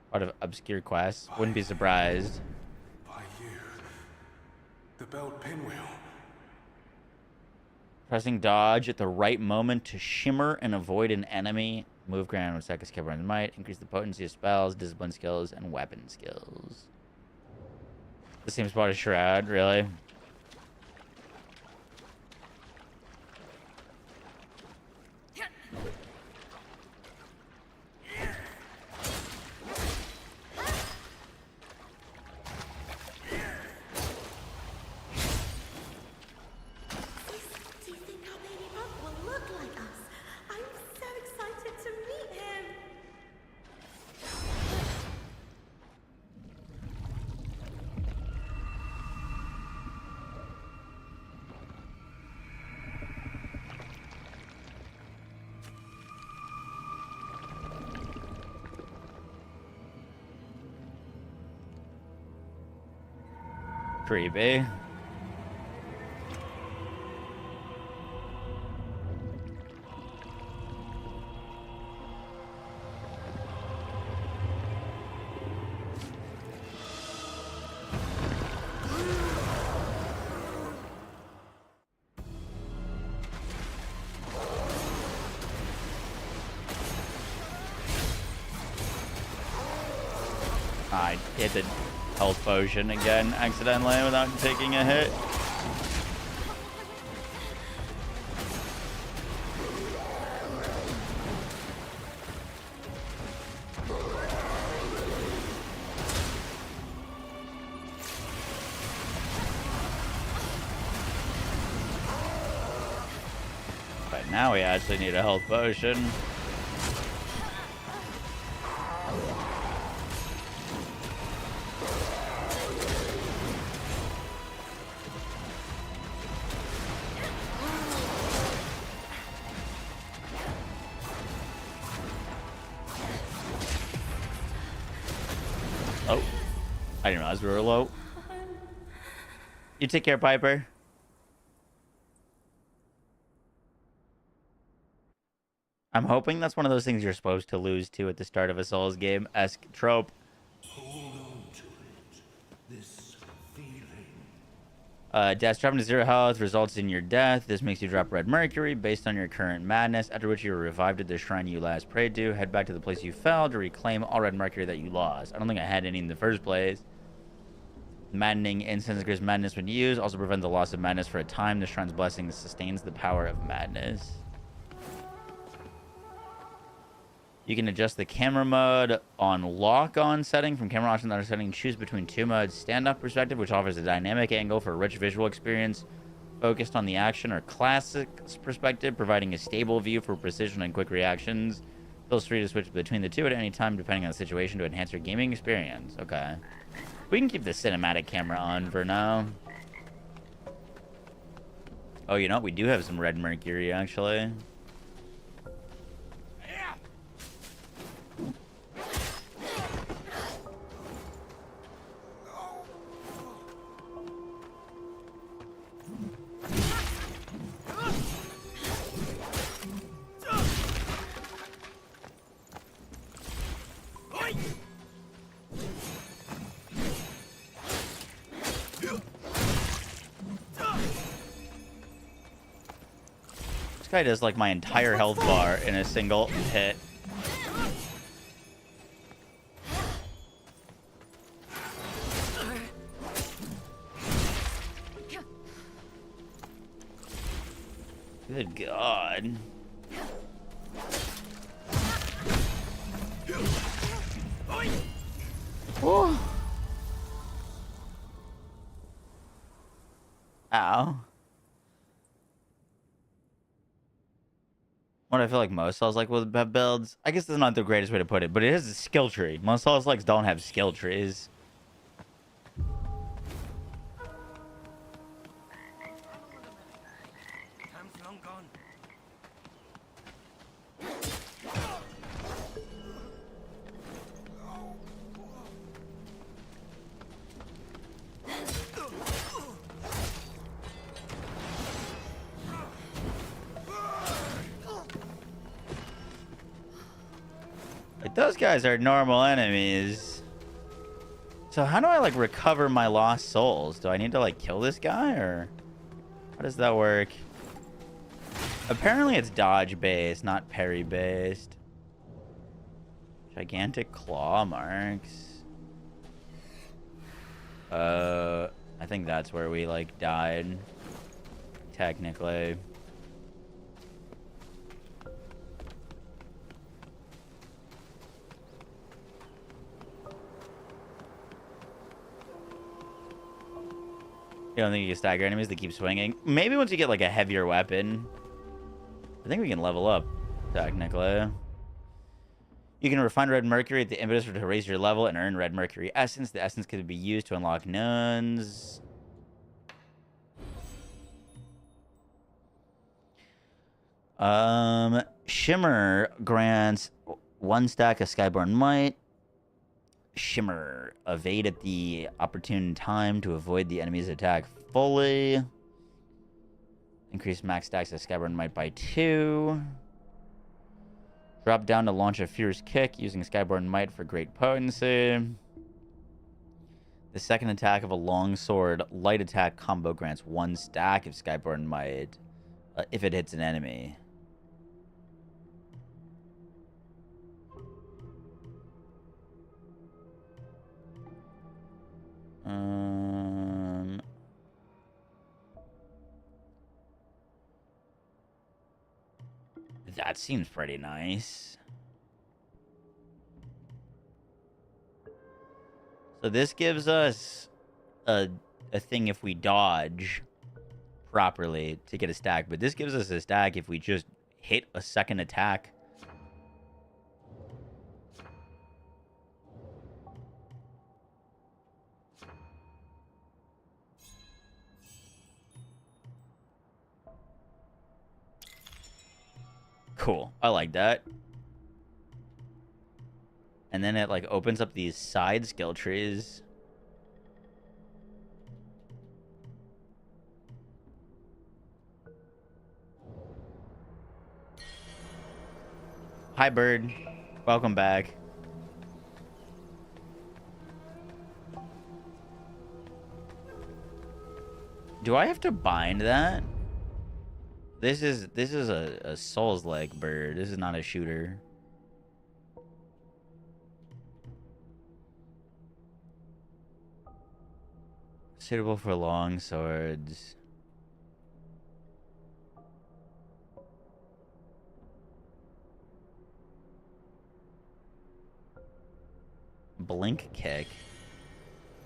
Part of obscure quests. Wouldn't be surprised. By you. The belt pinwheel. Pressing dodge at the right moment to shimmer and avoid an enemy. Move ground with second Skyborn Might. Increase the potency of spells, discipline skills, and weapon skills. The same spot as Shroud, really? Creepy. I hit the health potion again accidentally without taking a hit. But now we actually need a health potion. Oh, I didn't realize we were low. You take care, Piper. I'm hoping that's one of those things you're supposed to lose to at the start of a Souls game-esque trope. Hold on to it. This feeling. Death dropping to 0 health results in your death. This makes you drop red mercury based on your current madness, after which you are revived at the shrine you last prayed to. Head back to the place you fell to reclaim all red mercury that you lost. I don't think I had any in the first place. Maddening incense increases madness when used. Also prevents the loss of madness for a time. The shrine's blessing sustains the power of madness. You can adjust the camera mode on lock-on setting. From camera options that are setting, choose between two modes. Stand-up perspective, which offers a dynamic angle for a rich visual experience focused on the action, or classic perspective, providing a stable view for precision and quick reactions. Feels free to switch between the two at any time, depending on the situation, to enhance your gaming experience. Okay. We can keep the cinematic camera on for now. Oh, you know what? We do have some red mercury, actually. This guy does like my entire health bar in a single hit. Good God. Whew. Ow. What I feel like most Souls like with builds, I guess that's not the greatest way to put it, but it is a skill tree. Most Souls likes don't have skill trees. Those guys are normal enemies. So how do I like recover my lost souls? Do I need to like kill this guy, or how does that work? Apparently it's dodge based, not parry based. Gigantic claw marks. I think that's where we like died, technically. You don't think you can stagger enemies that keep swinging? Maybe once you get like a heavier weapon. I think we can level up, technically. You can refine red mercury at the impetus to raise your level and earn red mercury essence. The essence can be used to unlock nuns. Shimmer grants 1 stack of Skyborn Might. Shimmer. Evade at the opportune time to avoid the enemy's attack fully. Increase max stacks of Skyborn Might by 2. Drop down to launch a fierce kick using Skyborn Might for great potency. The second attack of a longsword light attack combo grants 1 stack of Skyborn Might if it hits an enemy. That seems pretty nice. So this gives us a thing if we dodge properly to get a stack, but this gives us a stack if we just hit a second attack. Cool. I like that. And then it like opens up these side skill trees. Hi, bird. Welcome back. Do I have to bind that? This is a Souls-like bird. This is not a shooter. Suitable for long swords. Blink kick.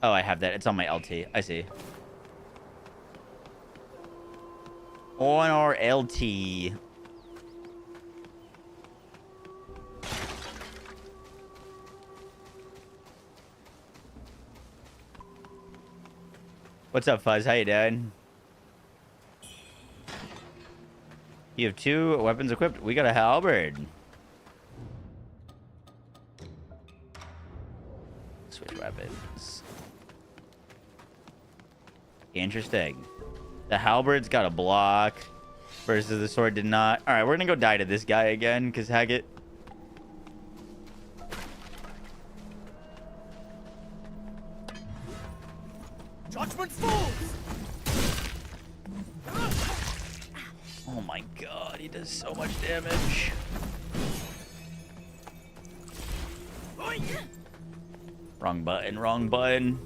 Oh, I have that. It's on my LT. I see. On our LT. What's up, Fuzz? How you doing? You have 2 weapons equipped. We got a halberd. Switch weapons. Interesting. The halberd's got a block versus the sword did not. All right, we're gonna go die to this guy again because Haggett. Judgment falls. Oh my god, he does so much damage. Wrong button, wrong button.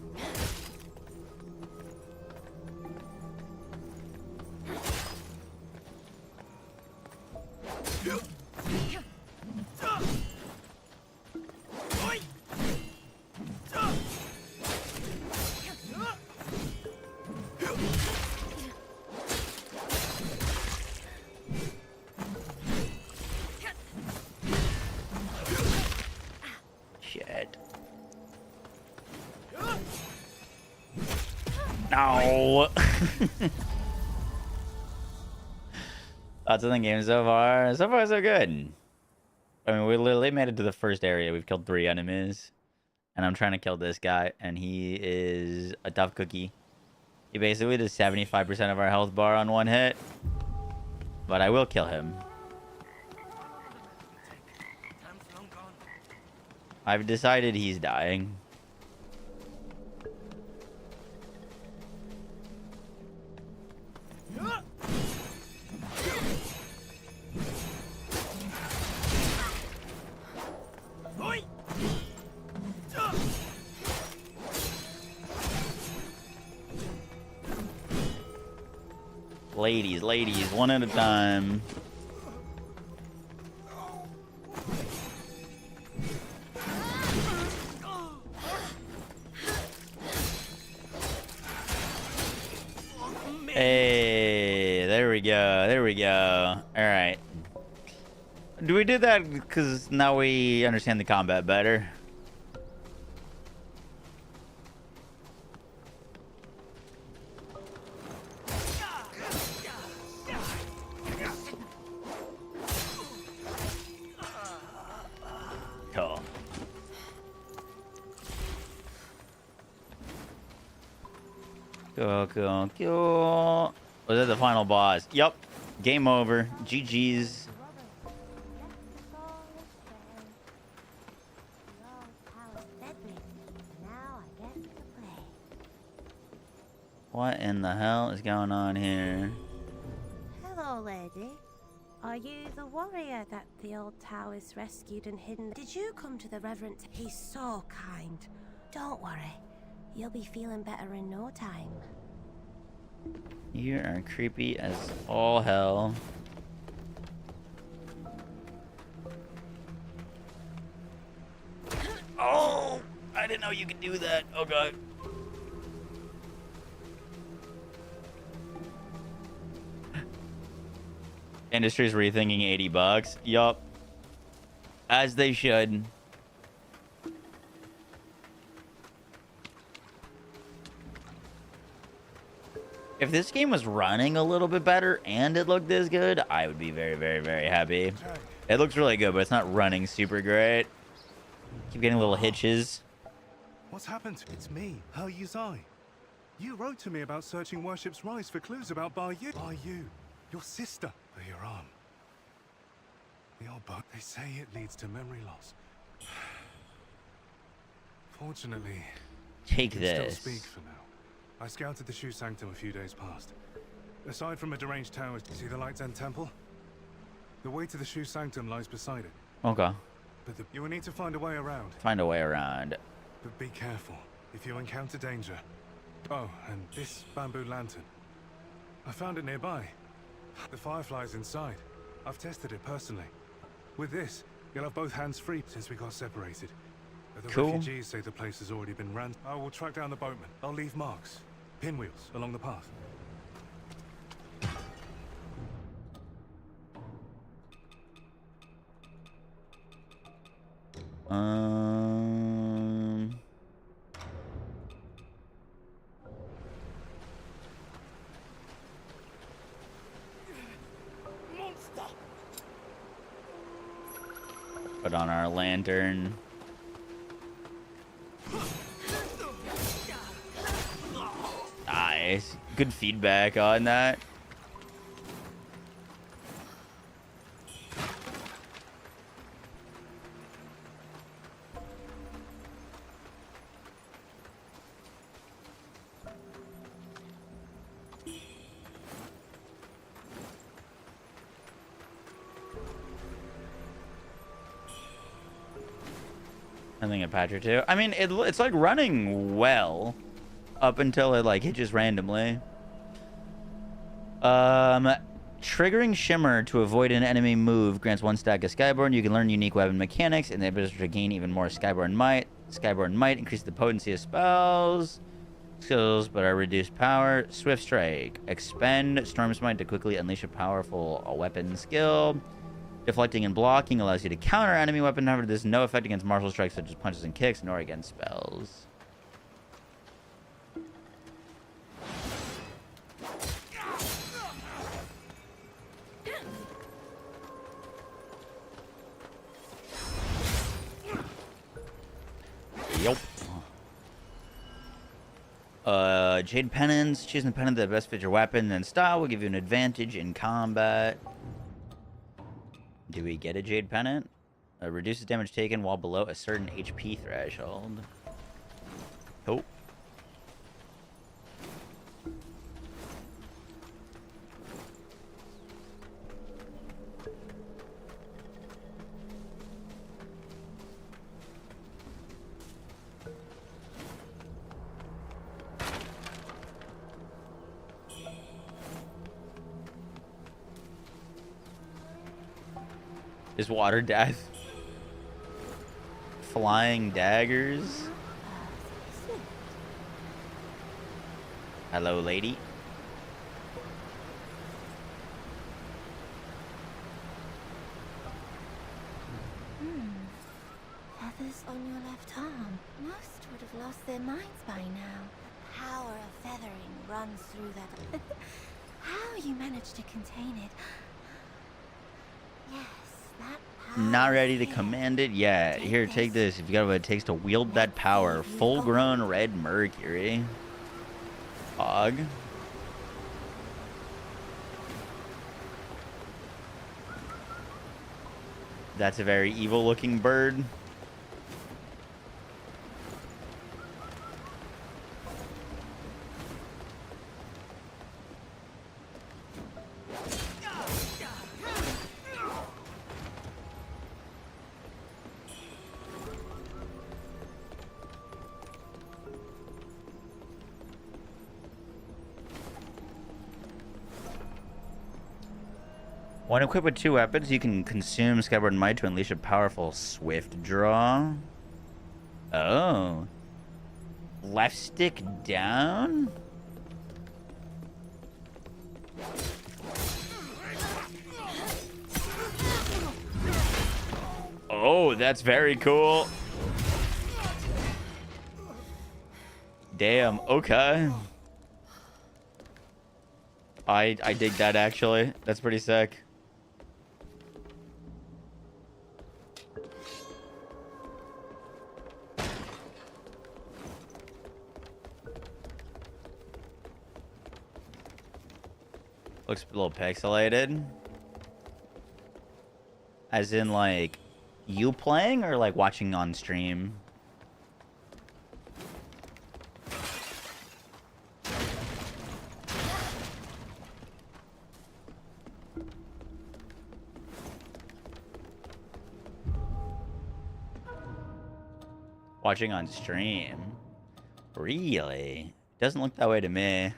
Shit. No. Thoughts on the game so far? So far, so good. I mean, we literally made it to the first area. We've killed 3 enemies. And I'm trying to kill this guy. And he is a tough cookie. He basically does 75% of our health bar on 1 hit. But I will kill him. I've decided he's dying. Ladies, one at a time. Hey, there we go. There we go. All right. Do we do that because now we understand the combat better? Cool. Cool, cool, cool. Was that the final boss? Yup. Game over. GG's. What in the hell is going on here? Hello, lady. Are you the warrior that the old Taoist rescued and hidden? Did you come to the Reverend? He's so kind. Don't worry. You'll be feeling better in no time. You are creepy as all hell. Oh! I didn't know you could do that. Oh god. Industry's rethinking $80. Yup. As they should. If this game was running a little bit better and it looked this good, I would be very, very, very happy. It looks really good, but it's not running super great. Keep getting little hitches. What's happened? It's me, Her Yuzai. You wrote to me about searching Worship's Rise for clues about Bar Yu. Bar Yu, your sister, or your arm. The old book, they say it leads to memory loss. Fortunately, take you can this. Still speak for now. I scouted the Shu Sanctum a few days past. Aside from a deranged tower, see the Light's End Temple? The way to the Shu Sanctum lies beside it. Okay. But you will need to find a way around. Find a way around. But be careful if you encounter danger. Oh, and this bamboo lantern. I found it nearby. The firefly's inside. I've tested it personally. With this, you'll have both hands free since we got separated. But the refugees say the place has already been ran. I will track down the boatman. I'll leave marks, pinwheels, along the path. Put on our lantern. Nice. Good feedback on that. I think a patch or two. I mean, it's like running well up until it like hitches randomly. Triggering Shimmer to avoid an enemy move grants 1 stack of Skyborn. You can learn unique weapon mechanics and the ability to gain even more Skyborn Might. Skyborn Might increases the potency of spells. Skills, but are reduced power. Swift Strike. Expend Storm Smite to quickly unleash a powerful weapon skill. Deflecting and blocking allows you to counter enemy weapon. However, there's no effect against martial strikes such as punches and kicks, nor against spells. Yup. Jade Penance. Choosing the pennant that best fits your weapon and style will give you an advantage in combat. Do we get a Jade Pennant? Reduces damage taken while below a certain HP threshold. Oh. Is water death? Flying daggers? Hello, lady. Feathers on your left arm. Most would have lost their minds by now. The power of feathering runs through that. How you managed to contain it? Yes. Not ready to command it yet. Here, take this. If you got what it takes to wield that power. Full-grown red mercury. Og. That's a very evil looking bird. When equipped with 2 weapons, you can consume Skyward Might to unleash a powerful swift draw. Oh. Left stick down? Oh, that's very cool. Damn, okay. I dig that, actually. That's pretty sick. Looks a little pixelated. As in, like, you playing or, like, watching on stream? Watching on stream? Really? Doesn't look that way to me.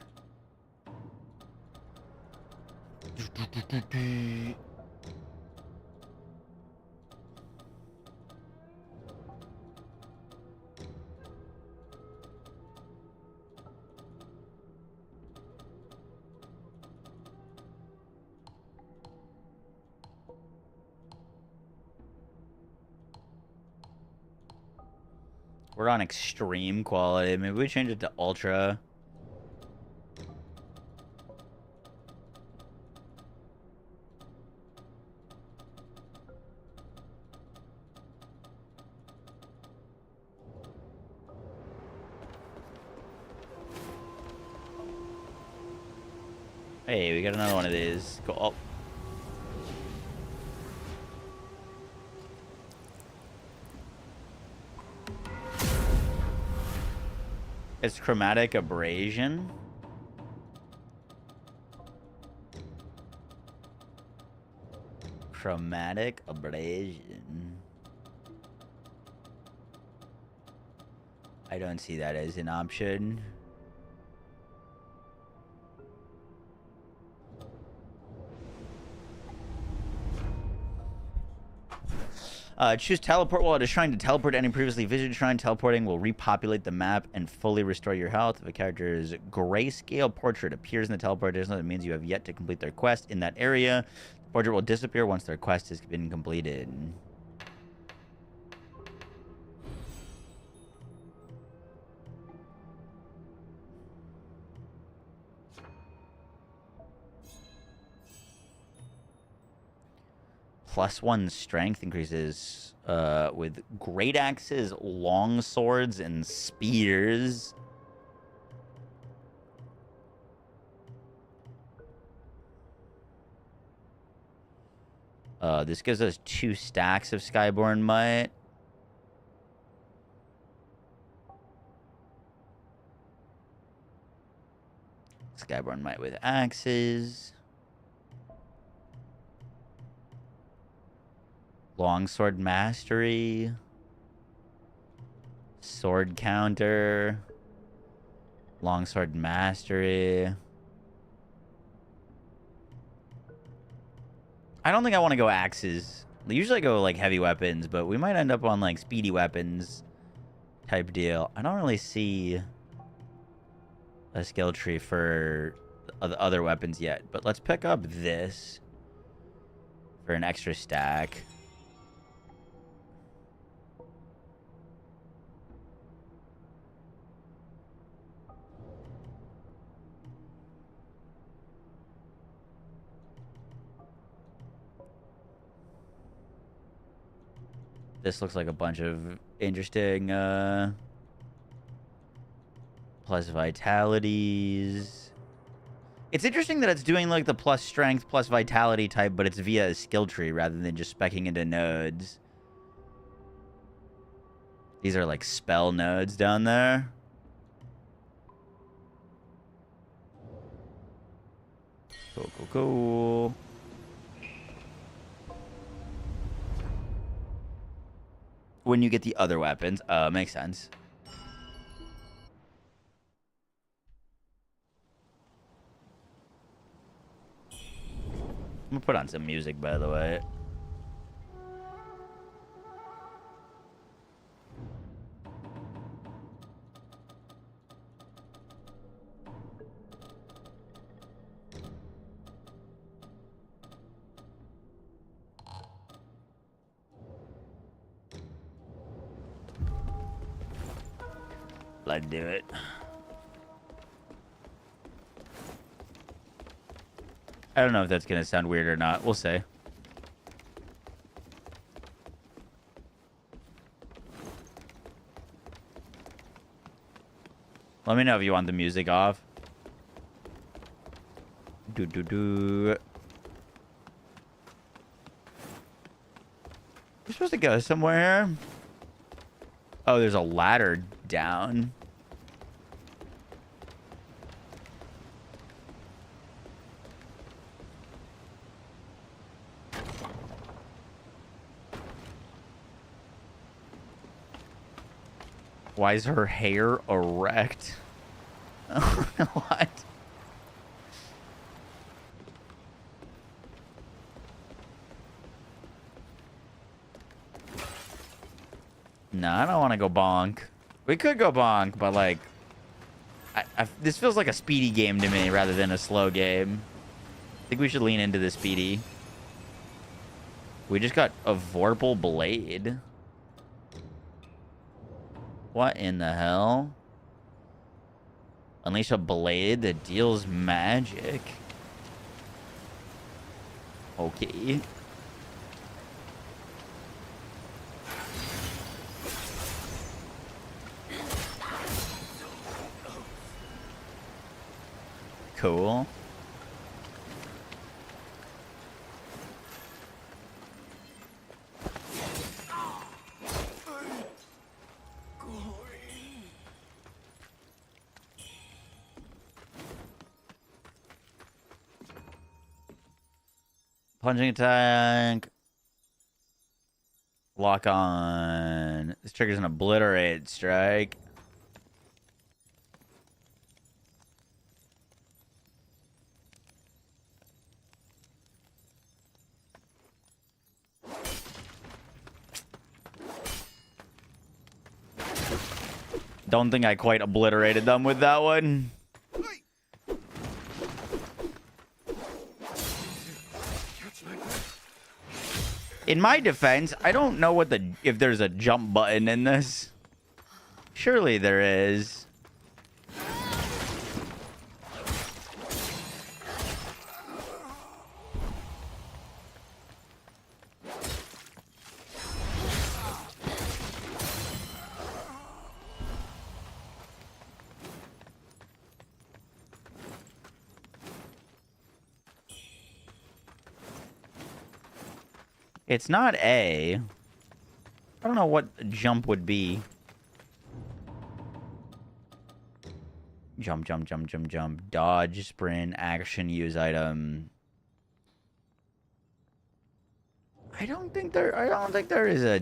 We're on extreme quality. Maybe we change it to ultra. Hey, we got another one of these. Go up. It's chromatic abrasion. Chromatic abrasion. I don't see that as an option. Choose teleport while it is trying to teleport to any previously visited shrine. Teleporting will repopulate the map and fully restore your health. If a character's grayscale portrait appears in the teleportation, that means you have yet to complete their quest in that area. The portrait will disappear once their quest has been completed. +1 strength increases with great axes, long swords, and spears. This gives us 2 stacks of Skyborn Might. Skyborn Might with axes. Longsword mastery. Sword counter. Longsword mastery. I don't think I want to go axes. Usually I go like heavy weapons, but we might end up on like speedy weapons type deal. I don't really see a skill tree for the other weapons yet, but let's pick up this for an extra stack. This looks like a bunch of interesting Plus vitalities. It's interesting that it's doing like the plus strength, plus vitality type, but it's via a skill tree rather than just speccing into nodes. These are like spell nodes down there. Cool, cool, cool. When you get the other weapons. Makes sense. I'm gonna put on some music, by the way. Let's do it. I don't know if that's gonna sound weird or not. We'll see. Let me know if you want the music off. You're supposed to go somewhere. Oh, there's a ladder down. Why is her hair erect? What? No, I don't want to go bonk. We could go bonk, but like... this feels like a speedy game to me rather than a slow game. I think we should lean into the speedy. We just got a Vorpal Blade. What in the hell? Unleash a blade that deals magic. Okay. Cool. Punching attack. Lock on. This triggers an obliterate strike. Don't think I quite obliterated them with that one. In my defense, I don't know what if there's a jump button in this. Surely there is. It's not A. I don't know what jump would be. Jump, jump, jump, jump, jump. Dodge, sprint, action, use item. I don't think there is a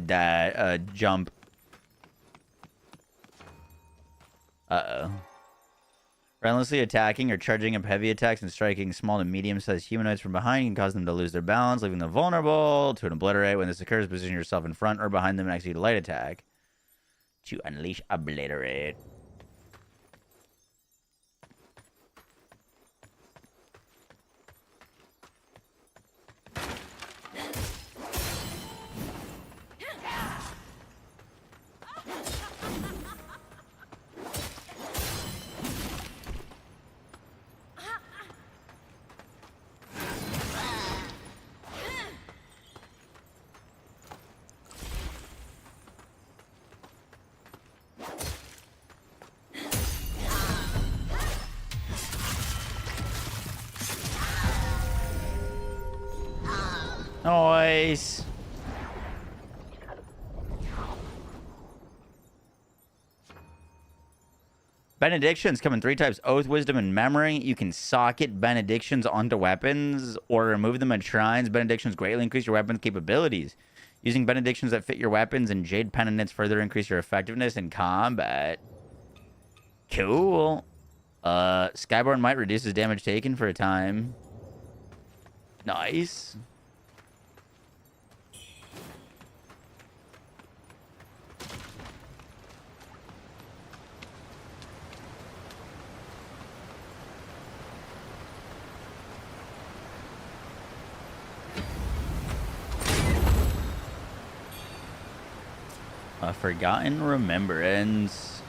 jump. Uh-oh. Relentlessly attacking or charging up heavy attacks and striking small to medium-sized humanoids from behind can cause them to lose their balance, leaving them vulnerable to an obliterate. When this occurs, position yourself in front or behind them and execute a light attack to unleash obliterate. Nice. Benedictions come in 3 types: Oath, Wisdom, and Memory. You can socket benedictions onto weapons or remove them at shrines. Benedictions greatly increase your weapon's capabilities. Using benedictions that fit your weapons and Jade Penitents further increase your effectiveness in combat. Cool. Skyborn Might reduces damage taken for a time. Nice. A Forgotten Remembrance.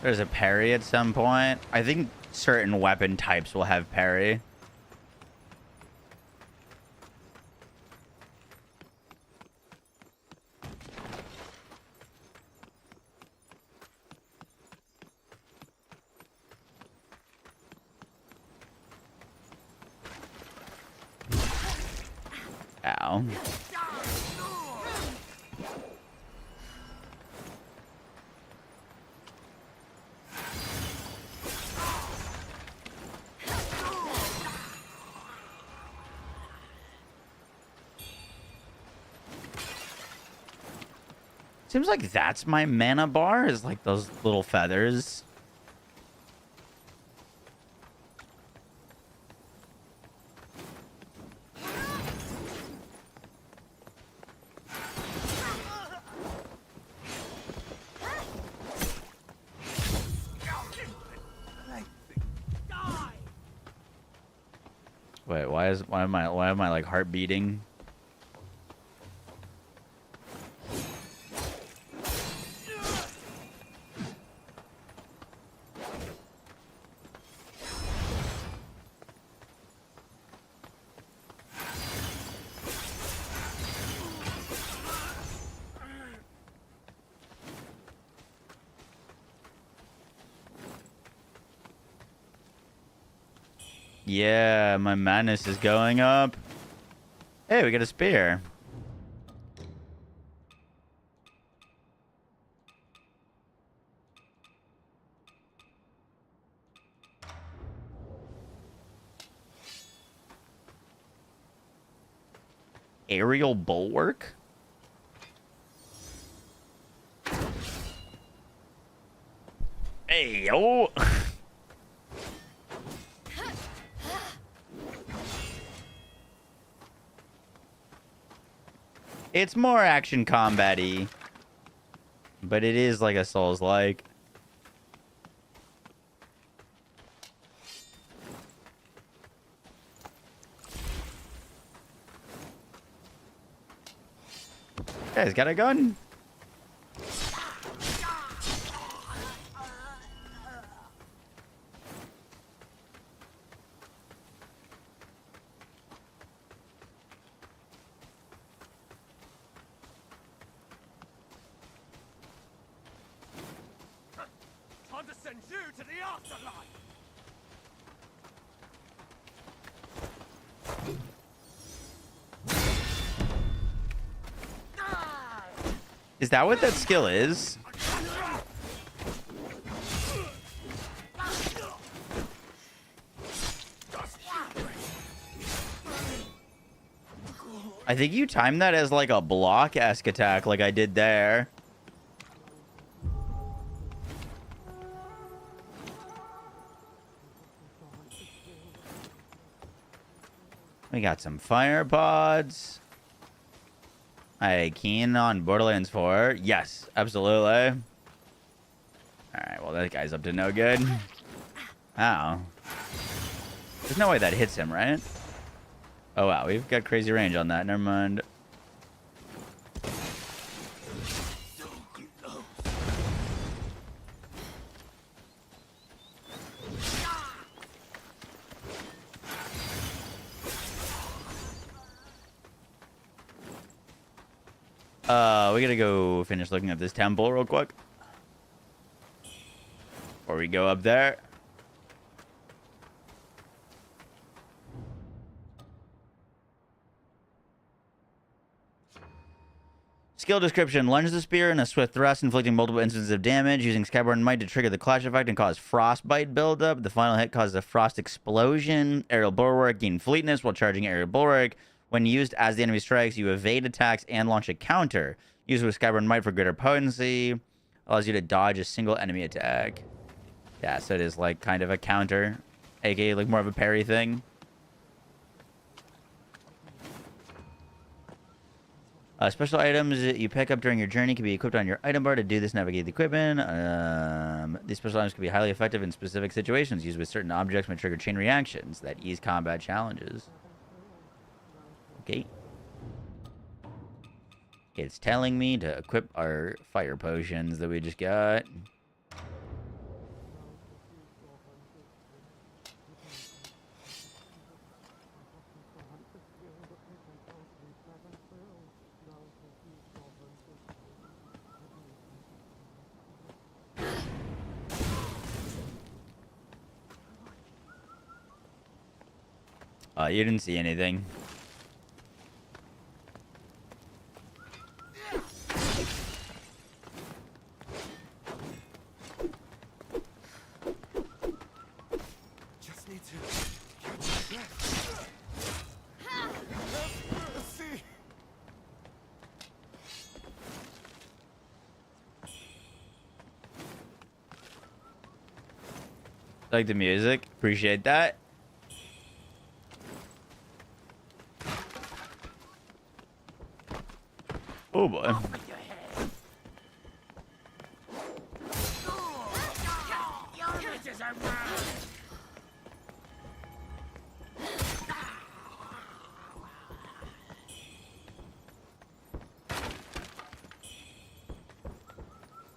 There's a parry at some point. I think certain weapon types will have parry. Ow. Seems like that's my mana bar, is like those little feathers. Wait, why am I like heart beating? Yeah, my madness is going up. Hey, we got a spear. Aerial bulwark? Hey, yo! It's more action combat-y, but it is like a Souls-like. Guy's got a gun. Time to send you to the afterlife. Is that what that skill is? I think you timed that as like a block-esque attack like I did there. We got some fire pods. I keen on Borderlands 4. Yes, absolutely. Alright, well that guy's up to no good. Ow. There's no way that hits him, right? Oh wow, we've got crazy range on that. Never mind. We gotta go finish looking at this temple real quick. Or we go up there. Skill description. Lunge the spear in a swift thrust, inflicting multiple instances of damage, using Skyborn Might to trigger the clash effect and cause frostbite buildup. The final hit causes a frost explosion. Aerial bulwark. Gain fleetness while charging aerial bulwark. When used as the enemy strikes, you evade attacks and launch a counter. Used with Skyborn Might for greater potency. Allows you to dodge a single enemy attack. Yeah, so it is like kind of a counter, aka like more of a parry thing. Special items that you pick up during your journey can be equipped on your item bar. To do this, navigate the equipment. These special items can be highly effective in specific situations. Used with certain objects may trigger chain reactions that ease combat challenges. Okay. It's telling me to equip our fire potions that we just got. You didn't see anything. Just need to catch my breath. Let's see. Like the music. Appreciate that. Oh boy.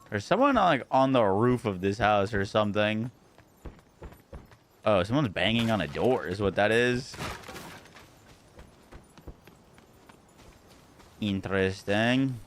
There's someone like on the roof of this house or something. Oh, someone's banging on a door is what that is. Interesting.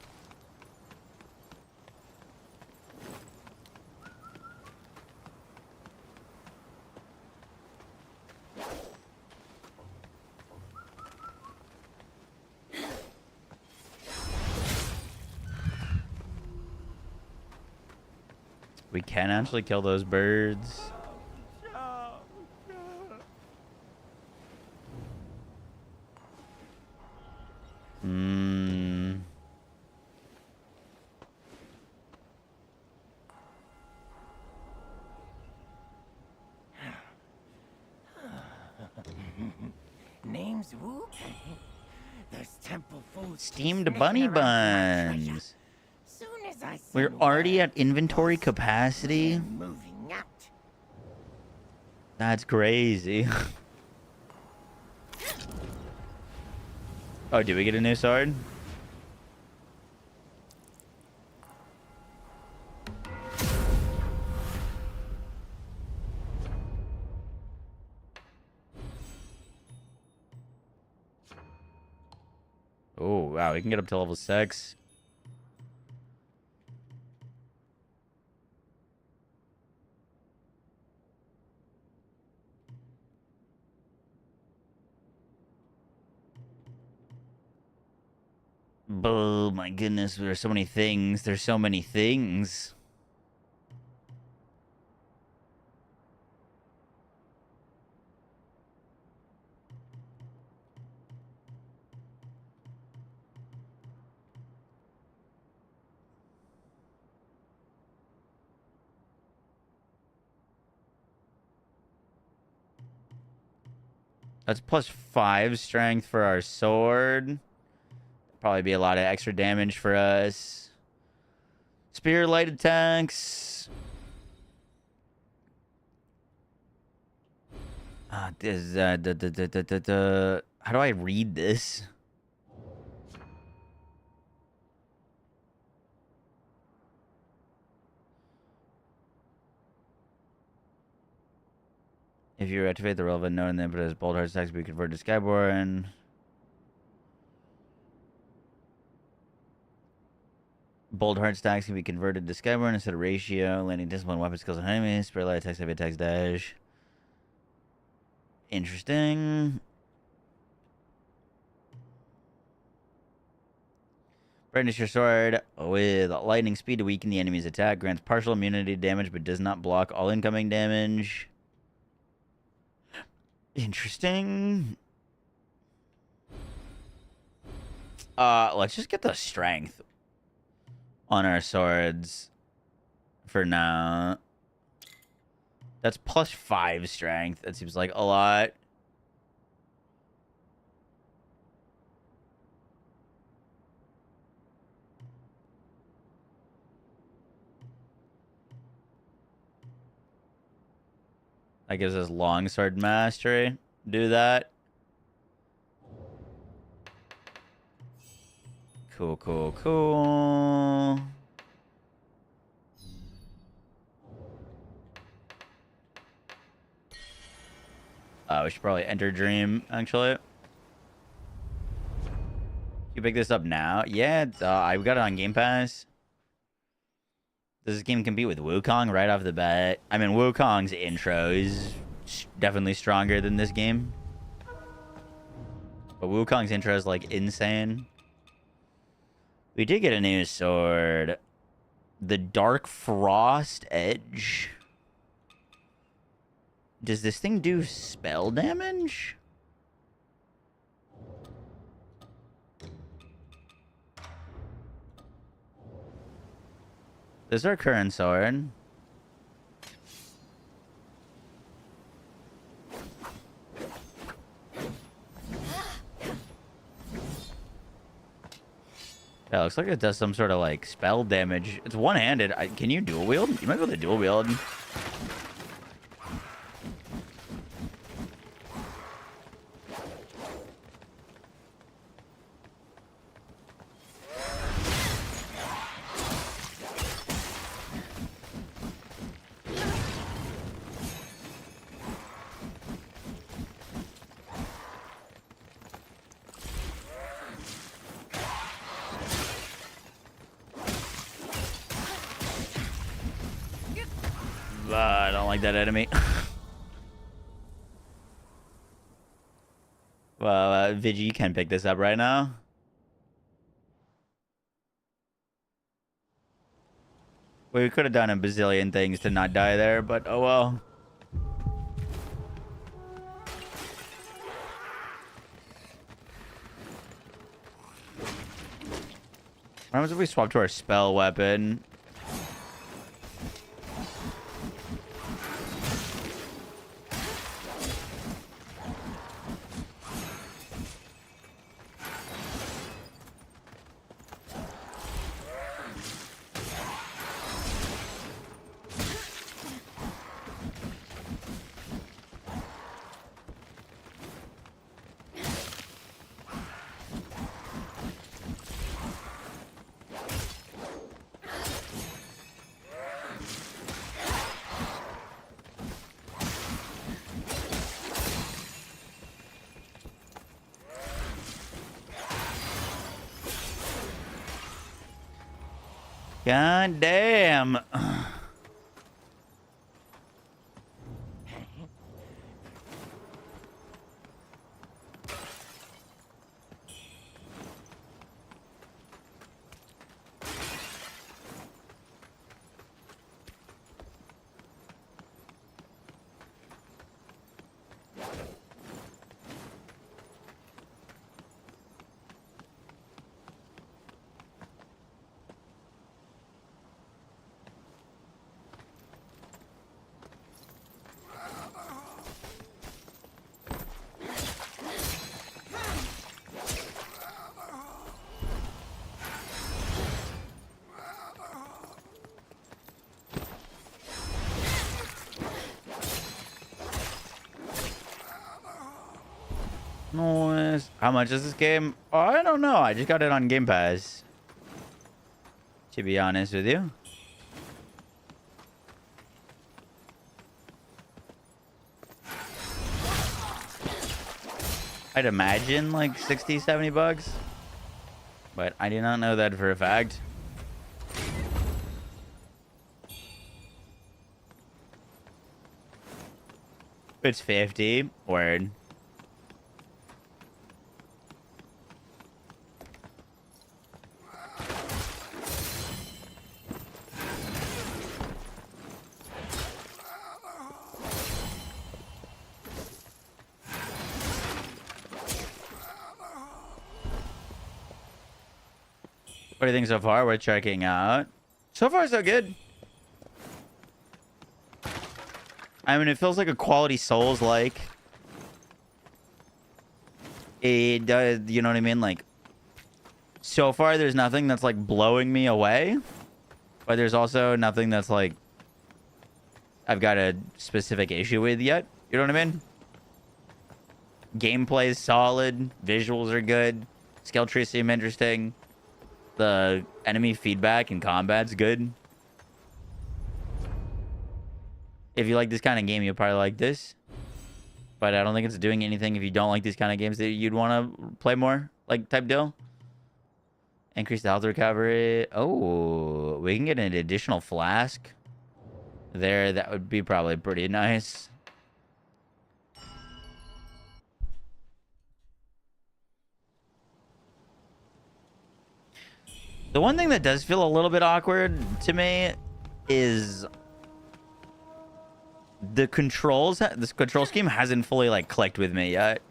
We can actually kill those birds. Name's WUCHANG. There's temple food. Steamed bunny buns. We're already at inventory capacity. Moving out. That's crazy. Oh, did we get a new sword? Oh, wow. We can get up to level 6. Oh, my goodness. There's so many things. There's so many things. That's +5 strength for our sword. Probably be a lot of extra damage for us. Spear light attacks. How do I read this? If you activate the relevant node and then put it as bold heart attacks, we convert to Skyborn. Bold heart stacks can be converted to Skyborn instead of ratio. Landing discipline, weapon skills, and enemies. Spare light attacks, heavy attacks, dash. Interesting. Brandish your sword with lightning speed to weaken the enemy's attack. Grants partial immunity to damage, but does not block all incoming damage. Interesting. Let's just get the strength on our swords for now. That's +5 strength. That seems like a lot. That gives us longsword mastery. Do that. Cool, cool, cool. We should probably enter Dream, actually. You pick this up now? Yeah, I got it on Game Pass. Does this game compete with WUCHANG right off the bat? I mean, WUCHANG's intro is definitely stronger than this game. But WUCHANG's intro is, like, insane. We did get a new sword. The Dark Frost Edge. Does this thing do spell damage? This is our current sword. Yeah, looks like it does some sort of like spell damage. It's one-handed. Can you dual wield? You might be able to dual wield. I don't like that enemy. Well, Vigi, you can pick this up right now. We could have done a bazillion things to not die there, but oh well. What happens if we swap to our spell weapon? God damn. Noise. How much is this game? Oh, I don't know. I just got it on Game Pass. To be honest with you. I'd imagine like 60, 70 bucks. But I do not know that for a fact. It's 50. Word. What do you think so far? We're checking out. So far, so good. I mean, it feels like a quality Souls-like. It does, you know what I mean? Like, so far, there's nothing that's, like, blowing me away. But there's also nothing that's, like, I've got a specific issue with yet. You know what I mean? Gameplay is solid. Visuals are good. Skill trees seem interesting. The enemy feedback and combat's good. If you like this kind of game, you'll probably like this. But I don't think it's doing anything if you don't like these kind of games that you'd want to play more, like, type deal. Increase the health recovery. Oh, we can get an additional flask there. That would be probably pretty nice. The one thing that does feel a little bit awkward to me is the controls. This control scheme hasn't fully, like, clicked with me yet.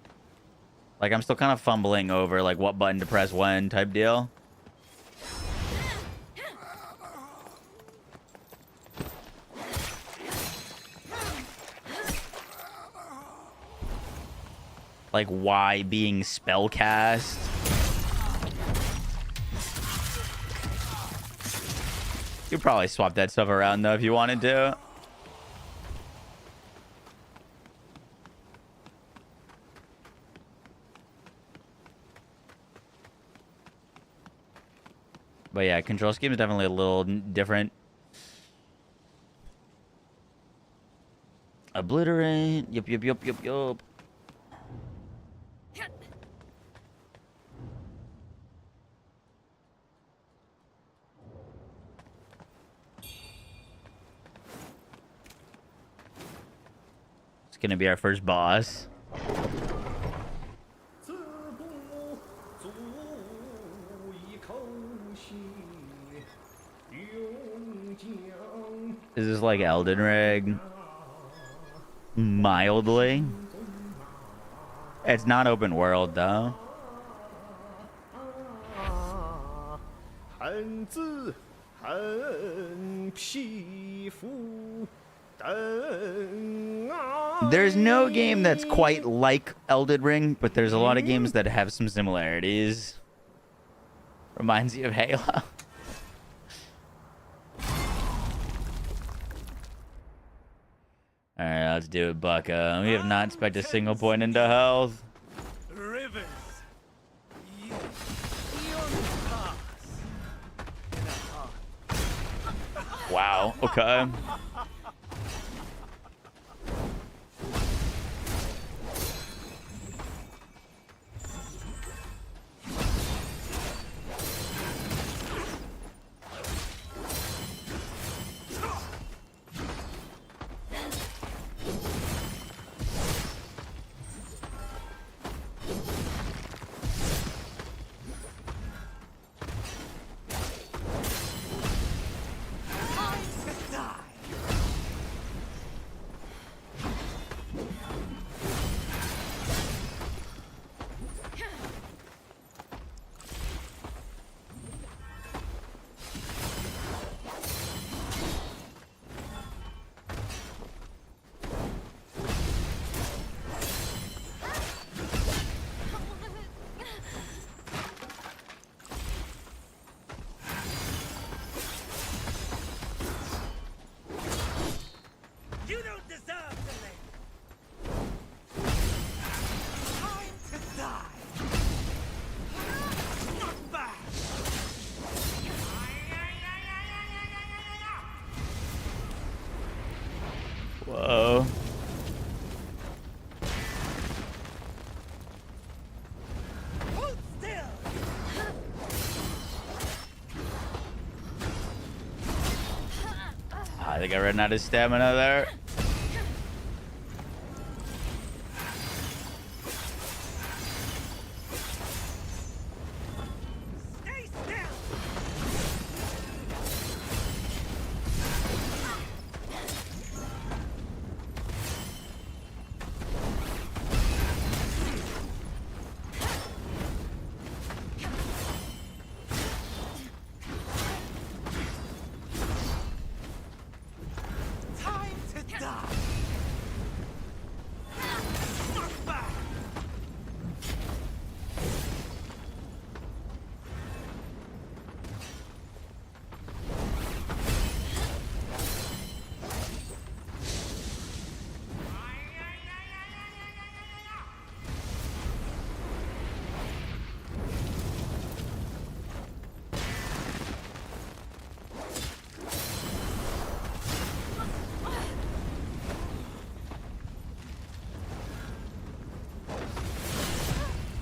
Like, I'm still kind of fumbling over, like, what button to press when type deal. Like, why being spellcast? You could probably swap that stuff around, though, if you wanted to. But yeah, control scheme is definitely a little different. Obliterate. Yup. It's gonna be our first boss. Is this like Elden Ring? Mildly. It's not open world though. There's no game that's quite like Elden Ring, but there's a lot of games that have some similarities. Reminds you of Halo. Alright, let's do it, Bucko. We have not spent a single point into health. Rivers. Wow, okay. Whoa. I think I ran out of stamina there.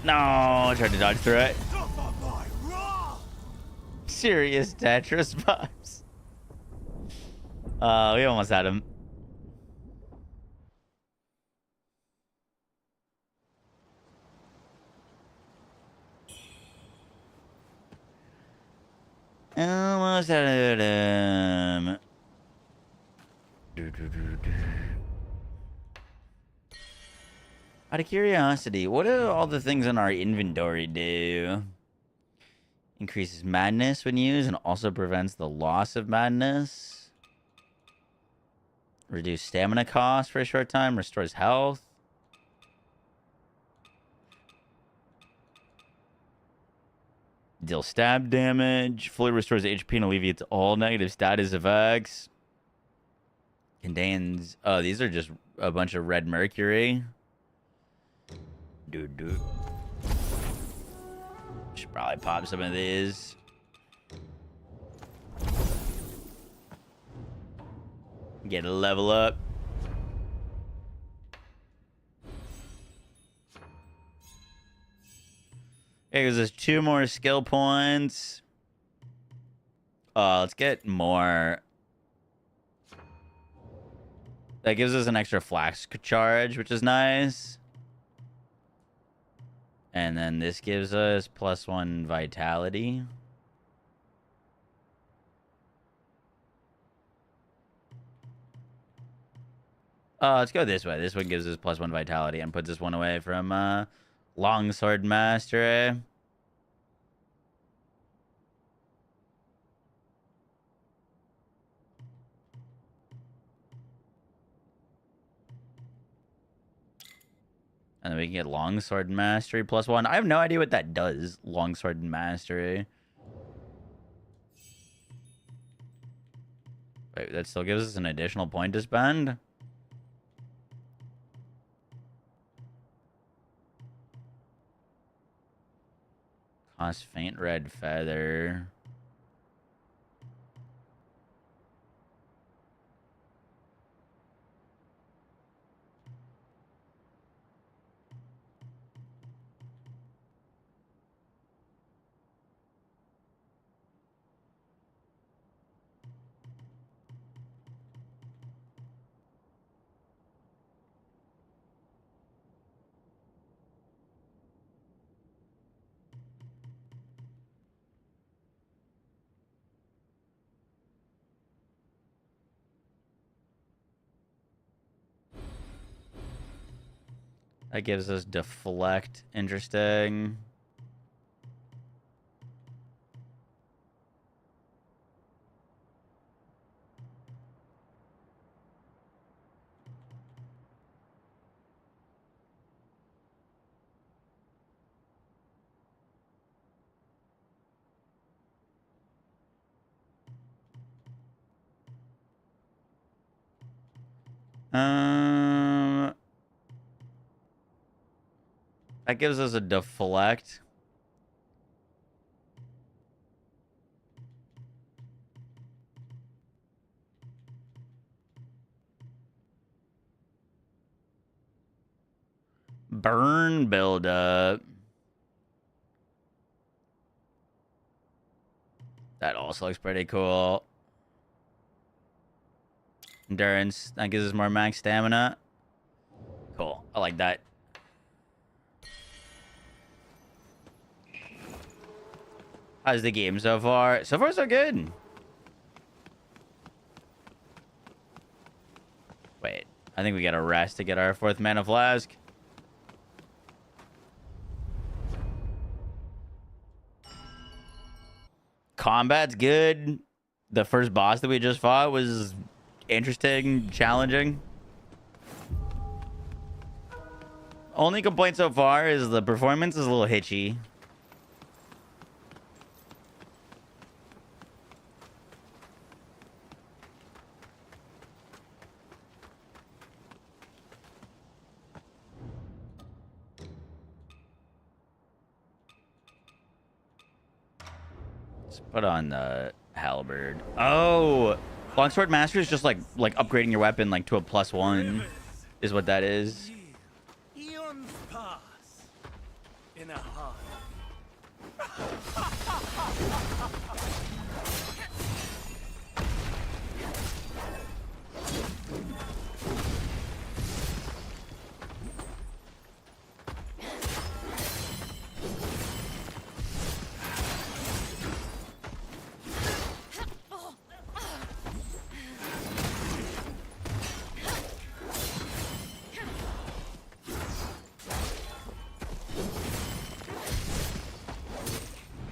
No, I tried to dodge through it. Serious Tetris vibes. We almost had him. Almost had him. Out of curiosity, what do all the things in our inventory do? Increases madness when used and also prevents the loss of madness. Reduce stamina cost for a short time. Restores health. Deal stab damage. Fully restores HP and alleviates all negative status effects. Contains... Oh, these are just a bunch of red mercury. Dude. Should probably pop some of these. Get a level up. Okay, because there's 2 more skill points. Let's get more. That gives us an extra flask charge, which is nice. And then this gives us +1 vitality. Let's go this way. This one gives us +1 vitality and puts this one away from Longsword Mastery. And then we can get Longsword Mastery +1. I have no idea what that does, Longsword Mastery. Wait, that still gives us an additional point to spend? Cost faint red feather. That gives us deflect. Interesting. That gives us a deflect. Burn buildup. That also looks pretty cool. Endurance. That gives us more max stamina. Cool. I like that. How's the game so far? So far, so good. Wait. I think we gotta rest to get our 4th mana flask. Combat's good. The first boss that we just fought was interesting, challenging. Only complaint so far is the performance is a little hitchy. Put on the halberd. Oh, Longsword Master is just like upgrading your weapon like to a +1 is what that is. Eons pass. In a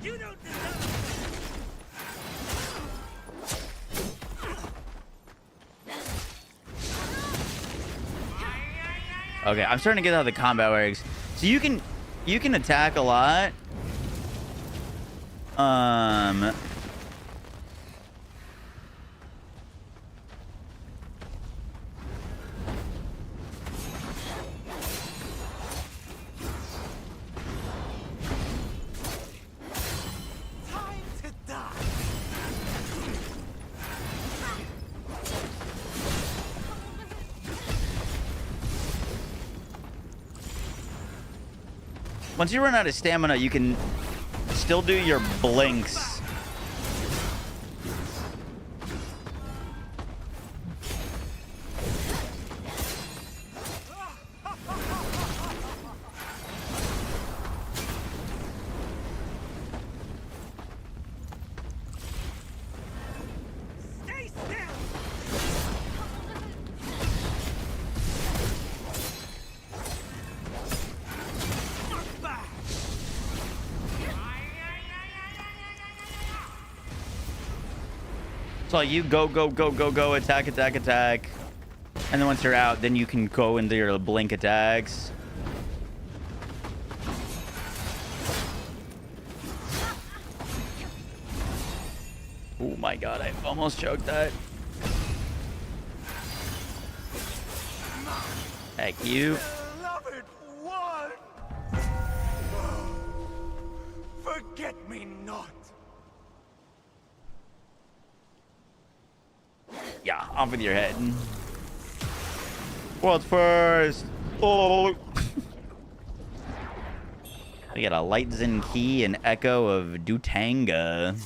You don't deserve. Okay, I'm starting to get how the combat works. So you can attack a lot. Time to die. Once you run out of stamina, you can still do your blinks. Stay still. Knock back. So you go, attack, and then once you're out, then you can go into your blink attacks. Oh my god, I almost choked that. Heck you. Beloved one. Forget me not. Yeah, off with your head. World's first. Oh. We got a light Zen key and echo of Dutanga.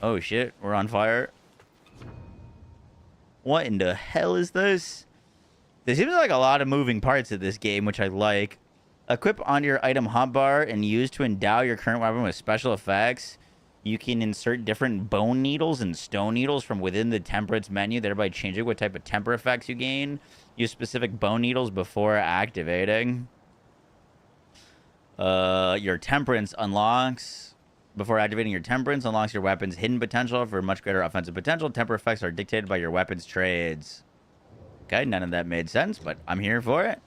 Oh shit, we're on fire. What in the hell is this? There seems like a lot of moving parts of this game, which I like. Equip onto your item hotbar and use to endow your current weapon with special effects. You can insert different bone needles and stone needles from within the temperance menu, thereby changing what type of temper effects you gain. Use specific bone needles before activating. Your temperance unlocks. Before activating your temperance, unlocks your weapon's hidden potential for much greater offensive potential. Temper effects are dictated by your weapon's trades. Okay, none of that made sense, but I'm here for it.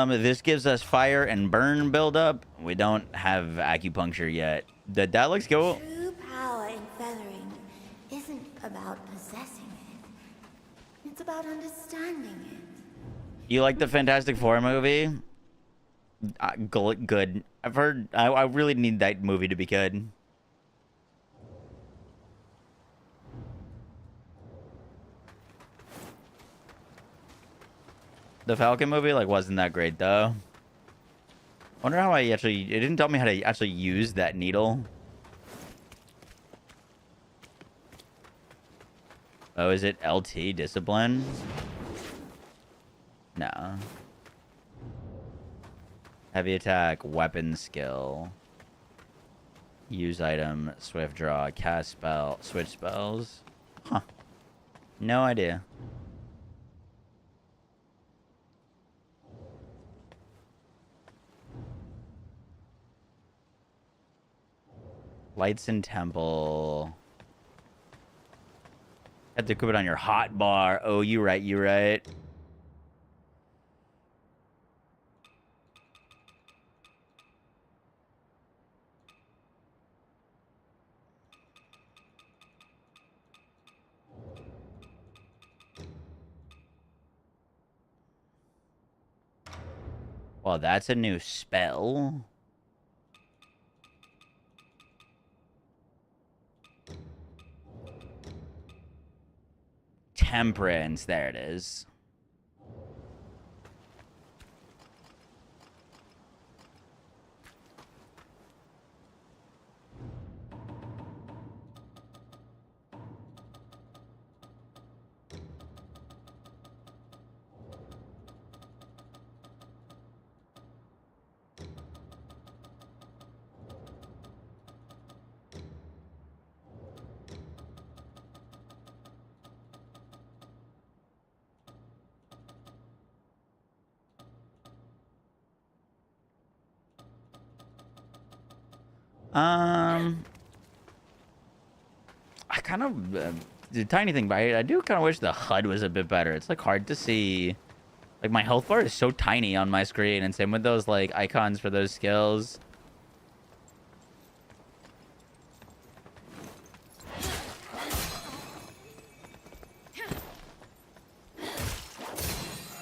This gives us fire and burn buildup. We don't have acupuncture yet. That looks cool. True power in feathering isn't about possessing it. It's about understanding it. You like the Fantastic Four movie? Good. I've heard. I really need that movie to be good. The Falcon movie wasn't that great though. Wonder how it didn't tell me how to actually use that needle. Oh, is it LT discipline? No. Heavy attack, weapon skill. Use item, swift draw, cast spell, switch spells. Huh. No idea. Lights in temple. Have to equip it on your hot bar. Oh, you right, you right. Well, that's a new spell. Temperance, there it is. I kind of the tiny thing, but I do kind of wish the HUD was a bit better. It's like hard to see. Like my health bar is so tiny on my screen, and same with those like icons for those skills.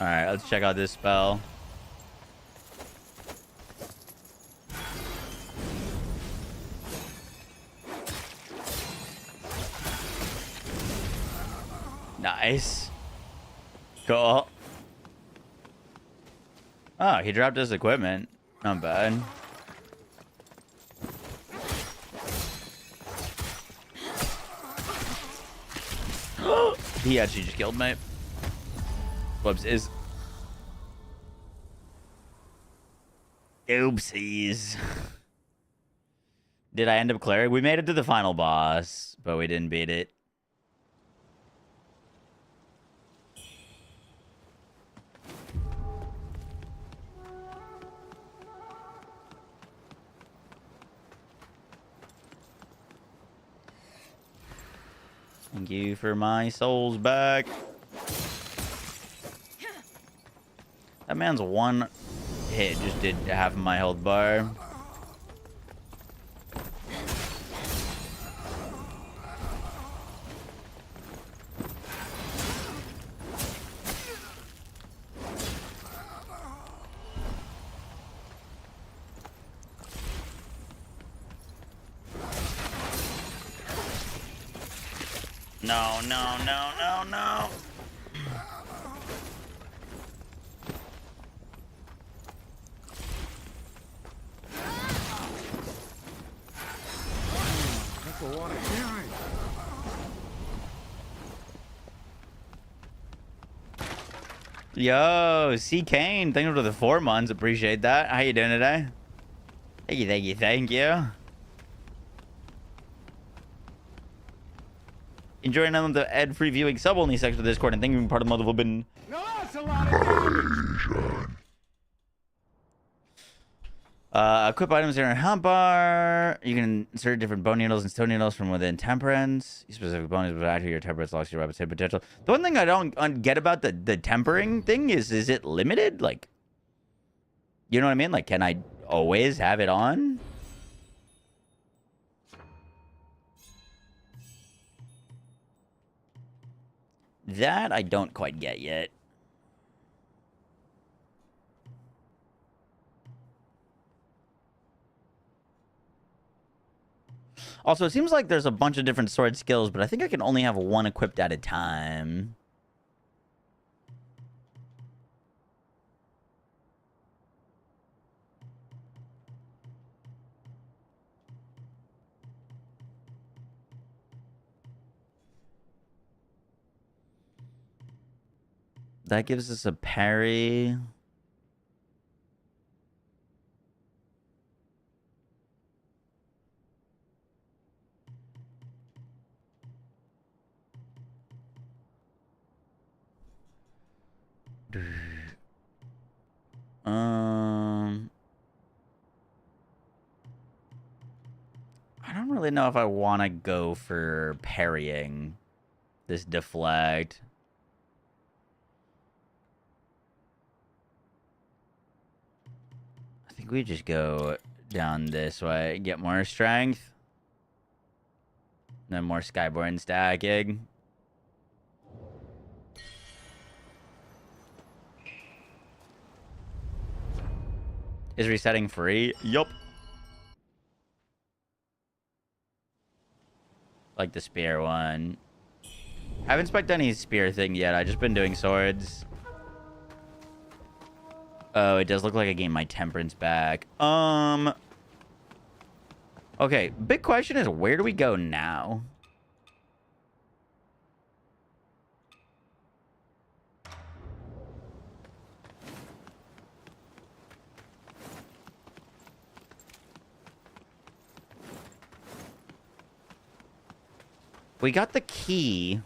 All right, let's check out this spell. Nice. Cool. Oh, he dropped his equipment. Not bad. He actually just killed me. Whoops. Oopsies. Did I end up clearing? We made it to the final boss, but we didn't beat it. Thank you for my souls back. That man's one hit just did half of my health bar. No, no, no, no, no. That's a lot of damage. Yo, C. Kane, thank you for the 4 months. Appreciate that. How you doing today? Thank you, thank you, thank you. Enjoying the ad-free viewing sub-only section of Discord, and thank you for being part of the multiple bin. No, that's a lot of damage. Equip items in your hotbar. You can insert different bone needles and stone needles from within temperance. These specific bone needles will add to your temperance locks your weapon's hit potential. The one thing I don't get about the tempering thing is it limited? Like, you know what I mean? Like, can I always have it on? That I don't quite get yet. Also, it seems like there's a bunch of different sword skills, but I think I can only have one equipped at a time. That gives us a parry. I don't really know if I want to go for parrying this deflect. I think we just go down this way, get more strength, then more Skyborn stacking. Is resetting free? Yup. Like the spear one. I haven't spec'd any spear thing yet. I just been doing swords. Oh, it does look like I gained my temperance back. Okay, big question is, where do we go now? We got the key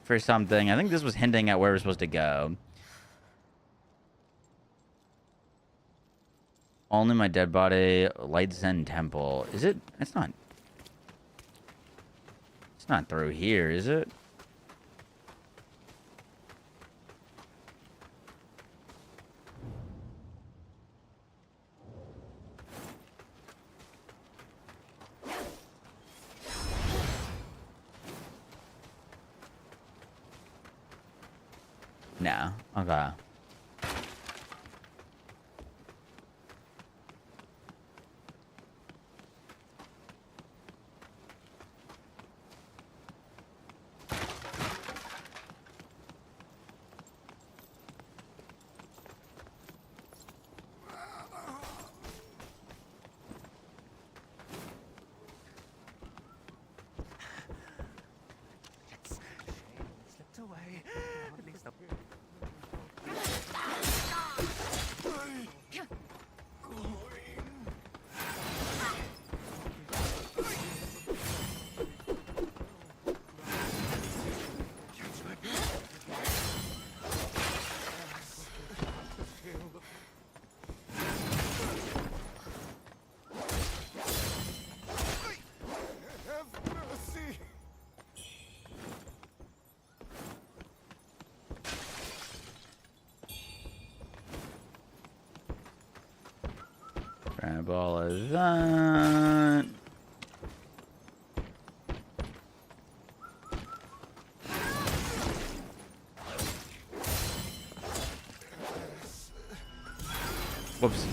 for something. I think this was hinting at where we're supposed to go. Only my dead body. Light Zen Temple. Is it? It's not. It's not through here, is it? No. Okay. Slipped away. At least Grab all of that. Whoops.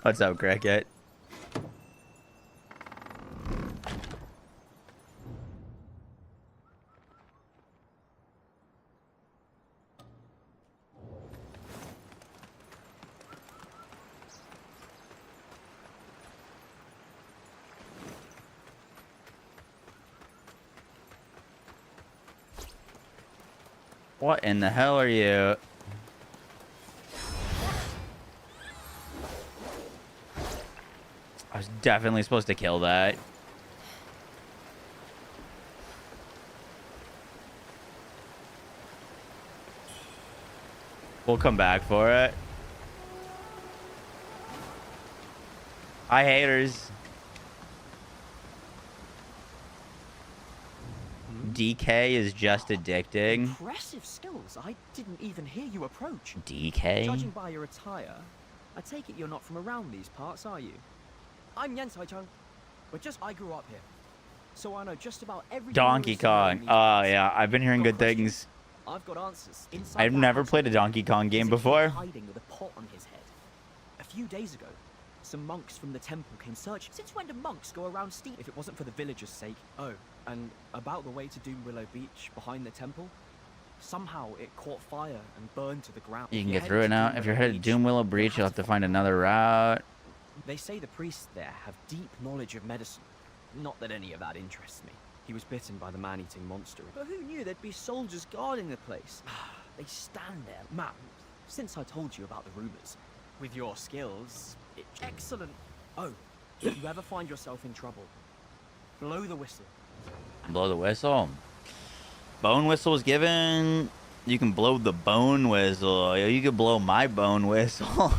What's up, Cricket? What in the hell are you? I was definitely supposed to kill that. We'll come back for it. Hi, haters. DK is just addicting. Impressive skills. I didn't even hear you approach. DK? Judging by your attire, I take it you're not from around these parts, are you? I'm Yensai-chung, but I grew up here, so I know just about every Donkey Kong. Oh yeah, I've been hearing good things. I've got answers. Inside I've that never house played a Donkey Kong game before. hiding with a pot on his head. A few days ago, some monks from the temple came searching. Since when do monks go around stealing? If it wasn't for the villagers' sake. Oh, and about the way to Doom Willow Beach behind the temple, somehow it caught fire and burned to the ground. You can get through it now. If you're headed to Doom Willow Breach, you'll have to find another route. They say the priests there have deep knowledge of medicine. Not that any of that interests me. He was bitten by the man-eating monster. But who knew there'd be soldiers guarding the place? They stand there. Man, since I told you about the rumors, with your skills, it's excellent. Oh, if you ever find yourself in trouble, blow the whistle. Blow the whistle. Bone whistle was given. You can blow the bone whistle. You can blow my bone whistle.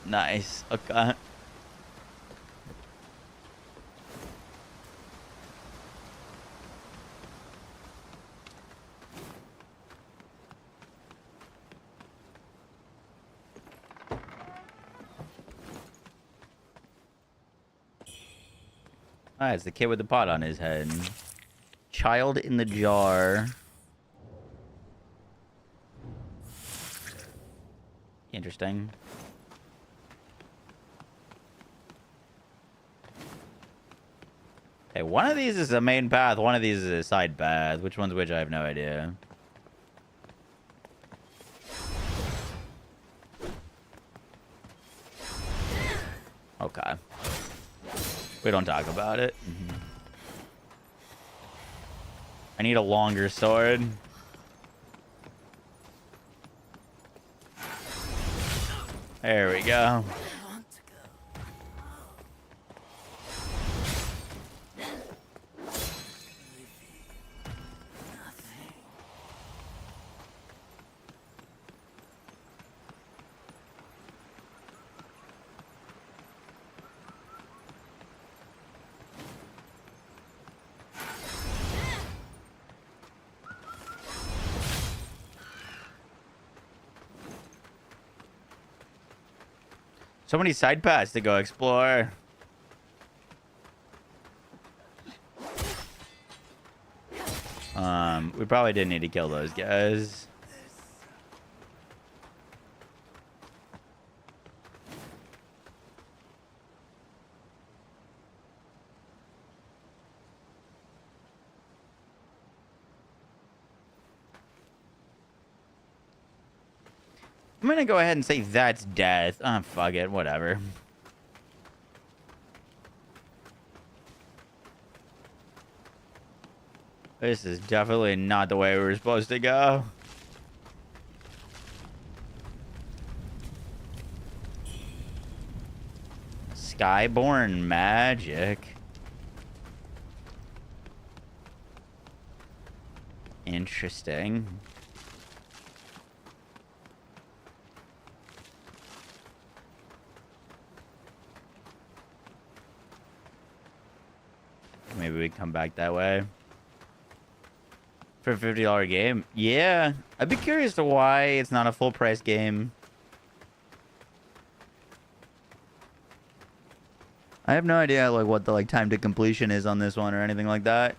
Nice. Okay. Ah, it's the kid with the pot on his head. Child in the jar. Interesting. Okay, one of these is a main path, one of these is a side path. Which one's which, I have no idea. Okay. We don't talk about it. I need a longer sword. There we go. So many side paths to go explore. We probably didn't need to kill those guys. I'm gonna go ahead and say that's death. Fuck it, whatever. This is definitely not the way we were supposed to go. Skyborn magic. Interesting. Maybe we come back that way. For a $50 game? Yeah. I'd be curious to why it's not a full price game. I have no idea like what the time to completion is on this one or anything like that.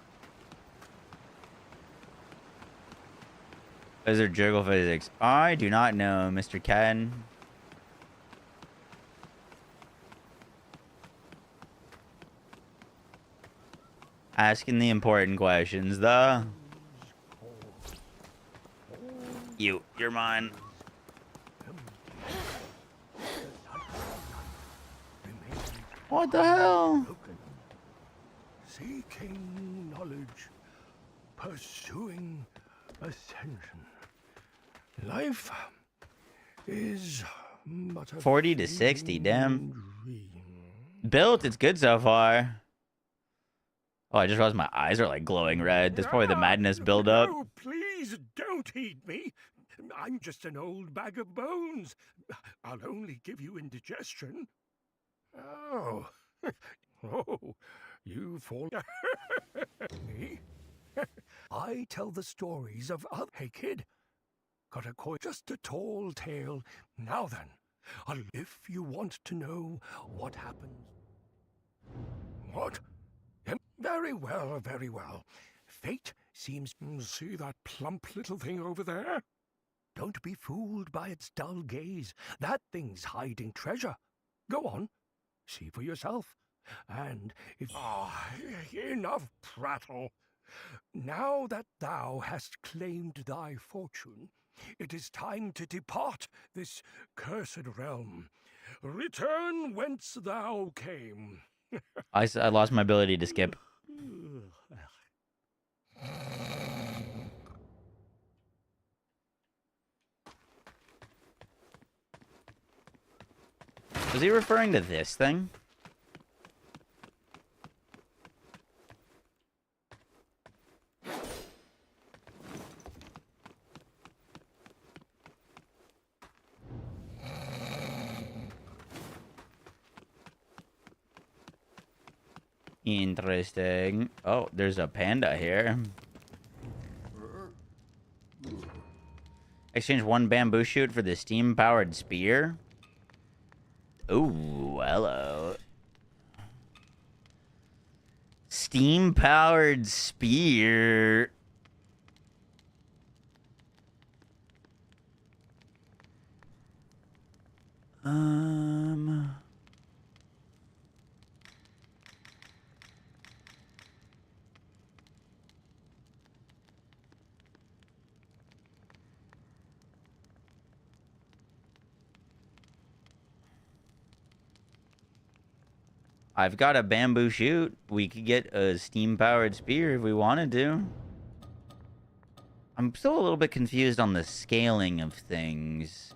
Is there jiggle physics? I do not know, Mr. Ken. Asking the important questions, though. You're mine. What the hell? Seeking knowledge, pursuing ascension. Life is but a 40 to 60, damn. dream. Built, it's good so far. Oh, I just realized my eyes are like glowing red. That's probably the madness buildup. No, please don't eat me. I'm just an old bag of bones. I'll only give you indigestion. Oh, oh, you fall. Me? I tell the stories of other. Hey, kid, got a coin? Just a tall tale. Now then, if you want to know what happened. What? Very well, very well. Fate seems. See that plump little thing over there? Don't be fooled by its dull gaze. That thing's hiding treasure. Go on, see for yourself. And if... enough prattle. Now that thou hast claimed thy fortune, it is time to depart this cursed realm. Return whence thou came. I lost my ability to skip. Was he referring to this thing? Interesting. Oh, there's a panda here. Exchange one bamboo shoot for the steam-powered spear. Ooh, hello. Steam-powered spear. I've got a bamboo shoot. We could get a steam-powered spear if we wanted to. I'm still a little bit confused on the scaling of things.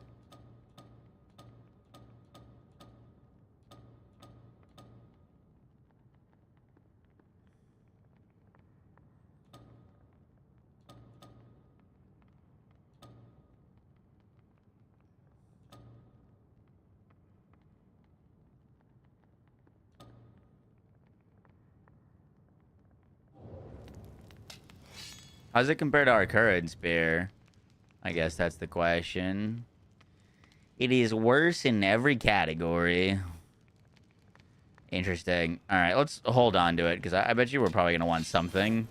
How's it compare to our current spear? I guess that's the question. It is worse in every category. Interesting. All right, let's hold on to it, because I bet you we're probably going to want something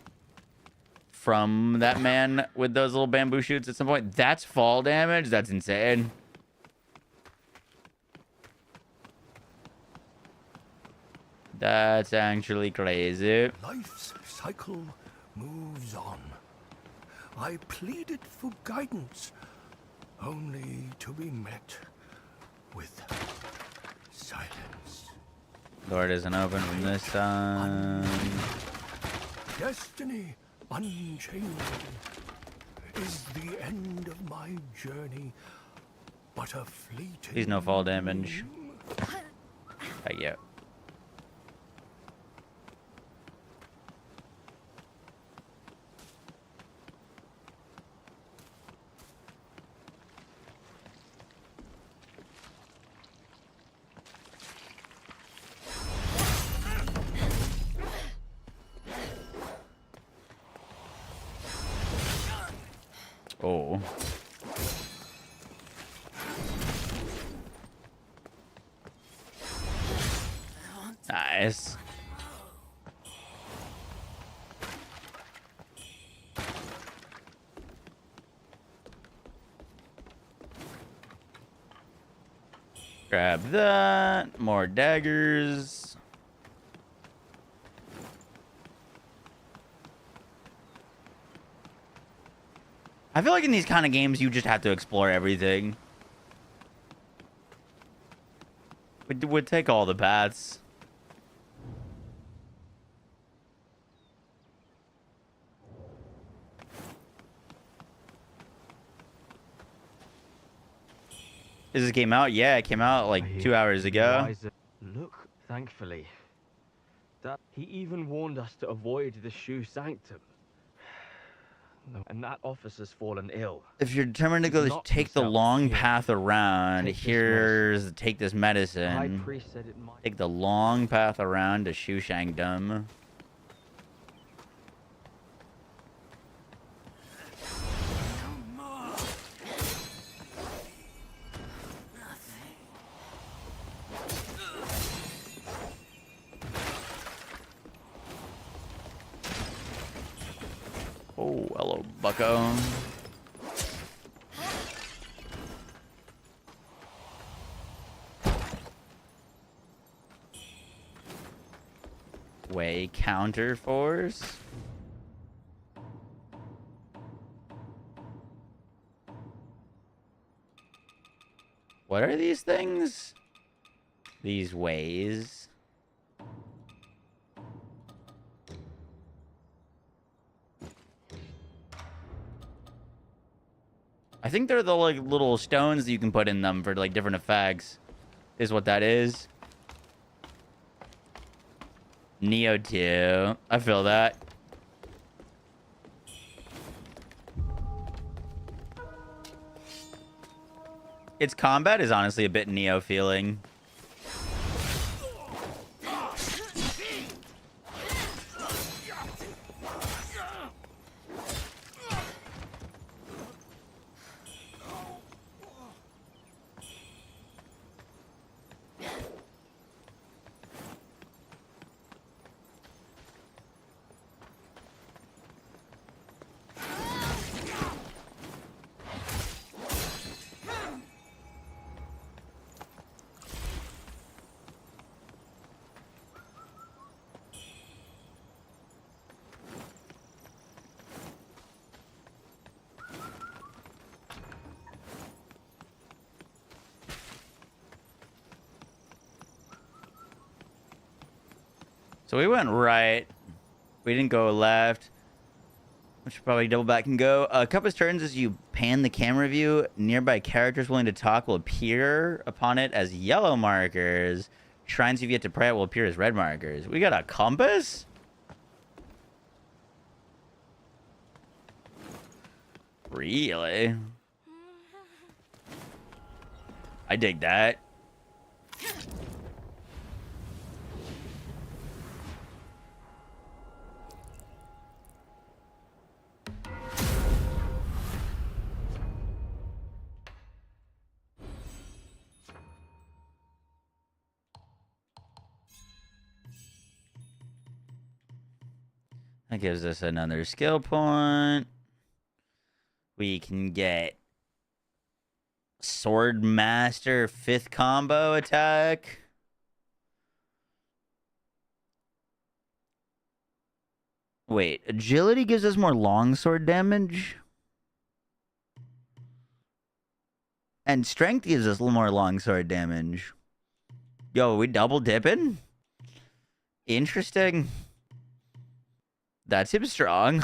from that man with those little bamboo shoots at some point. That's fall damage? That's insane. That's actually crazy. Life's cycle moves on. I pleaded for guidance, only to be met with silence. Door isn't open from this side. Destiny unchanging is the end of my journey, but a fleeting... He's no fall damage. Yeah. Oh. Nice. Grab that. More daggers. I feel like in these kind of games, you just have to explore everything. Would take all the paths. This came out? Yeah, it came out like 2 hours ago. Look, thankfully. That he even warned us to avoid the shoe sanctum. And that officer's fallen ill. If you're determined to go take the long path around, here's take this medicine. Take the long path around to WUCHANG. Oh, hello, bucko. Way counter force. What are these things? These ways. I think they're the like little stones that you can put in them for like different effects. Is what that is. Neo 2. I feel that. Its combat is honestly a bit Neo feeling. So we went right. We didn't go left. We should probably double back and go. A couple of turns as you pan the camera view, nearby characters willing to talk will appear upon it as yellow markers. Shrines you've yet to pray at will appear as red markers. We got a compass? Really? I dig that. That gives us another skill point. We can get Sword Master 5th combo attack. Wait, agility gives us more longsword damage? And strength gives us a little more longsword damage. Yo, we double dipping? Interesting. That seems strong.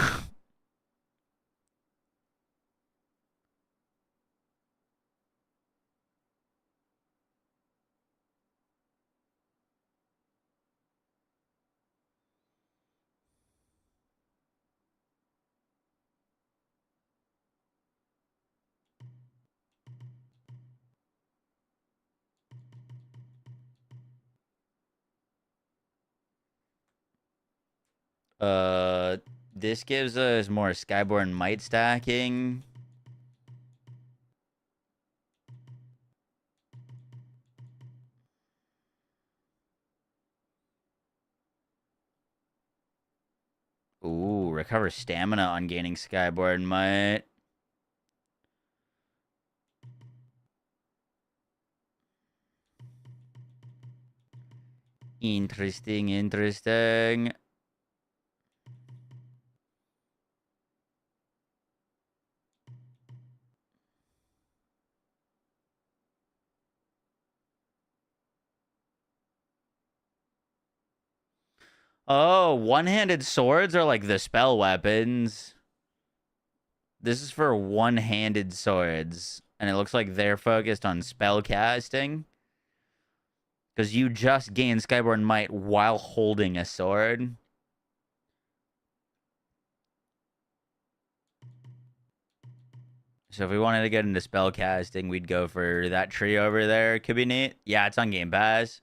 This gives us more Skyborn Might stacking. Ooh, recover stamina on gaining Skyborn Might. Interesting, interesting. Oh, one-handed swords are like the spell weapons. This is for one-handed swords. And it looks like they're focused on spell casting. Because you just gain Skyborn Might while holding a sword. So if we wanted to get into spell casting, we'd go for that tree over there. Could be neat. Yeah, it's on Game Pass.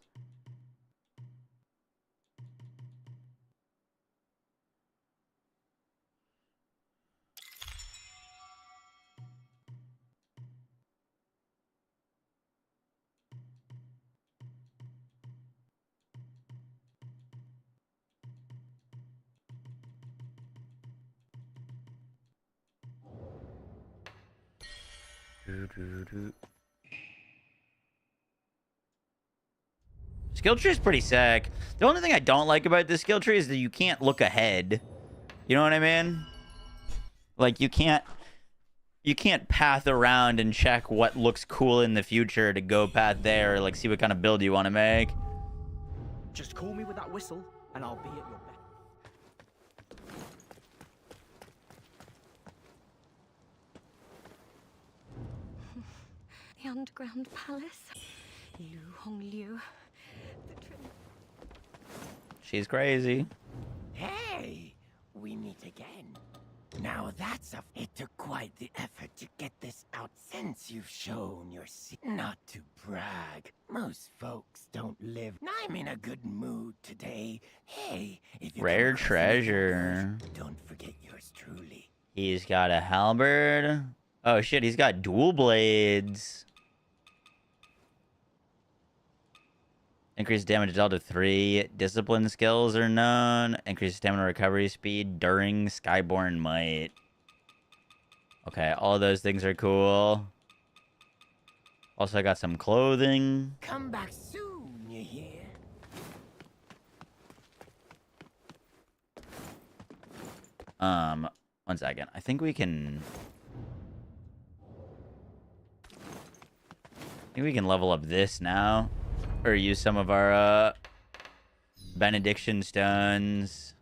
Skill tree is pretty sick. The only thing I don't like about this skill tree is that you can't look ahead. You know what I mean? Like you can't path around and check what looks cool in the future to go path there, or like see what kind of build you want to make. Just call me with that whistle, and I'll be at your beck. The underground palace. Liu Hongliu. She's crazy. Hey, we meet again. Now that's it took quite the effort to get this out since you've shown your not to brag. Most folks don't live. I'm in a good mood today. Hey, if you Rare treasure. don't forget yours truly. He's got a halberd. Oh shit, he's got dual blades. Increased damage dealt to 3. Discipline skills are known. Increased stamina recovery speed during Skyborn Might. Okay, all those things are cool. Also got some clothing. Come back soon, you hear? One second. I think we can level up this now. Or use some of our benediction stones.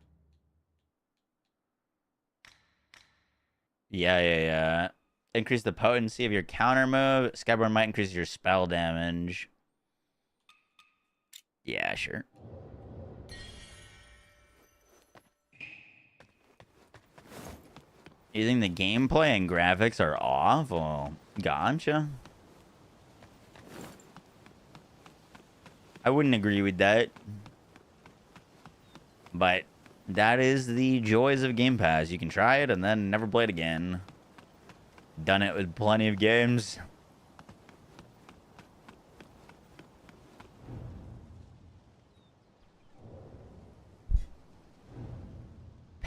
Yeah. Increase the potency of your counter move. Skyborn might increase your spell damage. Yeah, sure. You think the gameplay and graphics are awful? Gotcha. I wouldn't agree with that. But that is the joys of Game Pass. You can try it and then never play it again. Done it with plenty of games.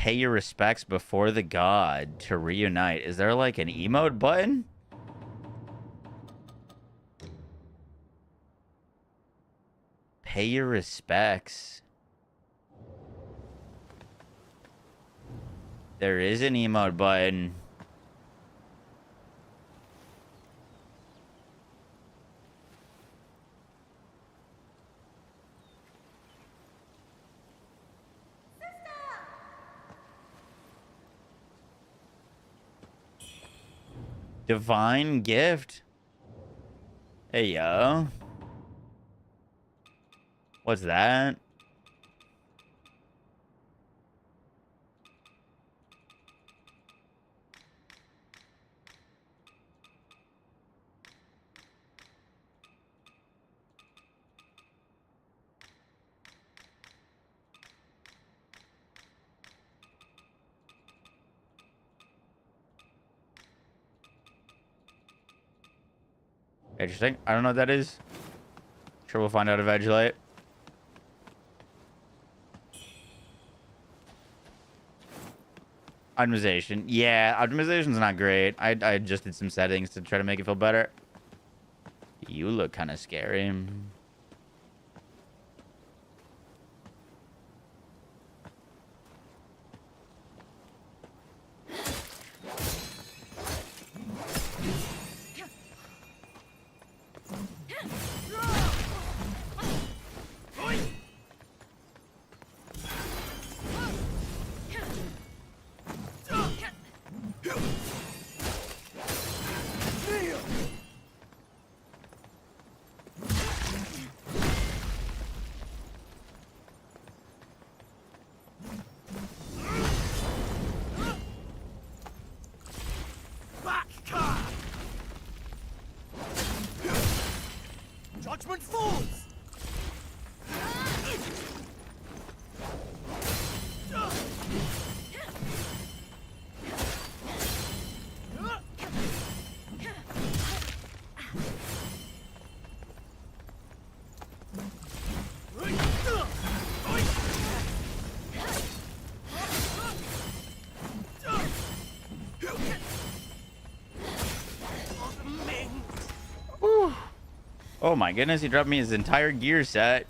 Pay your respects before the god to reunite. Is there like an emote button? Pay your respects. There is an emote button. Divine gift. Hey, yo. What's that? Interesting. I don't know what that is. Sure, we'll find out eventually. Optimization. Yeah, optimization's not great. I adjusted some settings to try to make it feel better. You look kind of scary. Judgment falls! Oh my goodness, he dropped me his entire gear set.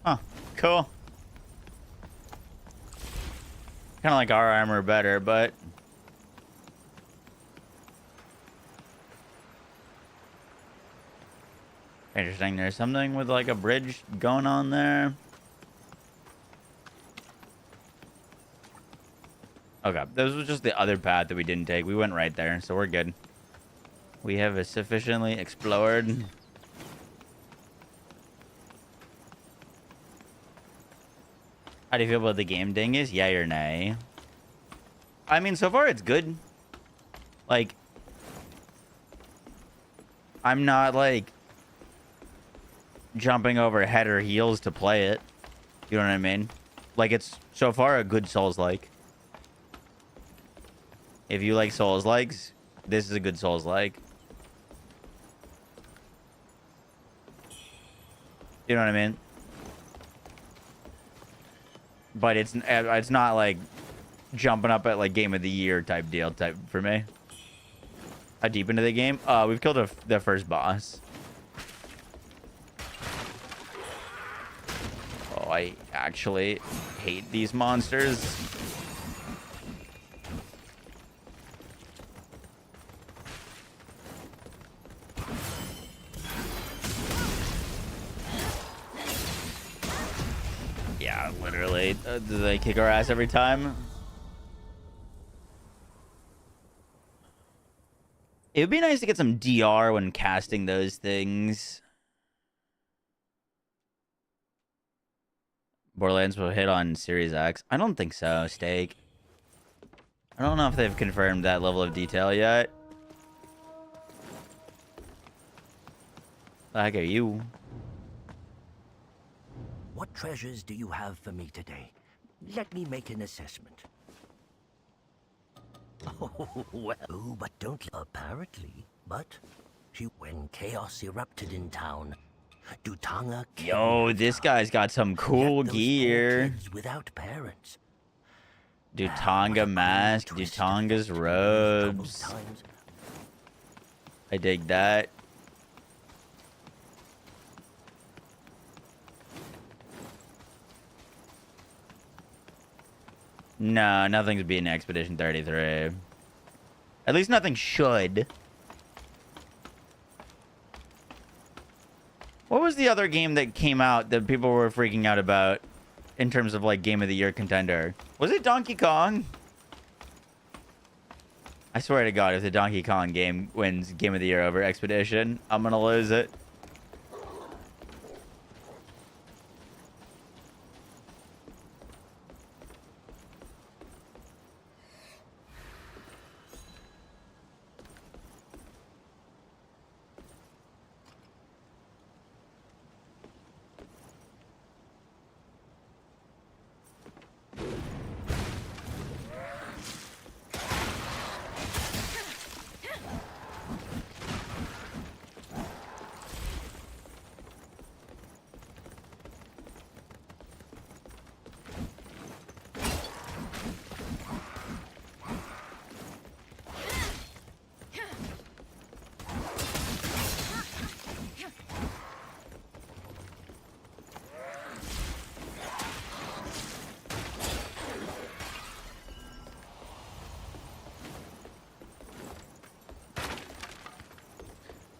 Huh, cool. Kind of like our armor better, but... Interesting. There's something with like a bridge going on there. Okay, this was just the other path that we didn't take. We went right there, so we're good. We have sufficiently explored. How do you feel about the game, Dingus? Yay or nay? I mean, so far it's good. Like, I'm not like jumping over head or heels to play it. You know what I mean? Like, it's so far a good Souls-like. If you like Souls-likes, this is a good Souls-like. You know what I mean? But it's not like jumping up at like Game of the Year type deal for me. How deep into the game? We've killed the first boss. Oh, I actually hate these monsters. Yeah, literally. Do they kick our ass every time? It would be nice to get some DR when casting those things. Borderlands will hit on Series X. I don't think so, Steak. I don't know if they've confirmed that level of detail yet. The heck are you? What treasures do you have for me today? Let me make an assessment. Well, but don't apparently. But when chaos erupted in town, Dutanga Yo, this guy's got some cool gear. without parents. Dutanga mask, Dutanga's robes. I dig that. No, nothing's beating Expedition 33. At least nothing should. What was the other game that came out that people were freaking out about in terms of like Game of the Year contender? Was it Donkey Kong? I swear to God, if the Donkey Kong game wins Game of the Year over Expedition, I'm gonna lose it.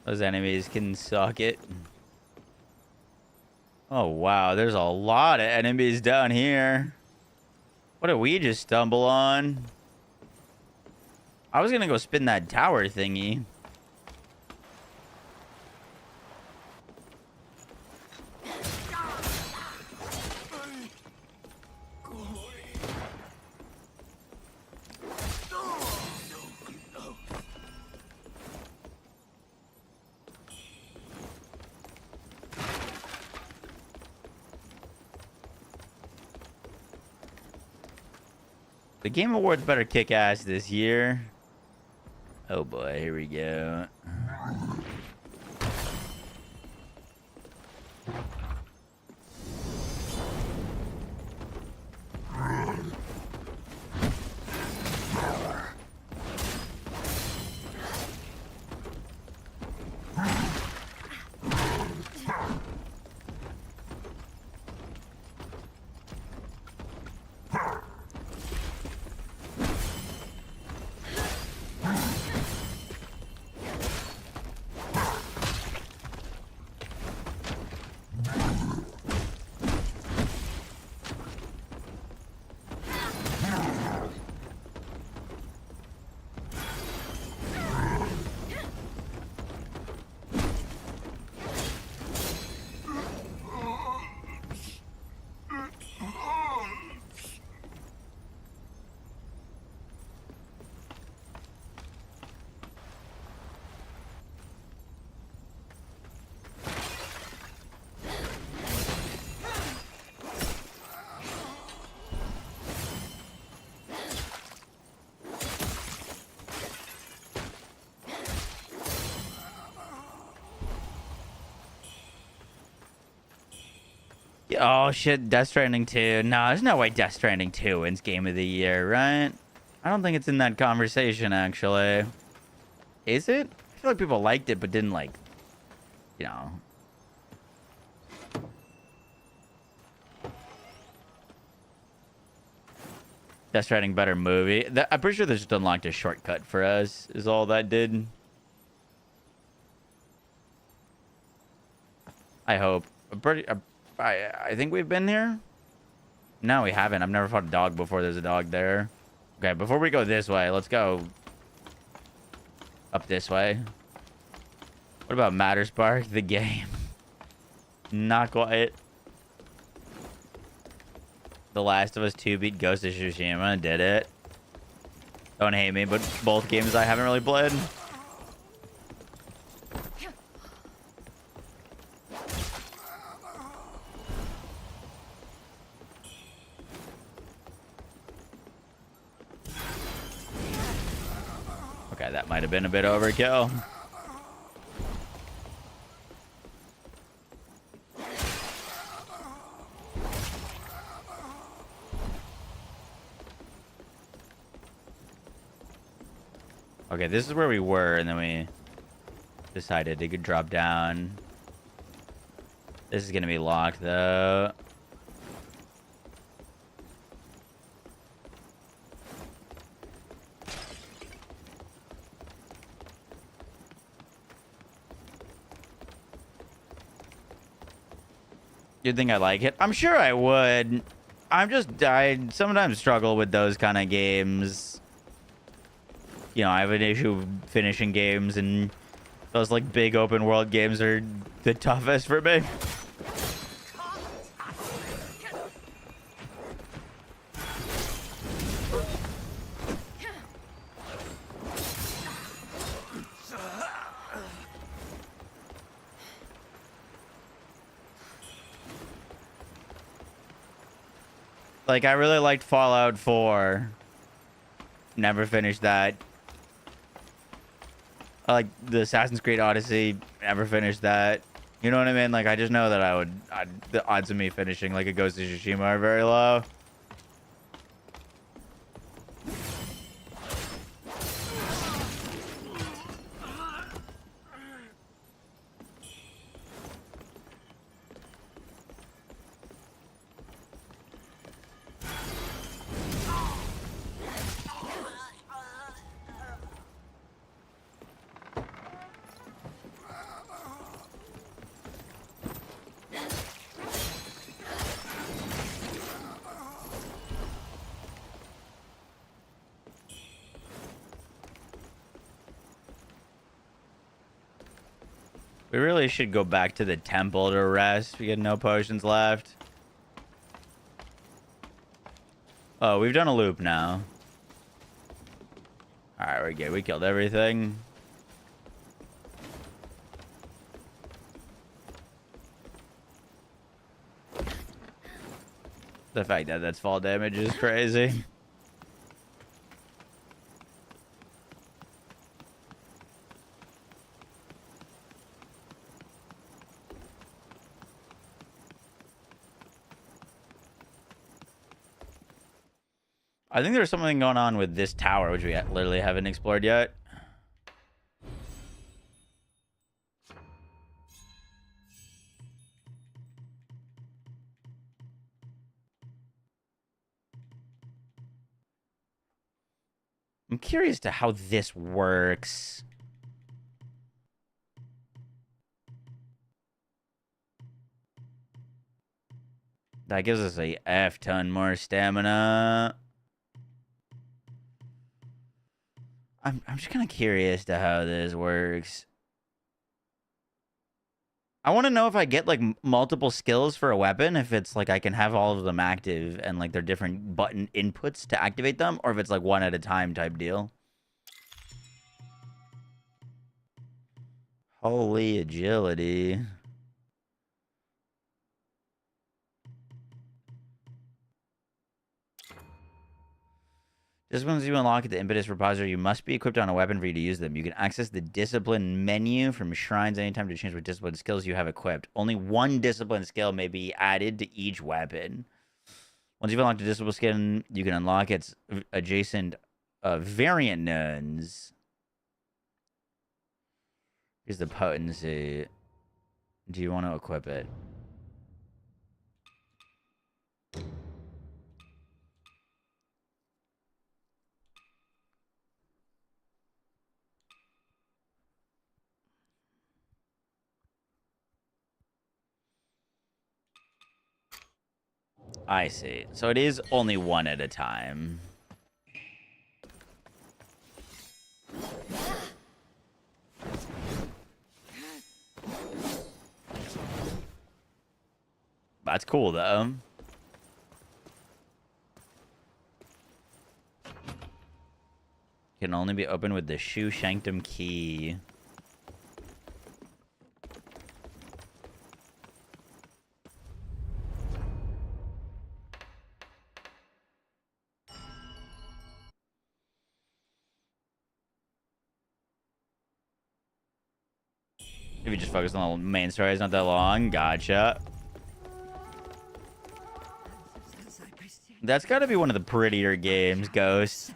Those enemies can suck it. Oh, wow. There's a lot of enemies down here. What did we just stumble on? I was going to go spin that tower thingy. The Game Awards better kick ass this year. Oh boy, here we go. Oh shit, Death Stranding 2. No, there's no way Death Stranding 2 wins Game of the Year, right? I don't think it's in that conversation, actually. Is it? I feel like people liked it, but didn't like, you know. Death Stranding better movie. I'm pretty sure they just unlocked a shortcut for us, is all that did. I hope. I think we've been here. No, we haven't. I've never fought a dog before. There's a dog there. Okay, before we go this way, let's go up this way. What about Matters Park, the game? Not quite. The Last of Us 2 beat Ghost of Tsushima. Did it. Don't hate me, but both games I haven't really played. Okay, that might have been a bit overkill. Okay, this is where we were, and then we decided to drop down. This is gonna be locked, though. You'd think I like it? I'm sure I would. I sometimes struggle with those kind of games. You know, I have an issue finishing games, and those like big open world games are the toughest for me. Like, I really liked Fallout 4. Never finished that. I like the Assassin's Creed Odyssey. Never finished that. You know what I mean? Like, I just know that the odds of me finishing like a Ghost of Tsushima are very low. We really should go back to the temple to rest. We get no potions left. Oh, we've done a loop now. Alright, we're good. We killed everything. The fact that that's fall damage is crazy. I think there's something going on with this tower, which we literally haven't explored yet. I'm curious to how this works. That gives us a F-ton more stamina. I'm just kind of curious to how this works. I want to know if I get like multiple skills for a weapon, if it's like I can have all of them active and like they're different button inputs to activate them, or if it's like one at a time type deal. Holy agility. Just once you unlock the impetus repository, you must be equipped on a weapon for you to use them. You can access the discipline menu from shrines anytime to change what discipline skills you have equipped. Only one discipline skill may be added to each weapon. Once you've unlocked a discipline skill, you can unlock its adjacent variant nuns. Here's the potency. Do you want to equip it? I see. So it is only one at a time. That's cool, though. Can only be opened with the Shoe Shankdom key. If you just focus on the main story, it's not that long. Gotcha. That's got to be one of the prettier games, Ghost.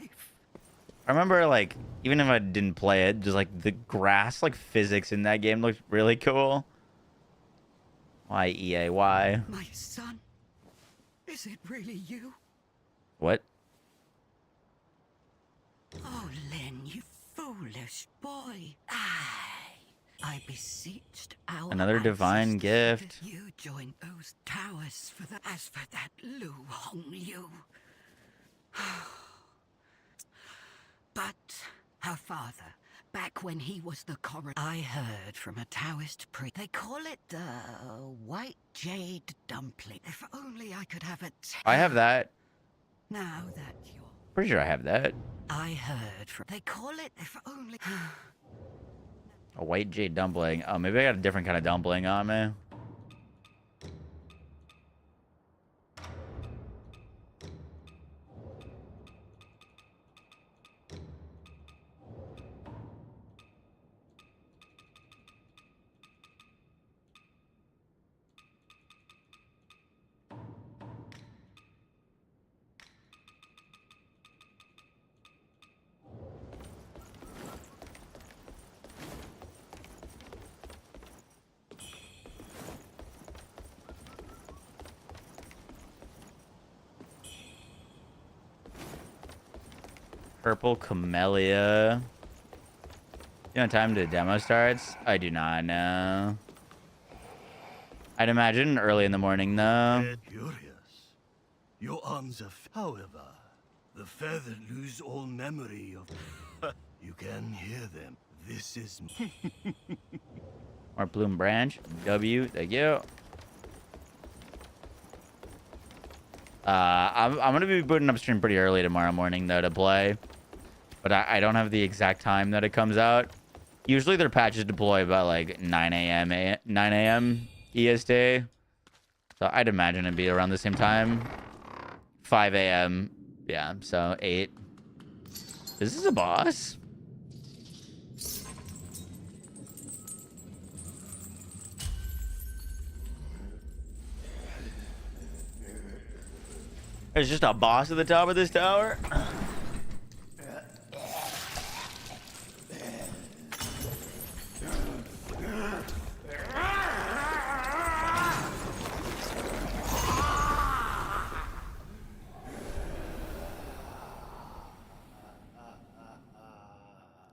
I remember, like, even if I didn't play it, just, like, the grass, like, physics in that game looked really cool. Why, EA? Why? My son? Is it really you? What? Oh, Len, you foolish boy. I beseeched our Another divine gift. that you join those towers for the... As for that Lu Hong Liu... But her father, back when he was the coroner, I heard from a Taoist priest. They call it the white jade dumpling. If only I could have it. I have that. Now that you're... Pretty sure I have that. I heard from... They call it... If only... A white jade dumpling. Oh, maybe I got a different kind of dumpling on me. Purple Camellia. You know what time the demo starts? I do not know. I'd imagine early in the morning, though. Curious. Your arms are... However, the feathered lose all memory of... You can hear them. This is... Or Bloom Branch. W. Thank you. I'm going to be booting up stream pretty early tomorrow morning, though, to play. But I don't have the exact time that it comes out. Usually their patches deploy about, like, 9 a.m. EST. So I'd imagine it'd be around the same time. 5 a.m. Yeah, so 8. This is a boss. There's just a boss at the top of this tower.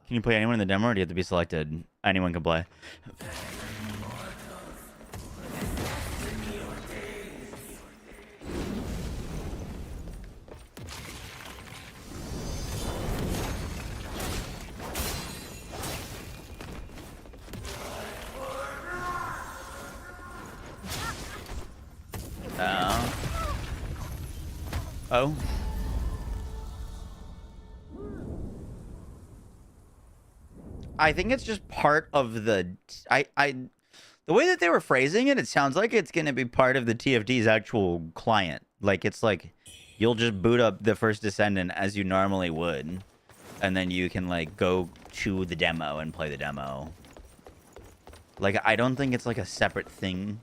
Can you play anyone in the demo, or do you have to be selected? Anyone can play. Oh. I think it's just part of the... The way that they were phrasing it, it sounds like it's going to be part of the TFD's actual client. Like, it's like, you'll just boot up the first Descendant as you normally would. And then you can, like, go to the demo and play the demo. Like, I don't think it's, like, a separate thing.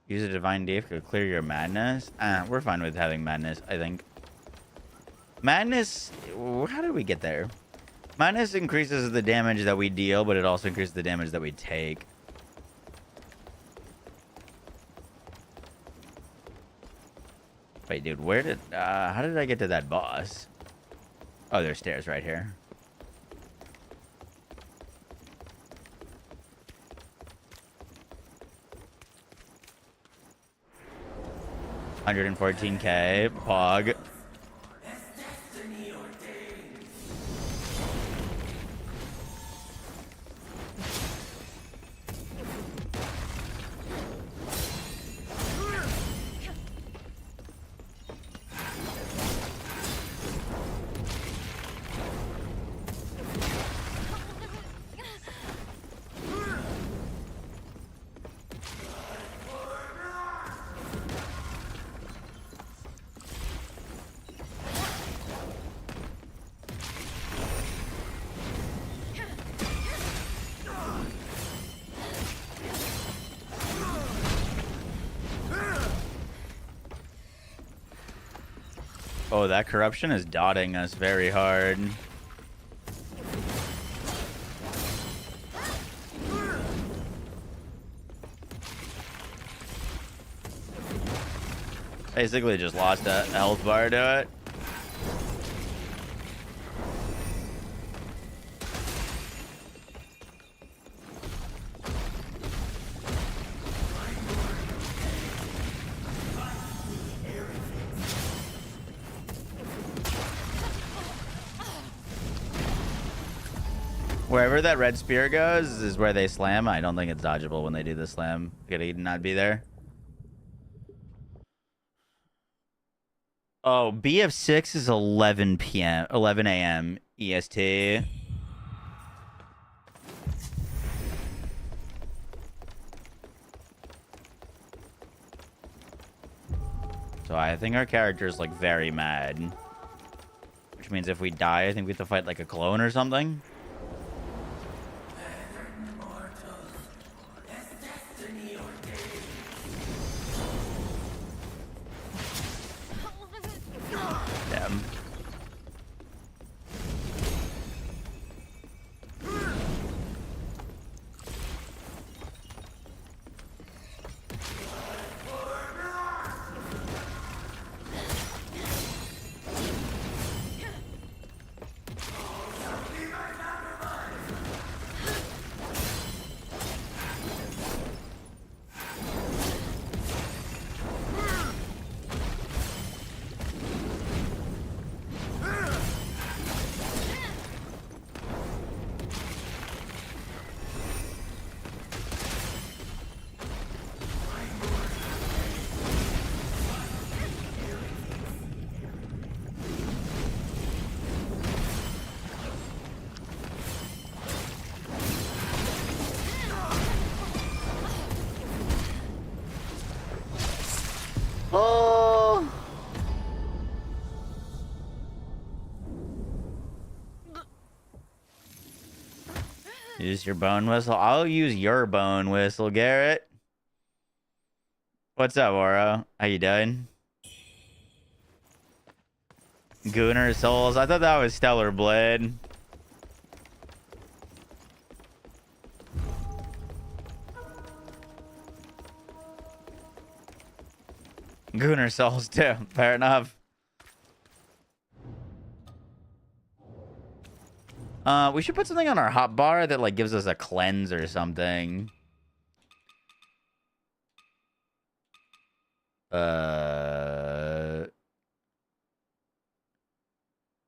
Use a divine Dave to clear your madness. We're fine with having madness, I think. Madness, how did we get there? Madness increases the damage that we deal, but it also increases the damage that we take. Wait, dude, where did, how did I get to that boss? Oh, there's stairs right here. $114K, Pog. Oh, that corruption is dotting us very hard. Basically just lost a health bar to it. Wherever that red spear goes is where they slam. I don't think it's dodgeable when they do the slam. Could he not be there? Oh, BF6 is 11 p.m. 11 a.m. EST. So I think our character is like very mad. Which means if we die, I think we have to fight like a clone or something. Damn. Oh. Use your bone whistle. I'll use your bone whistle, Garrett. What's up, Oro? How you doing? Gooner Souls. I thought that was Stellar Blade. Gooner Souls too. Fair enough. We should put something on our hotbar that like gives us a cleanse or something.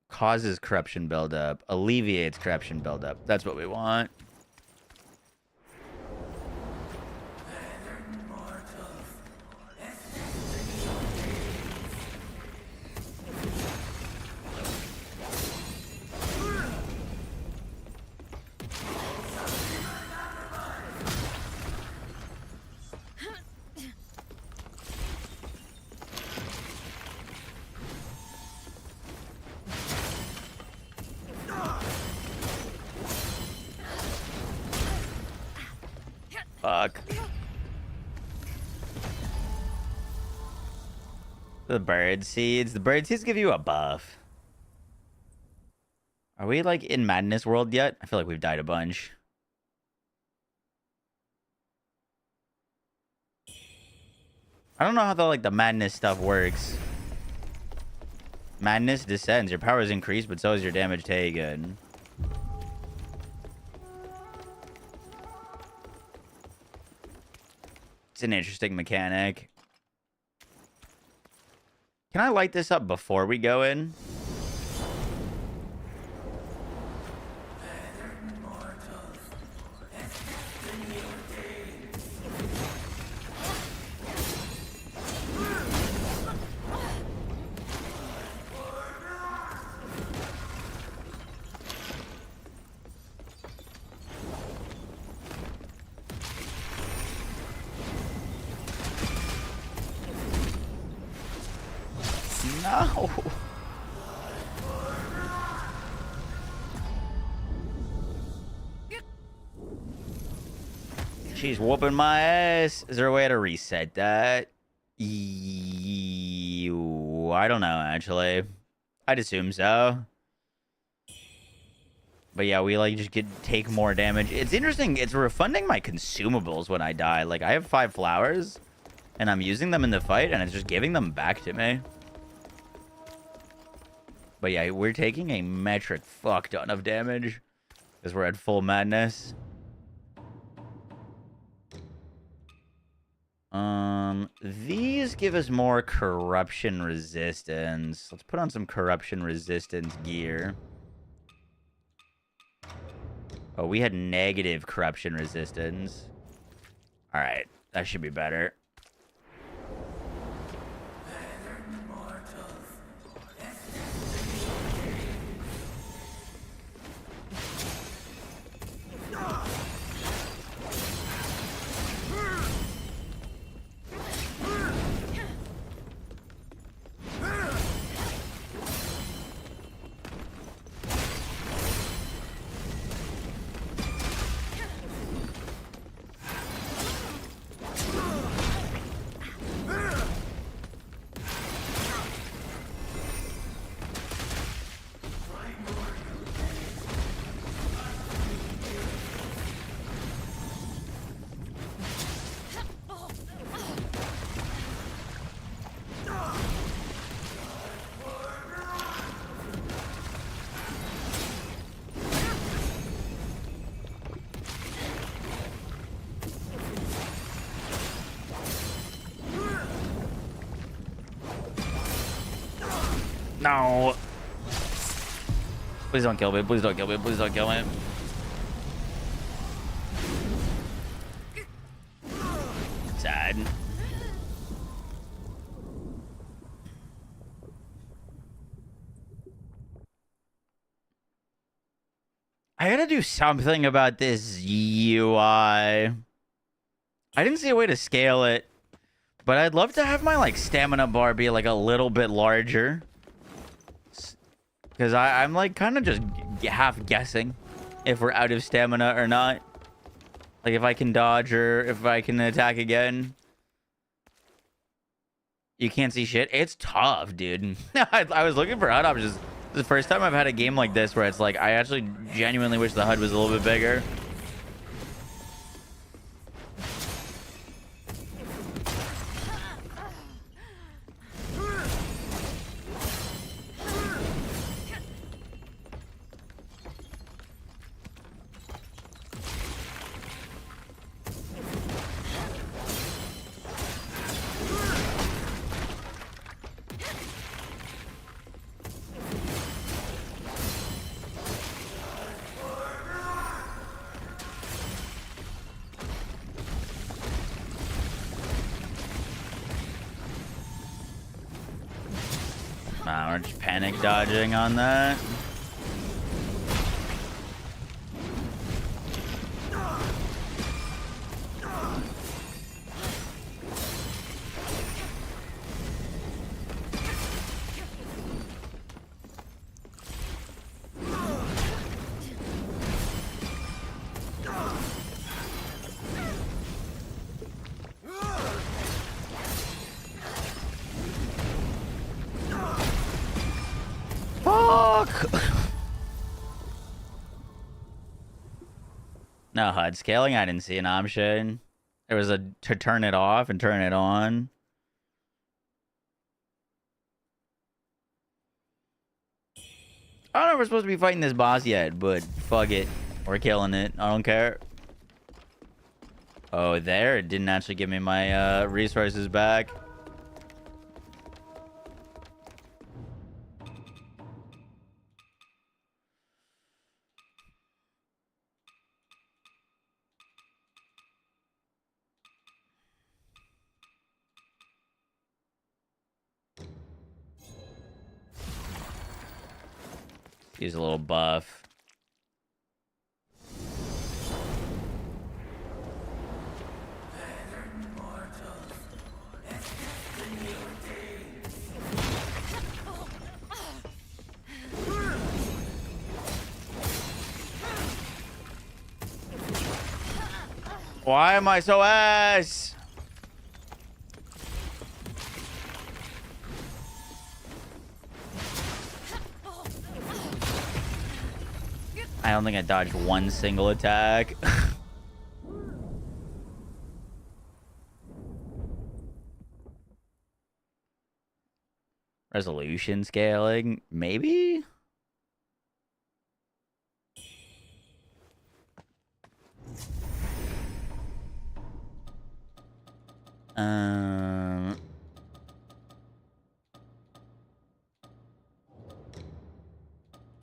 Causes corruption buildup. Alleviates corruption buildup. That's what we want. Fuck. The bird seeds. The bird seeds give you a buff. Are we like in Madness World yet? I feel like we've died a bunch. I don't know how the madness stuff works. Madness descends. Your power is increased, but so is your damage taken. It's an interesting mechanic. Can I light this up before we go in? No. She's whooping my ass. Is there a way to reset that? What? I don't know, actually. I'd assume so. But yeah, we like just take more damage. It's interesting. It's refunding my consumables when I die. Like, I have 5 flowers, and I'm using them in the fight, and it's just giving them back to me. But yeah, we're taking a metric fuck ton of damage because we're at full madness. These give us more corruption resistance. Let's put on some corruption resistance gear. Oh, we had negative corruption resistance. All right, that should be better. No. Please don't kill me. Please don't kill me. Please don't kill me. Sad. I gotta do something about this UI. I didn't see a way to scale it, but I'd love to have my like stamina bar be like a little bit larger. Because I'm like kind of just half guessing if we're out of stamina or not. Like if I can dodge or if I can attack again. You can't see shit. It's tough, dude. I was looking for HUD options. This is the first time I've had a game like this where it's like I actually genuinely wish the HUD was a little bit bigger. We're just panic dodging on that. No HUD scaling. I didn't see an option. There was a to turn it off and turn it on. I don't know if we're supposed to be fighting this boss yet, but fuck it. We're killing it. I don't care. Oh, there. It didn't actually give me my resources back. Use a little buff. Why am I so ass? I don't think I dodged one single attack. Resolution scaling, maybe?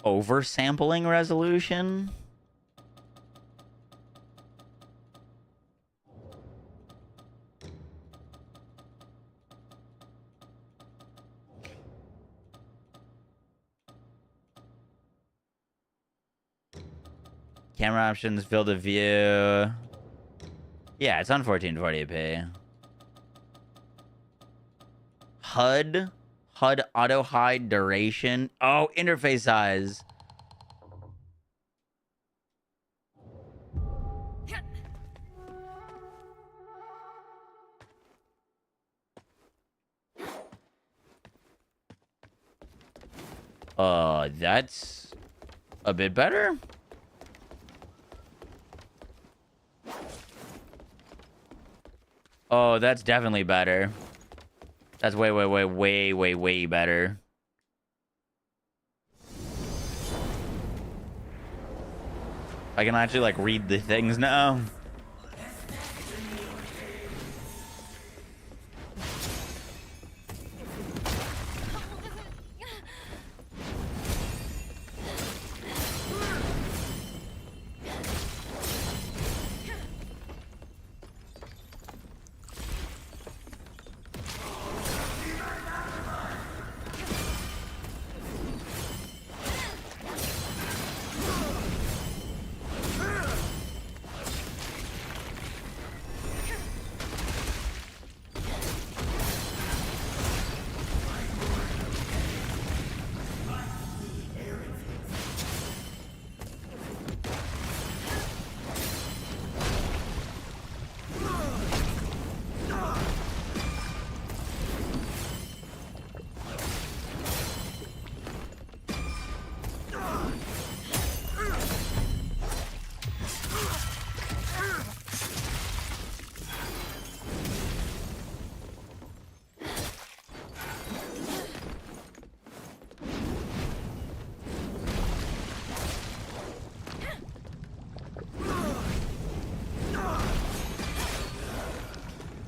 Oversampling resolution? Camera options, field of view. Yeah, it's on 1440p. HUD auto hide duration. Oh, interface size. That's a bit better. Oh, that's definitely better. That's way better. I can actually, like, read the things now.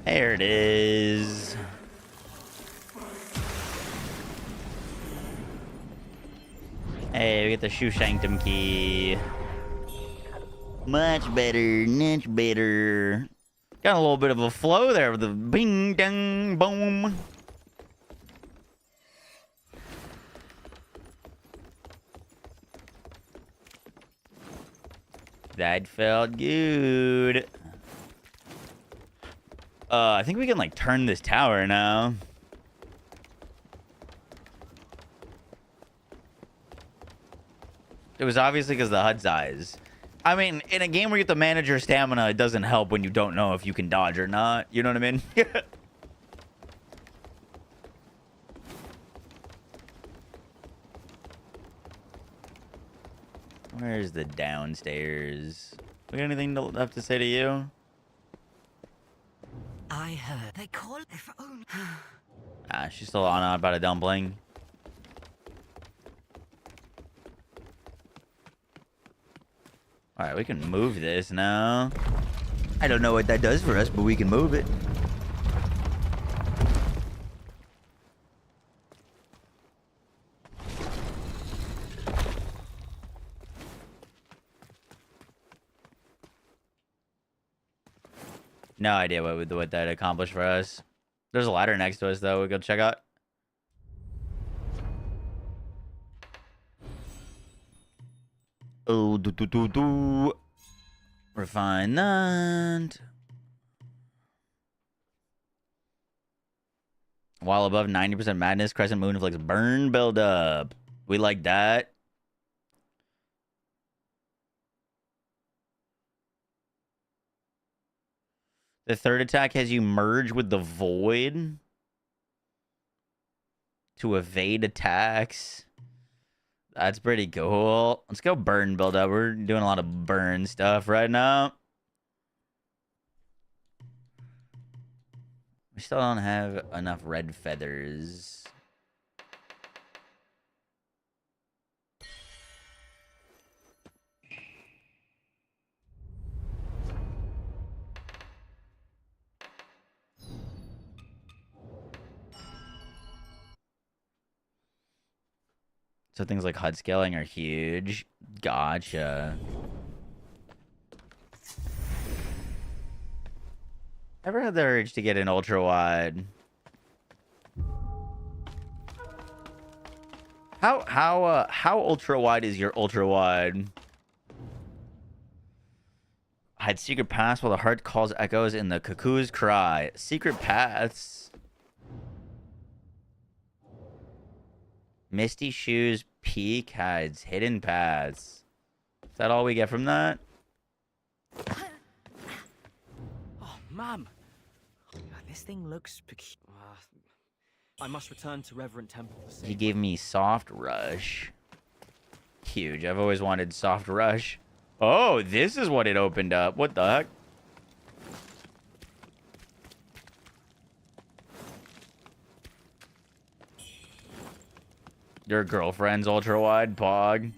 There it is. Hey, we get the Shoe Sanctum key. Much better, much better. Got a little bit of a flow there with the bing, dang, boom. That felt good. I think we can, like, turn this tower now. It was obviously because of the HUD size. I mean, in a game where you get to manage your stamina, it doesn't help when you don't know if you can dodge or not. You know what I mean? Where's the downstairs? We got anything left to say to you? I heard they call it for own. She's still on about a dumpling. Alright, we can move this now. I don't know what that does for us, but we can move it. No idea what that accomplished for us. There's a ladder next to us, though. We go check out. Oh, refine that. While above 90% madness, crescent moon inflicts burn buildup. We like that. The third attack has you merge with the void to evade attacks. That's pretty cool. Let's go burn build up. We're doing a lot of burn stuff right now. We still don't have enough red feathers. So things like HUD scaling are huge. Gotcha. Ever had the urge to get an ultra wide? How ultra wide is your ultra wide? I had secret paths while the heart calls echoes in the cuckoo's cry. Secret paths. Misty shoes, peak hides, hidden paths. Is that all we get from that? Oh, Mum! This thing looks I must return to Reverend Temple. He gave me soft rush. Huge. I've always wanted soft rush. Oh, this is what it opened up. What the heck? Your girlfriend's ultra wide, Pog.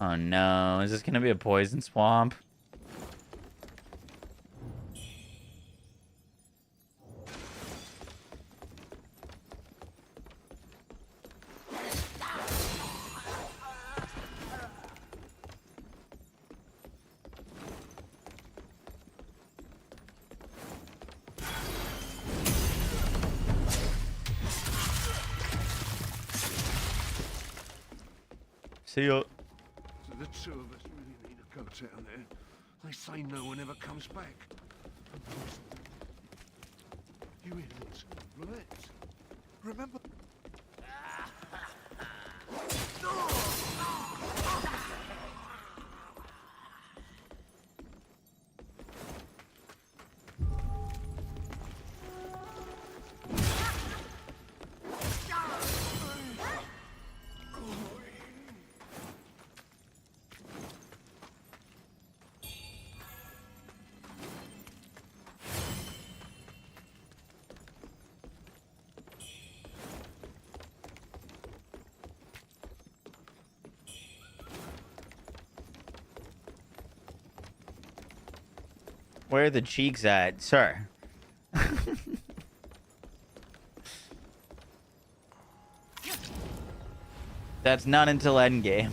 Oh no, is this gonna be a poison swamp? See ya. So the two of us really need to go down there. They say no one ever comes back. You idiots. Relax. Remember... Where are the cheeks at, sir? That's not until Endgame.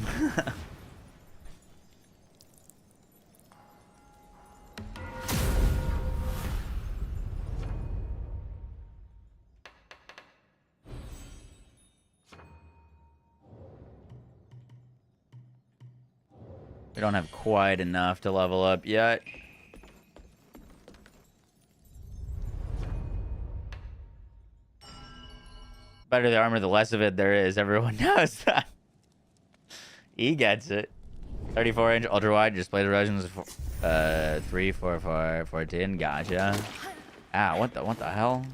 We don't have quite enough to level up yet. Better the armor, the less of it there is. Everyone knows that. He gets it. 34-inch ultra wide display resolutions, 3, 4, 4, 14. Gotcha. Ah, what the hell?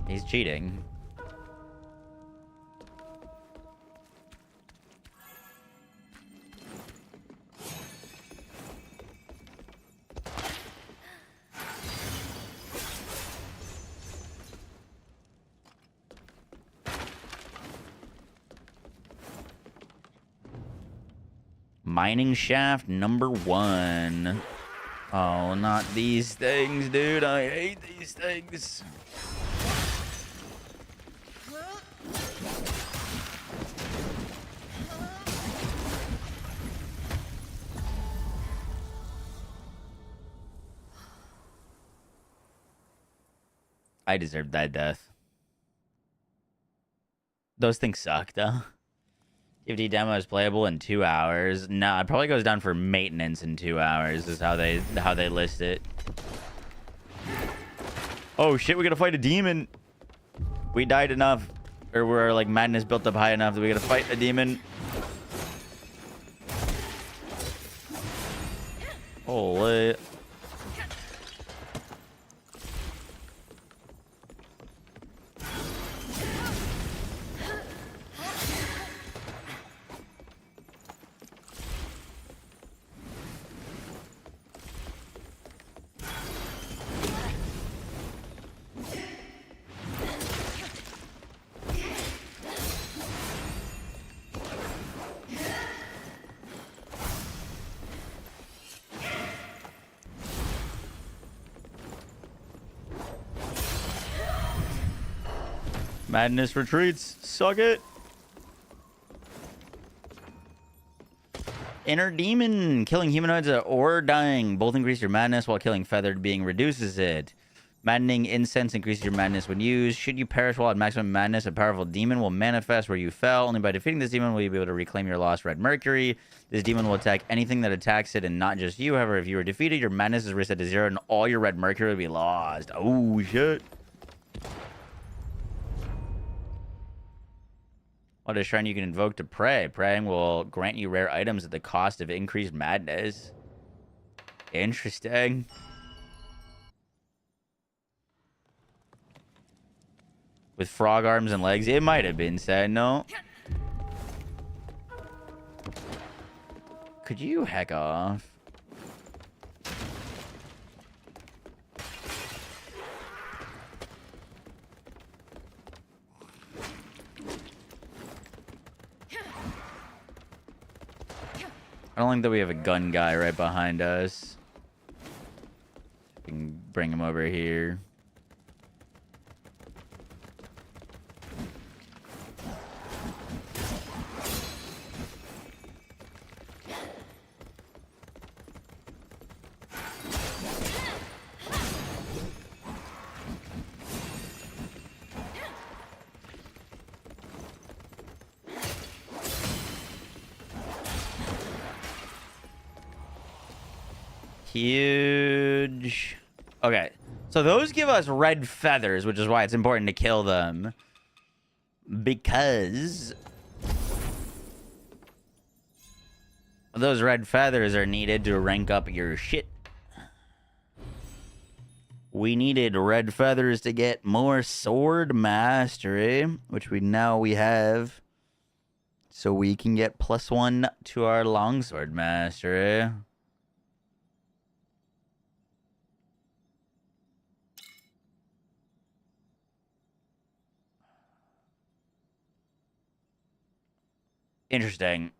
He's cheating. Mining shaft number 1. Oh, not these things, dude. I hate these things. I deserved that death. Those things suck, though. TFT demo is playable in 2 hours. No, it probably goes down for maintenance in 2 hours. Is how they list it. Oh shit, we gotta fight a demon. We died enough, or we're like madness built up high enough that we gotta fight a demon. Holy. Madness retreats. Suck it. Inner demon. Killing humanoids or dying. Both increase your madness, while killing feathered being reduces it. Maddening incense increases your madness when used. Should you perish while at maximum madness, a powerful demon will manifest where you fell. Only by defeating this demon will you be able to reclaim your lost red mercury. This demon will attack anything that attacks it and not just you. However, if you are defeated, your madness is reset to 0 and all your red mercury will be lost. Oh, shit. What a shrine you can invoke to pray. Praying will grant you rare items at the cost of increased madness. Interesting. With frog arms and legs, it might have been said, no. Could you heck off? I don't think that we have a gun guy right behind us. We can bring him over here. Huge. Okay, so those give us red feathers, which is why it's important to kill them. Because those red feathers are needed to rank up your shit. We needed red feathers to get more sword mastery, which we have. So we can get +1 to our longsword mastery. Interesting.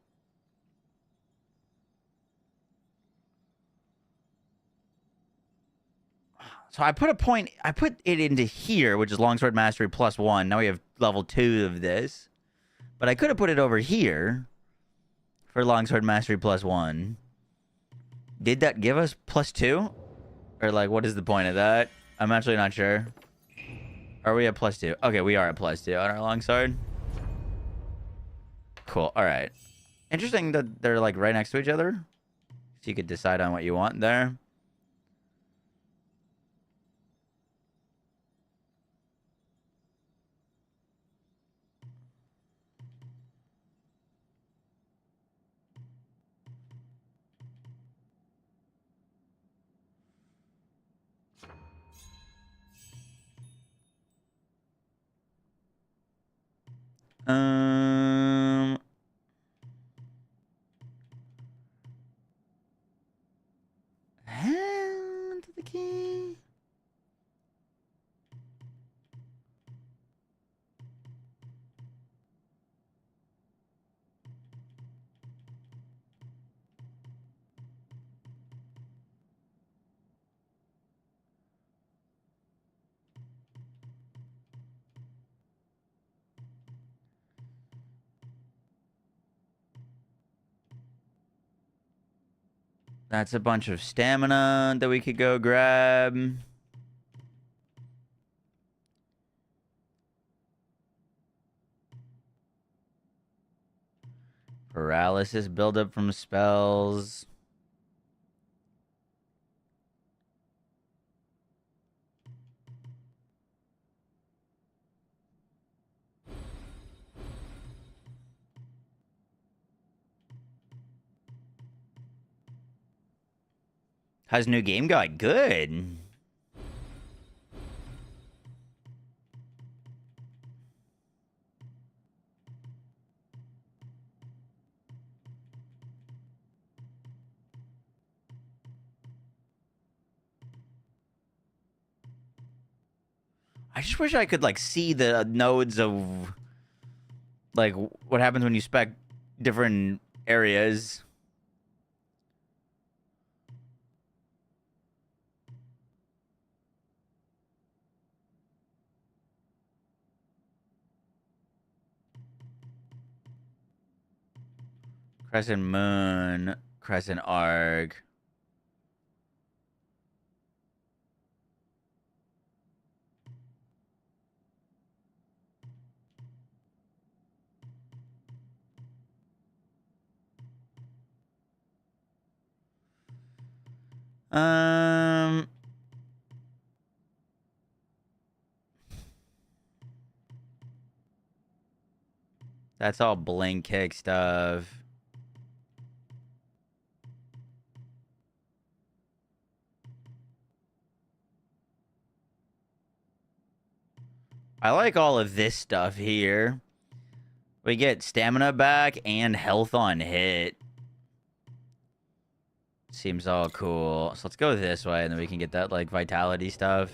So I put it into here, which is longsword mastery +1. Now we have level 2 of this. But I could have put it over here for longsword mastery +1. Did that give us +2? Or like, what is the point of that? I'm actually not sure. Are we at +2? Okay, we are at +2 on our longsword. Cool. All right. Interesting that they're like right next to each other. So you could decide on what you want there. Hand the key. That's a bunch of stamina that we could go grab. Paralysis buildup from spells. How's new game guide? Good. I just wish I could like see the nodes of like what happens when you spec different areas. Crescent Moon, Crescent Arc. That's all blink kick stuff. I like all of this stuff here. We get stamina back and health on hit. Seems all cool. So let's go this way and then we can get that like vitality stuff.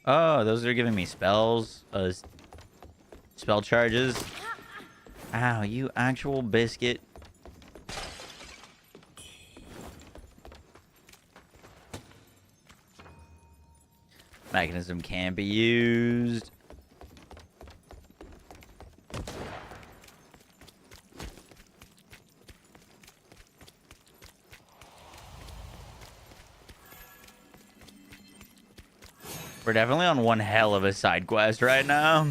Oh, those are giving me spells. Spell charges. Ow, you actual biscuit. Mechanism can't be used. We're definitely on one hell of a side quest right now.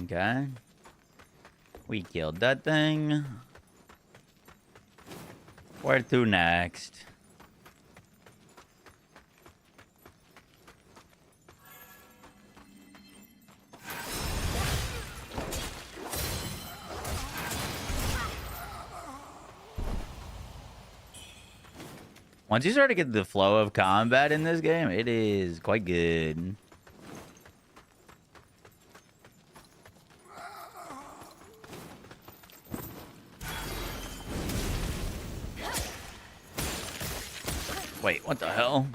Okay. We killed that thing. Where to next? Once you start to get the flow of combat in this game, it is quite good. Wait, what the hell?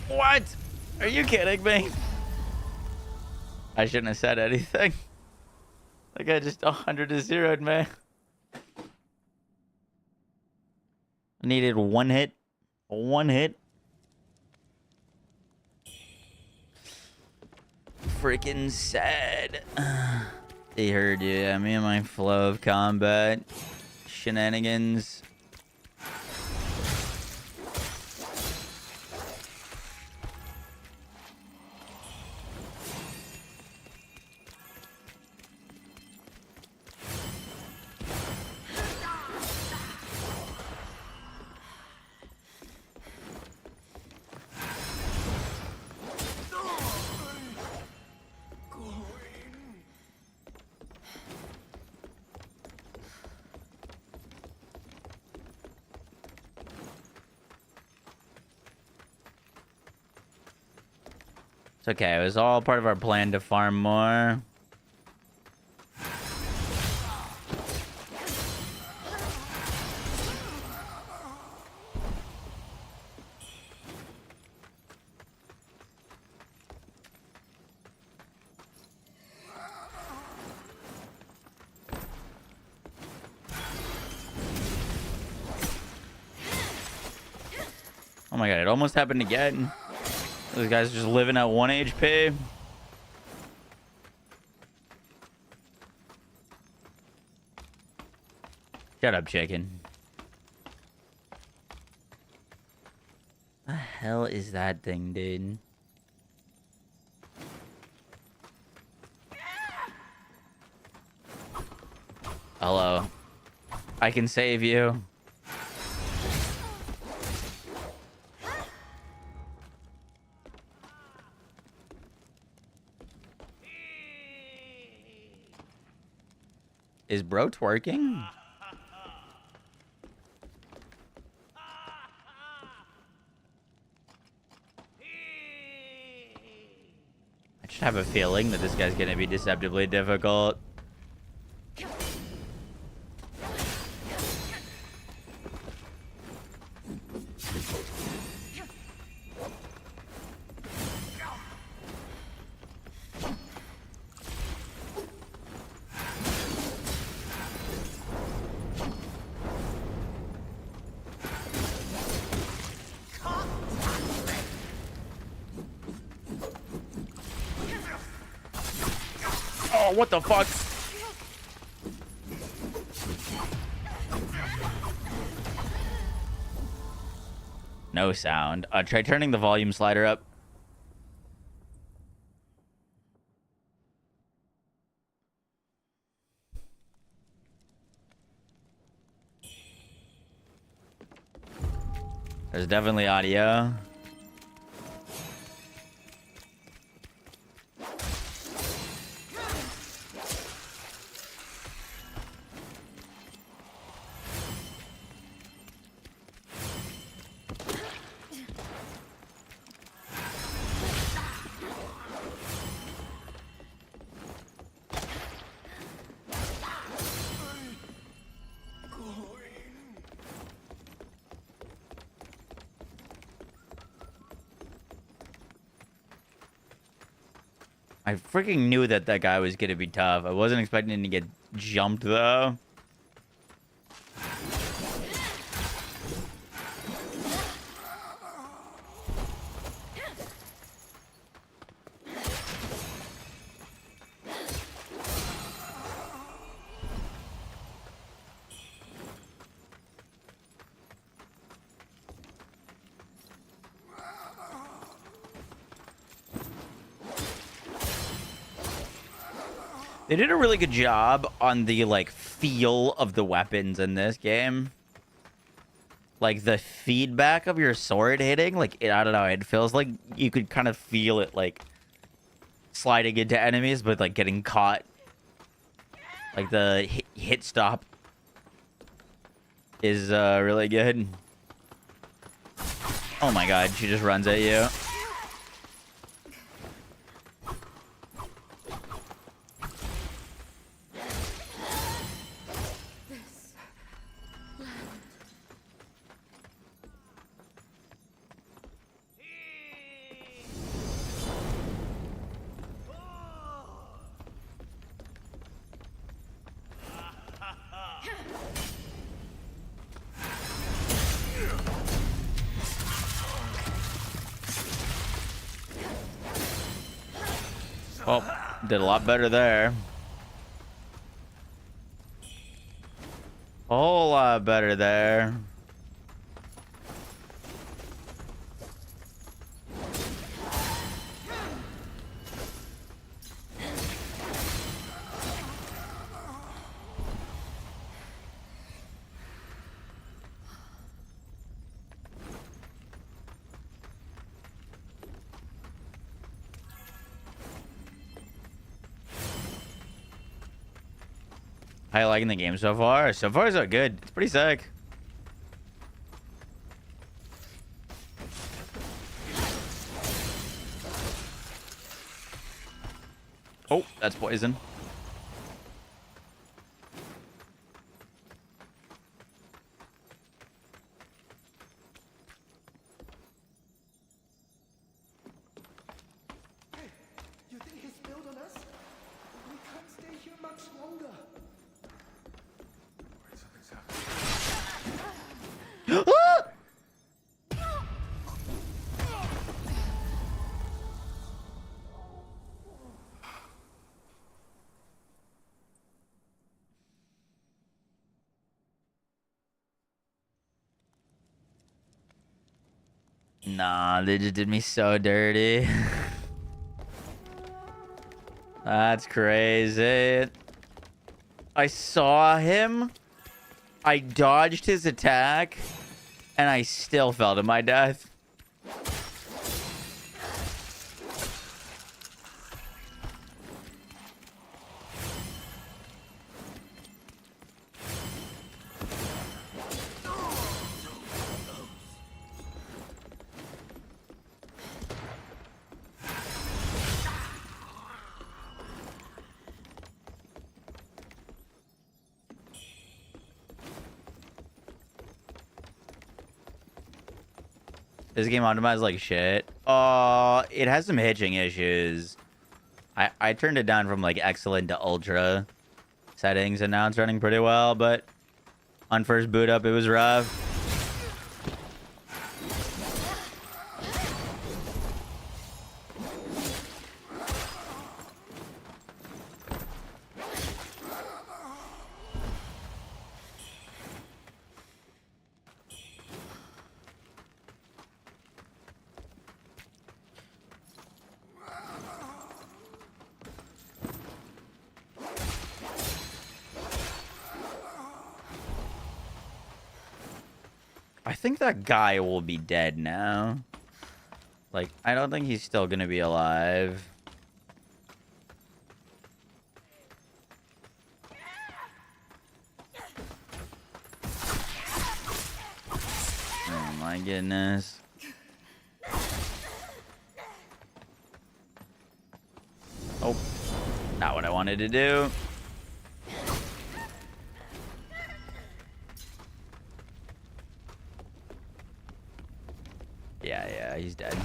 What? Are you kidding me? I shouldn't have said anything. That guy just 100-0'd me. I needed one hit. One hit. Freaking sad. They heard you. Yeah, me and my flow of combat shenanigans. It's okay. It was all part of our plan to farm more. Oh my god, it almost happened again. Those guys just living at 1 HP. Shut up, chicken. The hell is that thing, dude? Hello. I can save you. Is bro twerking? I just have a feeling that this guy's gonna be deceptively difficult. Oh, what the fuck? No sound. Try turning the volume slider up. There's definitely audio. I freaking knew that that guy was gonna be tough. I wasn't expecting him to get jumped though. They did a really good job on the, like, feel of the weapons in this game. Like, the feedback of your sword hitting, like, I don't know, it feels like you could kind of feel it, like, sliding into enemies, but, like, getting caught. Like, the hit stop is, really good. Oh my god, she just runs at you. Well, did a lot better there. Whole lot better there. How you liking the game so far? So far, so good. It's pretty sick. Oh, that's poison. You think he's built on us? We can't stay here much longer. Nah, they just did me so dirty. That's crazy. I saw him. I dodged his attack. And I still fell to my death. This game optimized like shit. It has some hitching issues. I turned it down from like excellent to ultra settings, and now it's running pretty well, but on first boot up, it was rough. I think that guy will be dead now. Like, I don't think he's still gonna be alive. Oh my goodness. Oh, not what I wanted to do. Yeah, he's dead.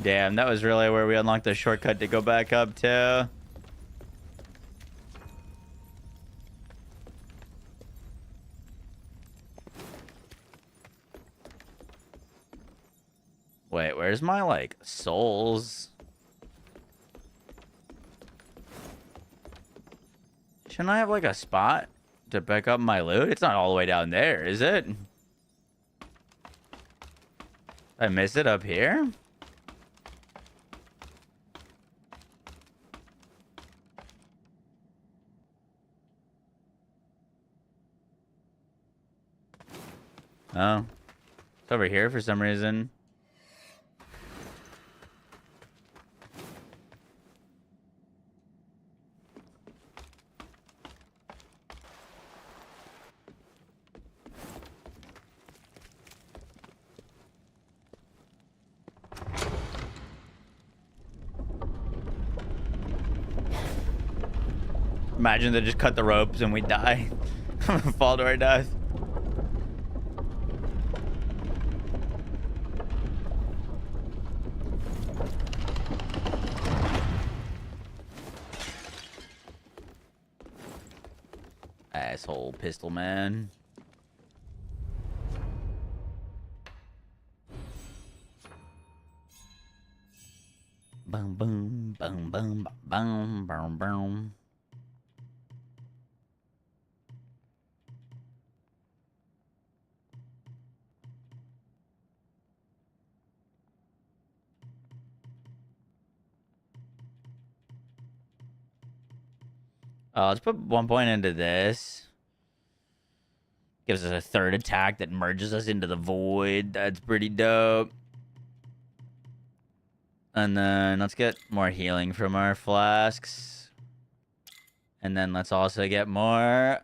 Damn, that was really where we unlocked the shortcut to go back up to. Wait, where's my, like, souls? Shouldn't I have, like, a spot to pick up my loot? It's not all the way down there, is it? Did I miss it up here? Oh. It's over here for some reason. Imagine they just cut the ropes and we die. Fall to our death. Asshole pistol man. Boom, boom, boom, boom, boom, boom, boom. Let's put 1 point into this. Gives us a third attack that merges us into the void. That's pretty dope. And then let's get more healing from our flasks. And then let's also get more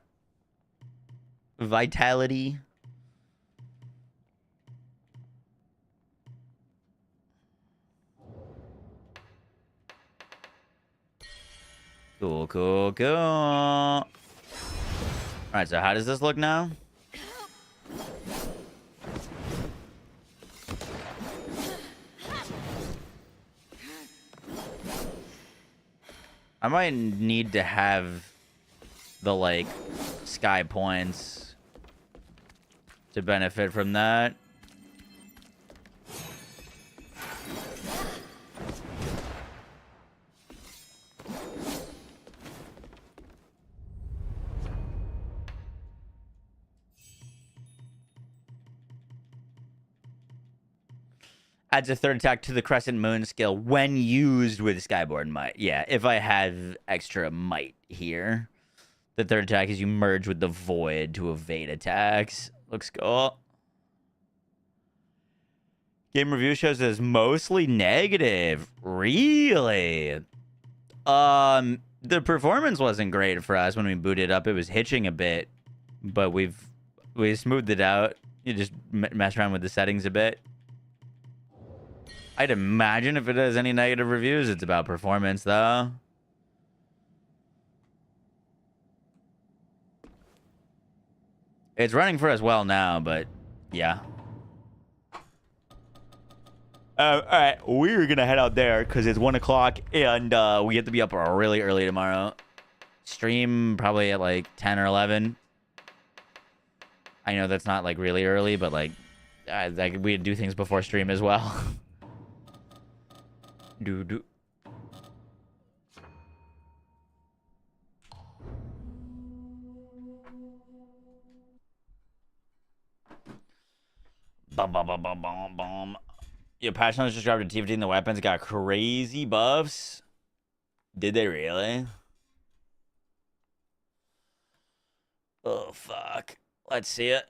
vitality. Cool, cool, cool. All right, so how does this look now? I might need to have the, like, sky points to benefit from that. Adds a third attack to the Crescent Moon skill when used with Skyborn Might. Yeah, if I have extra might here. The third attack is you merge with the Void to evade attacks. Looks cool. Game review shows as mostly negative. Really? The performance wasn't great for us when we booted up. It was hitching a bit, but we smoothed it out. You just mess around with the settings a bit. I'd imagine if it has any negative reviews, it's about performance, though. It's running for us well now, but yeah. All right, we're going to head out there because it's 1 o'clock and we have to be up really early tomorrow. Stream probably at like 10 or 11. I know that's not like really early, but like we do things before stream as well. Do. Bum. Your patch notes just dropped a TFT and the weapons got crazy buffs. Did they really? Oh, fuck. Let's see it.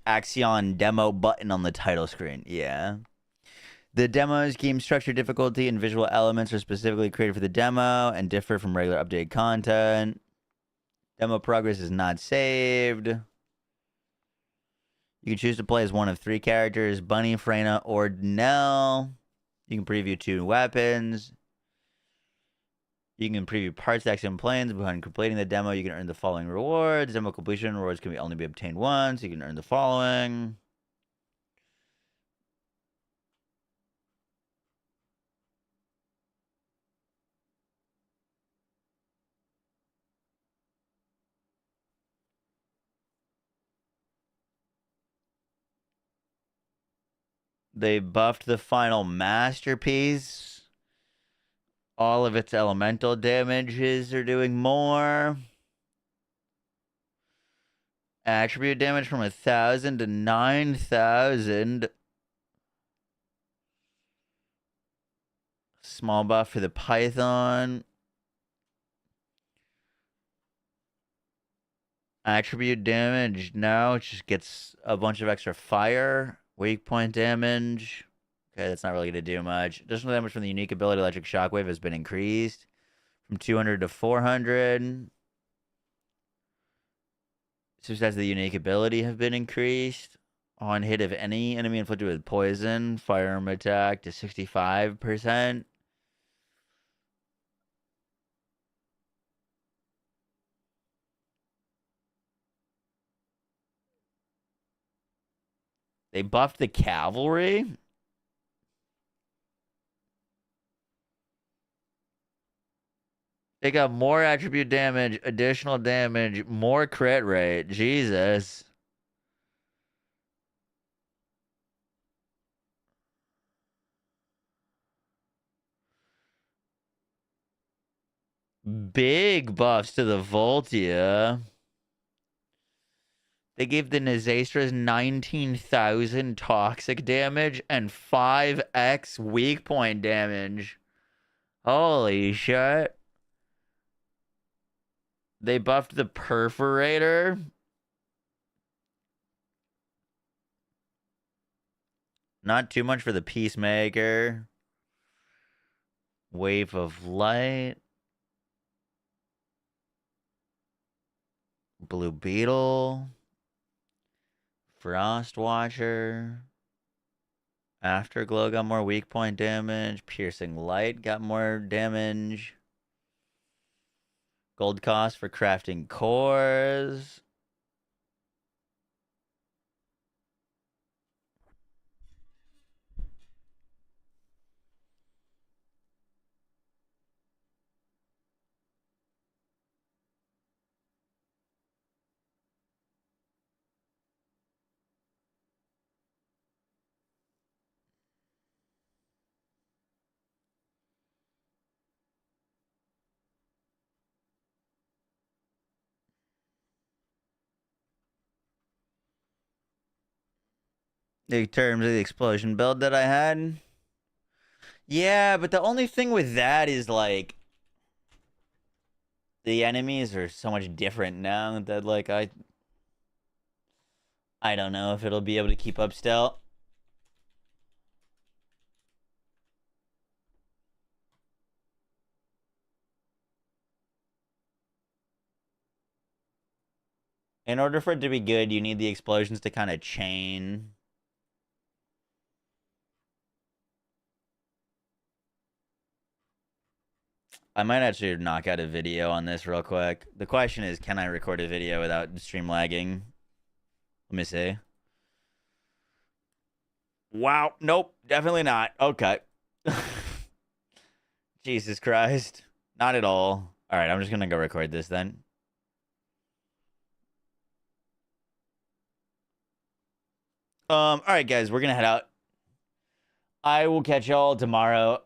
Axion demo button on the title screen. Yeah. The demo's game structure, difficulty, and visual elements are specifically created for the demo and differ from regular updated content. Demo progress is not saved. You can choose to play as one of 3 characters, Bunny, Freyna, or Nell. You can preview 2 weapons. You can preview parts, decks, and planes. Upon completing the demo, you can earn the following rewards. Demo completion rewards can only be obtained once. You can earn the following. They buffed the final masterpiece. All of its elemental damages are doing more. Attribute damage from 1,000 to 9,000. Small buff for the Python. Attribute damage now it just gets a bunch of extra fire. Weak point damage. Okay, that's not really going to do much. Additional damage from the unique ability Electric Shockwave has been increased from 200 to 400. Suicides of the unique ability have been increased. On hit of any enemy inflicted with poison, firearm attack to 65%. They buffed the cavalry. They got more attribute damage, additional damage, more crit rate. Jesus. Big buffs to the Voltia. They gave the Nazastras 19,000 toxic damage and 5x weak point damage. Holy shit. They buffed the Perforator. Not too much for the Peacemaker. Wave of Light. Blue Beetle. Frostwatcher. Afterglow got more weak point damage. Piercing Light got more damage. Gold cost for crafting cores. In terms of the explosion build that I had. Yeah, but the only thing with that is like the enemies are so much different now that like I don't know if it'll be able to keep up still. In order for it to be good, you need the explosions to kind of chain. I might actually knock out a video on this real quick. The question is, can I record a video without stream lagging? Let me see. Wow. Nope. Definitely not. Okay. Jesus Christ. Not at all. All right. I'm just going to go record this then. All right, guys. We're going to head out. I will catch y'all tomorrow.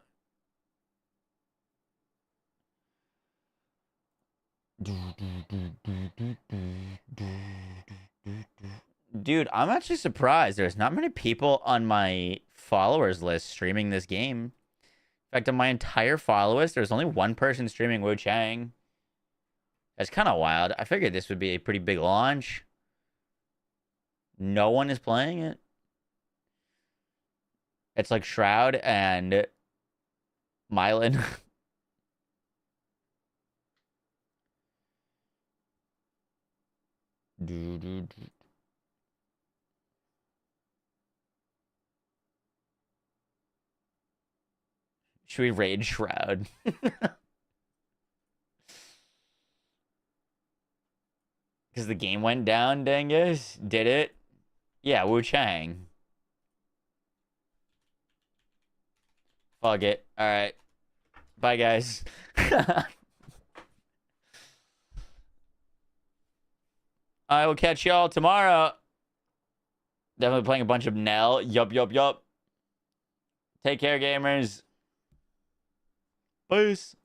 Dude, I'm actually surprised. There's not many people on my followers list streaming this game. In fact, on my entire followers, there's only one person streaming WUCHANG. That's kind of wild. I figured this would be a pretty big launch. No one is playing it. It's like Shroud and Mylan. Should we raid Shroud? Because the game went down, Dangus? Did it? Yeah, WUCHANG. Fuck it. Alright. Bye, guys. I will catch y'all tomorrow. Definitely playing a bunch of Nell. Yup. Take care, gamers. Peace.